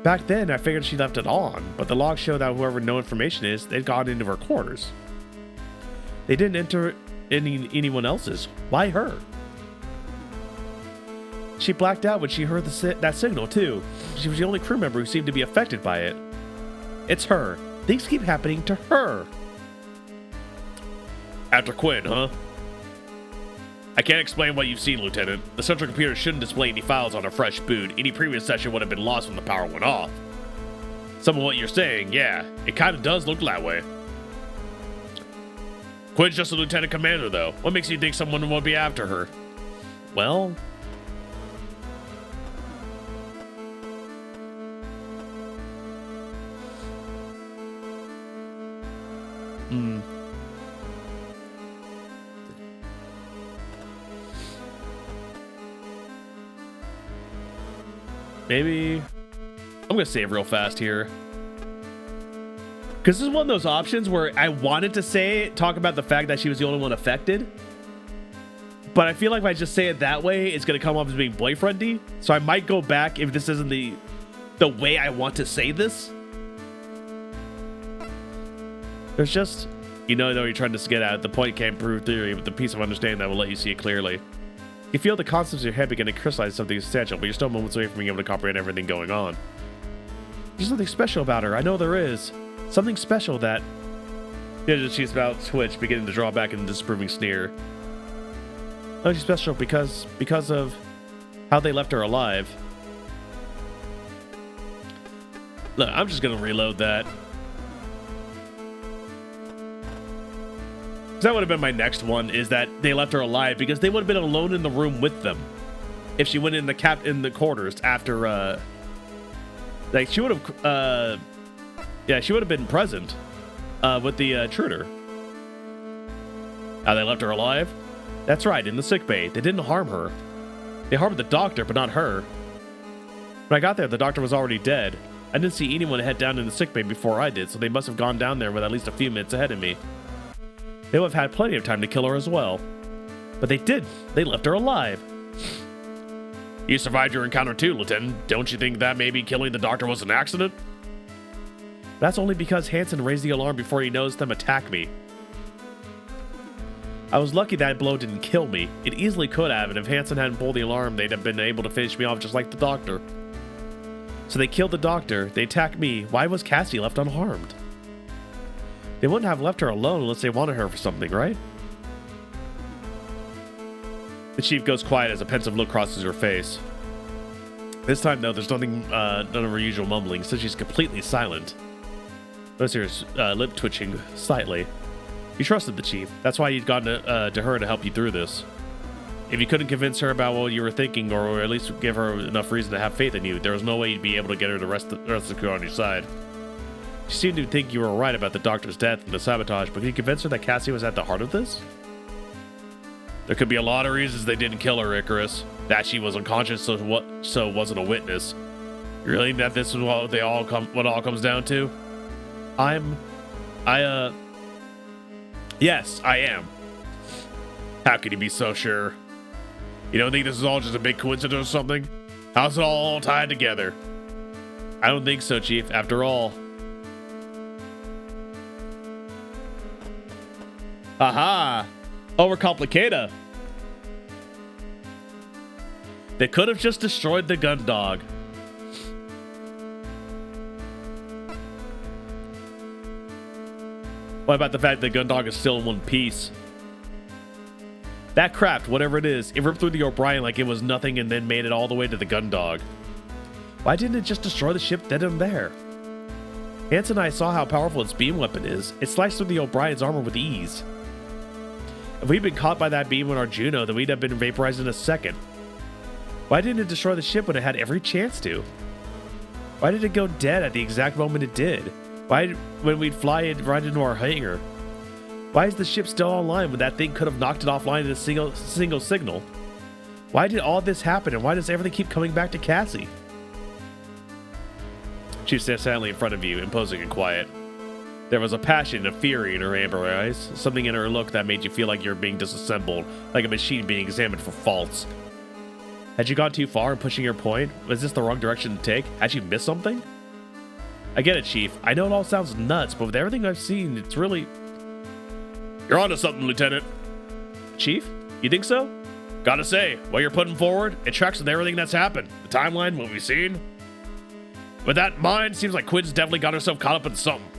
Back then, I figured she left it on, but the logs show that whoever no information is, they'd gone into her quarters. They didn't enter anyone else's. Why her? She blacked out when she heard that signal, too. She was the only crew member who seemed to be affected by it. It's her. Things keep happening to her. After Quinn, huh? I can't explain what you've seen, Lieutenant. The central computer shouldn't display any files on a fresh boot. Any previous session would have been lost when the power went off. Some of what you're saying, yeah, it kind of does look that way. Quinn's just a lieutenant commander, though. What makes you think someone would be after her? Well... Maybe I'm gonna save real fast here, because this is one of those options where I wanted to talk about the fact that she was the only one affected, but I feel like if I just say it that way, it's gonna come off as being boyfriendy. So I might go back if this isn't the way I want to say this. There's just, though you're trying to get at the point can't prove theory, but the piece of understanding that will let you see it clearly. You feel the concepts in your head begin to crystallize something essential, but you're still moments away from being able to comprehend everything going on. There's something special about her. I know there is. Something special that... she's about to twitch, beginning to draw back in a disapproving sneer. Oh, she's special because of how they left her alive. Look, I'm just going to reload that. That would have been my next one, is that they left her alive because they would have been alone in the room with them if she went in the quarters after she would have she would have been present with the intruder. They left her alive? That's right, in the sickbay. They didn't harm her. They harmed the doctor, but not her. When I got there, the doctor was already dead. I didn't see anyone head down in the sickbay before I did, so they must have gone down there with at least a few minutes ahead of me. They would have had plenty of time to kill her as well. But they did. They left her alive. You survived your encounter too, Lieutenant. Don't you think that maybe killing the doctor was an accident? That's only because Hansen raised the alarm before he noticed them attack me. I was lucky that blow didn't kill me. It easily could have, and if Hansen hadn't pulled the alarm, they'd have been able to finish me off just like the doctor. So they killed the doctor, they attacked me. Why was Cassie left unharmed? They wouldn't have left her alone unless they wanted her for something, right? The chief goes quiet as a pensive look crosses her face. This time, though, there's none of her usual mumbling, so she's completely silent. Notice her lip twitching slightly. You trusted the chief. That's why you'd gone to her to help you through this. If you couldn't convince her about what you were thinking, or at least give her enough reason to have faith in you, there was no way you'd be able to get her to rest the crew on your side. She seemed to think you were right about the doctor's death and the sabotage, but can you convince her that Cassie was at the heart of this? There could be a lot of reasons they didn't kill her, Icarus. That she was unconscious, so wasn't a witness. You really think that this is what it all comes down to? Yes, I am. How could you be so sure? You don't think this is all just a big coincidence or something? How's it all tied together? I don't think so, Chief. After all... Aha! Overcomplicata. They could have just destroyed the gun dog. What about the fact that the gun dog is still in one piece? That craft, whatever it is, it ripped through the O'Brien like it was nothing and then made it all the way to the gun dog. Why didn't it just destroy the ship then and there? Hanson and I saw how powerful its beam weapon is. It sliced through the O'Brien's armor with ease. If we'd been caught by that beam on our Juno, then we'd have been vaporized in a second. Why didn't it destroy the ship when it had every chance to? Why did it go dead at the exact moment it did? Why, when we'd fly it right into our hangar? Why is the ship still online when that thing could have knocked it offline in a single signal? Why did all this happen, and why does everything keep coming back to Cassie? She stands silently in front of you, imposing and quiet. There was a passion, a fury in her amber eyes, something in her look that made you feel like you're being disassembled, like a machine being examined for faults. Had you gone too far in pushing your point? Was this the wrong direction to take? Had you missed something? I get it, Chief. I know it all sounds nuts, but with everything I've seen, it's really... You're onto something, Lieutenant. Chief? You think so? Gotta say, what you're putting forward, it tracks with everything that's happened. The timeline, what we've seen. With that in mind, seems like Quinn's definitely got herself caught up in something.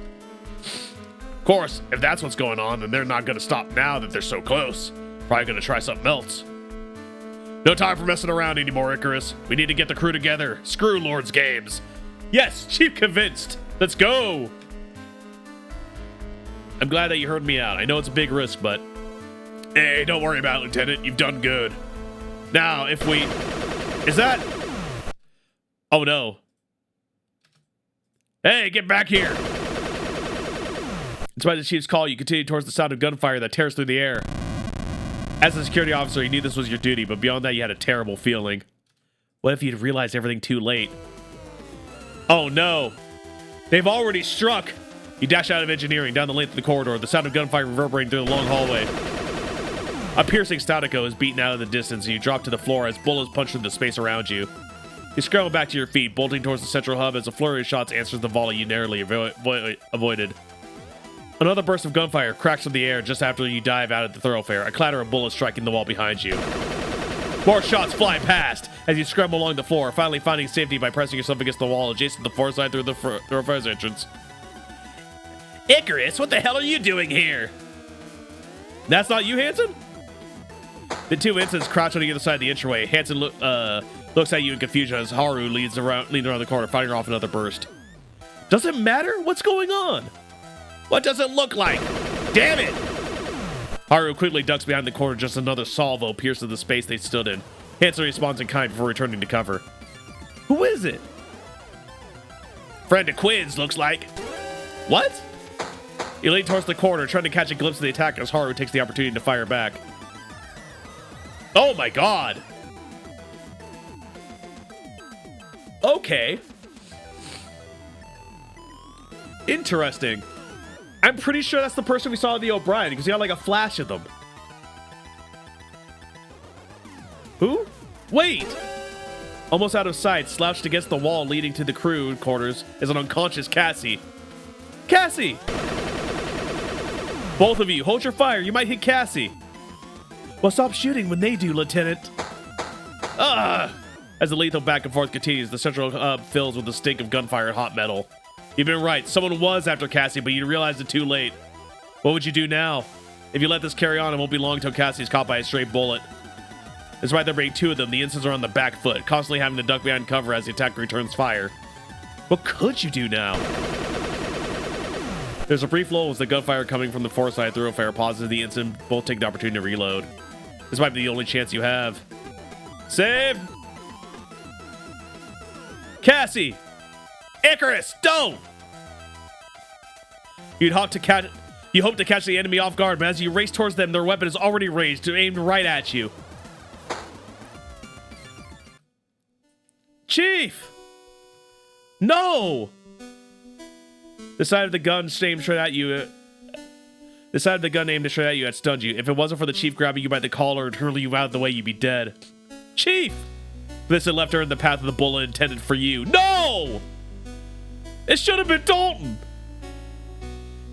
Of course, if that's what's going on, then they're not gonna stop now that they're so close. Probably gonna try something else. No time for messing around anymore, Icarus. We need to get the crew together. Screw Lord's games. Yes, Chief convinced. Let's go. I'm glad that you heard me out. I know it's a big risk, but... Hey, don't worry about it, Lieutenant. You've done good. Now, if we... Is that... Oh, no. Hey, get back here. Despite the Chief's call, you continue towards the sound of gunfire that tears through the air. As a security officer, you knew this was your duty, but beyond that, you had a terrible feeling. What if you'd realized everything too late? Oh, no. They've already struck. You dash out of engineering, down the length of the corridor, the sound of gunfire reverberating through the long hallway. A piercing statico is beaten out of the distance, and you drop to the floor as bullets punch through the space around you. You scramble back to your feet, bolting towards the central hub as a flurry of shots answers the volley you narrowly avoided. Another burst of gunfire cracks from the air just after you dive out of the thoroughfare, a clatter of bullets striking the wall behind you. More shots fly past as you scramble along the floor, finally finding safety by pressing yourself against the wall adjacent to the far side through the thoroughfare's entrance. Icarus, what the hell are you doing here? That's not you, Hanson? The two ensigns crouch on the other side of the entryway. Hanson looks at you in confusion as Haru leads around the corner, fighting off another burst. Does it matter? What's going on? What does it look like? Damn it! Haru quickly ducks behind the corner, just another salvo pierces the space they stood in. Hanson responds in kind before returning to cover. Who is it? Friend of Quinn's, looks like. What? You lean towards the corner, trying to catch a glimpse of the attack as Haru takes the opportunity to fire back. Oh my god! Okay. Interesting. I'm pretty sure that's the person we saw in the O'Brien, because he had like a flash of them. Who? Wait! Almost out of sight, slouched against the wall leading to the crew quarters, is an unconscious Cassie. Cassie! Both of you, hold your fire. You might hit Cassie. Well, stop shooting when they do, Lieutenant. As the lethal back and forth continues, the central hub fills with the stink of gunfire and hot metal. You've been right. Someone was after Cassie, but you realized it too late. What would you do now? If you let this carry on, it won't be long till Cassie's caught by a stray bullet. Despite there being two of them, the ensigns are on the back foot, constantly having to duck behind cover as the attacker returns fire. What could you do now? There's a brief lull as the gunfire coming from the foresight thoroughfare pauses. The ensign both take the opportunity to reload. This might be the only chance you have. Save! Cassie! Icarus, don't! You hope to catch the enemy off guard, but as you race towards them, their weapon is already raised, aimed right at you. Chief! No! The side of the gun aimed straight at you. The side of the gun aimed straight at you had stunned you. If it wasn't for the Chief grabbing you by the collar and hurling you out of the way, you'd be dead. Chief! This had left her in the path of the bullet intended for you. No! It should have been Dalton!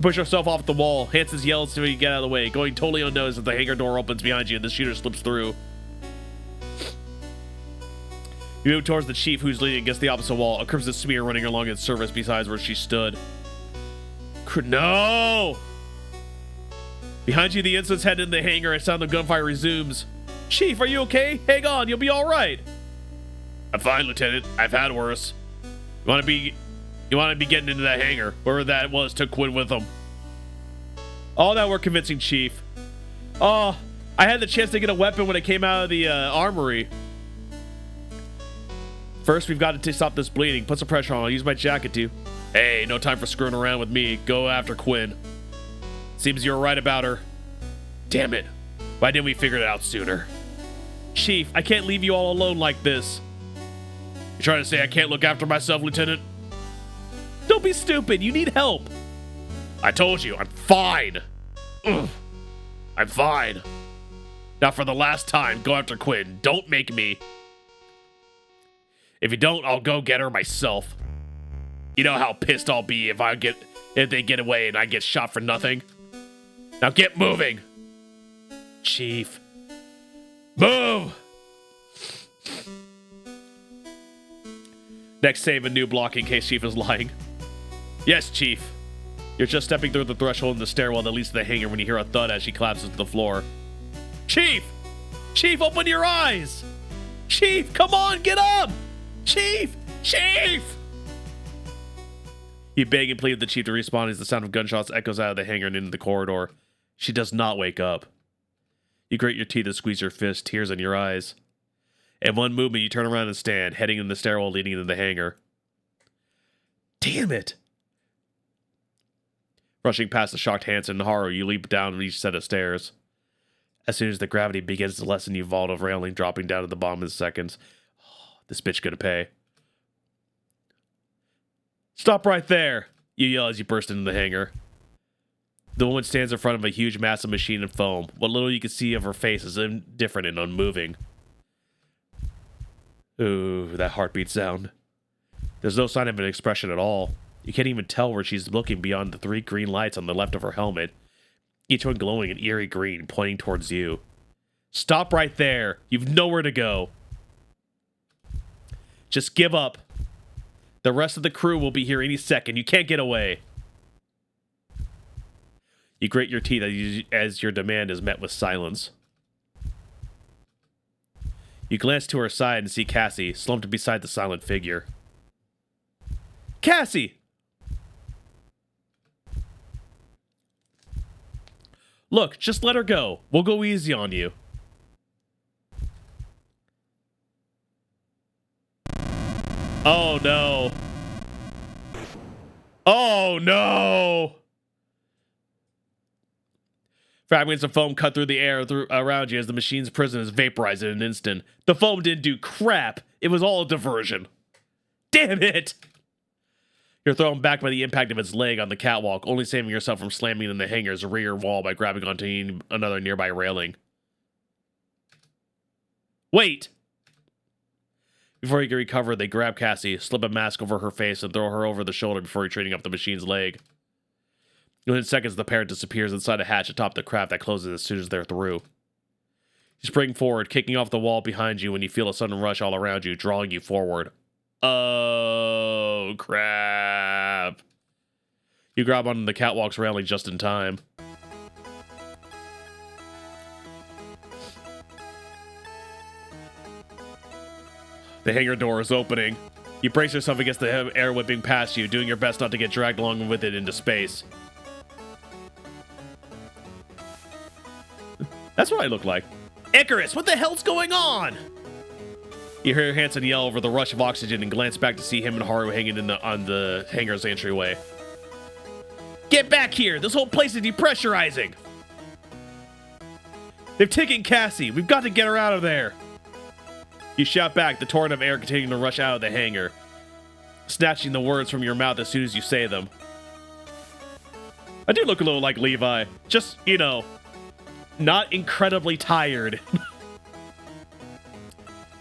Push yourself off the wall. Hanson's yells until you get out of the way, going totally unnoticed as the hangar door opens behind you and the shooter slips through. You move towards the Chief, who's leaning against the opposite wall, a crimson smear running along its surface besides where she stood. No! Behind you, the ensigns head into the hangar and sound of gunfire resumes. Chief, are you okay? Hang on, you'll be all right. I'm fine, Lieutenant. I've had worse. You You want to be getting into that hangar. Wherever that was, took Quinn with him. All that work convincing Chief. Oh, I had the chance to get a weapon when it came out of the armory. First, we've got to stop this bleeding. Put some pressure on. I'll use my jacket to. Hey, no time for screwing around with me. Go after Quinn. Seems you were right about her. Damn it. Why didn't we figure it out sooner? Chief, I can't leave you all alone like this. You trying to say I can't look after myself, Lieutenant? Don't be stupid. You need help. I told you, I'm fine. Ugh. I'm fine. Now for the last time, go after Quinn. Don't make me. If you don't, I'll go get her myself. You know how pissed I'll be if they get away and I get shot for nothing. Now get moving. Chief. Move! Next, save a new block in case Chief is lying. Yes, Chief. You're just stepping through the threshold in the stairwell that leads to the hangar when you hear a thud as she collapses to the floor. Chief! Chief, open your eyes! Chief, come on, get up! Chief! Chief! You beg and plead with the Chief to respawn as the sound of gunshots echoes out of the hangar and into the corridor. She does not wake up. You grate your teeth and squeeze your fist, tears in your eyes. In one movement, you turn around and stand, heading in the stairwell leading into the hangar. Damn it! Rushing past the shocked Hanson and Haru, you leap down each set of stairs. As soon as the gravity begins to lessen, you vault over railing, dropping down to the bottom in seconds. Oh, this bitch gonna pay. Stop right there! You yell as you burst into the hangar. The woman stands in front of a huge, massive machine of foam. What little you can see of her face is indifferent and unmoving. Ooh, that heartbeat sound. There's no sign of an expression at all. You can't even tell where she's looking beyond the 3 green lights on the left of her helmet, each one glowing an eerie green, pointing towards you. Stop right there. You've nowhere to go. Just give up. The rest of the crew will be here any second. You can't get away. You grate your teeth as your demand is met with silence. You glance to her side and see Cassie, slumped beside the silent figure. Cassie! Look, just let her go. We'll go easy on you. Oh, no. Oh, no! Fragments of foam cut through the air around you as the machine's prison is vaporized in an instant. The foam didn't do crap. It was all a diversion. Damn it! You're thrown back by the impact of its leg on the catwalk, only saving yourself from slamming in the hangar's rear wall by grabbing onto another nearby railing. Wait! Before you can recover, they grab Cassie, slip a mask over her face, and throw her over the shoulder before retreating up the machine's leg. Within seconds, the pair disappears inside a hatch atop the craft that closes as soon as they're through. You spring forward, kicking off the wall behind you when you feel a sudden rush all around you, drawing you forward. Oh, crap. You grab onto the catwalk's railing just in time. The hangar door is opening. You brace yourself against the air whipping past you, doing your best not to get dragged along with it into space. That's what I look like. Icarus, what the hell's going on? You hear Hanson yell over the rush of oxygen and glance back to see him and Haru hanging on the hangar's entryway. Get back here! This whole place is depressurizing! They've taken Cassie. We've got to get her out of there. You shout back, the torrent of air continuing to rush out of the hangar, snatching the words from your mouth as soon as you say them. I do look a little like Levi. Just, you know, not incredibly tired.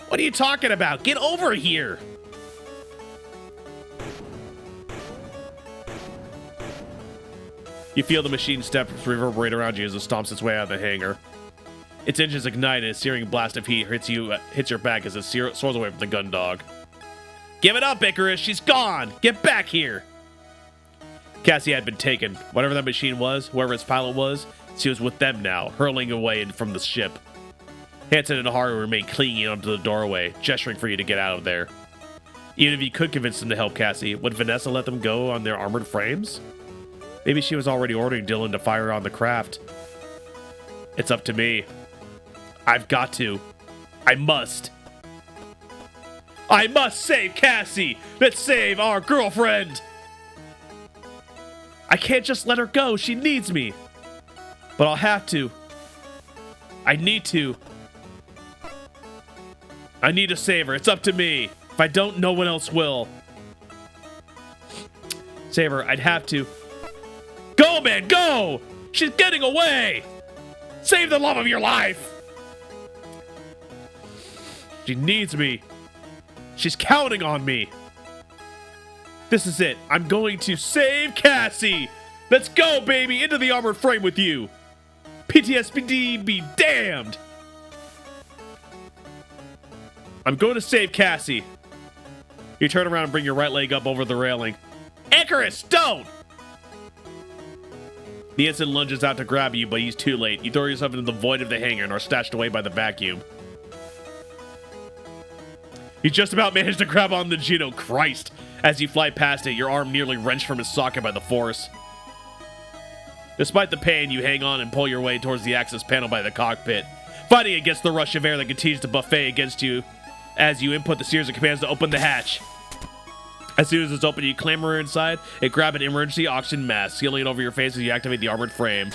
What are you talking about? Get over here! You feel the machine steps reverberate around you as it stomps its way out of the hangar. Its engines ignite and a searing blast of heat hits your back as it soars away from the gun dog. Give it up, Icarus! She's gone! Get back here! Cassie had been taken. Whatever that machine was, whoever its pilot was, she was with them now, hurling away from the ship. Hanson and Haru remain clinging onto the doorway, gesturing for you to get out of there. Even if you could convince them to help Cassie, would Vanessa let them go on their armored frames? Maybe she was already ordering Dylan to fire on the craft. It's up to me. I've got to. I must. I must save Cassie! Let's save our girlfriend! I can't just let her go. She needs me. But I'll have to. I need to. I need to save her. It's up to me. If I don't, no one else will. Save her. I'd have to. Go, man, go! She's getting away! Save the love of your life! She needs me. She's counting on me. This is it. I'm going to save Cassie. Let's go, baby, into the armored frame with you. PTSD be damned. I'm going to save Cassie. You turn around and bring your right leg up over the railing. Icarus, don't! The instant lunges out to grab you, but he's too late. You throw yourself into the void of the hangar and are stashed away by the vacuum. You just about managed to grab on the Juno. Christ! As you fly past it, your arm nearly wrenched from its socket by the force. Despite the pain, you hang on and pull your way towards the access panel by the cockpit, fighting against the rush of air that continues to buffet against you as you input the series of commands to open the hatch. As soon as it's open, you clamber inside and grab an emergency oxygen mask, sealing it over your face as you activate the armored frame.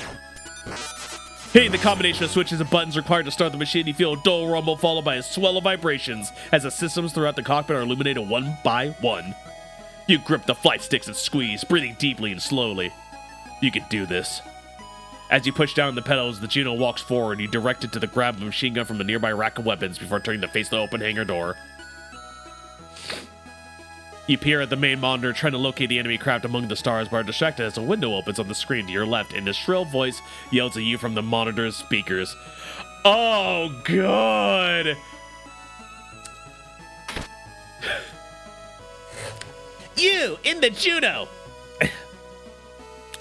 Hitting the combination of switches and buttons required to start the machine, you feel a dull rumble followed by a swell of vibrations as the systems throughout the cockpit are illuminated one by one. You grip the flight sticks and squeeze, breathing deeply and slowly. You can do this. As you push down the pedals, the Juno walks forward and you direct it to the grab of a machine gun from a nearby rack of weapons before turning to face the open hangar door. You peer at the main monitor, trying to locate the enemy craft among the stars, but are distracted as a window opens on the screen to your left, and a shrill voice yells at you from the monitor's speakers. Oh, good! You, in the Juno!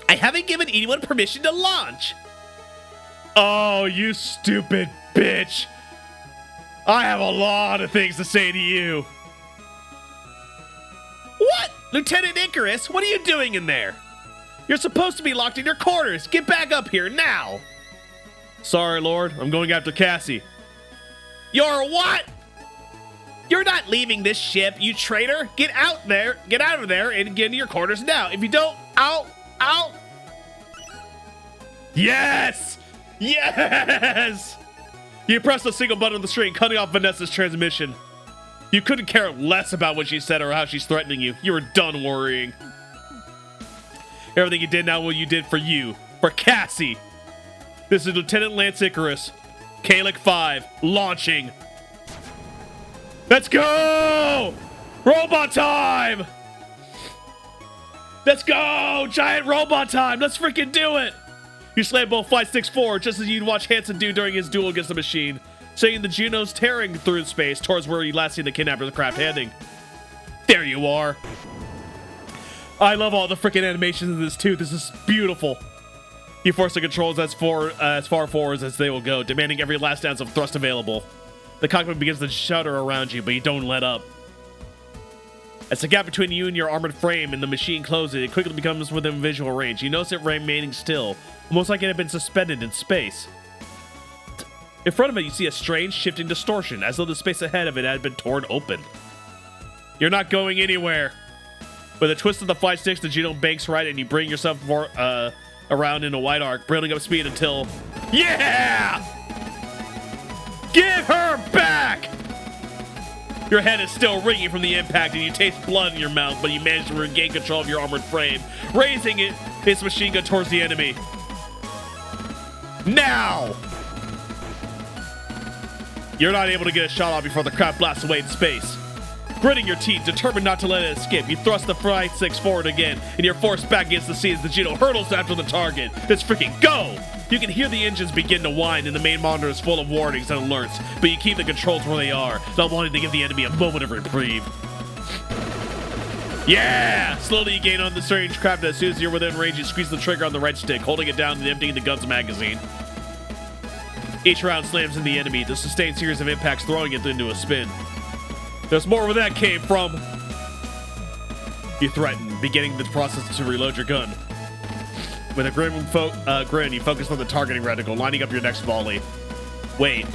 I haven't given anyone permission to launch! Oh, you stupid bitch! I have a lot of things to say to you. What? Lieutenant Icarus, what are you doing in there? You're supposed to be locked in your quarters. Get back up here now. Sorry, Lord. I'm going after Cassie. You're what? You're not leaving this ship, you traitor. Get out there. Get out of there and get into your quarters now. If you don't, I'll... Yes! Yes! You pressed a single button on the screen, cutting off Vanessa's transmission. You couldn't care less about what she said or how she's threatening you. You were done worrying. Everything you did now, what you did for you. For Cassie. This is Lieutenant Lance Icarus. Kalik 5. Launching. Let's go! Robot time! Let's go! Giant robot time! Let's freaking do it! You slam both flight sticks forward, just as you'd watch Hansen do during his duel against the machine, sending the Junos tearing through space towards where you last seen the kidnapper's craft heading. There you are. I love all the freaking animations in this too. This is beautiful. You force the controls as far forward as they will go, demanding every last ounce of thrust available. The cockpit begins to shudder around you, but you don't let up. As the gap between you and your armored frame and the machine closes, it quickly becomes within visual range. You notice it remaining still, almost like it had been suspended in space. In front of it, you see a strange shifting distortion, as though the space ahead of it had been torn open. You're not going anywhere. With a twist of the flight sticks, the Juno banks right, and you bring yourself around in a wide arc, building up speed until... Yeah! Give her back! Your head is still ringing from the impact, and you taste blood in your mouth, but you manage to regain control of your armored frame, raising its machine gun towards the enemy. Now! You're not able to get a shot off before the craft blasts away in space. Gritting your teeth, determined not to let it escape, you thrust the flight sticks forward again, and you're forced back against the sea as the Juno hurtles after the target. Let's freaking go! You can hear the engines begin to whine, and the main monitor is full of warnings and alerts, but you keep the controls where they are, not wanting to give the enemy a moment of reprieve. Yeah! Slowly you gain on the strange craft, and as soon as you're within range, you squeeze the trigger on the right stick, holding it down and emptying the gun's magazine. Each round slams in the enemy, the sustained series of impacts throwing it into a spin. There's more where that came from. You threaten, beginning the process to reload your gun. With a grin, you focus on the targeting reticle, lining up your next volley. Wait.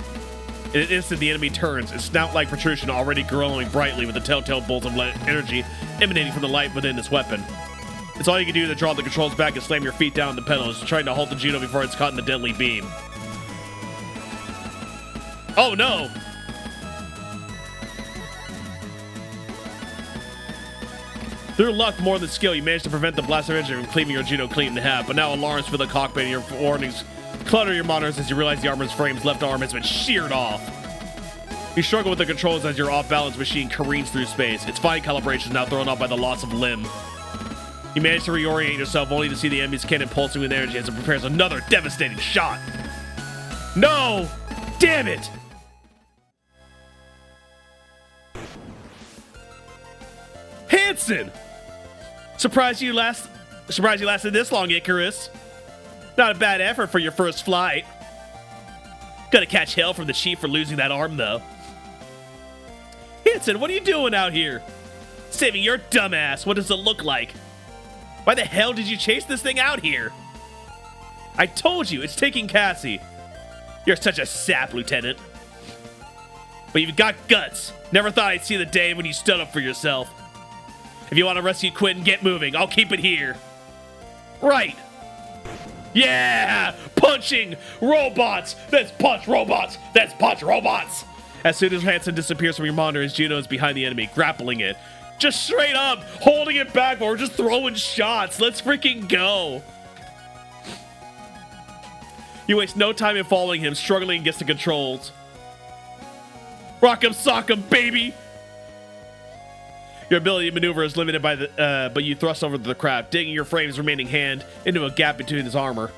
In an instant, the enemy turns, its snout-like protrusion already glowing brightly with a telltale bolt of energy emanating from the light within its weapon. It's all you can do to draw the controls back and slam your feet down on the pedals, trying to halt the Juno before it's caught in the deadly beam. Oh no! Through luck more than skill, you managed to prevent the blaster engine from cleaving your Juno clean in half, but now alarms fill the cockpit and your warnings clutter your monitors as you realize the armor's frame's left arm has been sheared off. You struggle with the controls as your off-balance machine careens through space. Its fine calibration is now thrown off by the loss of limb. You manage to reorient yourself only to see the enemy's cannon pulsing with energy as it prepares another devastating shot. No! Damn it! Hanson! Surprised you lasted this long, Icarus. Not a bad effort for your first flight. Gonna catch hell from the chief for losing that arm, though. Hanson, what are you doing out here? Saving your dumb ass. What does it look like? Why the hell did you chase this thing out here? I told you, it's taking Cassie. You're such a sap, Lieutenant. But you've got guts. Never thought I'd see the day when you stood up for yourself. If you want to rescue Quentin, get moving. I'll keep it here. Right. Yeah! Punching robots! Let's punch robots! Let's punch robots! As soon as Hanson disappears from your monitor, his Juno is behind the enemy, grappling it. Just straight up, holding it back or just throwing shots. Let's freaking go. You waste no time in following him, struggling against the controls. Rock'em sock'em, baby! Your ability to maneuver is limited by but you thrust over the craft, digging your frame's remaining hand into a gap between his armor.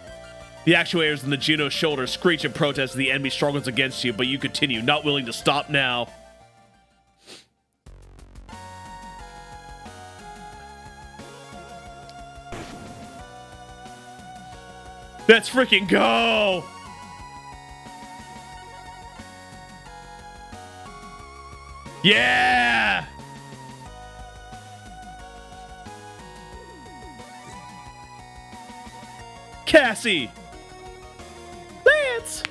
The actuators in the Juno's shoulder screech in protest as the enemy struggles against you, but you continue, not willing to stop now. Let's freaking go! Yeah! Cassie! Lance!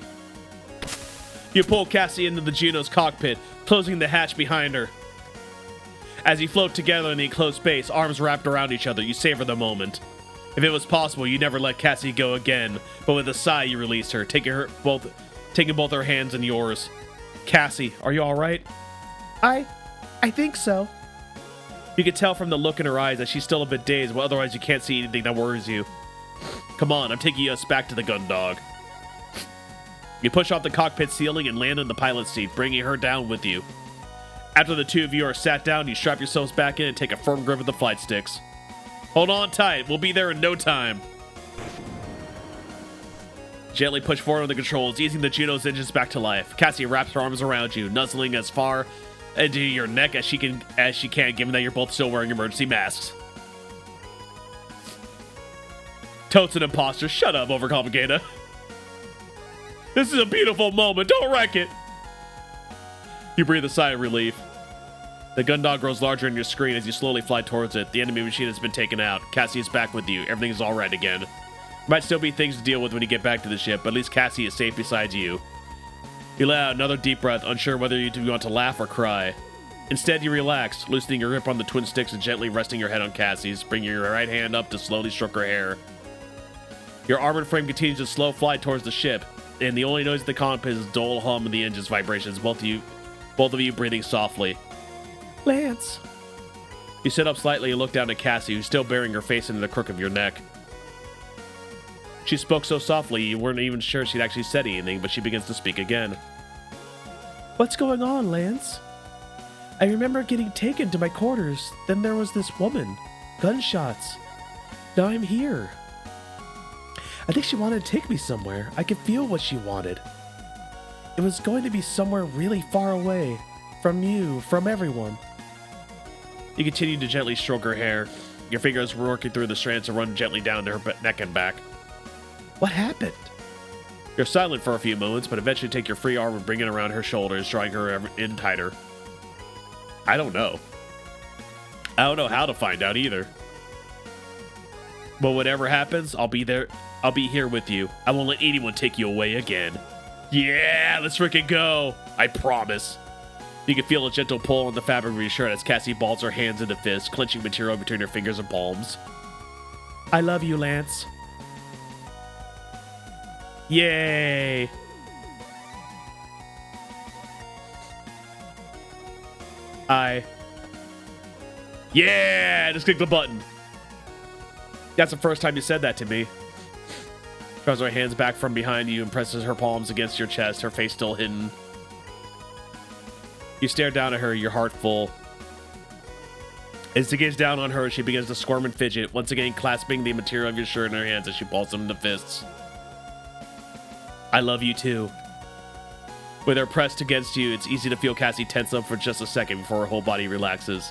You pull Cassie into the Juno's cockpit, closing the hatch behind her. As you float together in the enclosed space, arms wrapped around each other, you savor the moment. If it was possible, you'd never let Cassie go again, but with a sigh, you released her, taking both her hands in yours. Cassie, are you alright? I think so. You can tell from the look in her eyes that she's still a bit dazed, but otherwise you can't see anything that worries you. Come on, I'm taking us back to the gun dog. You push off the cockpit ceiling and land in the pilot's seat, bringing her down with you. After the two of you are sat down, you strap yourselves back in and take a firm grip of the flight sticks. Hold on tight, we'll be there in no time. Gently push forward on the controls, easing the Juno's engines back to life. Cassie wraps her arms around you, nuzzling as far into your neck as she can, given that you're both still wearing emergency masks. Totes an imposter. Shut up, overcomplicator. This is a beautiful moment. Don't wreck it. You breathe a sigh of relief. The gun dog grows larger on your screen as you slowly fly towards it. The enemy machine has been taken out. Cassie is back with you. Everything is all right again. Might still be things to deal with when you get back to the ship, but at least Cassie is safe beside you. You let out another deep breath, unsure whether you want to laugh or cry. Instead, you relax, loosening your grip on the twin sticks and gently resting your head on Cassie's, bringing your right hand up to slowly stroke her hair. Your armored frame continues to slow fly towards the ship, and the only noise at the cockpit is the dull hum of the engine's vibrations, both of you breathing softly. Lance. You sit up slightly and look down at Cassie, who's still burying her face into the crook of your neck. She spoke so softly you weren't even sure she'd actually said anything, but she begins to speak again. What's going on, Lance? I remember getting taken to my quarters. Then there was this woman. Gunshots. Now I'm here. I think she wanted to take me somewhere. I could feel what she wanted. It was going to be somewhere really far away. From you, from everyone. You continue to gently stroke her hair. Your fingers working through the strands to run gently down to her neck and back. What happened? You're silent for a few moments, but eventually take your free arm and bring it around her shoulders, drawing her in tighter. I don't know. I don't know how to find out either. But whatever happens, I'll be there. I'll be here with you. I won't let anyone take you away again. Yeah, let's freaking go. I promise. You can feel a gentle pull on the fabric of your shirt as Cassie balls her hands into fists, clenching material between her fingers and palms. I love you, Lance. Yay. Yeah, just click the button. That's the first time you said that to me. Draws her hands back from behind you and presses her palms against your chest, her face still hidden. You stare down at her, your heart full. As she gets down on her, she begins to squirm and fidget, once again clasping the material of your shirt in her hands as she balls them into fists. I love you too. With her pressed against you, it's easy to feel Cassie tense up for just a second before her whole body relaxes.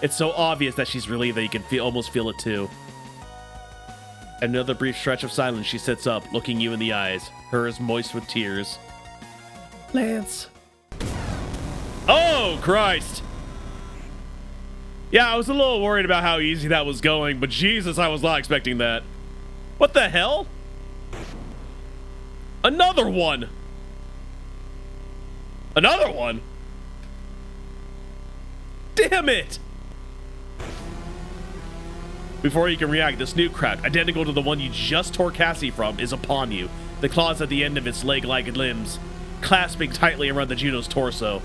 It's so obvious that she's relieved that you can almost feel it too. Another brief stretch of silence, she sits up, looking you in the eyes, hers moist with tears. Lance. Oh, Christ. Yeah, I was a little worried about how easy that was going, but Jesus, I was not expecting that. What the hell? Another one. Another one? Damn it! Before you can react, this new crack, identical to the one you just tore Cassie from, is upon you. The claws at the end of its leg-like limbs, clasping tightly around the Juno's torso.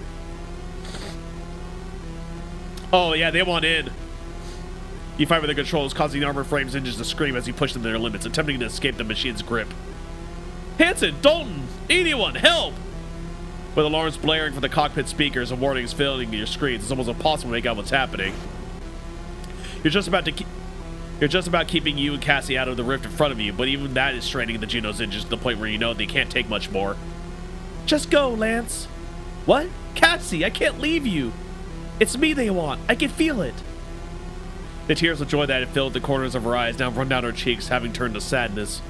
Oh yeah, they want in. You fight with the controls, causing the armor frames engines to scream as you push them to their limits, attempting to escape the machine's grip. Hanson, Dalton, anyone, help! With alarms blaring from the cockpit speakers and warnings filling your screens, it's almost impossible to make out what's happening. You're just about keeping you and Cassie out of the rift in front of you, but even that is straining the Juno's engines to the point where you know they can't take much more. Just go, Lance. What? Cassie, I can't leave you. It's me they want. I can feel it. The tears of joy that had filled the corners of her eyes now run down her cheeks, having turned to sadness.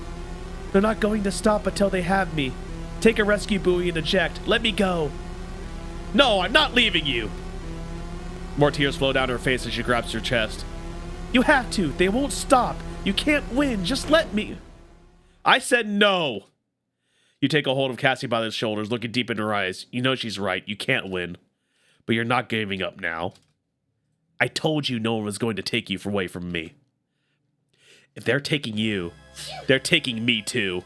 They're not going to stop until they have me. Take a rescue buoy and eject. Let me go. No, I'm not leaving you. More tears flow down her face as she grabs your chest. You have to. They won't stop. You can't win. Just let me. I said no. You take a hold of Cassie by the shoulders, looking deep in her eyes. You know she's right. You can't win. But you're not giving up now. I told you no one was going to take you away from me. If they're taking you, they're taking me too.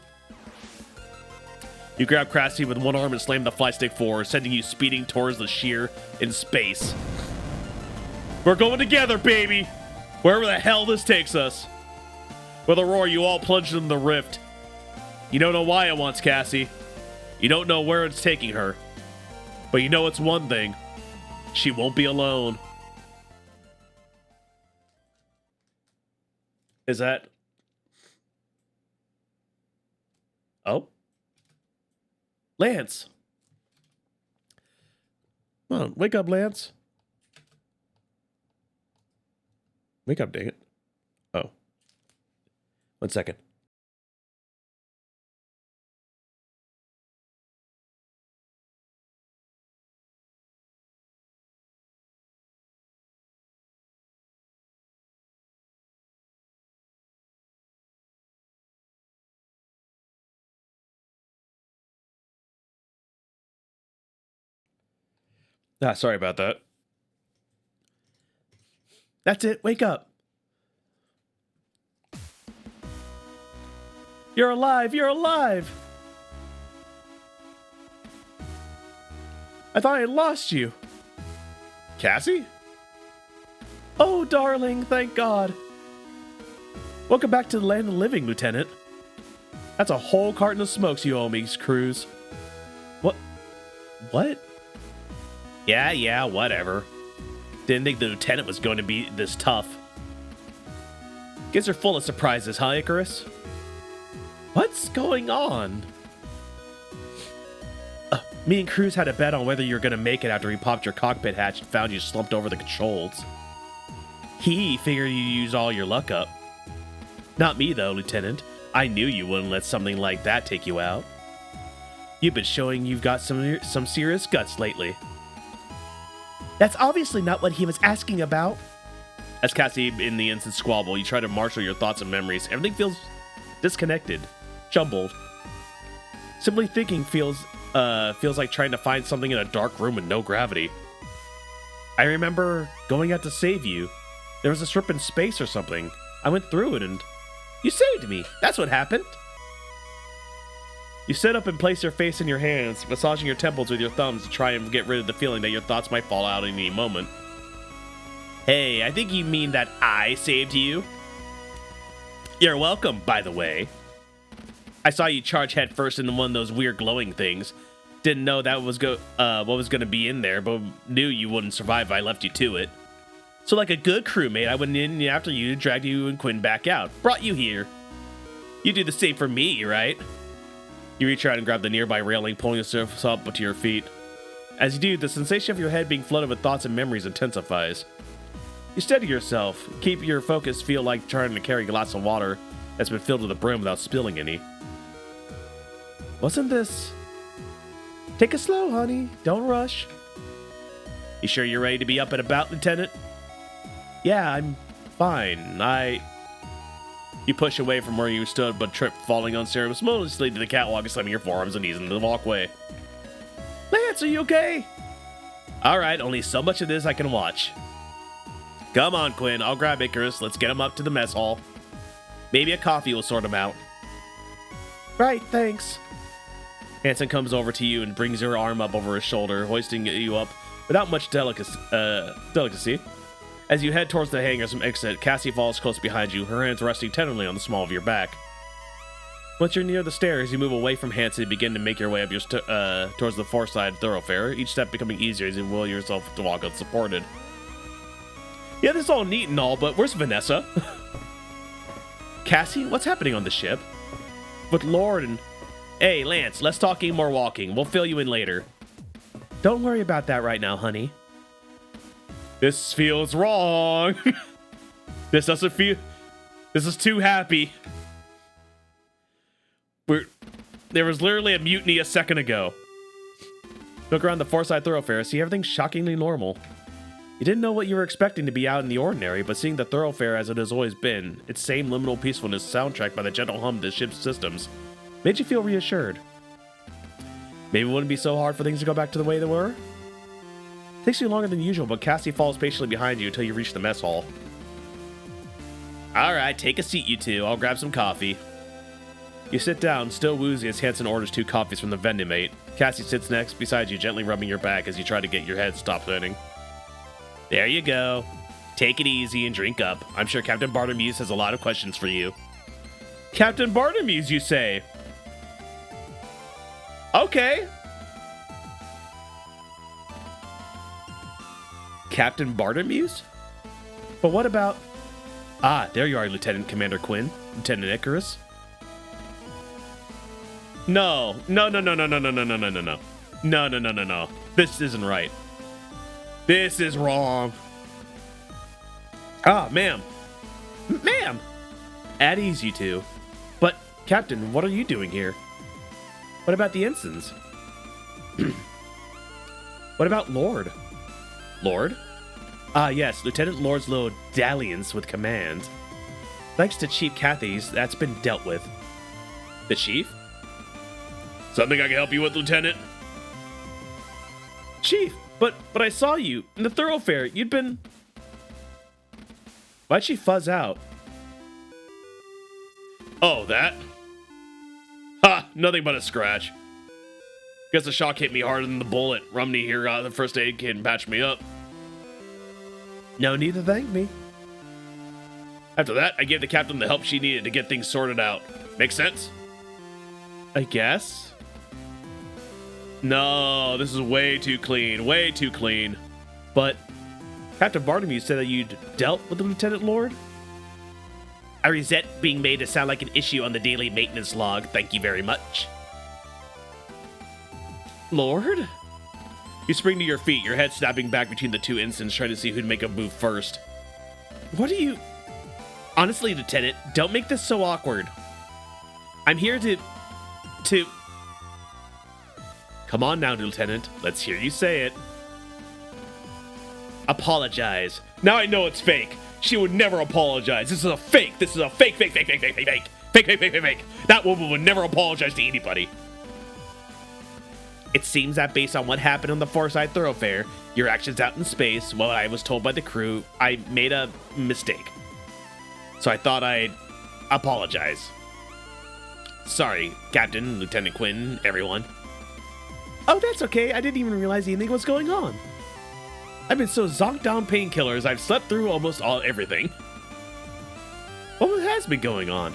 You grab Cassie with one arm and slam the fly stick forward, sending you speeding towards the sheer in space. We're going together, baby! Wherever the hell this takes us. With a roar, you all plunge into the rift. You don't know why it wants Cassie. You don't know where it's taking her. But you know it's one thing. She won't be alone. Is that... Oh? Lance. Come on, wake up, Lance. Wake up, dang it. Oh. 1 second. Ah, sorry about that. That's it. Wake up. You're alive. You're alive. I thought I lost you. Cassie? Oh, darling. Thank God. Welcome back to the land of the living, Lieutenant. That's a whole carton of smokes you owe me, Cruz. What? What? Yeah, whatever. Didn't think the lieutenant was going to be this tough. Guess you're full of surprises, huh, Icarus? What's going on? Me and Cruz had a bet on whether you were going to make it after we popped your cockpit hatch and found you slumped over the controls. He figured you used all your luck up. Not me, though, Lieutenant. I knew you wouldn't let something like that take you out. You've been showing you've got some serious guts lately. That's obviously not what he was asking about. As Cassie in the instant squabble, you try to marshal your thoughts and memories. Everything feels disconnected, jumbled. Simply thinking feels like trying to find something in a dark room with no gravity. I remember going out to save you. There was a strip in space or something. I went through it and you saved me. That's what happened. You sit up and place your face in your hands, massaging your temples with your thumbs to try and get rid of the feeling that your thoughts might fall out at any moment. Hey, I think you mean that I saved you? You're welcome, by the way. I saw you charge headfirst into one of those weird glowing things. Didn't know that was what was going to be in there, but knew you wouldn't survive if I left you to it. So like a good crewmate, I went in after you, dragged you and Quinn back out. Brought you here. You do the same for me, right? You reach out and grab the nearby railing, pulling yourself up to your feet. As you do, the sensation of your head being flooded with thoughts and memories intensifies. You steady yourself, keep your focus, feel like trying to carry a glass of water that's been filled to the brim without spilling any. Wasn't this... Take it slow, honey. Don't rush. You sure you're ready to be up and about, Lieutenant? Yeah, I'm fine. You push away from where you stood, but trip, falling unceremoniously to the catwalk and slamming your forearms and knees into the walkway. Lance, are you okay? Alright, only so much of this I can watch. Come on, Quinn. I'll grab Icarus. Let's get him up to the mess hall. Maybe a coffee will sort him out. Right, thanks. Hanson comes over to you and brings your arm up over his shoulder, hoisting you up without much delicacy. As you head towards the hangar some exit, Cassie falls close behind you, her hands resting tenderly on the small of your back. Once you're near the stairs, you move away from Hanson and begin to make your way up towards the four-side thoroughfare, each step becoming easier as you will yourself to walk unsupported. Yeah, this is all neat and all, but where's Vanessa? Cassie, what's happening on the ship? With Lord and... Hey, Lance, less talking, more walking. We'll fill you in later. Don't worry about that right now, honey. This feels wrong. This doesn't feel... This is too happy. There was literally a mutiny a second ago. Look around the four-side thoroughfare, see everything's shockingly normal. You didn't know what you were expecting to be out in the ordinary, but seeing the thoroughfare as it has always been, its same liminal peacefulness soundtracked by the gentle hum of the ship's systems, made you feel reassured. Maybe it wouldn't be so hard for things to go back to the way they were? Takes you longer than usual, but Cassie follows patiently behind you until you reach the mess hall. Alright, take a seat, you two. I'll grab some coffee. You sit down, still woozy as Hanson orders 2 coffees from the vending mate. Cassie sits next beside you, gently rubbing your back as you try to get your head to stop spinning. There you go. Take it easy and drink up. I'm sure Captain Bartamuse has a lot of questions for you. Captain Bartamuse, you say? Okay. Captain Bartamuse? But what about... Ah, there you are, Lieutenant Commander Quinn. Lieutenant Icarus. No. No. This isn't right. This is wrong. Ah, ma'am. Ma'am! At ease, you two. But, Captain, what are you doing here? What about the ensigns? What about Lord? Lord? Ah, yes, Lieutenant Lord's little dalliance with command. Thanks to Chief Cathy's, that's been dealt with. The Chief? Something I can help you with, Lieutenant? Chief, but I saw you in the thoroughfare. You'd been... Why'd she fuzz out? Oh, that? Ha! Nothing but a scratch. Guess the shock hit me harder than the bullet. Rumney here got the first aid kit and patched me up. No need to thank me. After that, I gave the captain the help she needed to get things sorted out. Make sense? I guess? No, this is way too clean. Way too clean. But Captain Bartamuse said that you'd dealt with the Lieutenant Lord? I resent being made to sound like an issue on the daily maintenance log. Thank you very much. Lord? You spring to your feet, your head snapping back between the 2 ensigns, trying to see who'd make a move first. What are you... Honestly, Lieutenant, don't make this so awkward. I'm here to... Come on now, Lieutenant. Let's hear you say it. Apologize. Now I know it's fake. She would never apologize. This is a fake. This is a fake. That woman would never apologize to anybody. It seems that based on what happened on the Farside Thoroughfare, your actions out in space, what I was told by the crew, I made a mistake. So I thought I'd apologize. Sorry, Captain, Lieutenant Quinn, everyone. Oh, that's okay. I didn't even realize anything was going on. I've been so zonked down painkillers, I've slept through almost everything. What has been going on?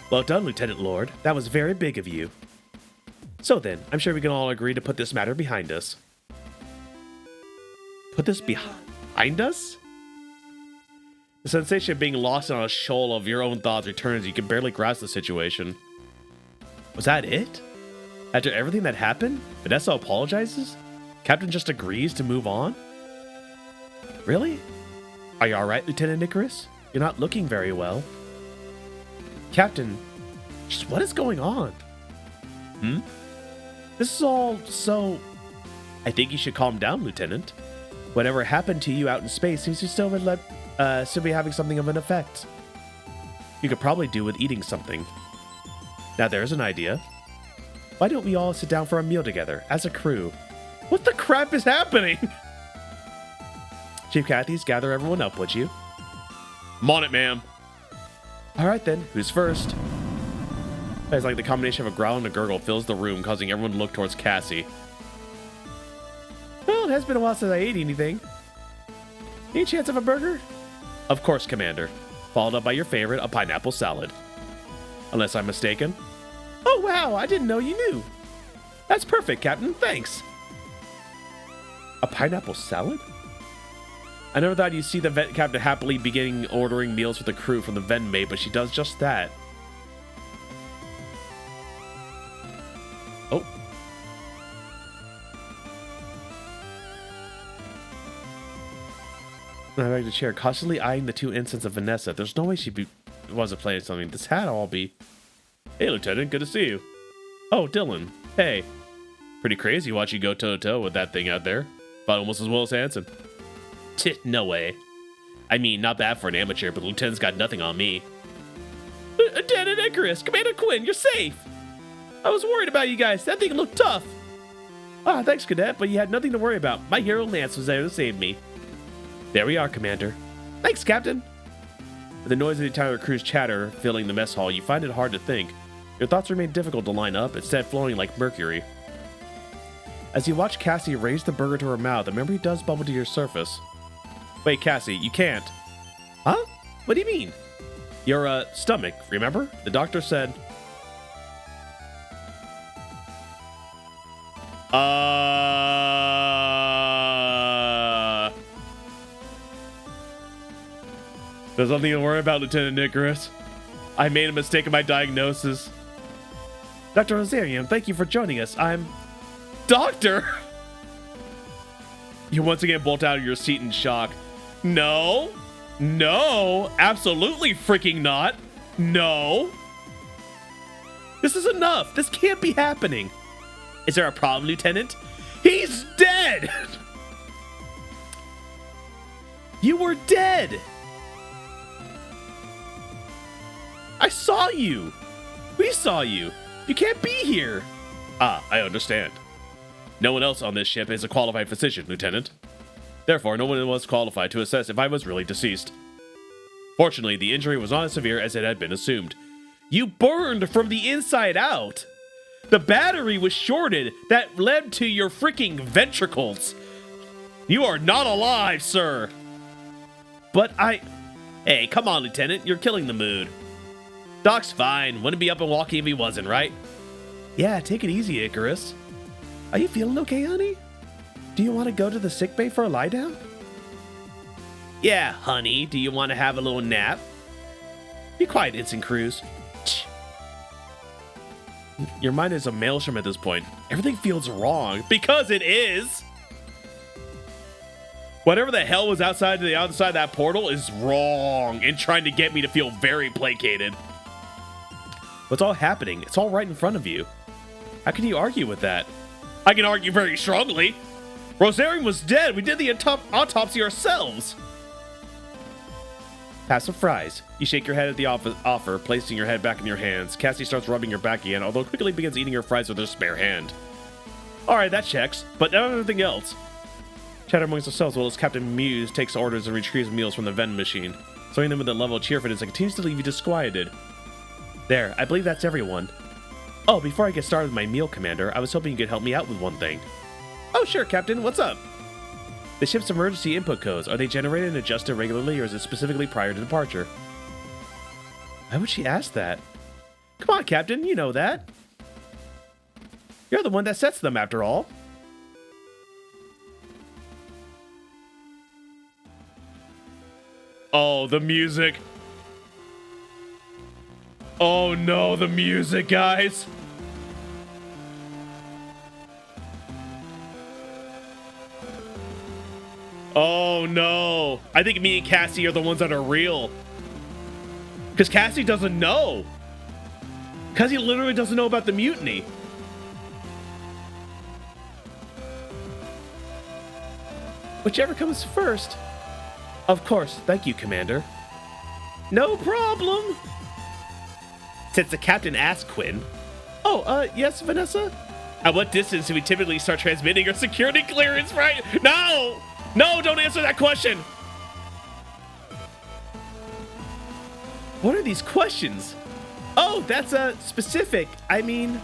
Well done, Lieutenant Lord. That was very big of you. So then, I'm sure we can all agree to put this matter behind us. Put this behind us? The sensation of being lost on a shoal of your own thoughts returns. You can barely grasp the situation. Was that it? After everything that happened, Vanessa apologizes? Captain just agrees to move on? Really? Are you alright, Lieutenant Icarus? You're not looking very well. Captain, just what is going on? This is all so... I think you should calm down, Lieutenant. Whatever happened to you out in space seems to still be having something of an effect. You could probably do with eating something. Now there's an idea. Why don't we all sit down for a meal together, as a crew? What the crap is happening? Chief Cathy's, gather everyone up, would you? I'm on it, ma'am. Alright then, who's first? It's like the combination of a growl and a gurgle fills the room, causing everyone to look towards Cassie. Well, it has been a while since I ate anything. Any chance of a burger? Of course, Commander. Followed up by your favorite, a pineapple salad. Unless I'm mistaken. Oh, wow, I didn't know you knew. That's perfect, Captain, thanks. A pineapple salad? I never thought you'd see the vet captain happily beginning ordering meals for the crew from the ven maid, but she does just that. Oh. I back to chair, constantly eyeing the two ensigns of Vanessa. There's no way she wasn't playing something. This had to all be. Hey, Lieutenant, good to see you. Oh, Dylan. Hey. Pretty crazy watching you go toe-to-toe with that thing out there. About almost as well as Hanson. No way. I mean, not bad for an amateur, but the Lieutenant's got nothing on me. Lieutenant Icarus, Commander Quinn, you're safe. I was worried about you guys. That thing looked tough. Ah, thanks, Cadet, but you had nothing to worry about. My hero Lance was there to save me. There we are, Commander. Thanks, Captain. With the noise of the entire crew's chatter filling the mess hall, you find it hard to think. Your thoughts remain difficult to line up, instead flowing like mercury. As you watch Cassie raise the burger to her mouth, a memory does bubble to your surface. Wait, Cassie, you can't. Huh? What do you mean? Your, stomach, remember? The doctor said... There's nothing to worry about, Lieutenant Icarus. I made a mistake in my diagnosis. Dr. Rosarian, thank you for joining us. I'm... Doctor! You once again bolt out of your seat in shock. No. No. Absolutely freaking not. No. This is enough. This can't be happening. Is there a problem, Lieutenant? He's dead! You were dead! I saw you! We saw you! You can't be here! Ah, I understand. No one else on this ship is a qualified physician, Lieutenant. Therefore, no one was qualified to assess if I was really deceased. Fortunately, the injury was not as severe as it had been assumed. You burned from the inside out! The battery was shorted that led to your freaking ventricles! You are not alive, sir! But Hey, come on, Lieutenant, you're killing the mood. Doc's fine, wouldn't be up and walking if he wasn't, right? Yeah, take it easy, Icarus. Are you feeling okay, honey? Do you want to go to the sickbay for a lie down? Yeah, honey, do you want to have a little nap? Be quiet, Ensign Cruz. Your mind is a maelstrom at this point. Everything feels wrong, because it is! Whatever the hell was outside that portal is wrong and trying to get me to feel very placated. What's all happening? It's all right in front of you. How can you argue with that? I can argue very strongly. Rosarian was dead. We did the autopsy ourselves. Pass some fries. You shake your head at the offer, placing your head back in your hands. Cassie starts rubbing your back again, although quickly begins eating her fries with her spare hand. Alright, that checks, but not everything else. Chatter amongst themselves while as Captain Muse takes orders and retrieves meals from the vending machine, throwing them with a level of cheerfulness that continues to leave you disquieted. There, I believe that's everyone. Oh, before I get started with my meal, Commander, I was hoping you could help me out with one thing. Oh, sure, Captain. What's up? The ship's emergency input codes, are they generated and adjusted regularly, or is it specifically prior to departure? Why would she ask that? Come on, Captain, you know that. You're the one that sets them, after all. Oh, the music. Oh no, the music, guys. Oh no. I think me and Cassie are the ones that are real. Because Cassie doesn't know. Cassie literally doesn't know about the mutiny. Whichever comes first. Of course. Thank you, Commander. No problem. Since the captain asked Quinn. Oh, yes, Vanessa? At what distance do we typically start transmitting our security clearance, right? No! No, don't answer that question! What are these questions? Oh, that's, specific. I mean,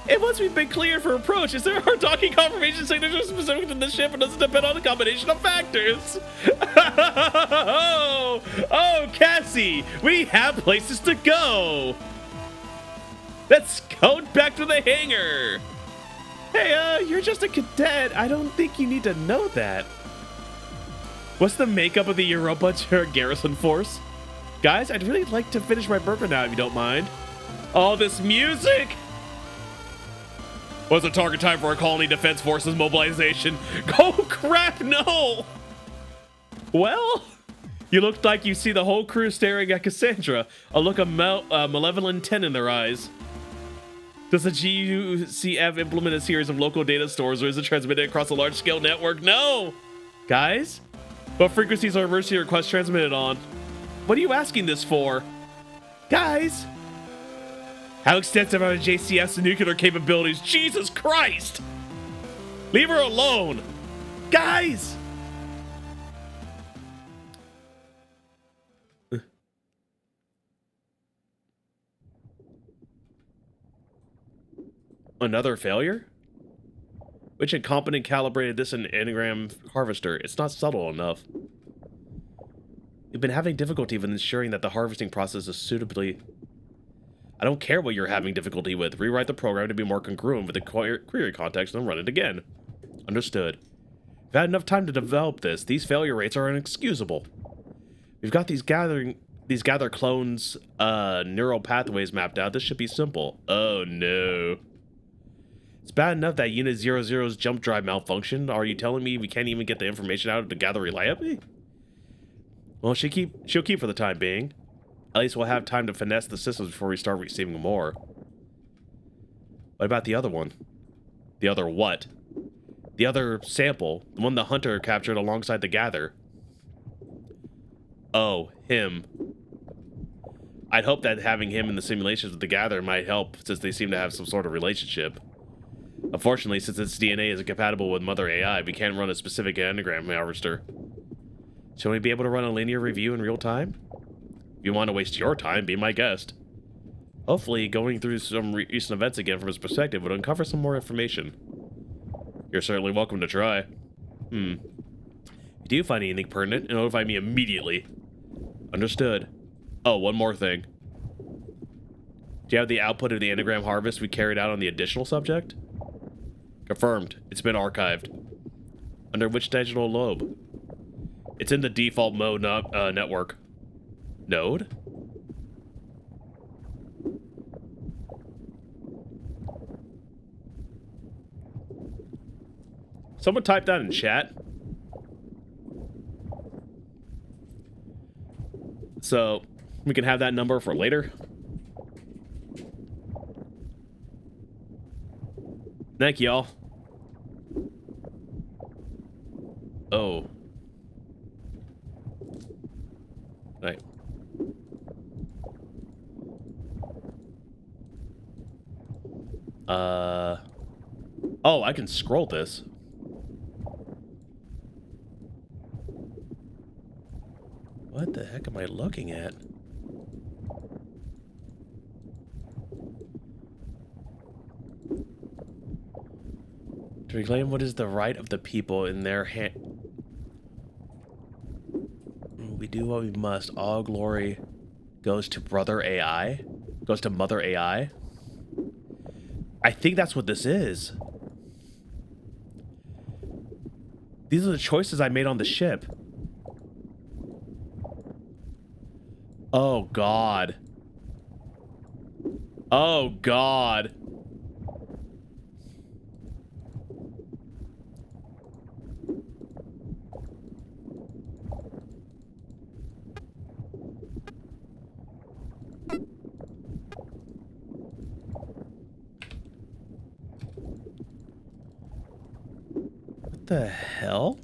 it must be been clear for approach. Is there our docking confirmation signature specific to the ship and doesn't depend on a combination of factors? Oh, Cassie, we have places to go. Let's go back to the hangar. Hey, you're just a cadet. I don't think you need to know that. What's the makeup of the Europa garrison force? Guys, I'd really like to finish my burger now if you don't mind. Oh, this music! What's the target time for our colony defense forces mobilization? Oh crap, no! Well, you look like you see the whole crew staring at Cassandra, a look of malevolent intent in their eyes. Does the GUCF implement a series of local data stores, or is it transmitted across a large-scale network? No! Guys? What frequencies are emergency requests transmitted on? What are you asking this for? Guys? How extensive are the JCF's nuclear capabilities? Jesus Christ! Leave her alone! Guys! Another failure? Which incompetent calibrated this anagram harvester? It's not subtle enough. You've been having difficulty with ensuring that the harvesting process is suitably... I don't care what you're having difficulty with. Rewrite the program to be more congruent with the query context and run it again. Understood. We've had enough time to develop this. These failure rates are inexcusable. We've got these gather clones neural pathways mapped out. This should be simple. Oh no. It's bad enough that Unit 00's jump drive malfunctioned. Are you telling me we can't even get the information out of the gather reliably? Well, she'll keep for the time being. At least we'll have time to finesse the systems before we start receiving more. What about the other one? The other what? The other sample. The one the hunter captured alongside the gather. Oh, him. I'd hope that having him in the simulations with the gather might help, since they seem to have some sort of relationship. Unfortunately, since its DNA isn't compatible with Mother AI, we can't run a specific anagram harvester. Shall we be able to run a linear review in real time? If you want to waste your time, be my guest. Hopefully, going through some recent events again from his perspective would uncover some more information. You're certainly welcome to try. If you do find anything pertinent, notify me immediately. Understood. Oh, one more thing. Do you have the output of the anagram harvest we carried out on the additional subject? Confirmed. It's been archived. Under which digital lobe? It's in the default mode network. Node? Someone type that in chat. So we can have that number for later. Thank y'all. Oh. Right. Oh, I can scroll this. What the heck am I looking at? To reclaim what is the right of the people in their hand. We do what we must. All glory goes to Brother AI. Goes to Mother AI. I think that's what this is. These are the choices I made on the ship. Oh, God. Oh, God. What the hell?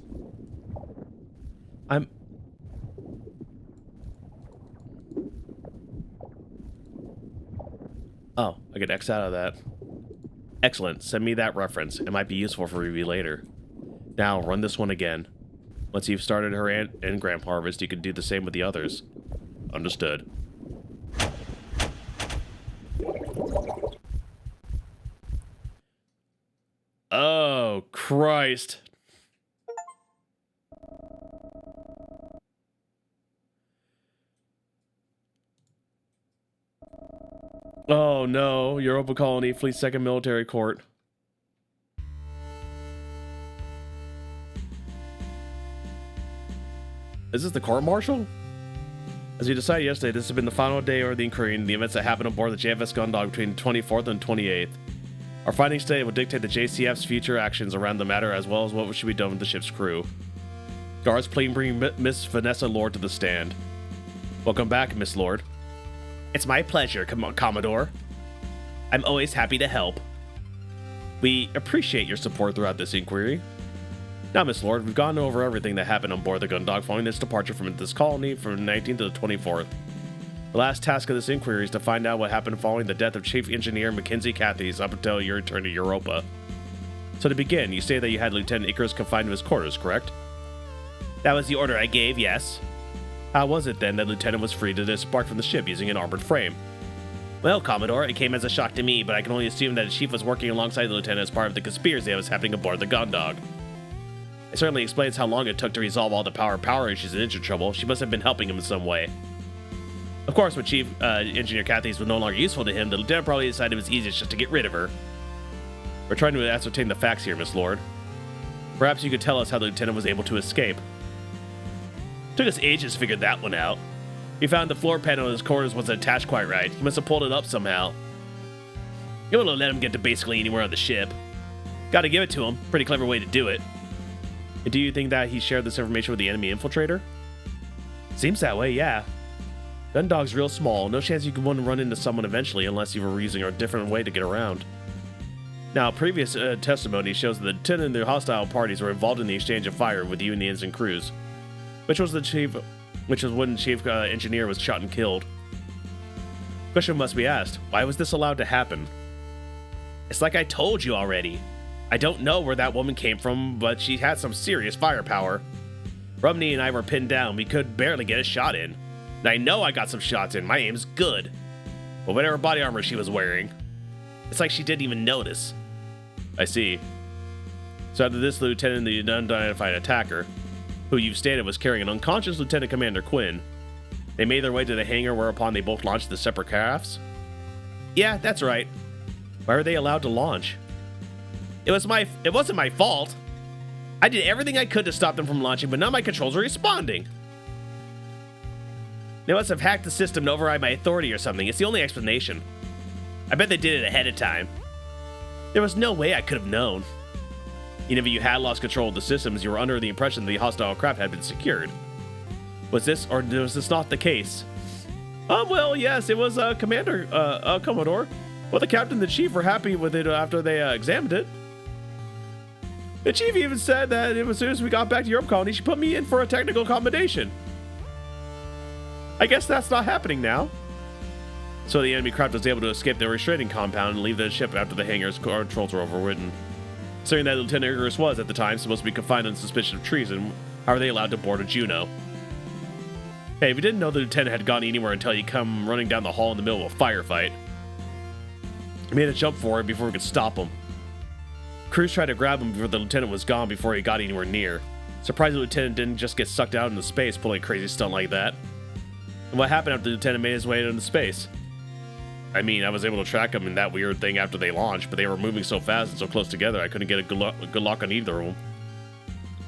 Oh, I could X out of that. Excellent. Send me that reference. It might be useful for review later. Now, run this one again. Once you've started her engram harvest, you can do the same with the others. Understood. Oh, Christ. Oh no, Europa Colony, Fleet 2nd Military Court. Is this the court-martial? As we decided yesterday, this has been the final day of the inquiry into the events that happened aboard the JFS Gundog between the 24th and 28th. Our findings today will dictate the JCF's future actions around the matter, as well as what should be done with the ship's crew. Guards, please bring Miss Vanessa Lord to the stand. Welcome back, Miss Lord. It's my pleasure, Commodore. I'm always happy to help. We appreciate your support throughout this inquiry. Now, Miss Lord, we've gone over everything that happened on board the Gundog following its departure from this colony from the 19th to the 24th. The last task of this inquiry is to find out what happened following the death of Chief Engineer Mackenzie Cathy's up until your return to Europa. So to begin, you say that you had Lieutenant Icarus confined to his quarters, correct? That was the order I gave, yes. How was it then that Lieutenant was free to disembark from the ship using an armored frame? Well, Commodore, it came as a shock to me, but I can only assume that the Chief was working alongside the Lieutenant as part of the conspiracy that was happening aboard the Gundog. It certainly explains how long it took to resolve all the power issues and engine trouble. She must have been helping him in some way. Of course, when Chief Engineer Cathy's was no longer useful to him, the Lieutenant probably decided it was easiest just to get rid of her. We're trying to ascertain the facts here, Miss Lord. Perhaps you could tell us how the Lieutenant was able to escape. Took us ages to figure that one out. We found the floor panel in his quarters wasn't attached quite right. He must have pulled it up somehow. You wouldn't let him get to basically anywhere on the ship. Gotta give it to him. Pretty clever way to do it. And do you think that he shared this information with the enemy infiltrator? Seems that way, yeah. Gundog's real small. No chance you could want to run into someone eventually unless you were using a different way to get around. Now, previous testimony shows that the Lieutenant and the hostile parties were involved in the exchange of fire with the Unions and crews. Which was when Chief Engineer was shot and killed. Question must be asked, why was this allowed to happen? It's like I told you already. I don't know where that woman came from, but she had some serious firepower. Rumney and I were pinned down. We could barely get a shot in. And I know I got some shots in. My aim's good. But whatever body armor she was wearing, it's like she didn't even notice. I see. So after this Lieutenant and the unidentified attacker, who you've stated was carrying an unconscious Lieutenant Commander Quinn, they made their way to the hangar, whereupon they both launched the separate crafts? Yeah, that's right. Why were they allowed to launch? It wasn't my fault. I did everything I could to stop them from launching, but none of my controls were responding. They must have hacked the system to override my authority or something. It's the only explanation. I bet they did it ahead of time. There was no way I could have known. Even if you had lost control of the systems, you were under the impression that the hostile craft had been secured. Was this not the case? Well, yes, it was Commodore. Well, the captain and the chief were happy with it after they examined it. The chief even said that as soon as we got back to Europe Colony, she put me in for a technical accommodation. I guess that's not happening now. So the enemy craft was able to escape the restraining compound and leave the ship after the hangar's controls were overridden. Considering that Lieutenant Icarus was, at the time, supposed to be confined on suspicion of treason, how are they allowed to board a Juno? Hey, if you didn't know the lieutenant had gone anywhere until he come running down the hall in the middle of a firefight. He made a jump for it before we could stop him. Cruz tried to grab him before the lieutenant was gone before he got anywhere near. Surprised the lieutenant didn't just get sucked out into space pulling a crazy stunt like that. And what happened after the lieutenant made his way into space? I mean, I was able to track them in that weird thing after they launched, but they were moving so fast and so close together I couldn't get a good lock on either of them.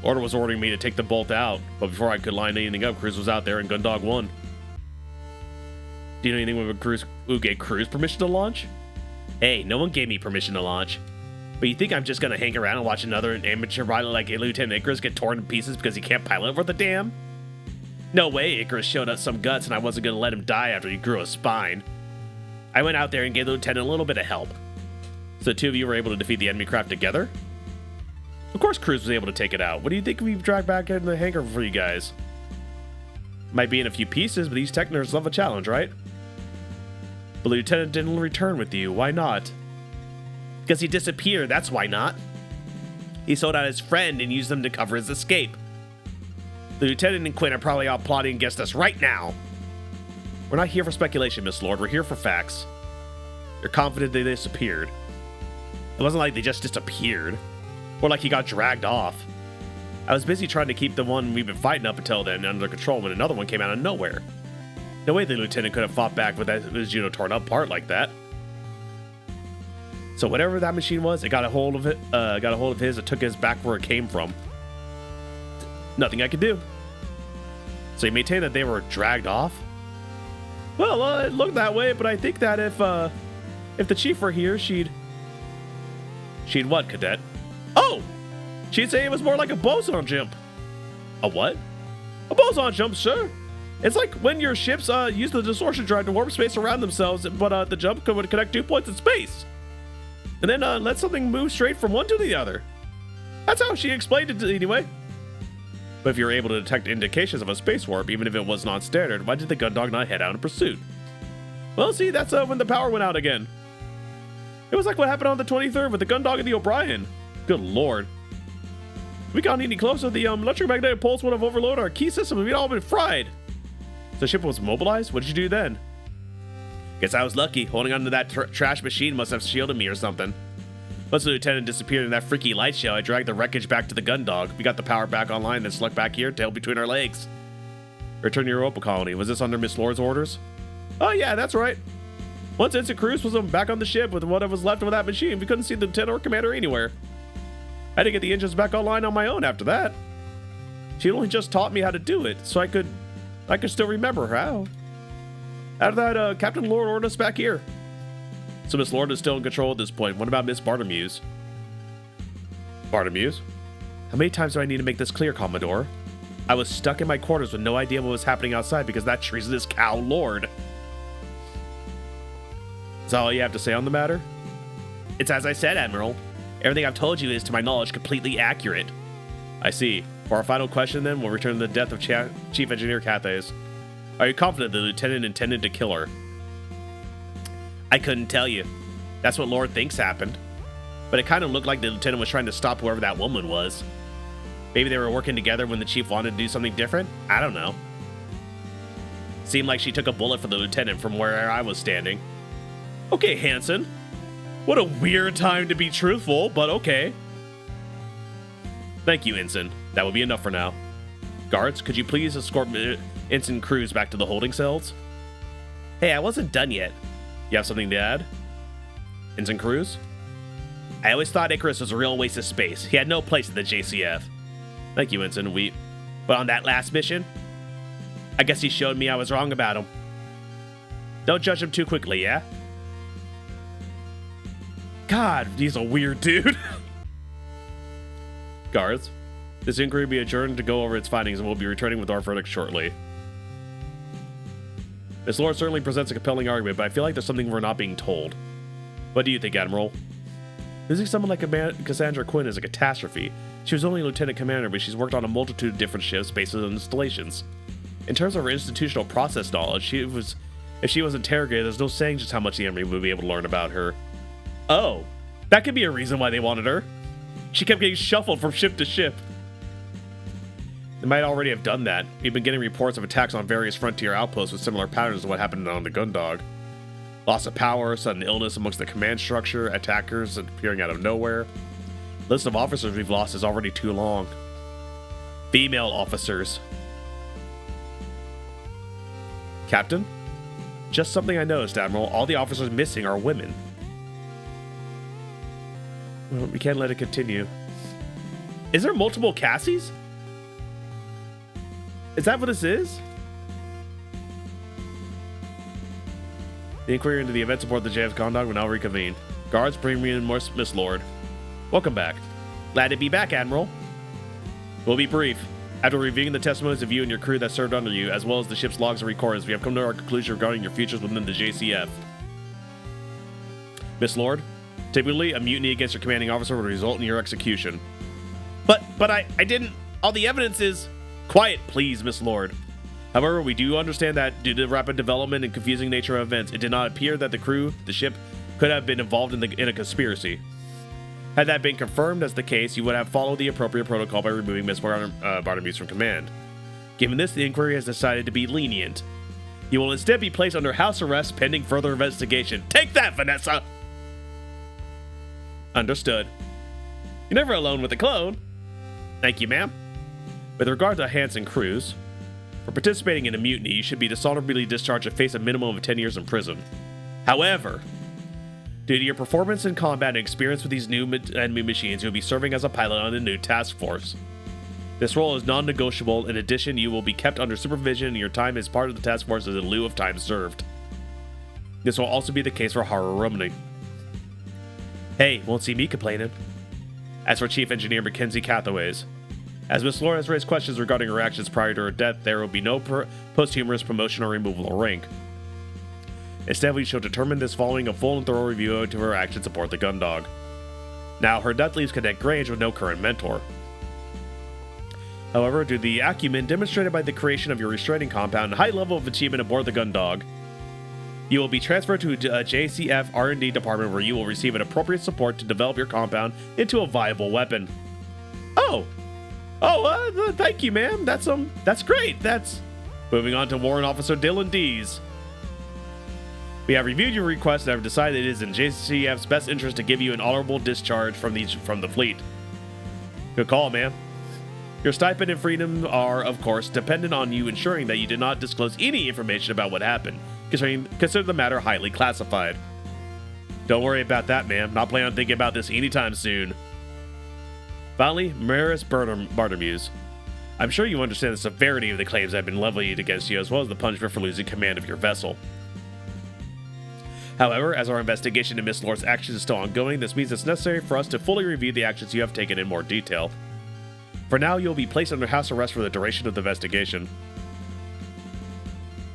Order was ordering me to take the bolt out, but before I could line anything up, Cruz was out there and Gundog won. Do you know anything about Cruz who gave Cruz permission to launch? Hey, no one gave me permission to launch. But you think I'm just gonna hang around and watch another amateur pilot like Lieutenant Icarus get torn to pieces because he can't pilot worth a damn? No way Icarus showed us some guts and I wasn't gonna let him die after he grew a spine. I went out there and gave the lieutenant a little bit of help. So the two of you were able to defeat the enemy craft together? Of course Cruz was able to take it out. What do you think we've dragged back in the hangar for you guys? Might be in a few pieces, but these tech nerds love a challenge, right? The lieutenant didn't return with you. Why not? Because he disappeared, that's why not. He sold out his friend and used them to cover his escape. The lieutenant and Quinn are probably out plotting against us right now. We're not here for speculation, Miss Lord. We're here for facts. You're confident they disappeared. It wasn't like they just disappeared. Or like he got dragged off. I was busy trying to keep the one we've been fighting up until then under control when another one came out of nowhere. No way the lieutenant could have fought back with his Juno torn apart like that. So whatever that machine was, it got a hold of it. Got a hold of his. It took his back where it came from. Nothing I could do. So you maintain that they were dragged off? Well, it looked that way, but I think that if the chief were here, she'd what, cadet? Oh, she'd say it was more like a boson jump. A what? A boson jump, sure. It's like when your ships use the distortion drive to warp space around themselves, but the jump would connect 2 points in space. And then let something move straight from one to the other. That's how she explained it anyway. But if you're able to detect indications of a space warp, even if it was non-standard, why did the Gundog not head out in pursuit? Well, see, that's when the power went out again. It was like what happened on the 23rd with the Gundog and the O'Brien. Good lord. If we got any closer, the electromagnetic pulse would have overloaded our key system and we'd all been fried. So the ship was mobilized? What did you do then? Guess I was lucky. Holding onto that trash machine must have shielded me or something. Once the lieutenant disappeared in that freaky light show, I dragged the wreckage back to the Gundog. We got the power back online, then snuck back here, tail between our legs. Return to Europa colony. Was this under Miss Lord's orders? Oh yeah, that's right. Once Ensign Cruz was back on the ship with what was left of that machine, we couldn't see the lieutenant or commander anywhere. I had to get the engines back online on my own after that. She only just taught me how to do it, so I could still remember how. After that, Captain Lord ordered us back here. So Miss Lord is still in control at this point. What about Miss Bartamuse? Bartamuse? How many times do I need to make this clear, Commodore? I was stuck in my quarters with no idea what was happening outside because that treasonous cow Lord. Is that all you have to say on the matter? It's as I said, Admiral. Everything I've told you is, to my knowledge, completely accurate. I see. For our final question, then, we'll return to the death of Chief Engineer Cathays. Are you confident the lieutenant intended to kill her? I couldn't tell you. That's what Lord thinks happened. But it kind of looked like the lieutenant was trying to stop whoever that woman was. Maybe they were working together when the chief wanted to do something different? I don't know. Seemed like she took a bullet for the lieutenant from where I was standing. Okay, Hansen. What a weird time to be truthful, but okay. Thank you, Ensign. That will be enough for now. Guards, could you please escort Ensign Cruz back to the holding cells? Hey, I wasn't done yet. You have something to add? Ensign Cruz? I always thought Icarus was a real waste of space. He had no place at the JCF. Thank you, Ensign. But on that last mission, I guess he showed me I was wrong about him. Don't judge him too quickly, yeah? God, he's a weird dude. Guards, this inquiry will be adjourned to go over its findings, and we'll be returning with our verdict shortly. Miss Lord certainly presents a compelling argument, but I feel like there's something we're not being told. What do you think, Admiral? Losing someone like Cassandra Quinn is a catastrophe. She was only Lieutenant Commander, but she's worked on a multitude of different ships, bases, and installations. In terms of her institutional process knowledge, she was If she was interrogated, there's no saying just how much the enemy would be able to learn about her. Oh, that could be a reason why they wanted her. She kept getting shuffled from ship to ship. They might already have done that. We've been getting reports of attacks on various frontier outposts with similar patterns to what happened on the Gundog. Loss of power, sudden illness amongst the command structure, attackers appearing out of nowhere. The list of officers we've lost is already too long. Female officers. Captain? Just something I noticed, Admiral. All the officers missing are women. Well, we can't let it continue. Is there multiple Cassies? Is that what this is? The inquiry into the events aboard the JF Gondog will now reconvene. Guards, bring me in more Miss Lord. Welcome back. Glad to be back, Admiral. We'll be brief. After reviewing the testimonies of you and your crew that served under you, as well as the ship's logs and recordings, we have come to our conclusion regarding your futures within the JCF. Miss Lord, typically a mutiny against your commanding officer would result in your execution. But I didn't. All the evidence is... Quiet, please, Miss Lord. However, we do understand that due to the rapid development and confusing nature of events, it did not appear that the ship, could have been involved in a conspiracy. Had that been confirmed as the case, you would have followed the appropriate protocol by removing Miss Barnaby from command. Given this, the inquiry has decided to be lenient. You will instead be placed under house arrest pending further investigation. Take that, Vanessa! Understood. You're never alone with a clone. Thank you, ma'am. With regard to Hanson Cruz, for participating in a mutiny, you should be dishonorably discharged and face a minimum of 10 years in prison. However, due to your performance in combat and experience with these new enemy machines, you'll be serving as a pilot on the new task force. This role is non-negotiable. In addition, you will be kept under supervision and your time as part of the task force is in lieu of time served. This will also be the case for Haru Romney. Hey, won't see me complaining. As for Chief Engineer Mackenzie Cathaways, as Miss Lord has raised questions regarding her actions prior to her death, there will be no posthumous promotion or removal of rank. Instead, we shall determine this following a full and thorough review of her actions aboard the Gundog. Now, her death leaves Cadet Grange with no current mentor. However, due to the acumen demonstrated by the creation of your restraining compound and high level of achievement aboard the Gundog, you will be transferred to a JCF R&D department where you will receive an appropriate support to develop your compound into a viable weapon. Thank you, ma'am. That's great. That's... Moving on to Warrant Officer Dylan Dees. We have reviewed your request and have decided it is in JCF's best interest to give you an honorable discharge from the fleet. Good call, ma'am. Your stipend and freedom are, of course, dependent on you ensuring that you did not disclose any information about what happened. Consider the matter highly classified. Don't worry about that, ma'am. Not planning on thinking about this anytime soon. Finally, Maris Bartermuse. I'm sure you understand the severity of the claims that have been levied against you, as well as the punishment for losing command of your vessel. However, as our investigation into Miss Lord's actions is still ongoing, this means it's necessary for us to fully review the actions you have taken in more detail. For now, you'll be placed under house arrest for the duration of the investigation.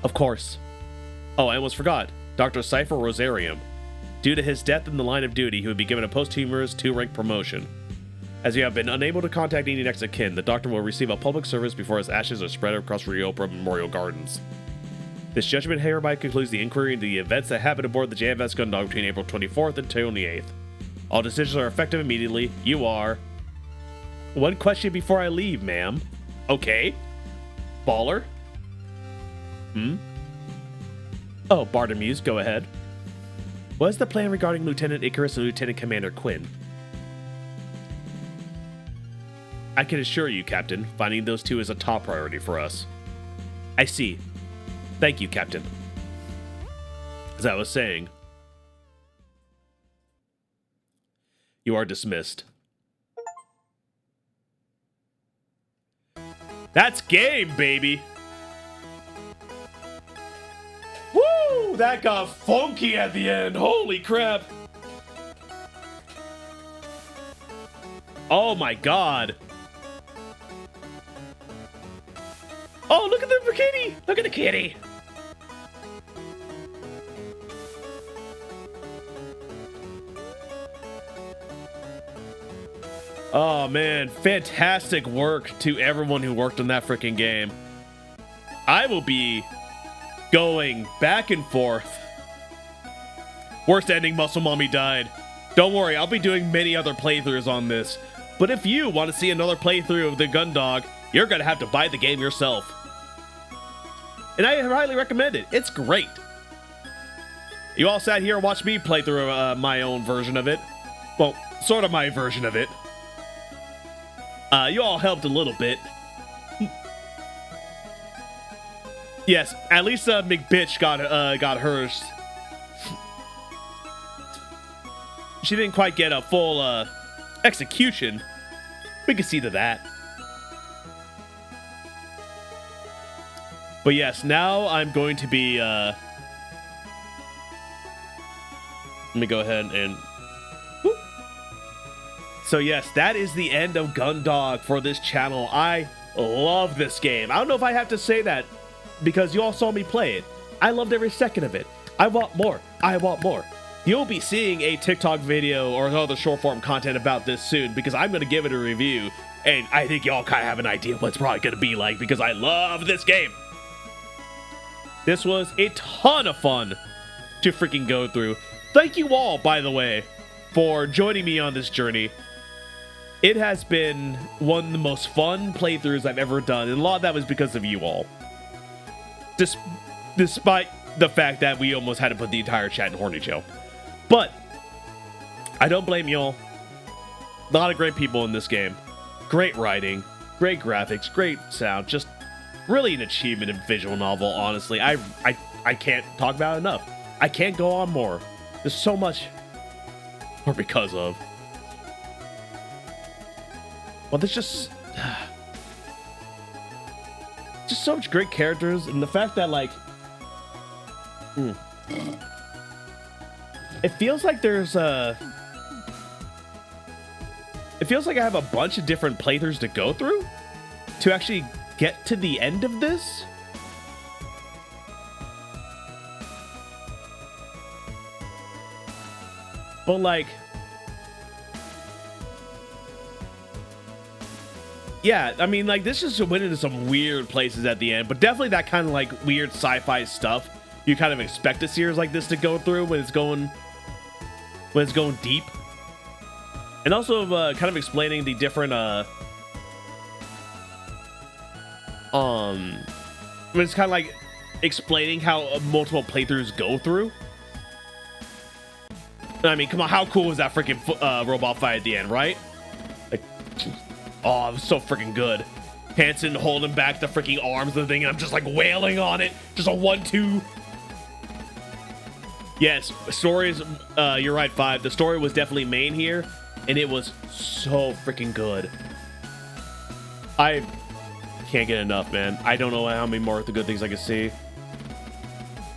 Of course. Oh, I almost forgot. Dr. Cypher Rosarium. Due to his death in the line of duty, he would be given a posthumous 2-rank promotion. As you have been unable to contact any next of kin, the doctor will receive a public service before his ashes are spread across Riopa Memorial Gardens. This judgment hereby concludes the inquiry into the events that happened aboard the JFS Gundog between April 24th and 28th. All decisions are effective immediately. You are... One question before I leave, ma'am. Okay. Baller? Oh, Bartermuse, go ahead. What is the plan regarding Lieutenant Icarus and Lieutenant Commander Quinn? I can assure you, Captain, finding those two is a top priority for us. I see. Thank you, Captain. As I was saying, you are dismissed. That's game, baby! Woo! That got funky at the end. Holy crap! Oh my god! Oh, look at the kitty! Look at the kitty! Oh man, fantastic work to everyone who worked on that freaking game. I will be going back and forth. Worst ending, Muscle Mommy died. Don't worry, I'll be doing many other playthroughs on this. But if you want to see another playthrough of the Gundog, you're going to have to buy the game yourself. And I highly recommend it. It's great. You all sat here and watched me play through my own version of it. Well, sort of my version of it. You all helped a little bit. Yes, at least McBitch got hers. She didn't quite get a full execution. We can see to that. But yes, now I'm going to be let me go ahead and whoop. So yes, that is the end of Gundog for this channel. I love this game. I don't know if I have to say that because you all saw me play it. I loved every second of it. I want more. I want more. You'll be seeing a TikTok video or other short form content about this soon because I'm going to give it a review. And I think y'all kind of have an idea what it's probably going to be like because I love this game. This was a ton of fun to freaking go through. Thank you all, by the way, for joining me on this journey. It has been one of the most fun playthroughs I've ever done, and a lot of that was because of you all. Despite the fact that we almost had to put the entire chat in horny jail. But I don't blame y'all. A lot of great people in this game. Great writing, great graphics, great sound. Just really an achievement in visual novel, honestly. I can't talk about it enough. I can't go on more. There's so much or because of. Well, there's just so much great characters, and the fact that like it feels like there's it feels like I have a bunch of different playthroughs to go through to actually get to the end of this. But like, yeah, I mean, like, this just went into some weird places at the end, but definitely that kind of like weird sci-fi stuff you kind of expect a series like this to go through when it's going deep. And also kind of explaining the different when it's kind of like explaining how multiple playthroughs go through. I mean, come on, how cool was that freaking robot fight at the end, right? Like, oh, it was so freaking good. Hanson holding back the freaking arms of the thing, and I'm just like wailing on it. Just a 1-2. Yes, stories, you're right, 5. The story was definitely main here, and it was so freaking good. I can't get enough, man. I don't know how many more of the good things I can see.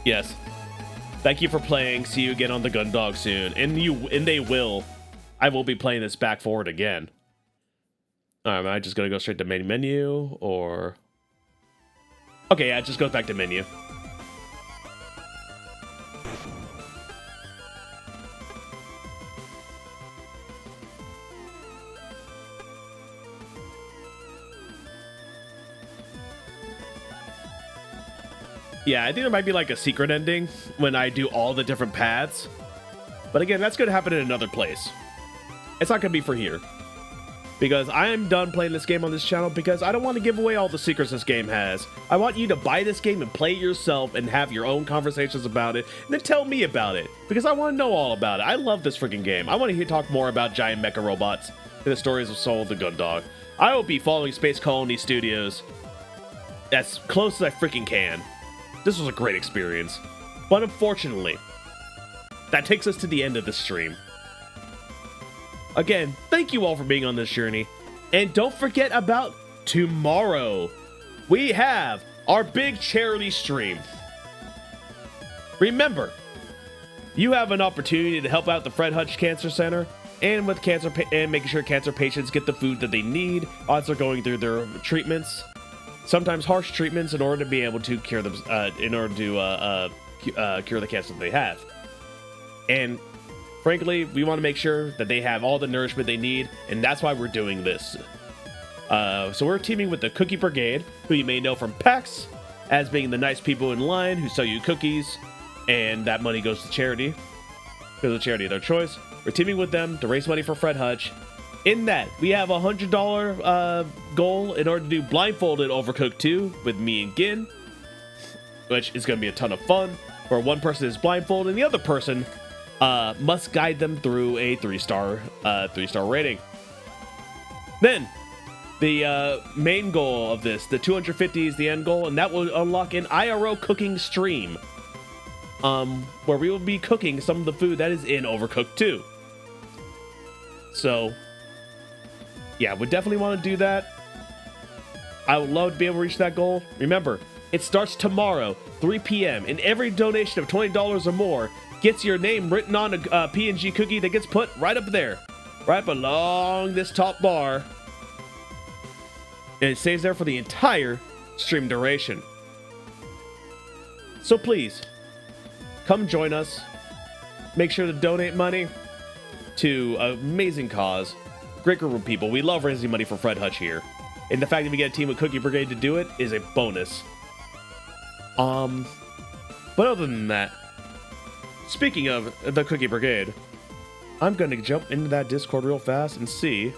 Yes. Thank you for playing. See you again on the Gundog soon. And they will. I will be playing this back forward again. Am I just gonna go straight to main menu or? Okay, yeah, it just goes back to menu. Yeah, I think there might be like a secret ending when I do all the different paths. But again, that's going to happen in another place. It's not going to be for here. Because I am done playing this game on this channel because I don't want to give away all the secrets this game has. I want you to buy this game and play it yourself and have your own conversations about it. And then tell me about it. Because I want to know all about it. I love this freaking game. I want to hear talk more about giant mecha robots and the stories of Soul the Gundog. I will be following Space Colony Studios as close as I freaking can. This was a great experience, but unfortunately, that takes us to the end of the stream. Again, thank you all for being on this journey, and don't forget about tomorrow. We have our big charity stream. Remember, you have an opportunity to help out the Fred Hutch Cancer Center, and with cancer and making sure cancer patients get the food that they need as they're going through their treatments. Sometimes harsh treatments in order to be able to cure them, cure the cancer that they have. And frankly, we want to make sure that they have all the nourishment they need, and that's why we're doing this. So we're teaming with the Cookie Brigade, who you may know from PAX, as being the nice people in line who sell you cookies, and that money goes to charity. Goes to charity of their choice. We're teaming with them to raise money for Fred Hutch. In that, we have a $100 goal in order to do Blindfolded Overcooked 2 with me and Gin, which is going to be a ton of fun, where one person is blindfolded and the other person must guide them through a 3-star rating. Then, the main goal of this, the 250 is the end goal, and that will unlock an IRO cooking stream, where we will be cooking some of the food that is in Overcooked 2. So, yeah, we definitely want to do that. I would love to be able to reach that goal. Remember, it starts tomorrow, 3 p.m., and every donation of $20 or more gets your name written on a PNG cookie that gets put right up there, right up along this top bar. And it stays there for the entire stream duration. So please, come join us. Make sure to donate money to an amazing cause. Great group of people. We love raising money for Fred Hutch here. And the fact that we get a team with Cookie Brigade to do it is a bonus. But other than that, speaking of the Cookie Brigade, I'm going to jump into that Discord real fast and see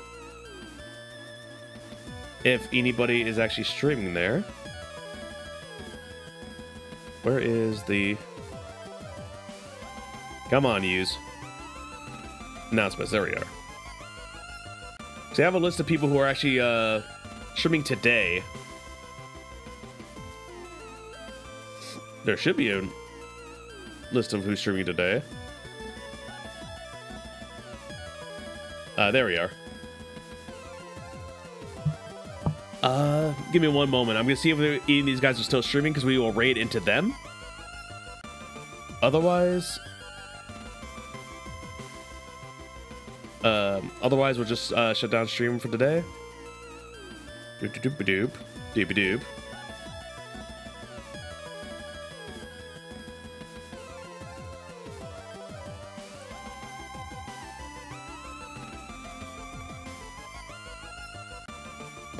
if anybody is actually streaming there. Where is the... Come on, use announcements. There we are. So I have a list of people who are actually streaming today. There should be a list of who's streaming today. There we are. Give me one moment. I'm gonna see if any of these guys are still streaming, because we will raid into them. Otherwise, we'll just shut down stream for today. Doop doop doop doop doop.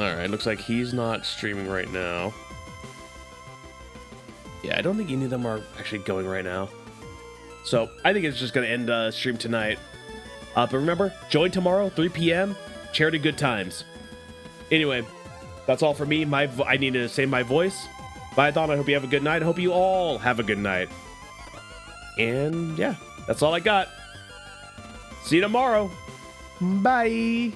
Alright, looks like he's not streaming right now. Yeah, I don't think any of them are actually going right now. So, I think it's just going to end stream tonight. But remember, join tomorrow, 3 p.m. Charity good times. Anyway, that's all for me. I need to save my voice. Bye, Thon. I hope you have a good night. I hope you all have a good night. And, yeah, that's all I got. See you tomorrow. Bye.